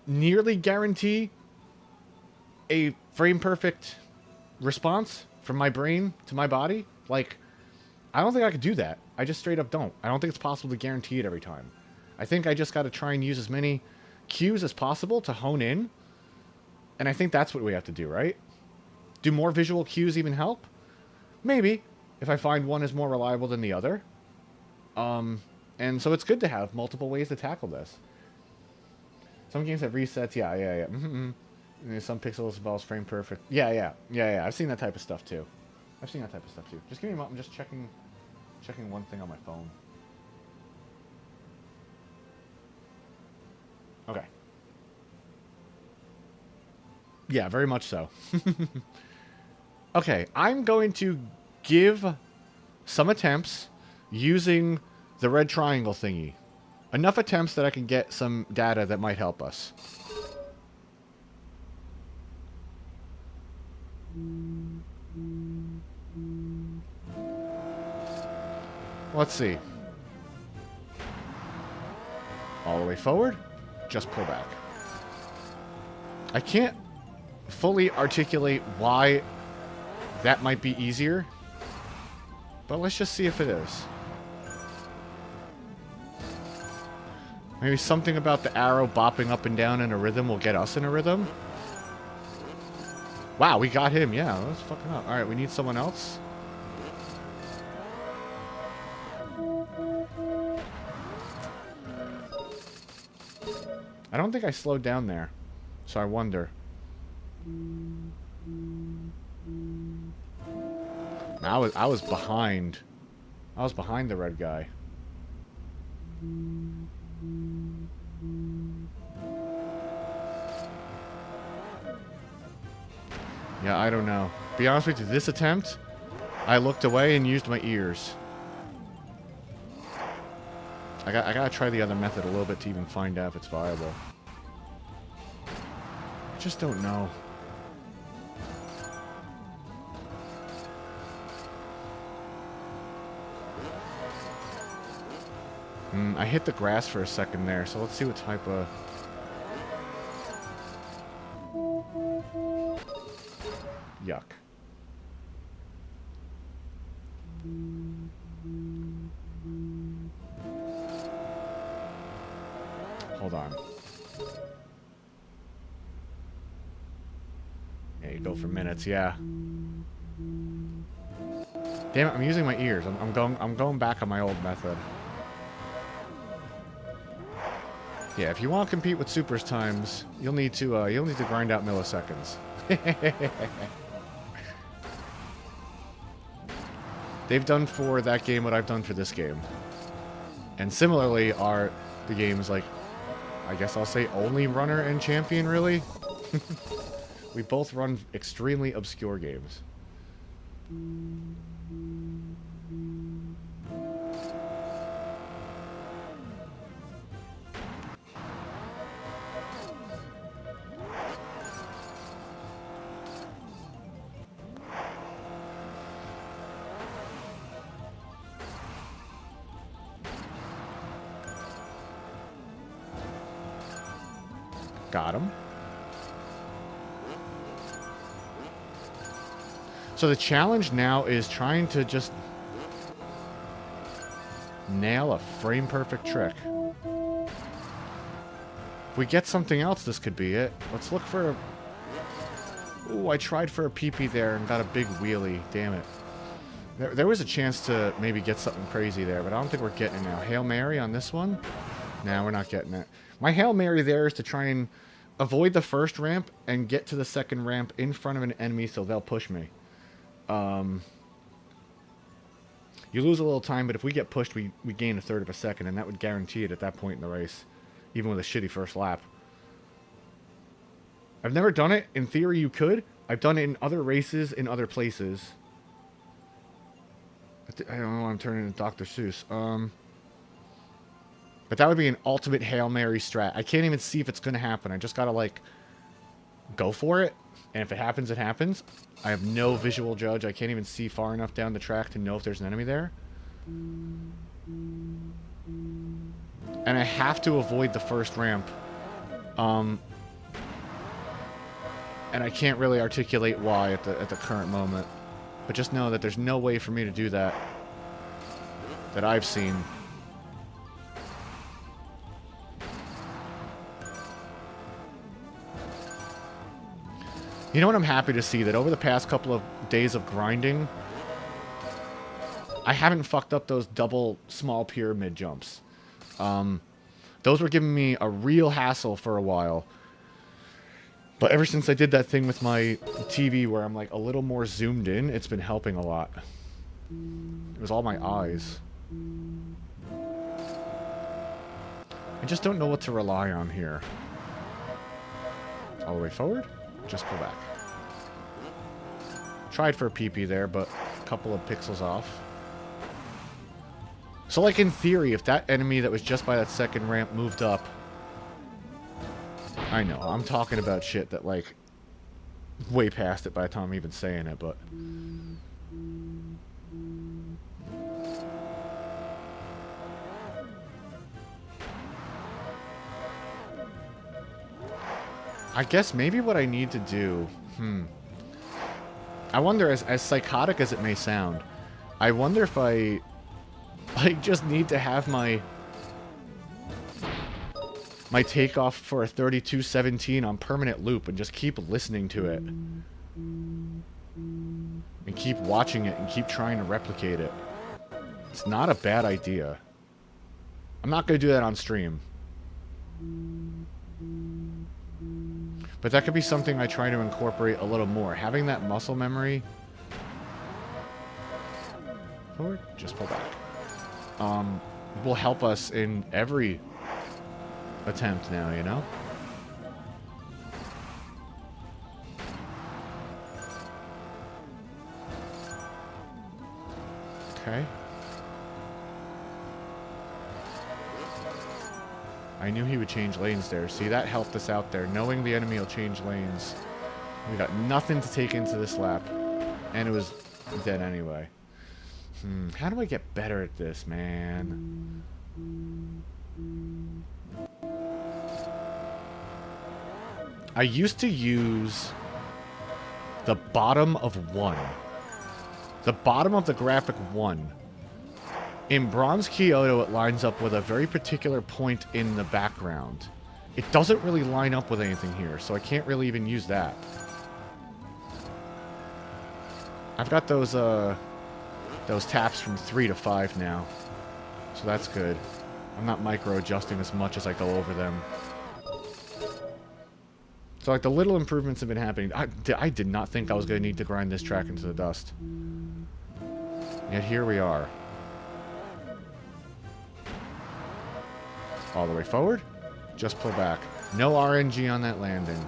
nearly guarantee a frame perfect response from my brain to my body. Like, I don't think I could do that. I just straight up don't. I don't think it's possible to guarantee it every time. I think I just got to try and use as many cues as possible to hone in. And I think that's what we have to do, right? Do more visual cues even help? Maybe, if I find one is more reliable than the other. And so it's good to have multiple ways to tackle this. Some games have resets. Yeah. Mm-hmm. Some pixels evolves frame perfect. Yeah. I've seen that type of stuff too. Just give me a moment. I'm just checking one thing on my phone. Okay. Yeah, very much so. Okay, I'm going to give some attempts using the red triangle thingy. Enough attempts that I can get some data that might help us. Let's see. All the way forward, just pull back. I can't fully articulate why that might be easier, but let's just see if it is. Maybe something about the arrow bopping up and down in a rhythm will get us in a rhythm. Wow, we got him. Yeah, let's fucking up. All right, we need someone else. I don't think I slowed down there, so I wonder. I was behind. I was behind the red guy. Yeah, I don't know. Be honest with you, this attempt, I looked away and used my ears. I gotta try the other method a little bit to even find out if it's viable. I just don't know. I hit the grass for a second there, so let's see what type of... Yuck. Hold on. Yeah, you go for minutes, yeah. Damn it, I'm using my ears. I'm going back on my old method. Yeah, if you want to compete with Super's times, you'll need to grind out milliseconds. They've done for that game what I've done for this game. And similarly are the games like, I guess I'll say only Runner and Champion, really? We both run extremely obscure games. Got him. So the challenge now is trying to just nail a frame perfect trick. If we get something else, this could be it. Let's look for a... Ooh, I tried for a PP there and got a big wheelie. Damn it. There was a chance to maybe get something crazy there, but I don't think we're getting it now. Hail Mary on this one? Nah, we're not getting it. My Hail Mary there is to try and avoid the first ramp and get to the second ramp in front of an enemy so they'll push me. You lose a little time, but if we get pushed, we gain a third of a second, and that would guarantee it at that point in the race, even with a shitty first lap. I've never done it. In theory, you could. I've done it in other races in other places. I don't know, I'm turning into Dr. Seuss. But that would be an ultimate Hail Mary strat. I can't even see if it's going to happen. I just got to, like, go for it. And if it happens, it happens. I have no visual judge. I can't even see far enough down the track to know if there's an enemy there. And I have to avoid the first ramp. And I can't really articulate why at the current moment. But just know that there's no way for me to do that I've seen. You know what I'm happy to see? That over the past couple of days of grinding, I haven't fucked up those double small pyramid jumps. Those were giving me a real hassle for a while. But ever since I did that thing with my TV where I'm like a little more zoomed in, it's been helping a lot. It was all my eyes. I just don't know what to rely on here. All the way forward? Just pull back. Tried for a PP there, but a couple of pixels off. So, like, in theory, if that enemy that was just by that second ramp moved up... I know, I'm talking about shit that, like, way past it by the time I'm even saying it, but... I guess maybe what I need to do... I wonder, as psychotic as it may sound, I wonder if I... like, just need to have my takeoff for a 3217 on permanent loop and just keep listening to it. And keep watching it and keep trying to replicate it. It's not a bad idea. I'm not going to do that on stream. But that could be something I try to incorporate a little more. Having that muscle memory... Forward, just pull back. Will help us in every attempt now, you know? Okay. I knew he would change lanes there. See, that helped us out there. Knowing the enemy will change lanes. We got nothing to take into this lap. And it was dead anyway. How do I get better at this, man? I used to use the bottom of 1. The bottom of the graphic 1. In Bronze Kyoto, it lines up with a very particular point in the background. It doesn't really line up with anything here, so I can't really even use that. I've got those taps from 3 to 5 now. So that's good. I'm not micro-adjusting as much as I go over them. So, like, the little improvements have been happening. I did not think I was going to need to grind this track into the dust. Yet here we are. All the way forward. Just pull back. No RNG on that landing.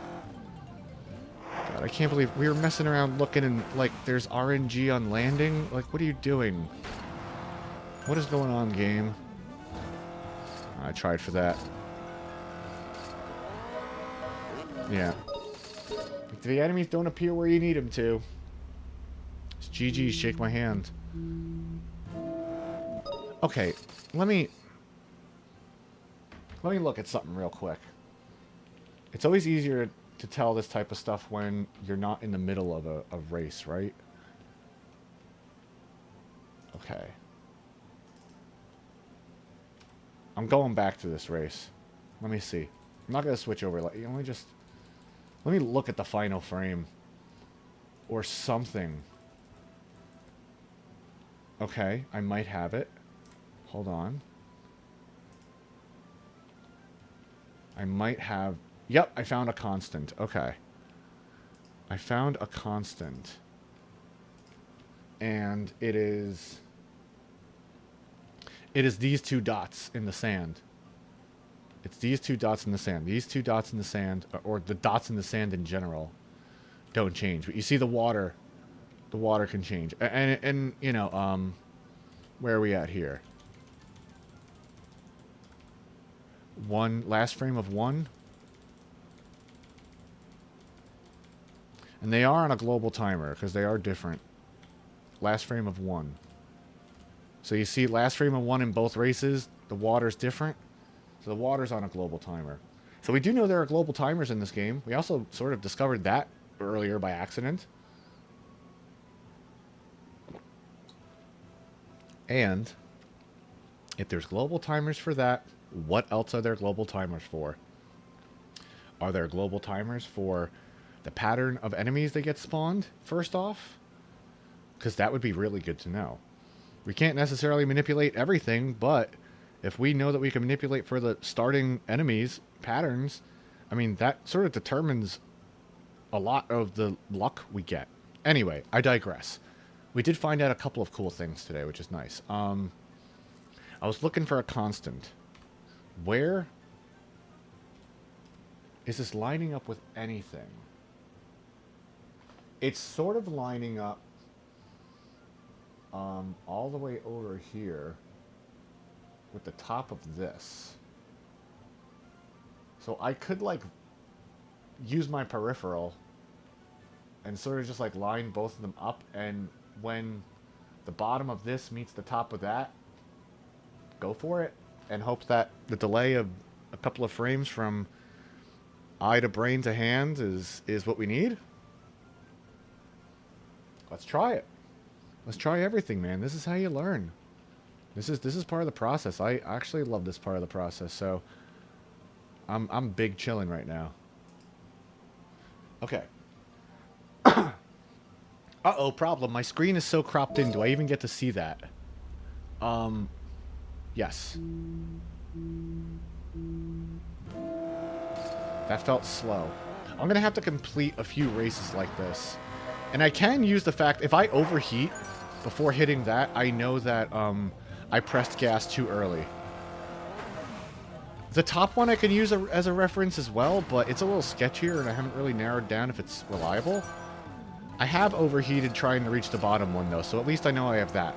God, I can't believe we were messing around looking and, like, there's RNG on landing? Like, what are you doing? What is going on, game? I tried for that. Yeah. If the enemies don't appear where you need them to. It's GG, shake my hand. Okay, let me look at something real quick. It's always easier to tell this type of stuff when you're not in the middle of a race, right? Okay. I'm going back to this race. Let me see. I'm not going to switch over. Let me look at the final frame. Or something. Okay, I might have it. Hold on. I might have... Yep, I found a constant. Okay. I found a constant. And it is... It is these two dots in the sand. It's these two dots in the sand. These two dots in the sand, or the dots in the sand in general, don't change. But you see the water can change. And you know, where are we at here? Last frame of 1. And they are on a global timer, because they are different. Last frame of 1. So you see last frame of 1 in both races, the water's different. So the water's on a global timer. So we do know there are global timers in this game. We also sort of discovered that earlier by accident. And if there's global timers for that, what else are there global timers for? Are there global timers for the pattern of enemies that get spawned, first off? Because that would be really good to know. We can't necessarily manipulate everything, but if we know that we can manipulate for the starting enemies, patterns, I mean, that sort of determines a lot of the luck we get. Anyway, I digress. We did find out a couple of cool things today, which is nice. I was looking for a constant. Where is this lining up with anything? It's sort of lining up all the way over here with the top of this. So I could like use my peripheral and sort of just like line both of them up, and when the bottom of this meets the top of that, go for it and hope that the delay of a couple of frames from eye to brain to hand is what we need. Let's try it. Let's try everything, man. This is how you learn. This is part of the process. I actually love this part of the process, so I'm big chilling right now. Okay. Uh-oh, problem. My screen is so cropped in. Do I even get to see that? Yes. That felt slow. I'm gonna have to complete a few races like this. And I can use the fact, if I overheat before hitting that, I know that I pressed gas too early. The top one I can use as a reference as well, but it's a little sketchier and I haven't really narrowed down if it's reliable. I have overheated trying to reach the bottom one though, so at least I know I have that.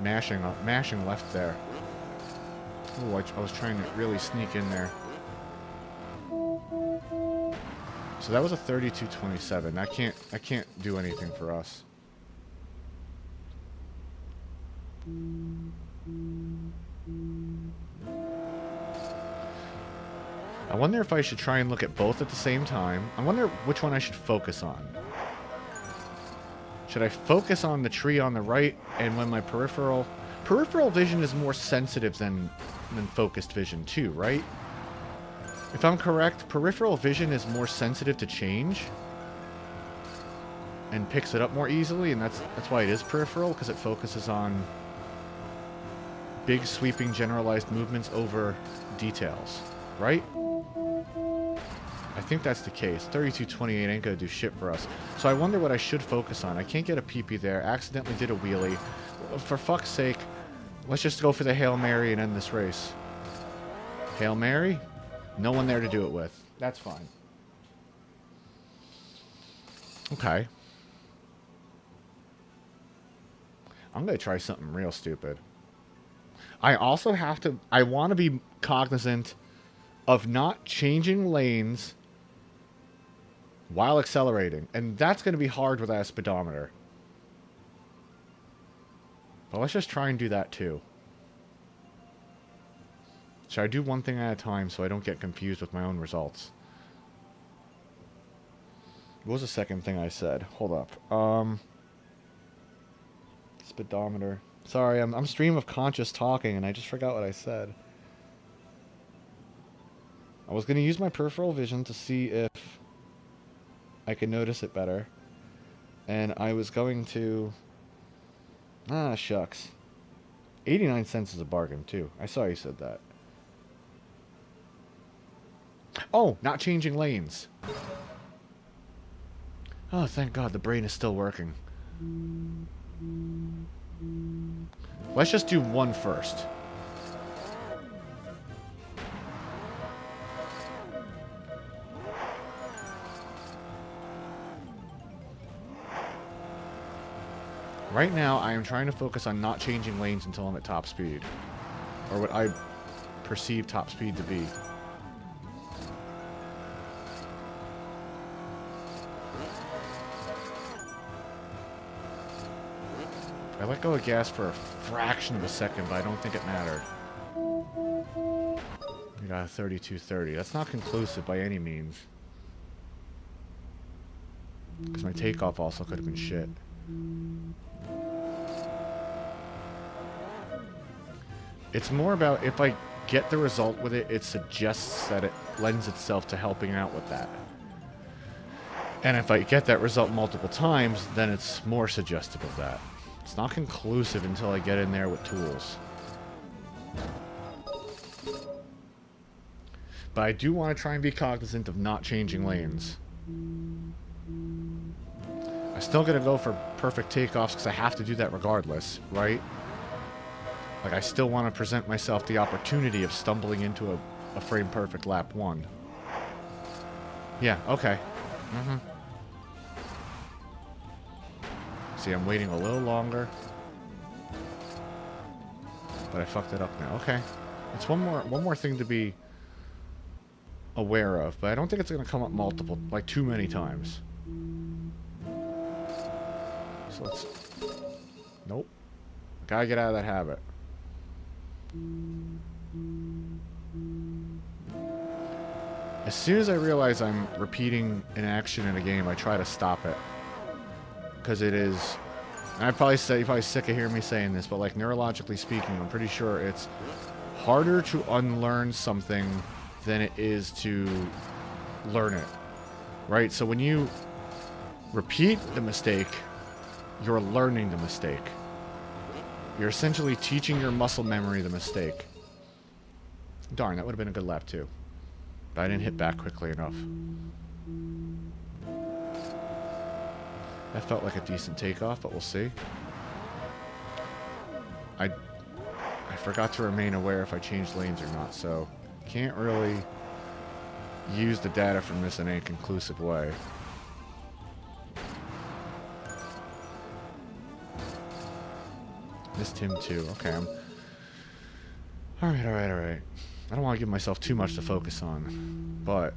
Mashing left there. Ooh, I was trying to really sneak in there. So that was a 32.27. I can't do anything for us. I wonder if I should try and look at both at the same time. I wonder which one I should focus on. Should I focus on the tree on the right, and when my peripheral vision is more sensitive than focused vision too, right? If I'm correct, peripheral vision is more sensitive to change and picks it up more easily, and that's why it is peripheral, because it focuses on big sweeping generalized movements over details, right? I think that's the case. 32.28 ain't gonna do shit for us. So I wonder what I should focus on. I can't get a PP there. Accidentally did a wheelie. For fuck's sake, let's just go for the Hail Mary and end this race. Hail Mary? No one there to do it with. That's fine. Okay. I'm gonna try something real stupid. I also have to... I want to be cognizant of not changing lanes while accelerating. And that's going to be hard without a speedometer. But let's just try and do that too. Should I do one thing at a time so I don't get confused with my own results? What was the second thing I said? Hold up. Speedometer. Sorry, I'm stream of conscious talking and I just forgot what I said. I was going to use my peripheral vision to see if I could notice it better. And I was going to... Ah, shucks. 89 cents is a bargain, too. I saw you said that. Oh, not changing lanes. Oh, thank God, the brain is still working. Let's just do one first. Right now, I am trying to focus on not changing lanes until I'm at top speed. Or what I perceive top speed to be. I let go of gas for a fraction of a second, but I don't think it mattered. We got a 32.30. That's not conclusive by any means. Because my takeoff also could have been shit. It's more about if I get the result with it, it suggests that it lends itself to helping out with that. And if I get that result multiple times, then it's more suggestive of that. It's not conclusive until I get in there with tools. But I do want to try and be cognizant of not changing lanes. I'm still going to go for perfect takeoffs because I have to do that regardless, right? Like, I still want to present myself the opportunity of stumbling into a frame perfect lap 1. Yeah, okay. See, I'm waiting a little longer. But I fucked it up now. Okay. It's one more thing to be aware of, but I don't think it's going to come up multiple, like too many times. So let's... Nope. Gotta get out of that habit. As soon as I realize I'm repeating an action in a game, I try to stop it. Because it is... And you're probably sick of hearing me saying this, but like neurologically speaking, I'm pretty sure it's harder to unlearn something than it is to learn it. Right? So when you repeat the mistake, you're learning the mistake. You're essentially teaching your muscle memory the mistake. Darn, that would have been a good lap too. But I didn't hit back quickly enough. That felt like a decent takeoff, but we'll see. I forgot to remain aware if I changed lanes or not, so can't really use the data from this in a conclusive way. Missed him too. Okay, Alright. I don't want to give myself too much to focus on, but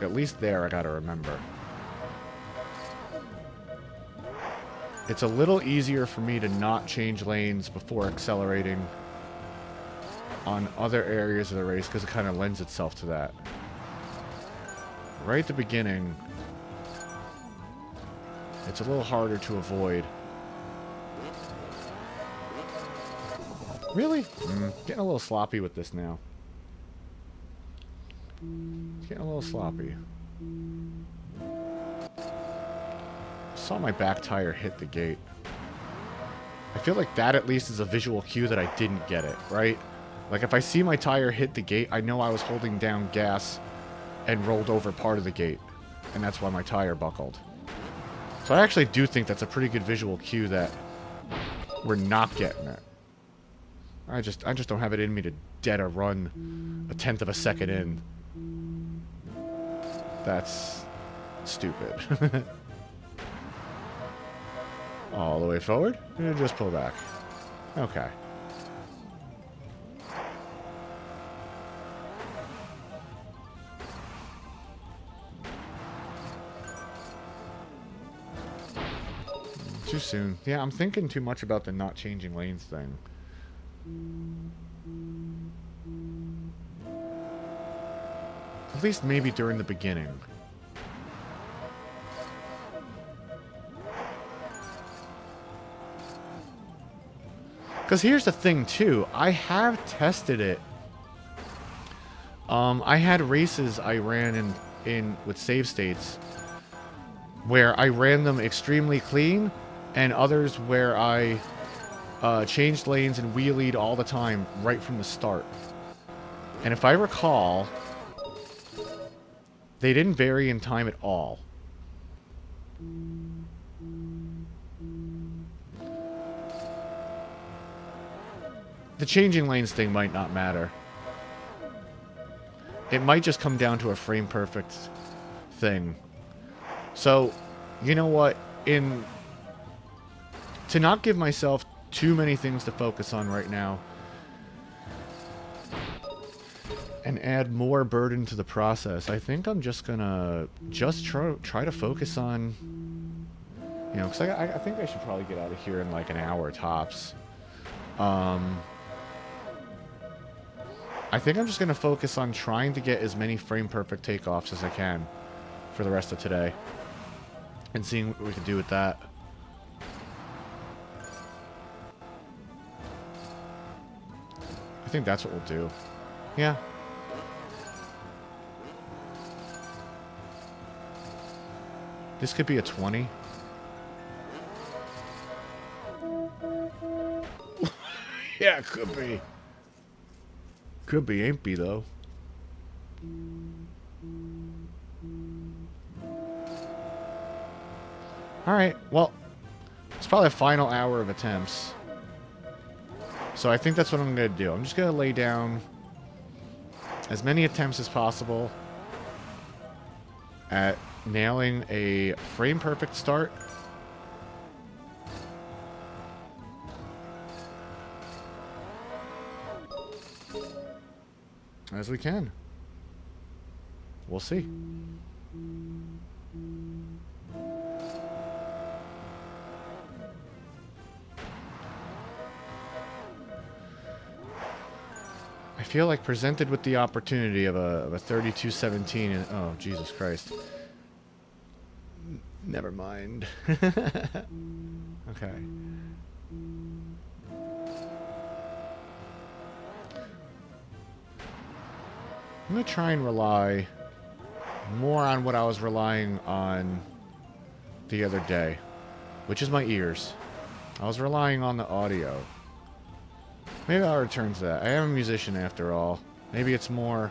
at least there I gotta remember. It's a little easier for me to not change lanes before accelerating on other areas of the race because it kind of lends itself to that. Right at the beginning, it's a little harder to avoid. Really? Getting a little sloppy with this now. Getting a little sloppy. Saw my back tire hit the gate. I feel like that at least is a visual cue that I didn't get it, right? Like if I see my tire hit the gate, I know I was holding down gas and rolled over part of the gate. And that's why my tire buckled. So I actually do think that's a pretty good visual cue that we're not getting it. I just don't have it in me to dead a run a 1/10 of a second in. That's stupid. All the way forward? And just pull back. Okay. Too soon. Yeah, I'm thinking too much about the not changing lanes thing. At least maybe during the beginning. Because here's the thing, too. I have tested it. I had races I ran in with save states where I ran them extremely clean, and others where I changed lanes and wheelied all the time right from the start. And if I recall, they didn't vary in time at all. The changing lanes thing might not matter. It might just come down to a frame perfect thing. So, you know what? To not give myself too many things to focus on right now and add more burden to the process, I think I'm just gonna try to focus on You know, because I think I should probably get out of here in like an hour tops. I think I'm just going to focus on trying to get as many frame perfect takeoffs as I can for the rest of today. And seeing what we can do with that. I think that's what we'll do. Yeah. This could be a 20. Yeah, it could be. Could be, ain't be, though. Alright, well, it's probably a final hour of attempts. So I think that's what I'm going to do. I'm just going to lay down as many attempts as possible at nailing a frame perfect start. As we can. We'll see. I feel like presented with the opportunity of a 32-17 and oh Jesus Christ. Never mind. Okay. I'm going to try and rely more on what I was relying on the other day, which is my ears. I was relying on the audio. Maybe I'll return to that. I am a musician after all. Maybe it's more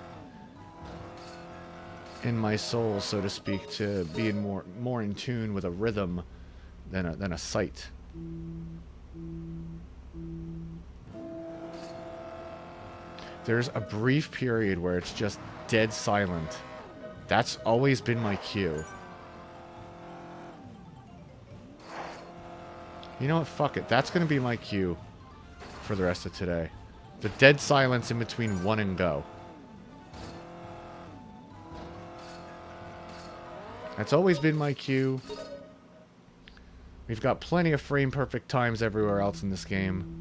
in my soul, so to speak, to be more in tune with a rhythm than a sight. There's a brief period where it's just dead silent. That's always been my cue. You know what? Fuck it. That's going to be my cue for the rest of today. The dead silence in between one and go. That's always been my cue. We've got plenty of frame perfect times everywhere else in this game.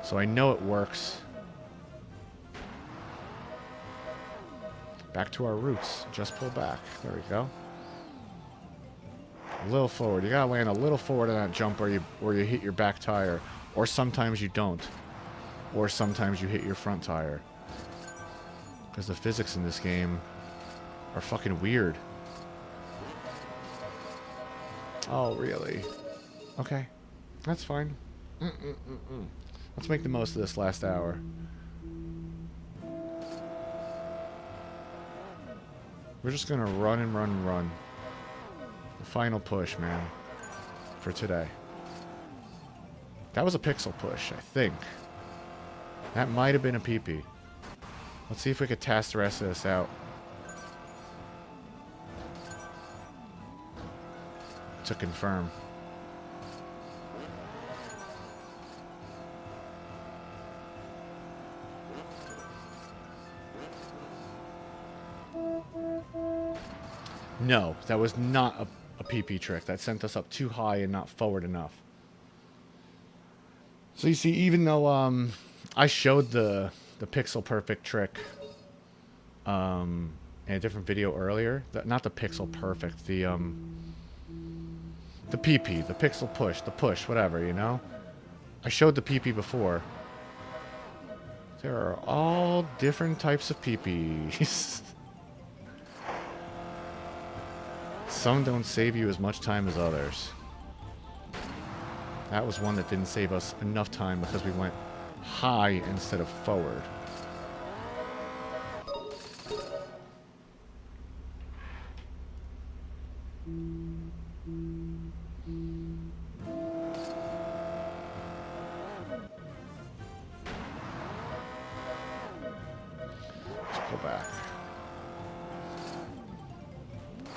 So I know it works. Back to our roots. Just pull back. There we go. A little forward. You gotta land a little forward on that jump where you hit your back tire. Or sometimes you don't. Or sometimes you hit your front tire. Because the physics in this game are fucking weird. Oh, really? Okay. That's fine. Let's make the most of this last hour. We're just gonna run and run and run. The final push, man. For today. That was a pixel push, I think. That might have been a PP. Let's see if we could task the rest of this out. To confirm. No, that was not a PP trick. That sent us up too high and not forward enough. So you see, even though I showed the pixel perfect trick in a different video earlier, not the pixel perfect, the PP, the pixel push, the push, whatever, you know? I showed the PP before. There are all different types of PPs. Some don't save you as much time as others. That was one that didn't save us enough time because we went high instead of forward. Let's pull back.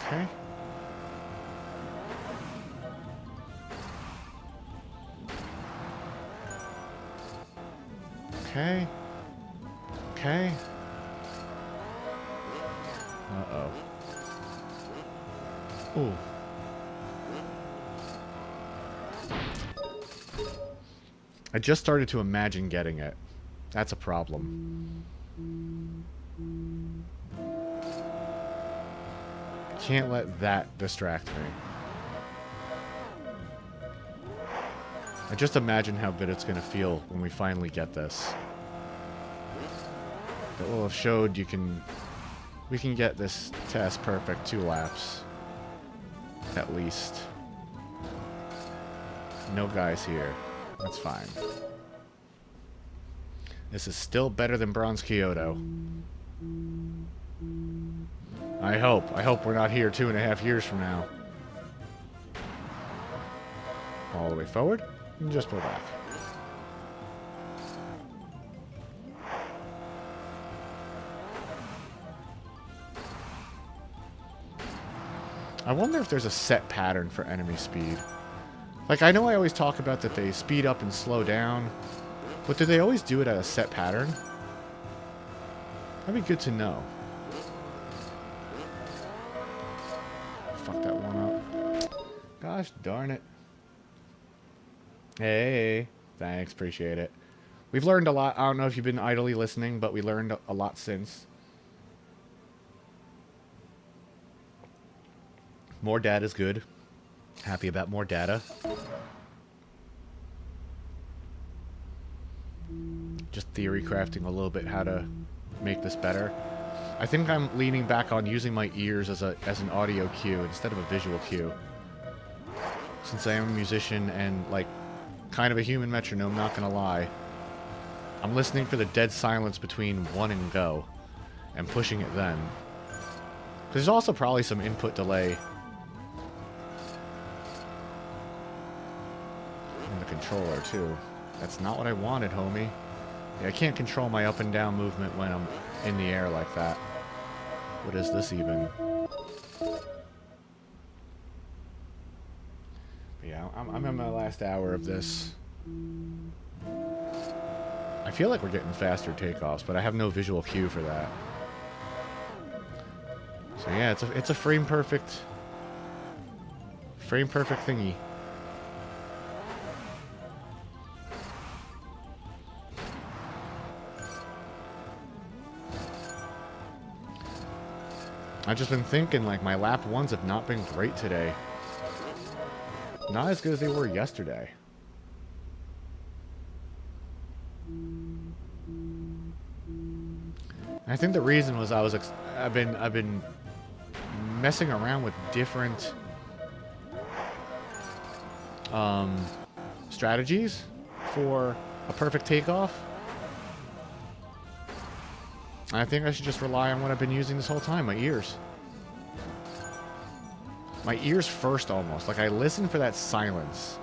Okay. Okay. Okay. Uh-oh. Ooh. I just started to imagine getting it. That's a problem. Can't let that distract me. I just imagine how good it's gonna feel when we finally get this. It will have showed we can get this test perfect 2 laps. At least. No guys here. That's fine. This is still better than Bronze Kyoto. I hope. I hope we're not here 2.5 years from now. All the way forward, and just pull back. I wonder if there's a set pattern for enemy speed. Like, I know I always talk about that they speed up and slow down, but do they always do it at a set pattern? That'd be good to know. Fuck that one up. Gosh darn it. Hey, thanks, appreciate it. We've learned a lot. I don't know if you've been idly listening, but we learned a lot since. More data is good. Happy about more data. Just theory crafting a little bit how to make this better. I think I'm leaning back on using my ears as an audio cue instead of a visual cue. Since I am a musician and like kind of a human metronome, not gonna lie. I'm listening for the dead silence between one and go and pushing it then. There's also probably some input delay in the controller too. That's not what I wanted, homie. Yeah, I can't control my up and down movement when I'm in the air like that. What is this even? But yeah, I'm in my last hour of this. I feel like we're getting faster takeoffs, but I have no visual cue for that. So yeah, it's a frame perfect thingy. I've just been thinking, like, my lap 1s have not been great today. Not as good as they were yesterday. I think the reason was I've been messing around with different strategies for a perfect takeoff. I think I should just rely on what I've been using this whole time, my ears. My ears first, almost. Like, I listen for that silence.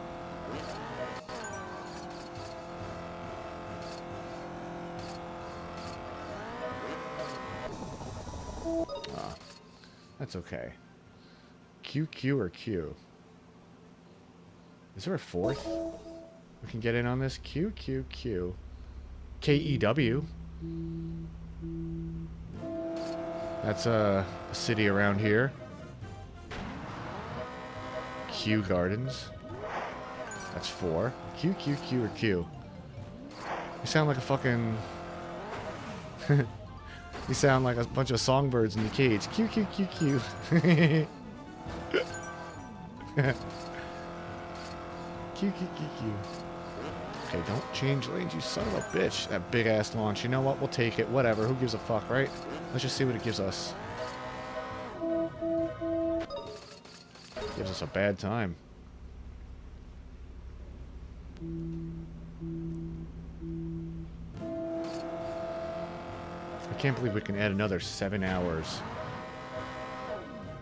That's okay. Q or Q? Is there a fourth? We can get in on this? Q. K-E-W. That's a city around here. Kew Gardens. That's 4. Q, or Q. You sound like a fucking... You sound like a bunch of songbirds in the cage. Q. Q. Okay, don't change lanes, you son of a bitch. That big-ass launch. You know what? We'll take it. Whatever. Who gives a fuck, right? Let's just see what it gives us. Gives us a bad time. I can't believe we can add another 7 hours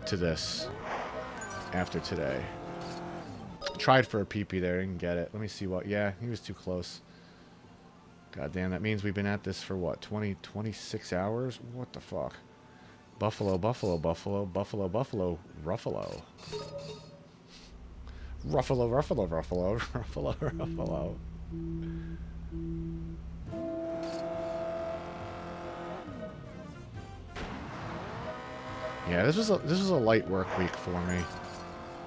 to this after today. Tried for a PP there, didn't get it. Let me see what... Yeah, he was too close. God damn, that means we've been at this for what, 26 hours? What the fuck? Buffalo. Ruffalo. Yeah, this was a light work week for me.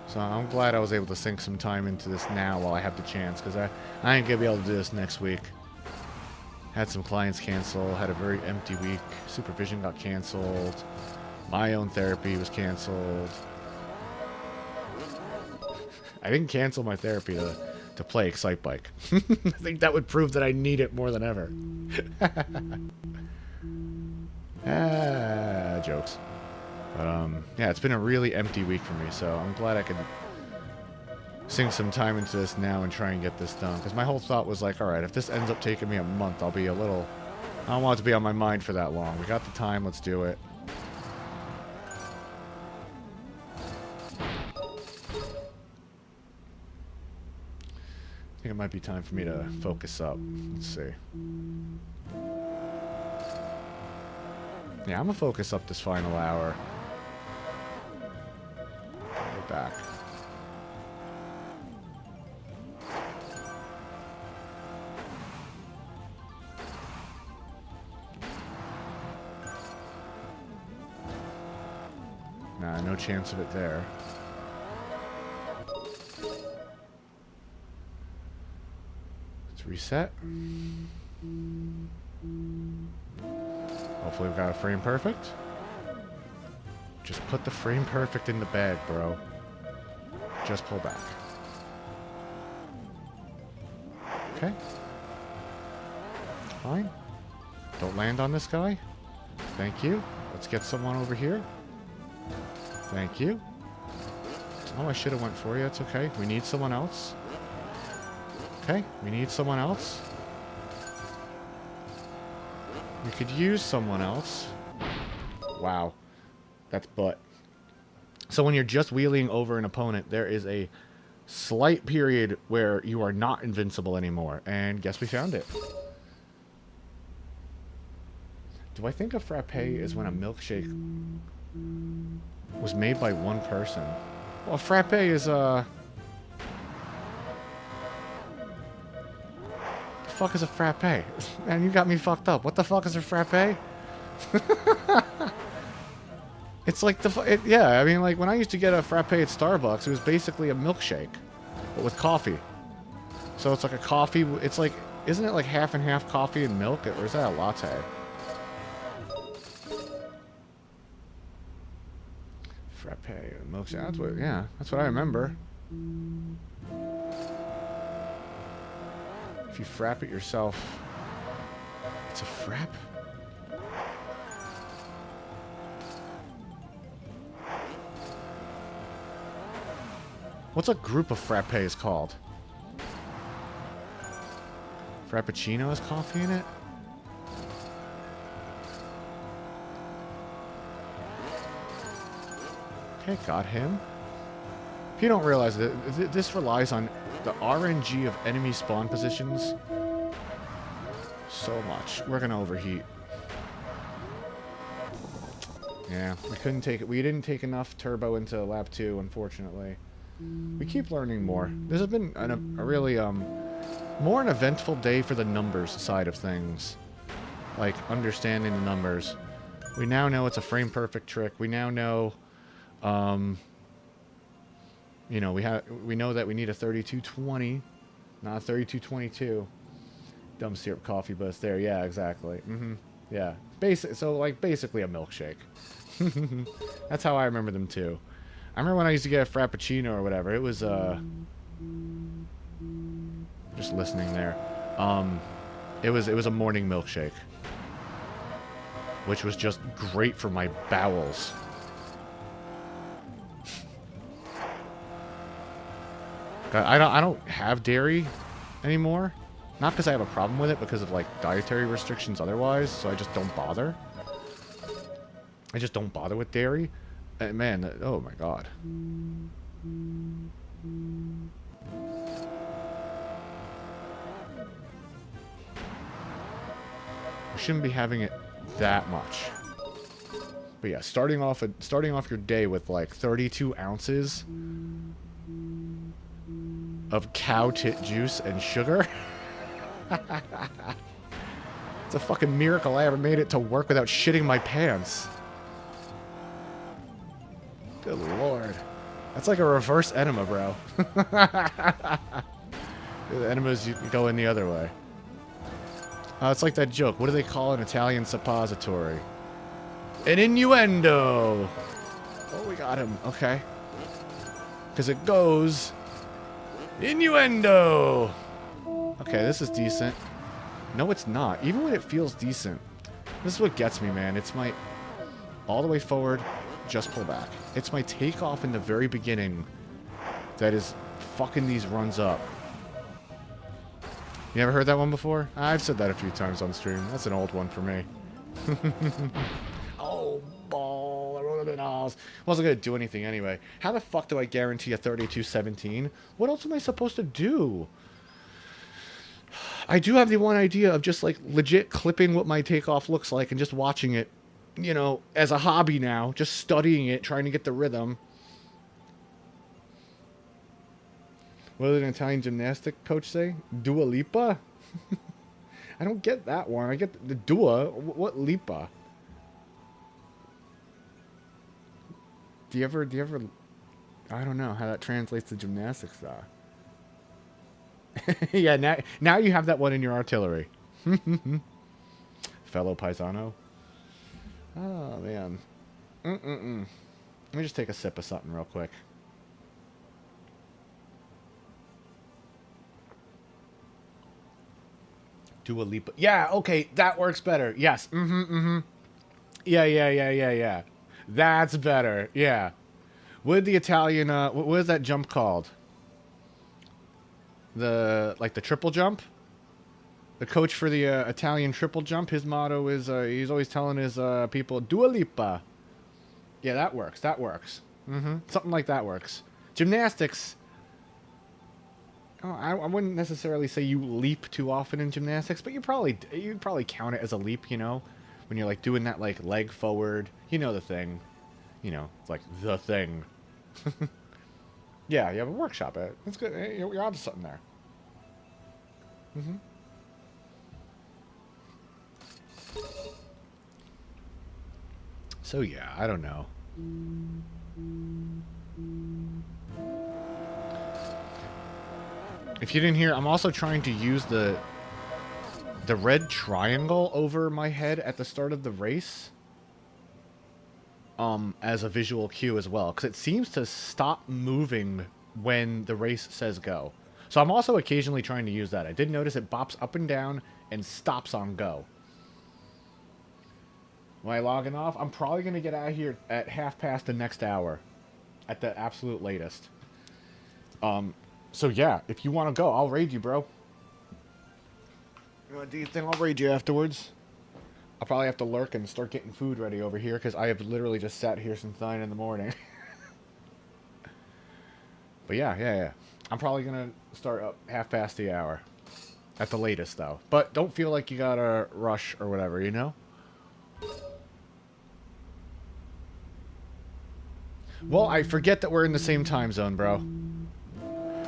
So I'm glad I was able to sink some time into this now while I have the chance, because I ain't gonna be able to do this next week. Had some clients cancel, had a very empty week. Supervision got canceled. My own therapy was canceled. I didn't cancel my therapy to play Excite Bike. I think that would prove that I need it more than ever. Jokes. But, yeah, it's been a really empty week for me, so I'm glad I could sink some time into this now and try and get this done. Because my whole thought was like, alright, if this ends up taking me a month, I'll be a little... I don't want it to be on my mind for that long. We got the time, let's do it. I think it might be time for me to focus up. Let's see. Yeah, I'm gonna focus up this final hour. We're back. Nah, no chance of it there. Let's reset. Hopefully we've got a frame perfect. Just put the frame perfect in the bag, bro. Just pull back. Okay. Fine. Don't land on this guy. Thank you. Let's get someone over here. Thank you. Oh, I should have went for you. It's okay. We need someone else. Okay, we need someone else. We could use someone else. Wow. That's butt. So when you're just wheeling over an opponent, there is a slight period where you are not invincible anymore. And guess we found it. Do I think a frappe is when a milkshake was made by one person? Well, a frappe is, the fuck is a frappe? Man, you got me fucked up. What the fuck is a frappe? It's like yeah, I mean, like, when I used to get a frappe at Starbucks, it was basically a milkshake, but with coffee. So it's like a coffee, it's like, isn't it like half and half coffee and milk, or is that a latte? Frappe, milkshake, that's what, yeah, that's what I remember. If you frap it yourself, it's a frap? What's a group of frappes called? Frappuccino has coffee in it? Okay, got him. If you don't realize that this relies on the RNG of enemy spawn positions so much. We're gonna overheat. Yeah, we couldn't take it. We didn't take enough turbo into lap 2, unfortunately. We keep learning more. This has been a really more an eventful day for the numbers side of things, like understanding the numbers. We now know it's a frame perfect trick. We now know, you know, we know that we need a 3220, not a 3222. Dumb syrup coffee bus there. Yeah, exactly. Yeah, so like basically a milkshake. That's how I remember them too. I remember when I used to get a frappuccino or whatever. It was just listening there. It was a morning milkshake, which was just great for my bowels. I don't have dairy anymore. Not because I have a problem with it, because of like dietary restrictions otherwise, so I just don't bother. I just don't bother with dairy. And man, oh my god. We shouldn't be having it that much. But yeah, starting off your day with like 32 ounces of cow tit juice and sugar. It's a fucking miracle I ever made it to work without shitting my pants. Good lord. That's like a reverse enema, bro. The enemas you go in the other way. It's like that joke. What do they call an Italian suppository? An innuendo. Oh, we got him. Okay. Because it goes... Innuendo. Okay, this is decent. No, it's not. Even when it feels decent. This is what gets me, man. It's my... All the way forward, just pull back. It's my takeoff in the very beginning that is fucking these runs up. You ever heard that one before? I've said that a few times on stream. That's an old one for me. Oh, ball. I rolled it off. Wasn't going to do anything anyway. How the fuck do I guarantee a 32-17? What else am I supposed to do? I do have the one idea of just, like, legit clipping what my takeoff looks like and just watching it, you know, as a hobby now. Just studying it, trying to get the rhythm. What did an Italian gymnastic coach say? Dua Lipa? I don't get that one. I get the Dua. What Lipa? Do you ever... I don't know how that translates to gymnastics, though. Yeah, now you have that one in your artillery. Fellow paisano. Oh, man. Let me just take a sip of something real quick. Dua Lipa. Yeah, okay, that works better. Yes. Yeah. That's better. Yeah. What did the Italian, what is that jump called? The triple jump? The coach for the Italian triple jump, his motto is, he's always telling his people, Dua Lipa. Yeah, that works. That works. Something like that works. Gymnastics. Oh, I wouldn't necessarily say you leap too often in gymnastics, but you'd probably count it as a leap, you know? When you're, like, doing that, like, leg forward. You know the thing. You know, it's like, the thing. Yeah, you have a workshop. That's good. You're onto something there. So, yeah, I don't know. If you didn't hear, I'm also trying to use the red triangle over my head at the start of the race as a visual cue as well, because it seems to stop moving when the race says go. So I'm also occasionally trying to use that. I did notice it bops up and down and stops on go. Am I logging off? I'm probably going to get out of here at 1/2 the next hour at the absolute latest. So yeah, if you want to go, I'll raid you, bro. You want to do your thing? I'll raid you afterwards. I'll probably have to lurk and start getting food ready over here, because I have literally just sat here since 9 in the morning. But yeah. I'm probably going to start up 1/2 the hour. At the latest, though. But don't feel like you gotta rush or whatever, you know? Well, I forget that we're in the same time zone, bro.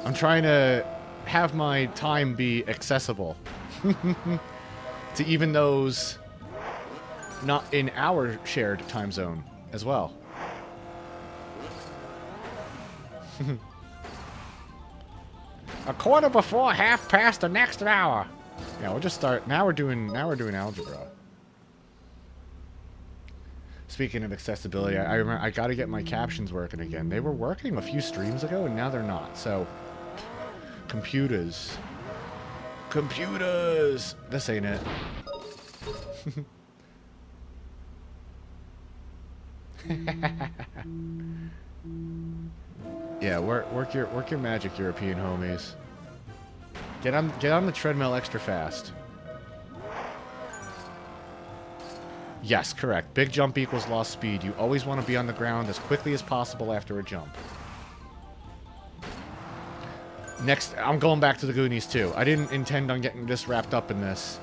I'm trying to have my time be accessible to even those not in our shared time zone as well. A quarter before 1/2 the next hour. Yeah, we'll just start. Now we're doing algebra. Speaking of accessibility, I remember I got to get my captions working again. They were working a few streams ago, and now they're not. So, computers. This ain't it. Yeah, work your magic, European homies. Get on the treadmill extra fast. Yes, correct. Big jump equals lost speed. You always want to be on the ground as quickly as possible after a jump. Next, I'm going back to the Goonies too. I didn't intend on getting this wrapped up in this,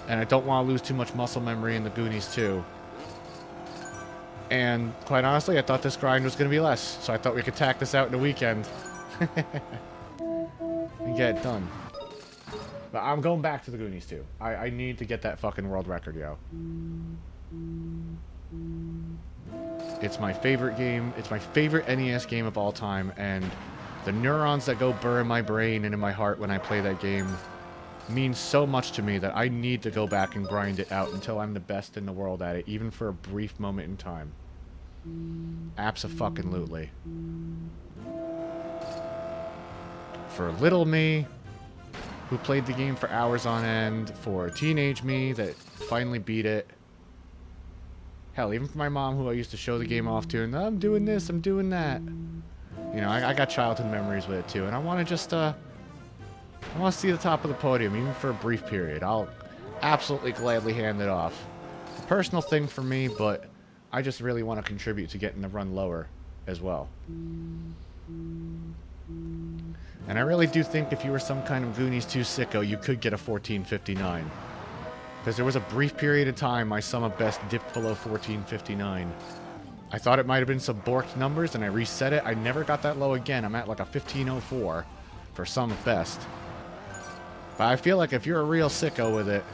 and I don't want to lose too much muscle memory in the Goonies too. And quite honestly, I thought this grind was going to be less, so I thought we could tack this out in a weekend and get it done. But I'm going back to the Goonies too. I need to get that fucking world record, yo. It's my favorite game. It's my favorite NES game of all time, and the neurons that go burr in my brain and in my heart when I play that game means so much to me that I need to go back and grind it out until I'm the best in the world at it, even for a brief moment in time. Abso-fucking-lutely. For little me, who played the game for hours on end, for teenage me that finally beat it. Hell, even for my mom, who I used to show the game off to, and I'm doing this, I'm doing that. You know, I got childhood memories with it too, and I want to just, I want to see the top of the podium, even for a brief period. I'll absolutely gladly hand it off. A personal thing for me, but I just really want to contribute to getting the run lower as well. And I really do think if you were some kind of Goonies 2 sicko, you could get a 1459. Because there was a brief period of time my sum of best dipped below 1459. I thought it might have been some borked numbers, and I reset it. I never got that low again. I'm at like a 1504 for sum of best. But I feel like if you're a real sicko with it,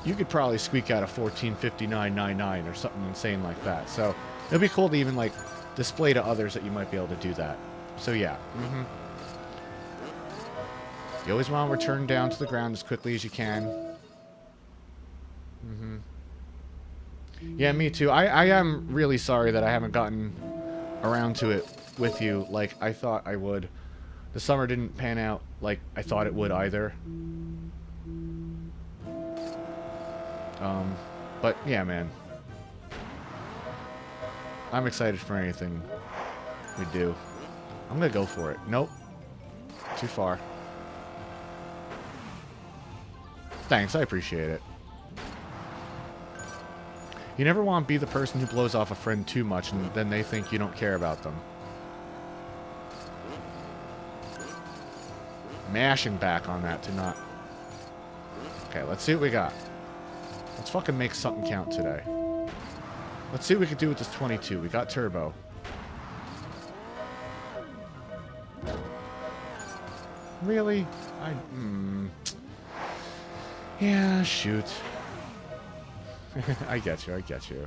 you could probably squeak out a 1459.99 or something insane like that. So it'd be cool to even like display to others that you might be able to do that. So yeah. You always want to return down to the ground as quickly as you can. Yeah, me too. I am really sorry that I haven't gotten around to it with you like I thought I would. The summer didn't pan out like I thought it would either. But yeah, man. I'm excited for anything we do. I'm gonna go for it. Nope. Too far. Thanks, I appreciate it. You never want to be the person who blows off a friend too much and then they think you don't care about them. Mashing back on that to not... Okay, let's see what we got. Let's fucking make something count today. Let's see what we can do with this 22. We got turbo. Really? Yeah, shoot. I get you, I get you.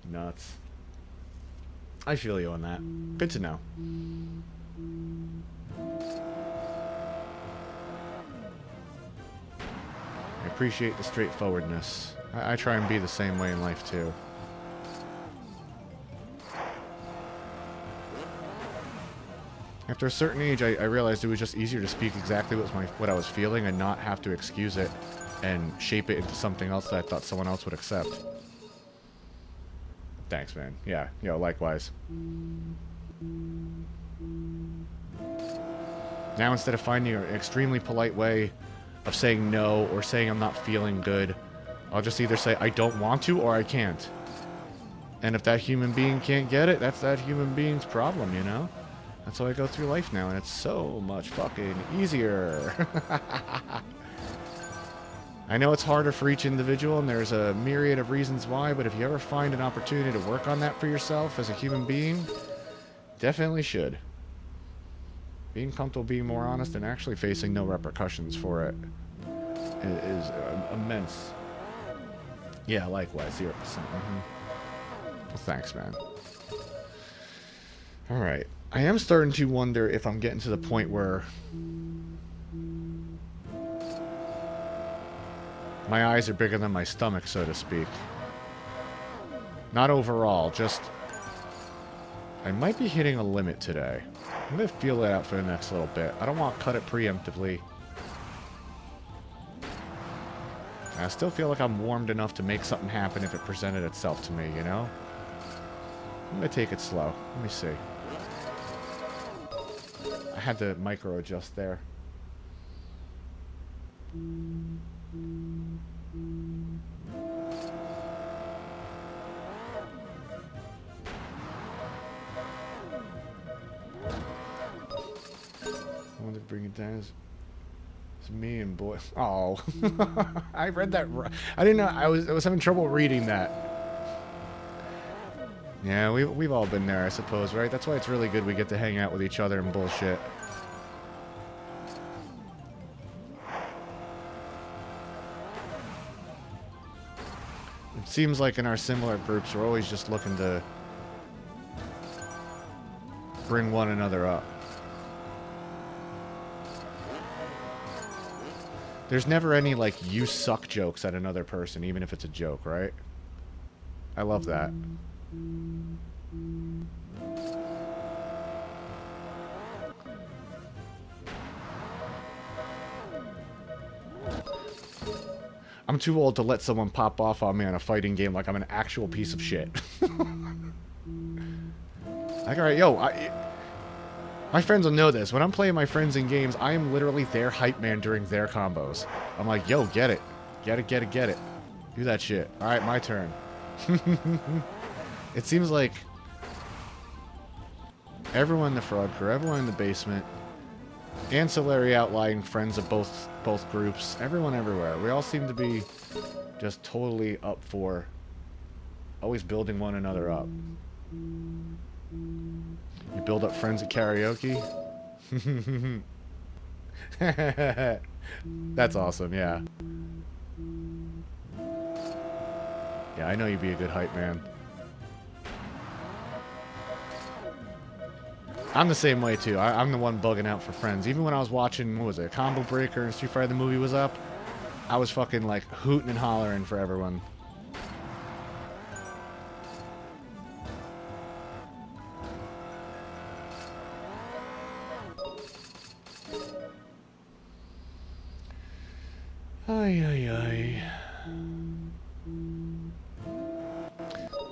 Nuts. I feel you on that. Good to know. I appreciate the straightforwardness. I try and be the same way in life too. After a certain age, I realized it was just easier to speak exactly what I was feeling and not have to excuse it and shape it into something else that I thought someone else would accept. Thanks, man. Yeah, likewise. Now, instead of finding an extremely polite way of saying no or saying I'm not feeling good, I'll just either say I don't want to or I can't. And if that human being can't get it, that's that human being's problem, you know? That's how I go through life now, and it's so much fucking easier. I know it's harder for each individual, and there's a myriad of reasons why, but if you ever find an opportunity to work on that for yourself as a human being, definitely should. Being comfortable being more honest and actually facing no repercussions for it is immense. Yeah, likewise, 0%. Well, thanks, man. Alright. I am starting to wonder if I'm getting to the point where my eyes are bigger than my stomach, so to speak. Not overall, just... I might be hitting a limit today. I'm going to feel that out for the next little bit. I don't want to cut it preemptively. I still feel like I'm warmed enough to make something happen if it presented itself to me, you know? I'm going to take it slow. Let me see. I had to micro adjust there. I wanted to bring it down. It's me and boy. Oh, I read that. I didn't know. I was having trouble reading that. Yeah, we've all been there, I suppose, right? That's why it's really good we get to hang out with each other and bullshit. It seems like in our similar groups, we're always just looking to bring one another up. There's never any, like, you suck jokes at another person, even if it's a joke, right? I love that. I'm too old to let someone pop off on me on a fighting game like I'm an actual piece of shit. Like, alright, yo, my friends will know this. When I'm playing my friends in games, I am literally their hype man during their combos. I'm like, yo, get it. Get it, get it, get it. Do that shit. Alright, my turn. It seems like everyone in the fraud crew, everyone in the basement, ancillary outlying friends of both groups, everyone everywhere. We all seem to be just totally up for always building one another up. You build up friends at karaoke? That's awesome, yeah. Yeah, I know you'd be a good hype man. I'm the same way too. I'm the one bugging out for friends. Even when I was watching, what was it, Combo Breaker and Street Fighter the movie was up, I was fucking like hooting and hollering for everyone. Ay, ay, ay.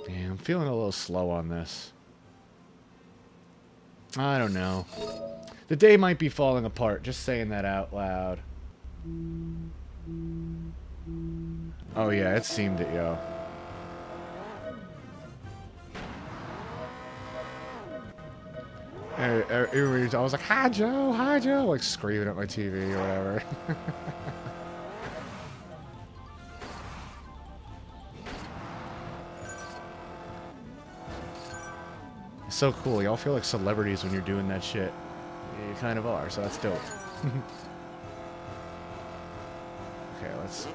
Yeah, I'm feeling a little slow on this. I don't know. The day might be falling apart, just saying that out loud. Oh yeah, it seemed it, yo. I was like, hi Joe, like screaming at my TV or whatever. It's so cool. Y'all feel like celebrities when you're doing that shit. You kind of are, so that's dope. Okay, let's...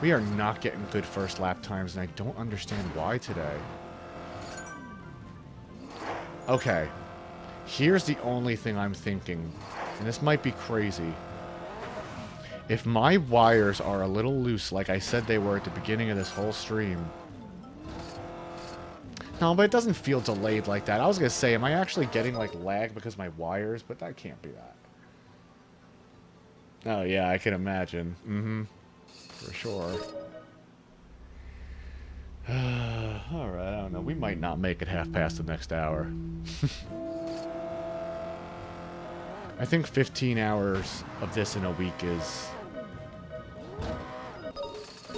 We are not getting good first lap times, and I don't understand why today. Okay. Here's the only thing I'm thinking, and this might be crazy. If my wires are a little loose, like I said they were at the beginning of this whole stream... No, but it doesn't feel delayed like that. I was gonna say, am I actually getting, like, lag because of my wires? But that can't be that. Oh, yeah, I can imagine. Mm-hmm. For sure. Alright, I don't know. We might not make it half past the next hour. I think 15 hours of this in a week is...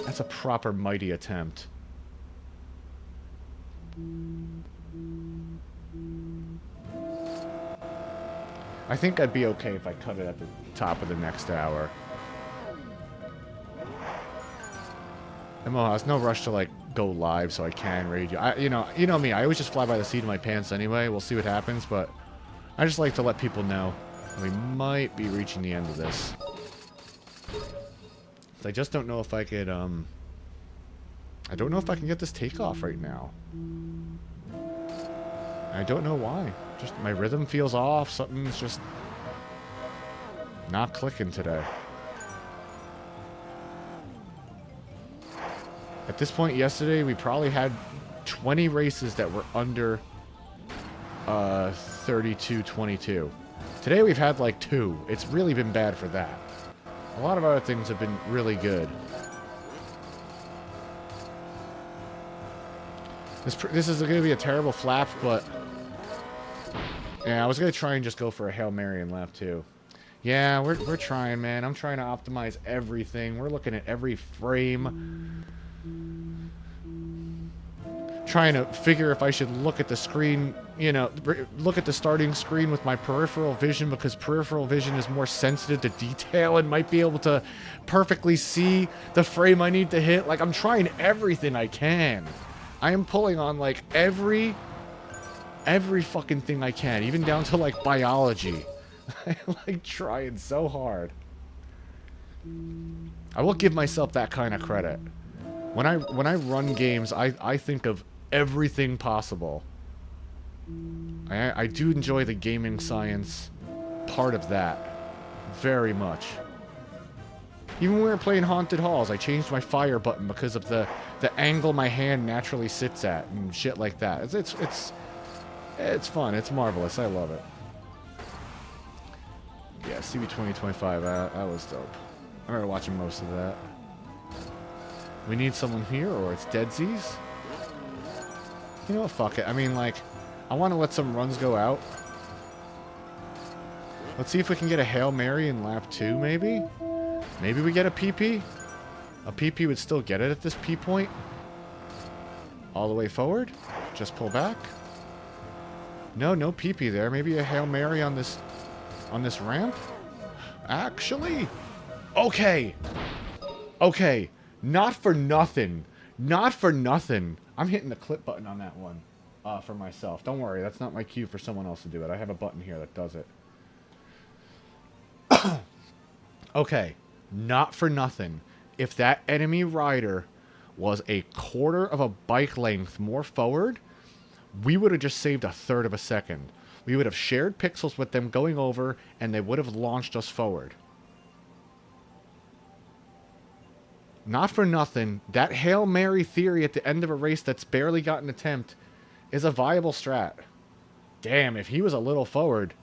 That's a proper mighty attempt. I think I'd be okay if I cut it at the top of the next hour. There's no rush to, like, go live so I can raid you. You know me, I always just fly by the seat of my pants anyway. We'll see what happens, but I just like to let people know we might be reaching the end of this. I just don't know if I could, I don't know if I can get this takeoff right now. I don't know why. Just my rhythm feels off. Something's just not clicking today. At this point yesterday, we probably had 20 races that were under 32-22. Today we've had like 2. It's really been bad for that. A lot of other things have been really good. This is going to be a terrible flap, but... Yeah, I was going to try and just go for a Hail Mary in lap 2. Yeah, we're trying, man. I'm trying to optimize everything. We're looking at every frame. Trying to figure if I should look at the screen, you know, look at the starting screen with my peripheral vision, because peripheral vision is more sensitive to detail and might be able to perfectly see the frame I need to hit. Like, I'm trying everything I can. I am pulling on, like, every fucking thing I can, even down to, like, biology. I'm, like, trying so hard. I will give myself that kind of credit. When I run games, I think of everything possible. I do enjoy the gaming science part of that very much. Even when we were playing Haunted Halls, I changed my fire button because of the angle my hand naturally sits at and shit like that. It's fun. It's marvelous. I love it. Yeah, CB 2025. That was dope. I remember watching most of that. We need someone here, or it's Deadsies. You know what? Fuck it. I mean, like, I want to let some runs go out. Let's see if we can get a Hail Mary in lap 2, maybe? Maybe we get a PP? A PP would still get it at this P point. All the way forward. Just pull back. No PP there. Maybe a Hail Mary on this ramp? Actually? Okay. Okay. Not for nothing. Not for nothing. I'm hitting the clip button on that one for myself. Don't worry. That's not my cue for someone else to do it. I have a button here that does it. Okay. Not for nothing. If that enemy rider was a quarter of a bike length more forward, we would have just saved a third of a second. We would have shared pixels with them going over, and they would have launched us forward. Not for nothing, that Hail Mary theory at the end of a race that's barely got an attempt is a viable strat. Damn, if he was a little forward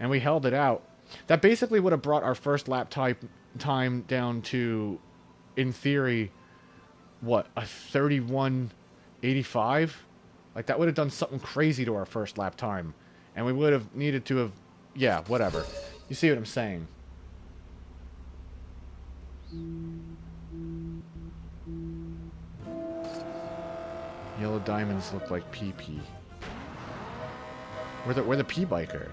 and we held it out, that basically would have brought our first lap time down to, in theory, what, a 31.85? Like, that would have done something crazy to our first lap time. And we would have needed to have... Yeah, whatever. You see what I'm saying? Yellow diamonds look like PP. We're the P biker.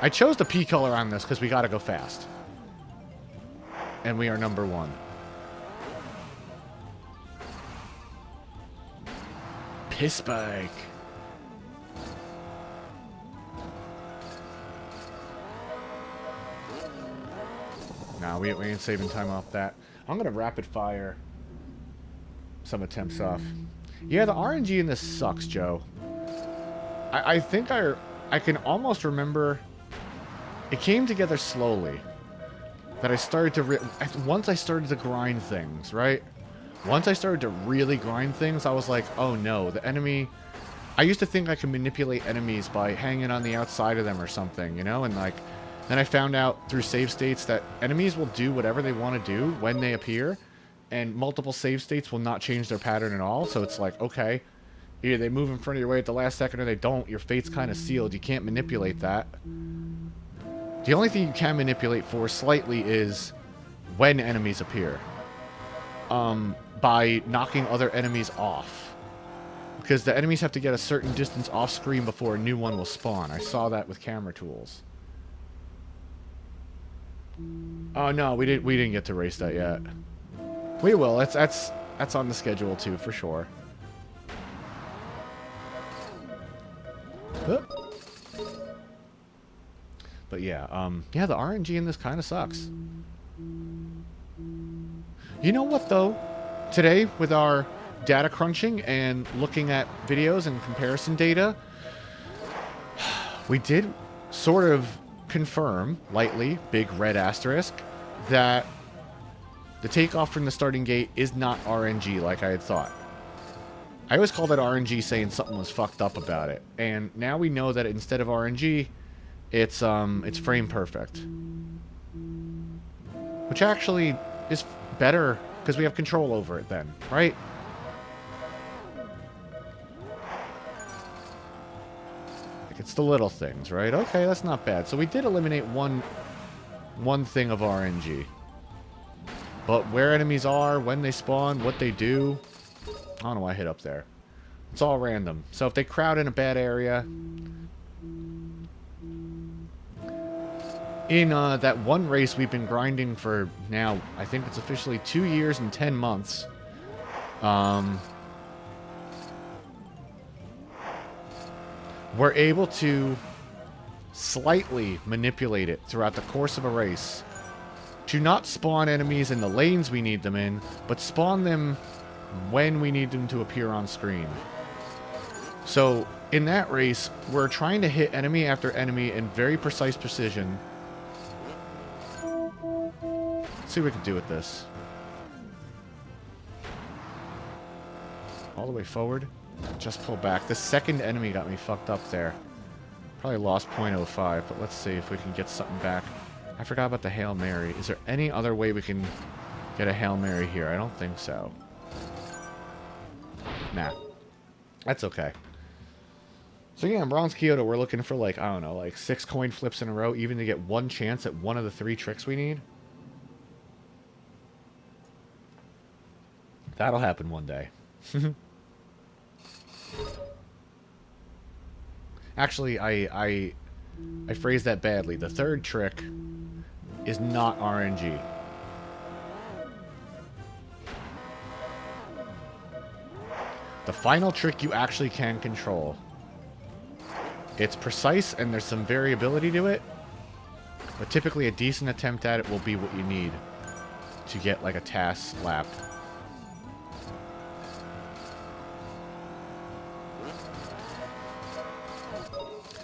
I chose the P color on this because we gotta go fast. And we are number 1. Piss bike. Nah, we ain't saving time off that. I'm gonna rapid fire some attempts off. Yeah, the RNG in this sucks, Joe. I think I can almost remember it came together slowly. That I started to... once I started to grind things, right? Once I started to really grind things, I was like, oh no, the enemy... I used to think I could manipulate enemies by hanging on the outside of them or something, you know? And like, then I found out through save states that enemies will do whatever they want to do when they appear, and multiple save states will not change their pattern at all. So it's like, okay, either they move in front of your way at the last second or they don't. Your fate's kind of sealed. You can't manipulate that. The only thing you can manipulate for slightly is when enemies appear. By knocking other enemies off. Because the enemies have to get a certain distance off screen before a new one will spawn. I saw that with camera tools. Oh no, we didn't get to race that yet. We will. That's on the schedule too, for sure. Oop. But yeah, yeah, the RNG in this kind of sucks. You know what though? Today, with our data crunching and looking at videos and comparison data, we did sort of confirm, lightly, big red asterisk, that the takeoff from the starting gate is not RNG like I had thought. I always called it RNG saying something was fucked up about it. And now we know that instead of RNG, it's frame perfect. Which actually is better because we have control over it then, right? Like, it's the little things, right? Okay, that's not bad. So we did eliminate one thing of RNG. But where enemies are, when they spawn, what they do, I don't know why I hit up there. It's all random. So if they crowd in a bad area, in that one race we've been grinding for now, I think it's officially 2 years and 10 months. We're able to slightly manipulate it throughout the course of a race to not spawn enemies in the lanes we need them in, but spawn them when we need them to appear on screen. So, in that race, we're trying to hit enemy after enemy in very precise precision. Let's see what we can do with this. All the way forward. Just pull back. The second enemy got me fucked up there. Probably lost 0.05, but let's see if we can get something back. I forgot about the Hail Mary. Is there any other way we can get a Hail Mary here? I don't think so. Nah. That's okay. So yeah, in Bronze Kyoto, we're looking for like, I don't know, like 6 coin flips in a row, even to get one chance at one of the 3 tricks we need. That'll happen one day. Actually, I phrased that badly. The third trick is not RNG. The final trick you actually can control. It's precise and there's some variability to it, but typically a decent attempt at it will be what you need to get like a task lap.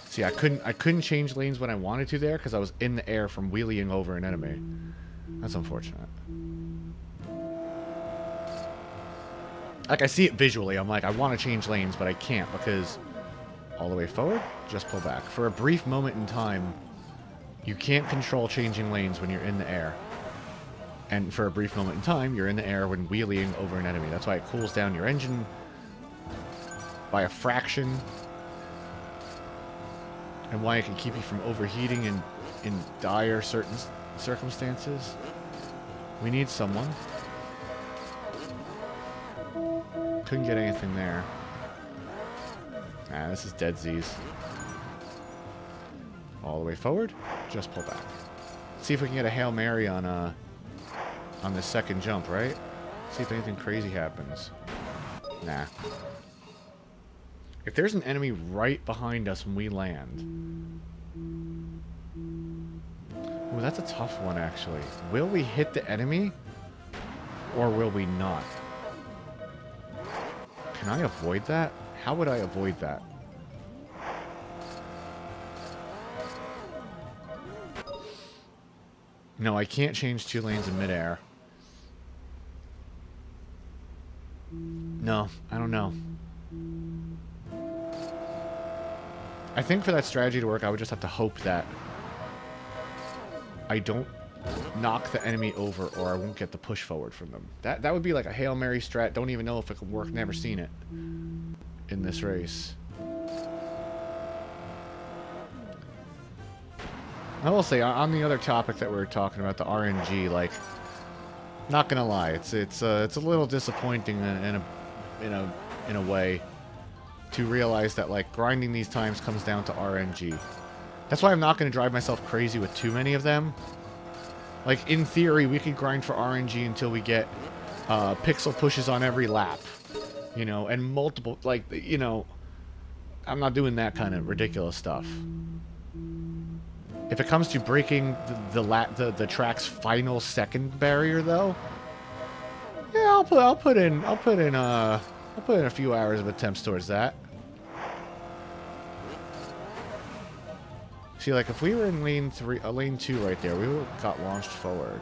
See, I couldn't change lanes when I wanted to there because I was in the air from wheeling over an enemy. That's unfortunate. Like, I see it visually. I'm like, I want to change lanes, but I can't because all the way forward, just pull back. For a brief moment in time, you can't control changing lanes when you're in the air. And for a brief moment in time, you're in the air when wheeling over an enemy. That's why it cools down your engine by a fraction. And why it can keep you from overheating in dire certain circumstances. We need someone. Couldn't get anything there. Ah, this is dead Z's. All the way forward. Just pull back. See if we can get a Hail Mary on this second jump, right? See if anything crazy happens. Nah. If there's an enemy right behind us when we land... Ooh, that's a tough one, actually. Will we hit the enemy? Or will we not? Can I avoid that? How would I avoid that? No, I can't change 2 lanes in midair. No, I don't know. I think for that strategy to work, I would just have to hope that I don't knock the enemy over or I won't get the push forward from them. That would be like a Hail Mary strat. Don't even know if it could work. Never seen it in this race. I will say, on the other topic that we were talking about, the RNG, like, not gonna lie, it's a little disappointing in a way to realize that, like, grinding these times comes down to RNG. That's why I'm not gonna drive myself crazy with too many of them. Like, in theory, we could grind for RNG until we get pixel pushes on every lap, you know, and multiple, like, you know, I'm not doing that kind of ridiculous stuff. If it comes to breaking the track's final second barrier, though, yeah, I'll put in a few hours of attempts towards that. See, like, if we were in lane 2 right there, we would have got launched forward.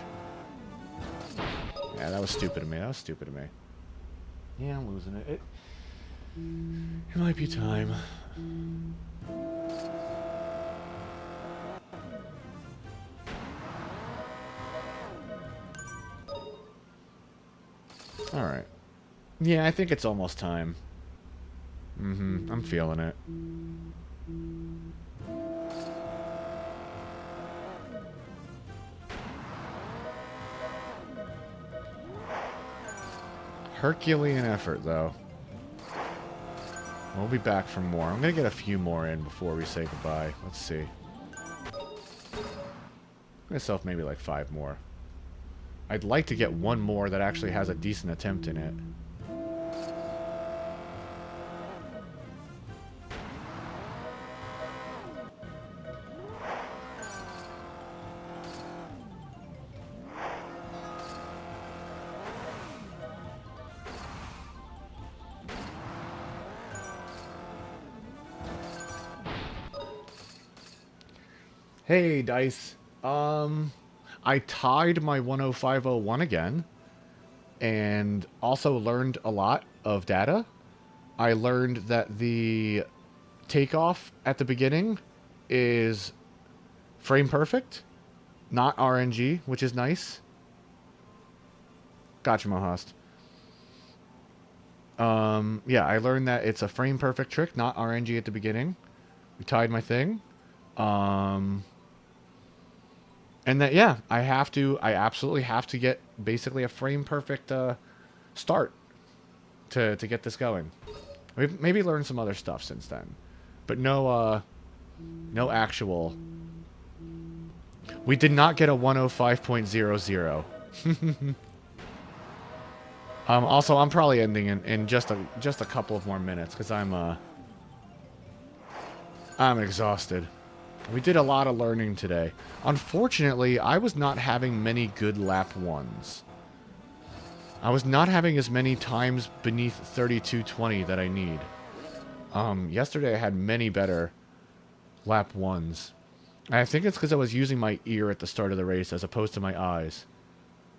Yeah, that was stupid of me. That was stupid of me. Yeah, I'm losing it. It might be time. Alright. Yeah, I think it's almost time. I'm feeling it. Herculean effort, though. We'll be back for more. I'm gonna get a few more in before we say goodbye. Let's see. Myself maybe like 5 more. I'd like to get one more that actually has a decent attempt in it. Hey, Dice. I tied my 10501 again, and also learned a lot of data. I learned that the takeoff at the beginning is frame perfect, not RNG, which is nice. Gotcha, Mohast. Yeah, I learned that it's a frame perfect trick, not RNG at the beginning. We tied my thing. And that, yeah, I absolutely have to get basically a frame perfect start to get this going. We've maybe learned some other stuff since then, but no actual. We did not get a 105.00. Also, I'm probably ending in just a couple of more minutes because I'm exhausted. We did a lot of learning today. Unfortunately, I was not having many good lap 1s. I was not having as many times beneath 32:20 that I need. Yesterday I had many better lap 1s. And I think it's because I was using my ear at the start of the race as opposed to my eyes.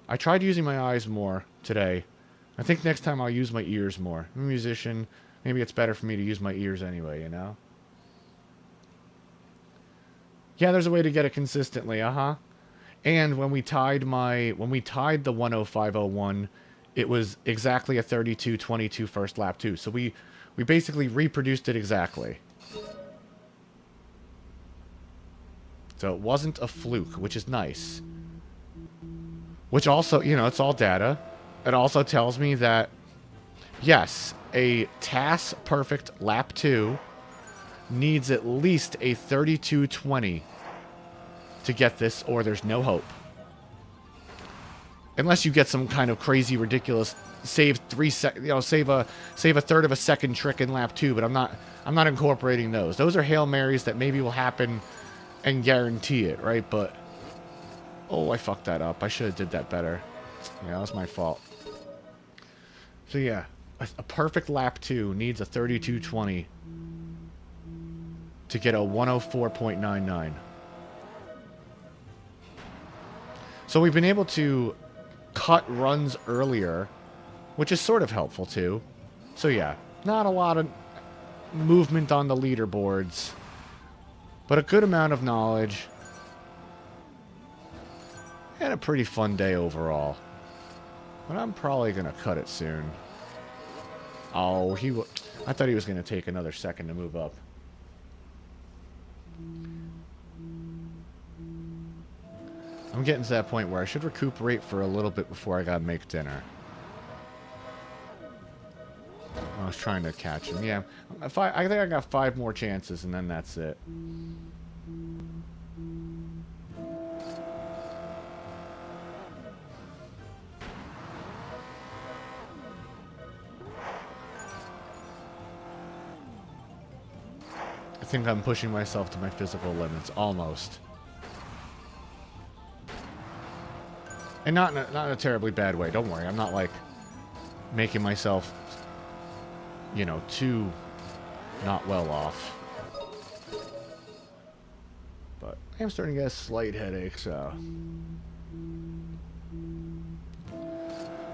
I tried using my eyes more today. I think next time I'll use my ears more. I'm a musician. Maybe it's better for me to use my ears anyway, you know? Yeah, there's a way to get it consistently, uh-huh. And when we tied the 10501, it was exactly a 32:22 first lap too. So we basically reproduced it exactly. So it wasn't a fluke, which is nice. Which also, you know, it's all data. It also tells me that, yes, a TAS perfect lap 2 needs at least a 32:20 to get this, or there's no hope. Unless you get some kind of crazy, ridiculous save save a third of a second trick in lap 2, but I'm not incorporating those. Those are Hail Marys that maybe will happen and guarantee it, right? But oh, I fucked that up. I should have did that better. Yeah, that was my fault. So yeah, a perfect lap 2 needs a 32:20 to get a 104.99. So we've been able to cut runs earlier, which is sort of helpful too. So yeah, not a lot of movement on the leaderboards, but a good amount of knowledge. And a pretty fun day overall. But I'm probably going to cut it soon. Oh, I thought he was going to take another second to move up. I'm getting to that point where I should recuperate for a little bit before I gotta make dinner. I was trying to catch him. Yeah, I think I got 5 more chances, and then that's it. I think I'm pushing myself to my physical limits, almost. And not in a terribly bad way. Don't worry. I'm not, like, making myself, you know, too not well off. But I'm starting to get a slight headache, so.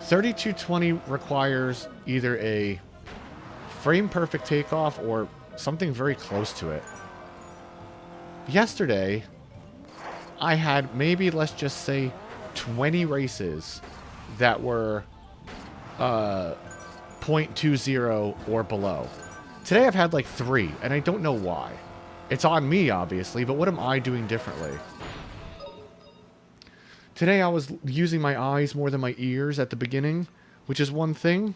32:20 requires either a frame-perfect takeoff or something very close to it. Yesterday, I had maybe, let's just say, 20 races that were 0.20 or below. Today I've had like 3, and I don't know why. It's on me, obviously, but what am I doing differently? Today I was using my eyes more than my ears at the beginning, which is one thing.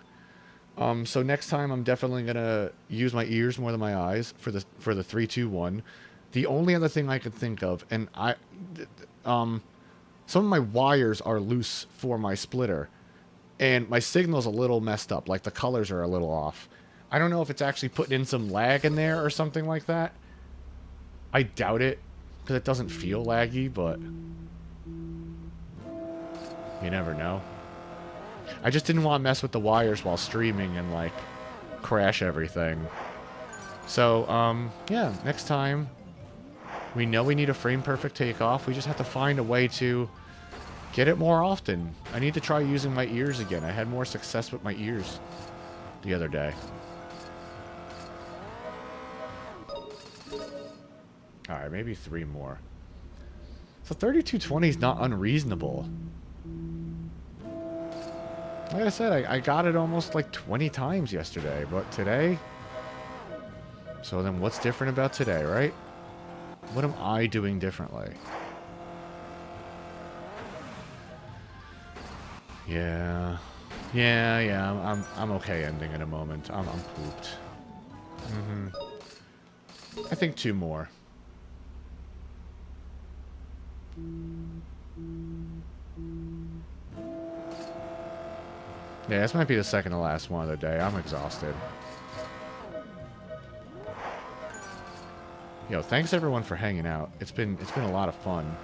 So next time I'm definitely going to use my ears more than my eyes for the 3-2-1. The only other thing I could think of, and some of my wires are loose for my splitter, and my signal's a little messed up. Like, the colors are a little off. I don't know if it's actually putting in some lag in there or something like that. I doubt it, because it doesn't feel laggy, but you never know. I just didn't want to mess with the wires while streaming and, like, crash everything. So, yeah, next time We know we need a frame perfect takeoff. We just have to find a way to get it more often. I need to try using my ears again. I had more success with my ears the other day. Alright, maybe 3 more. So 3220 is not unreasonable. Like I said, I got it almost like 20 times yesterday, but today... So then what's different about today, right? What am I doing differently? Yeah. Yeah, I'm okay ending in a moment. I'm pooped. I think 2 more. Yeah, this might be the second to last one of the day. I'm exhausted. Yo, thanks everyone for hanging out. It's been a lot of fun.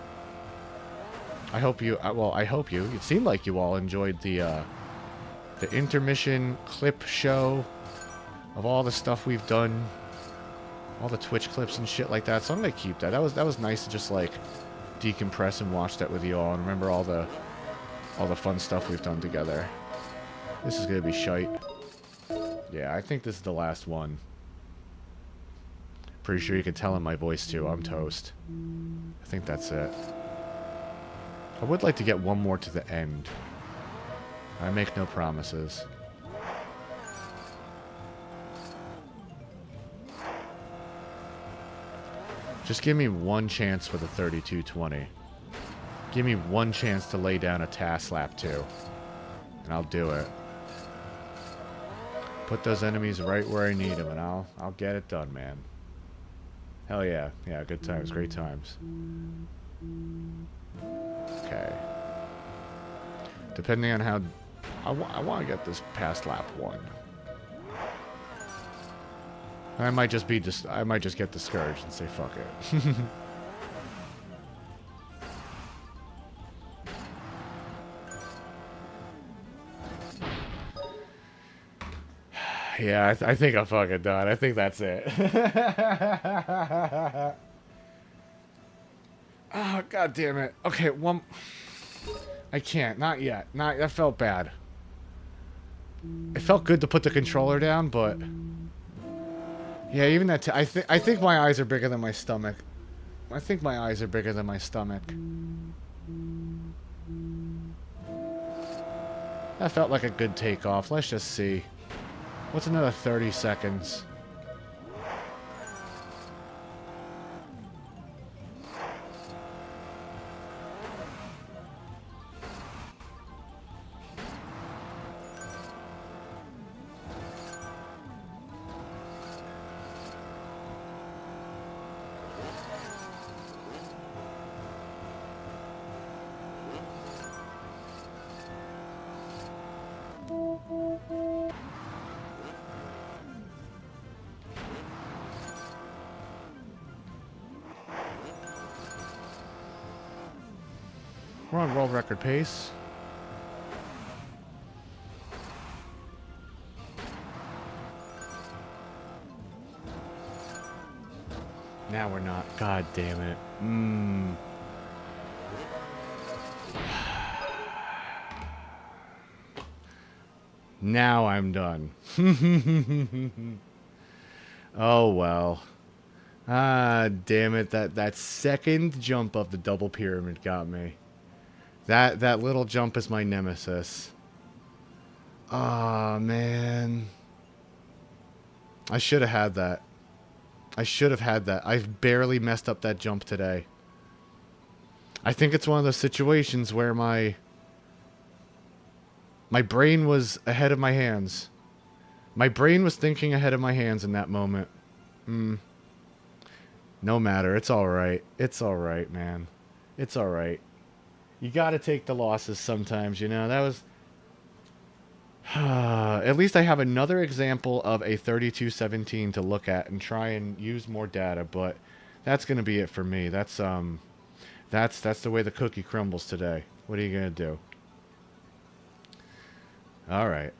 I hope you it seemed like you all enjoyed the intermission clip show of all the stuff we've done, all the Twitch clips and shit like that. So I'm gonna keep that. That was nice to just like decompress and watch that with you all and remember all the fun stuff we've done together. This is gonna be shite. Yeah, I think this is the last one. Pretty sure you can tell in my voice too. I'm toast. I think that's it. I would like to get one more to the end. I make no promises. Just give me one chance for the 3220. Give me one chance to lay down a task lap too. And I'll do it. Put those enemies right where I need them and I'll get it done, man. Hell yeah. Yeah, good times, great times. Okay. Depending on how... I want to get this past lap 1. I might just get discouraged and say fuck it. Yeah, I think I'm fucking done. I think that's it. Oh, god damn it. Okay, one... I can't. Not yet. That felt bad. It felt good to put the controller down, but... Yeah, even that... I think my eyes are bigger than my stomach. I think my eyes are bigger than my stomach. That felt like a good takeoff. Let's just see. What's another 30 seconds? We're on world record pace. Now we're not. God damn it. Now I'm done. Oh well. Ah, damn it. That second jump of the double pyramid got me. That little jump is my nemesis. Ah, man. I should have had that. I should have had that. I've barely messed up that jump today. I think it's one of those situations where my brain was ahead of my hands. My brain was thinking ahead of my hands in that moment. No matter. It's alright. It's alright, man. It's alright. You gotta take the losses sometimes, you know? That was... At least I have another example of a 3217 to look at and try and use more data, but that's gonna be it for me. That's the way the cookie crumbles today. What are you gonna do? Alright.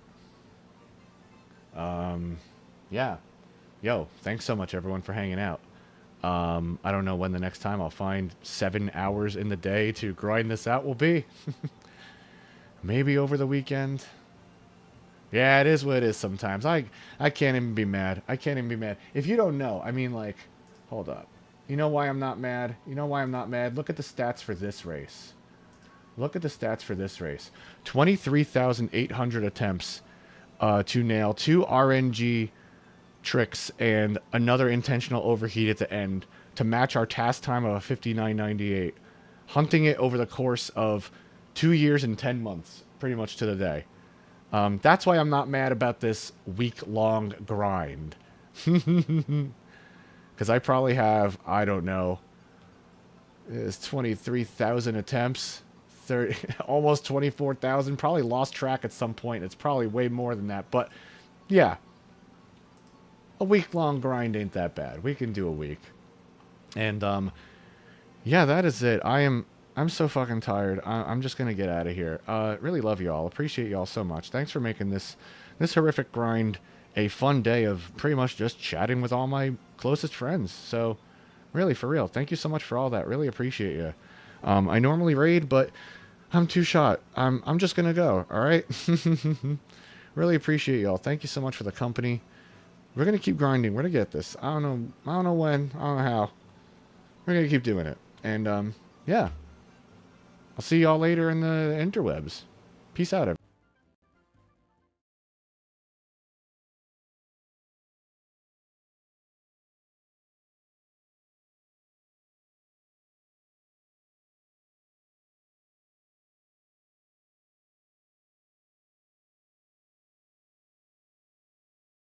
Yeah. Yo, thanks so much everyone for hanging out. I don't know when the next time I'll find 7 hours in the day to grind this out will be. Maybe over the weekend. Yeah, it is what it is sometimes. I can't even be mad. I can't even be mad. If you don't know, I mean, like, hold up. You know why I'm not mad? You know why I'm not mad? Look at the stats for this race. Look at the stats for this race. 23,800 attempts to nail 2 RNG tricks and another intentional overheat at the end to match our task time of a 59.98. Hunting it over the course of 2 years and 10 months, pretty much to the day. That's why I'm not mad about this week-long grind. Because I probably have, I don't know, it's 23,000 attempts, 30, almost 24,000. Probably lost track at some point. It's probably way more than that. But, yeah. A week-long grind ain't that bad. We can do a week. And, yeah, that is it. I'm so fucking tired. I'm just gonna get out of here. Really love y'all. Appreciate y'all so much. Thanks for making this horrific grind a fun day of pretty much just chatting with all my closest friends. So, really, for real, thank you so much for all that. Really appreciate you. I normally raid, but I'm too shot. I'm just gonna go. All right. Really appreciate y'all. Thank you so much for the company. We're gonna keep grinding. We're gonna get this. I don't know when. I don't know how. We're gonna keep doing it. And yeah. I'll see y'all later in the interwebs. Peace out, everybody.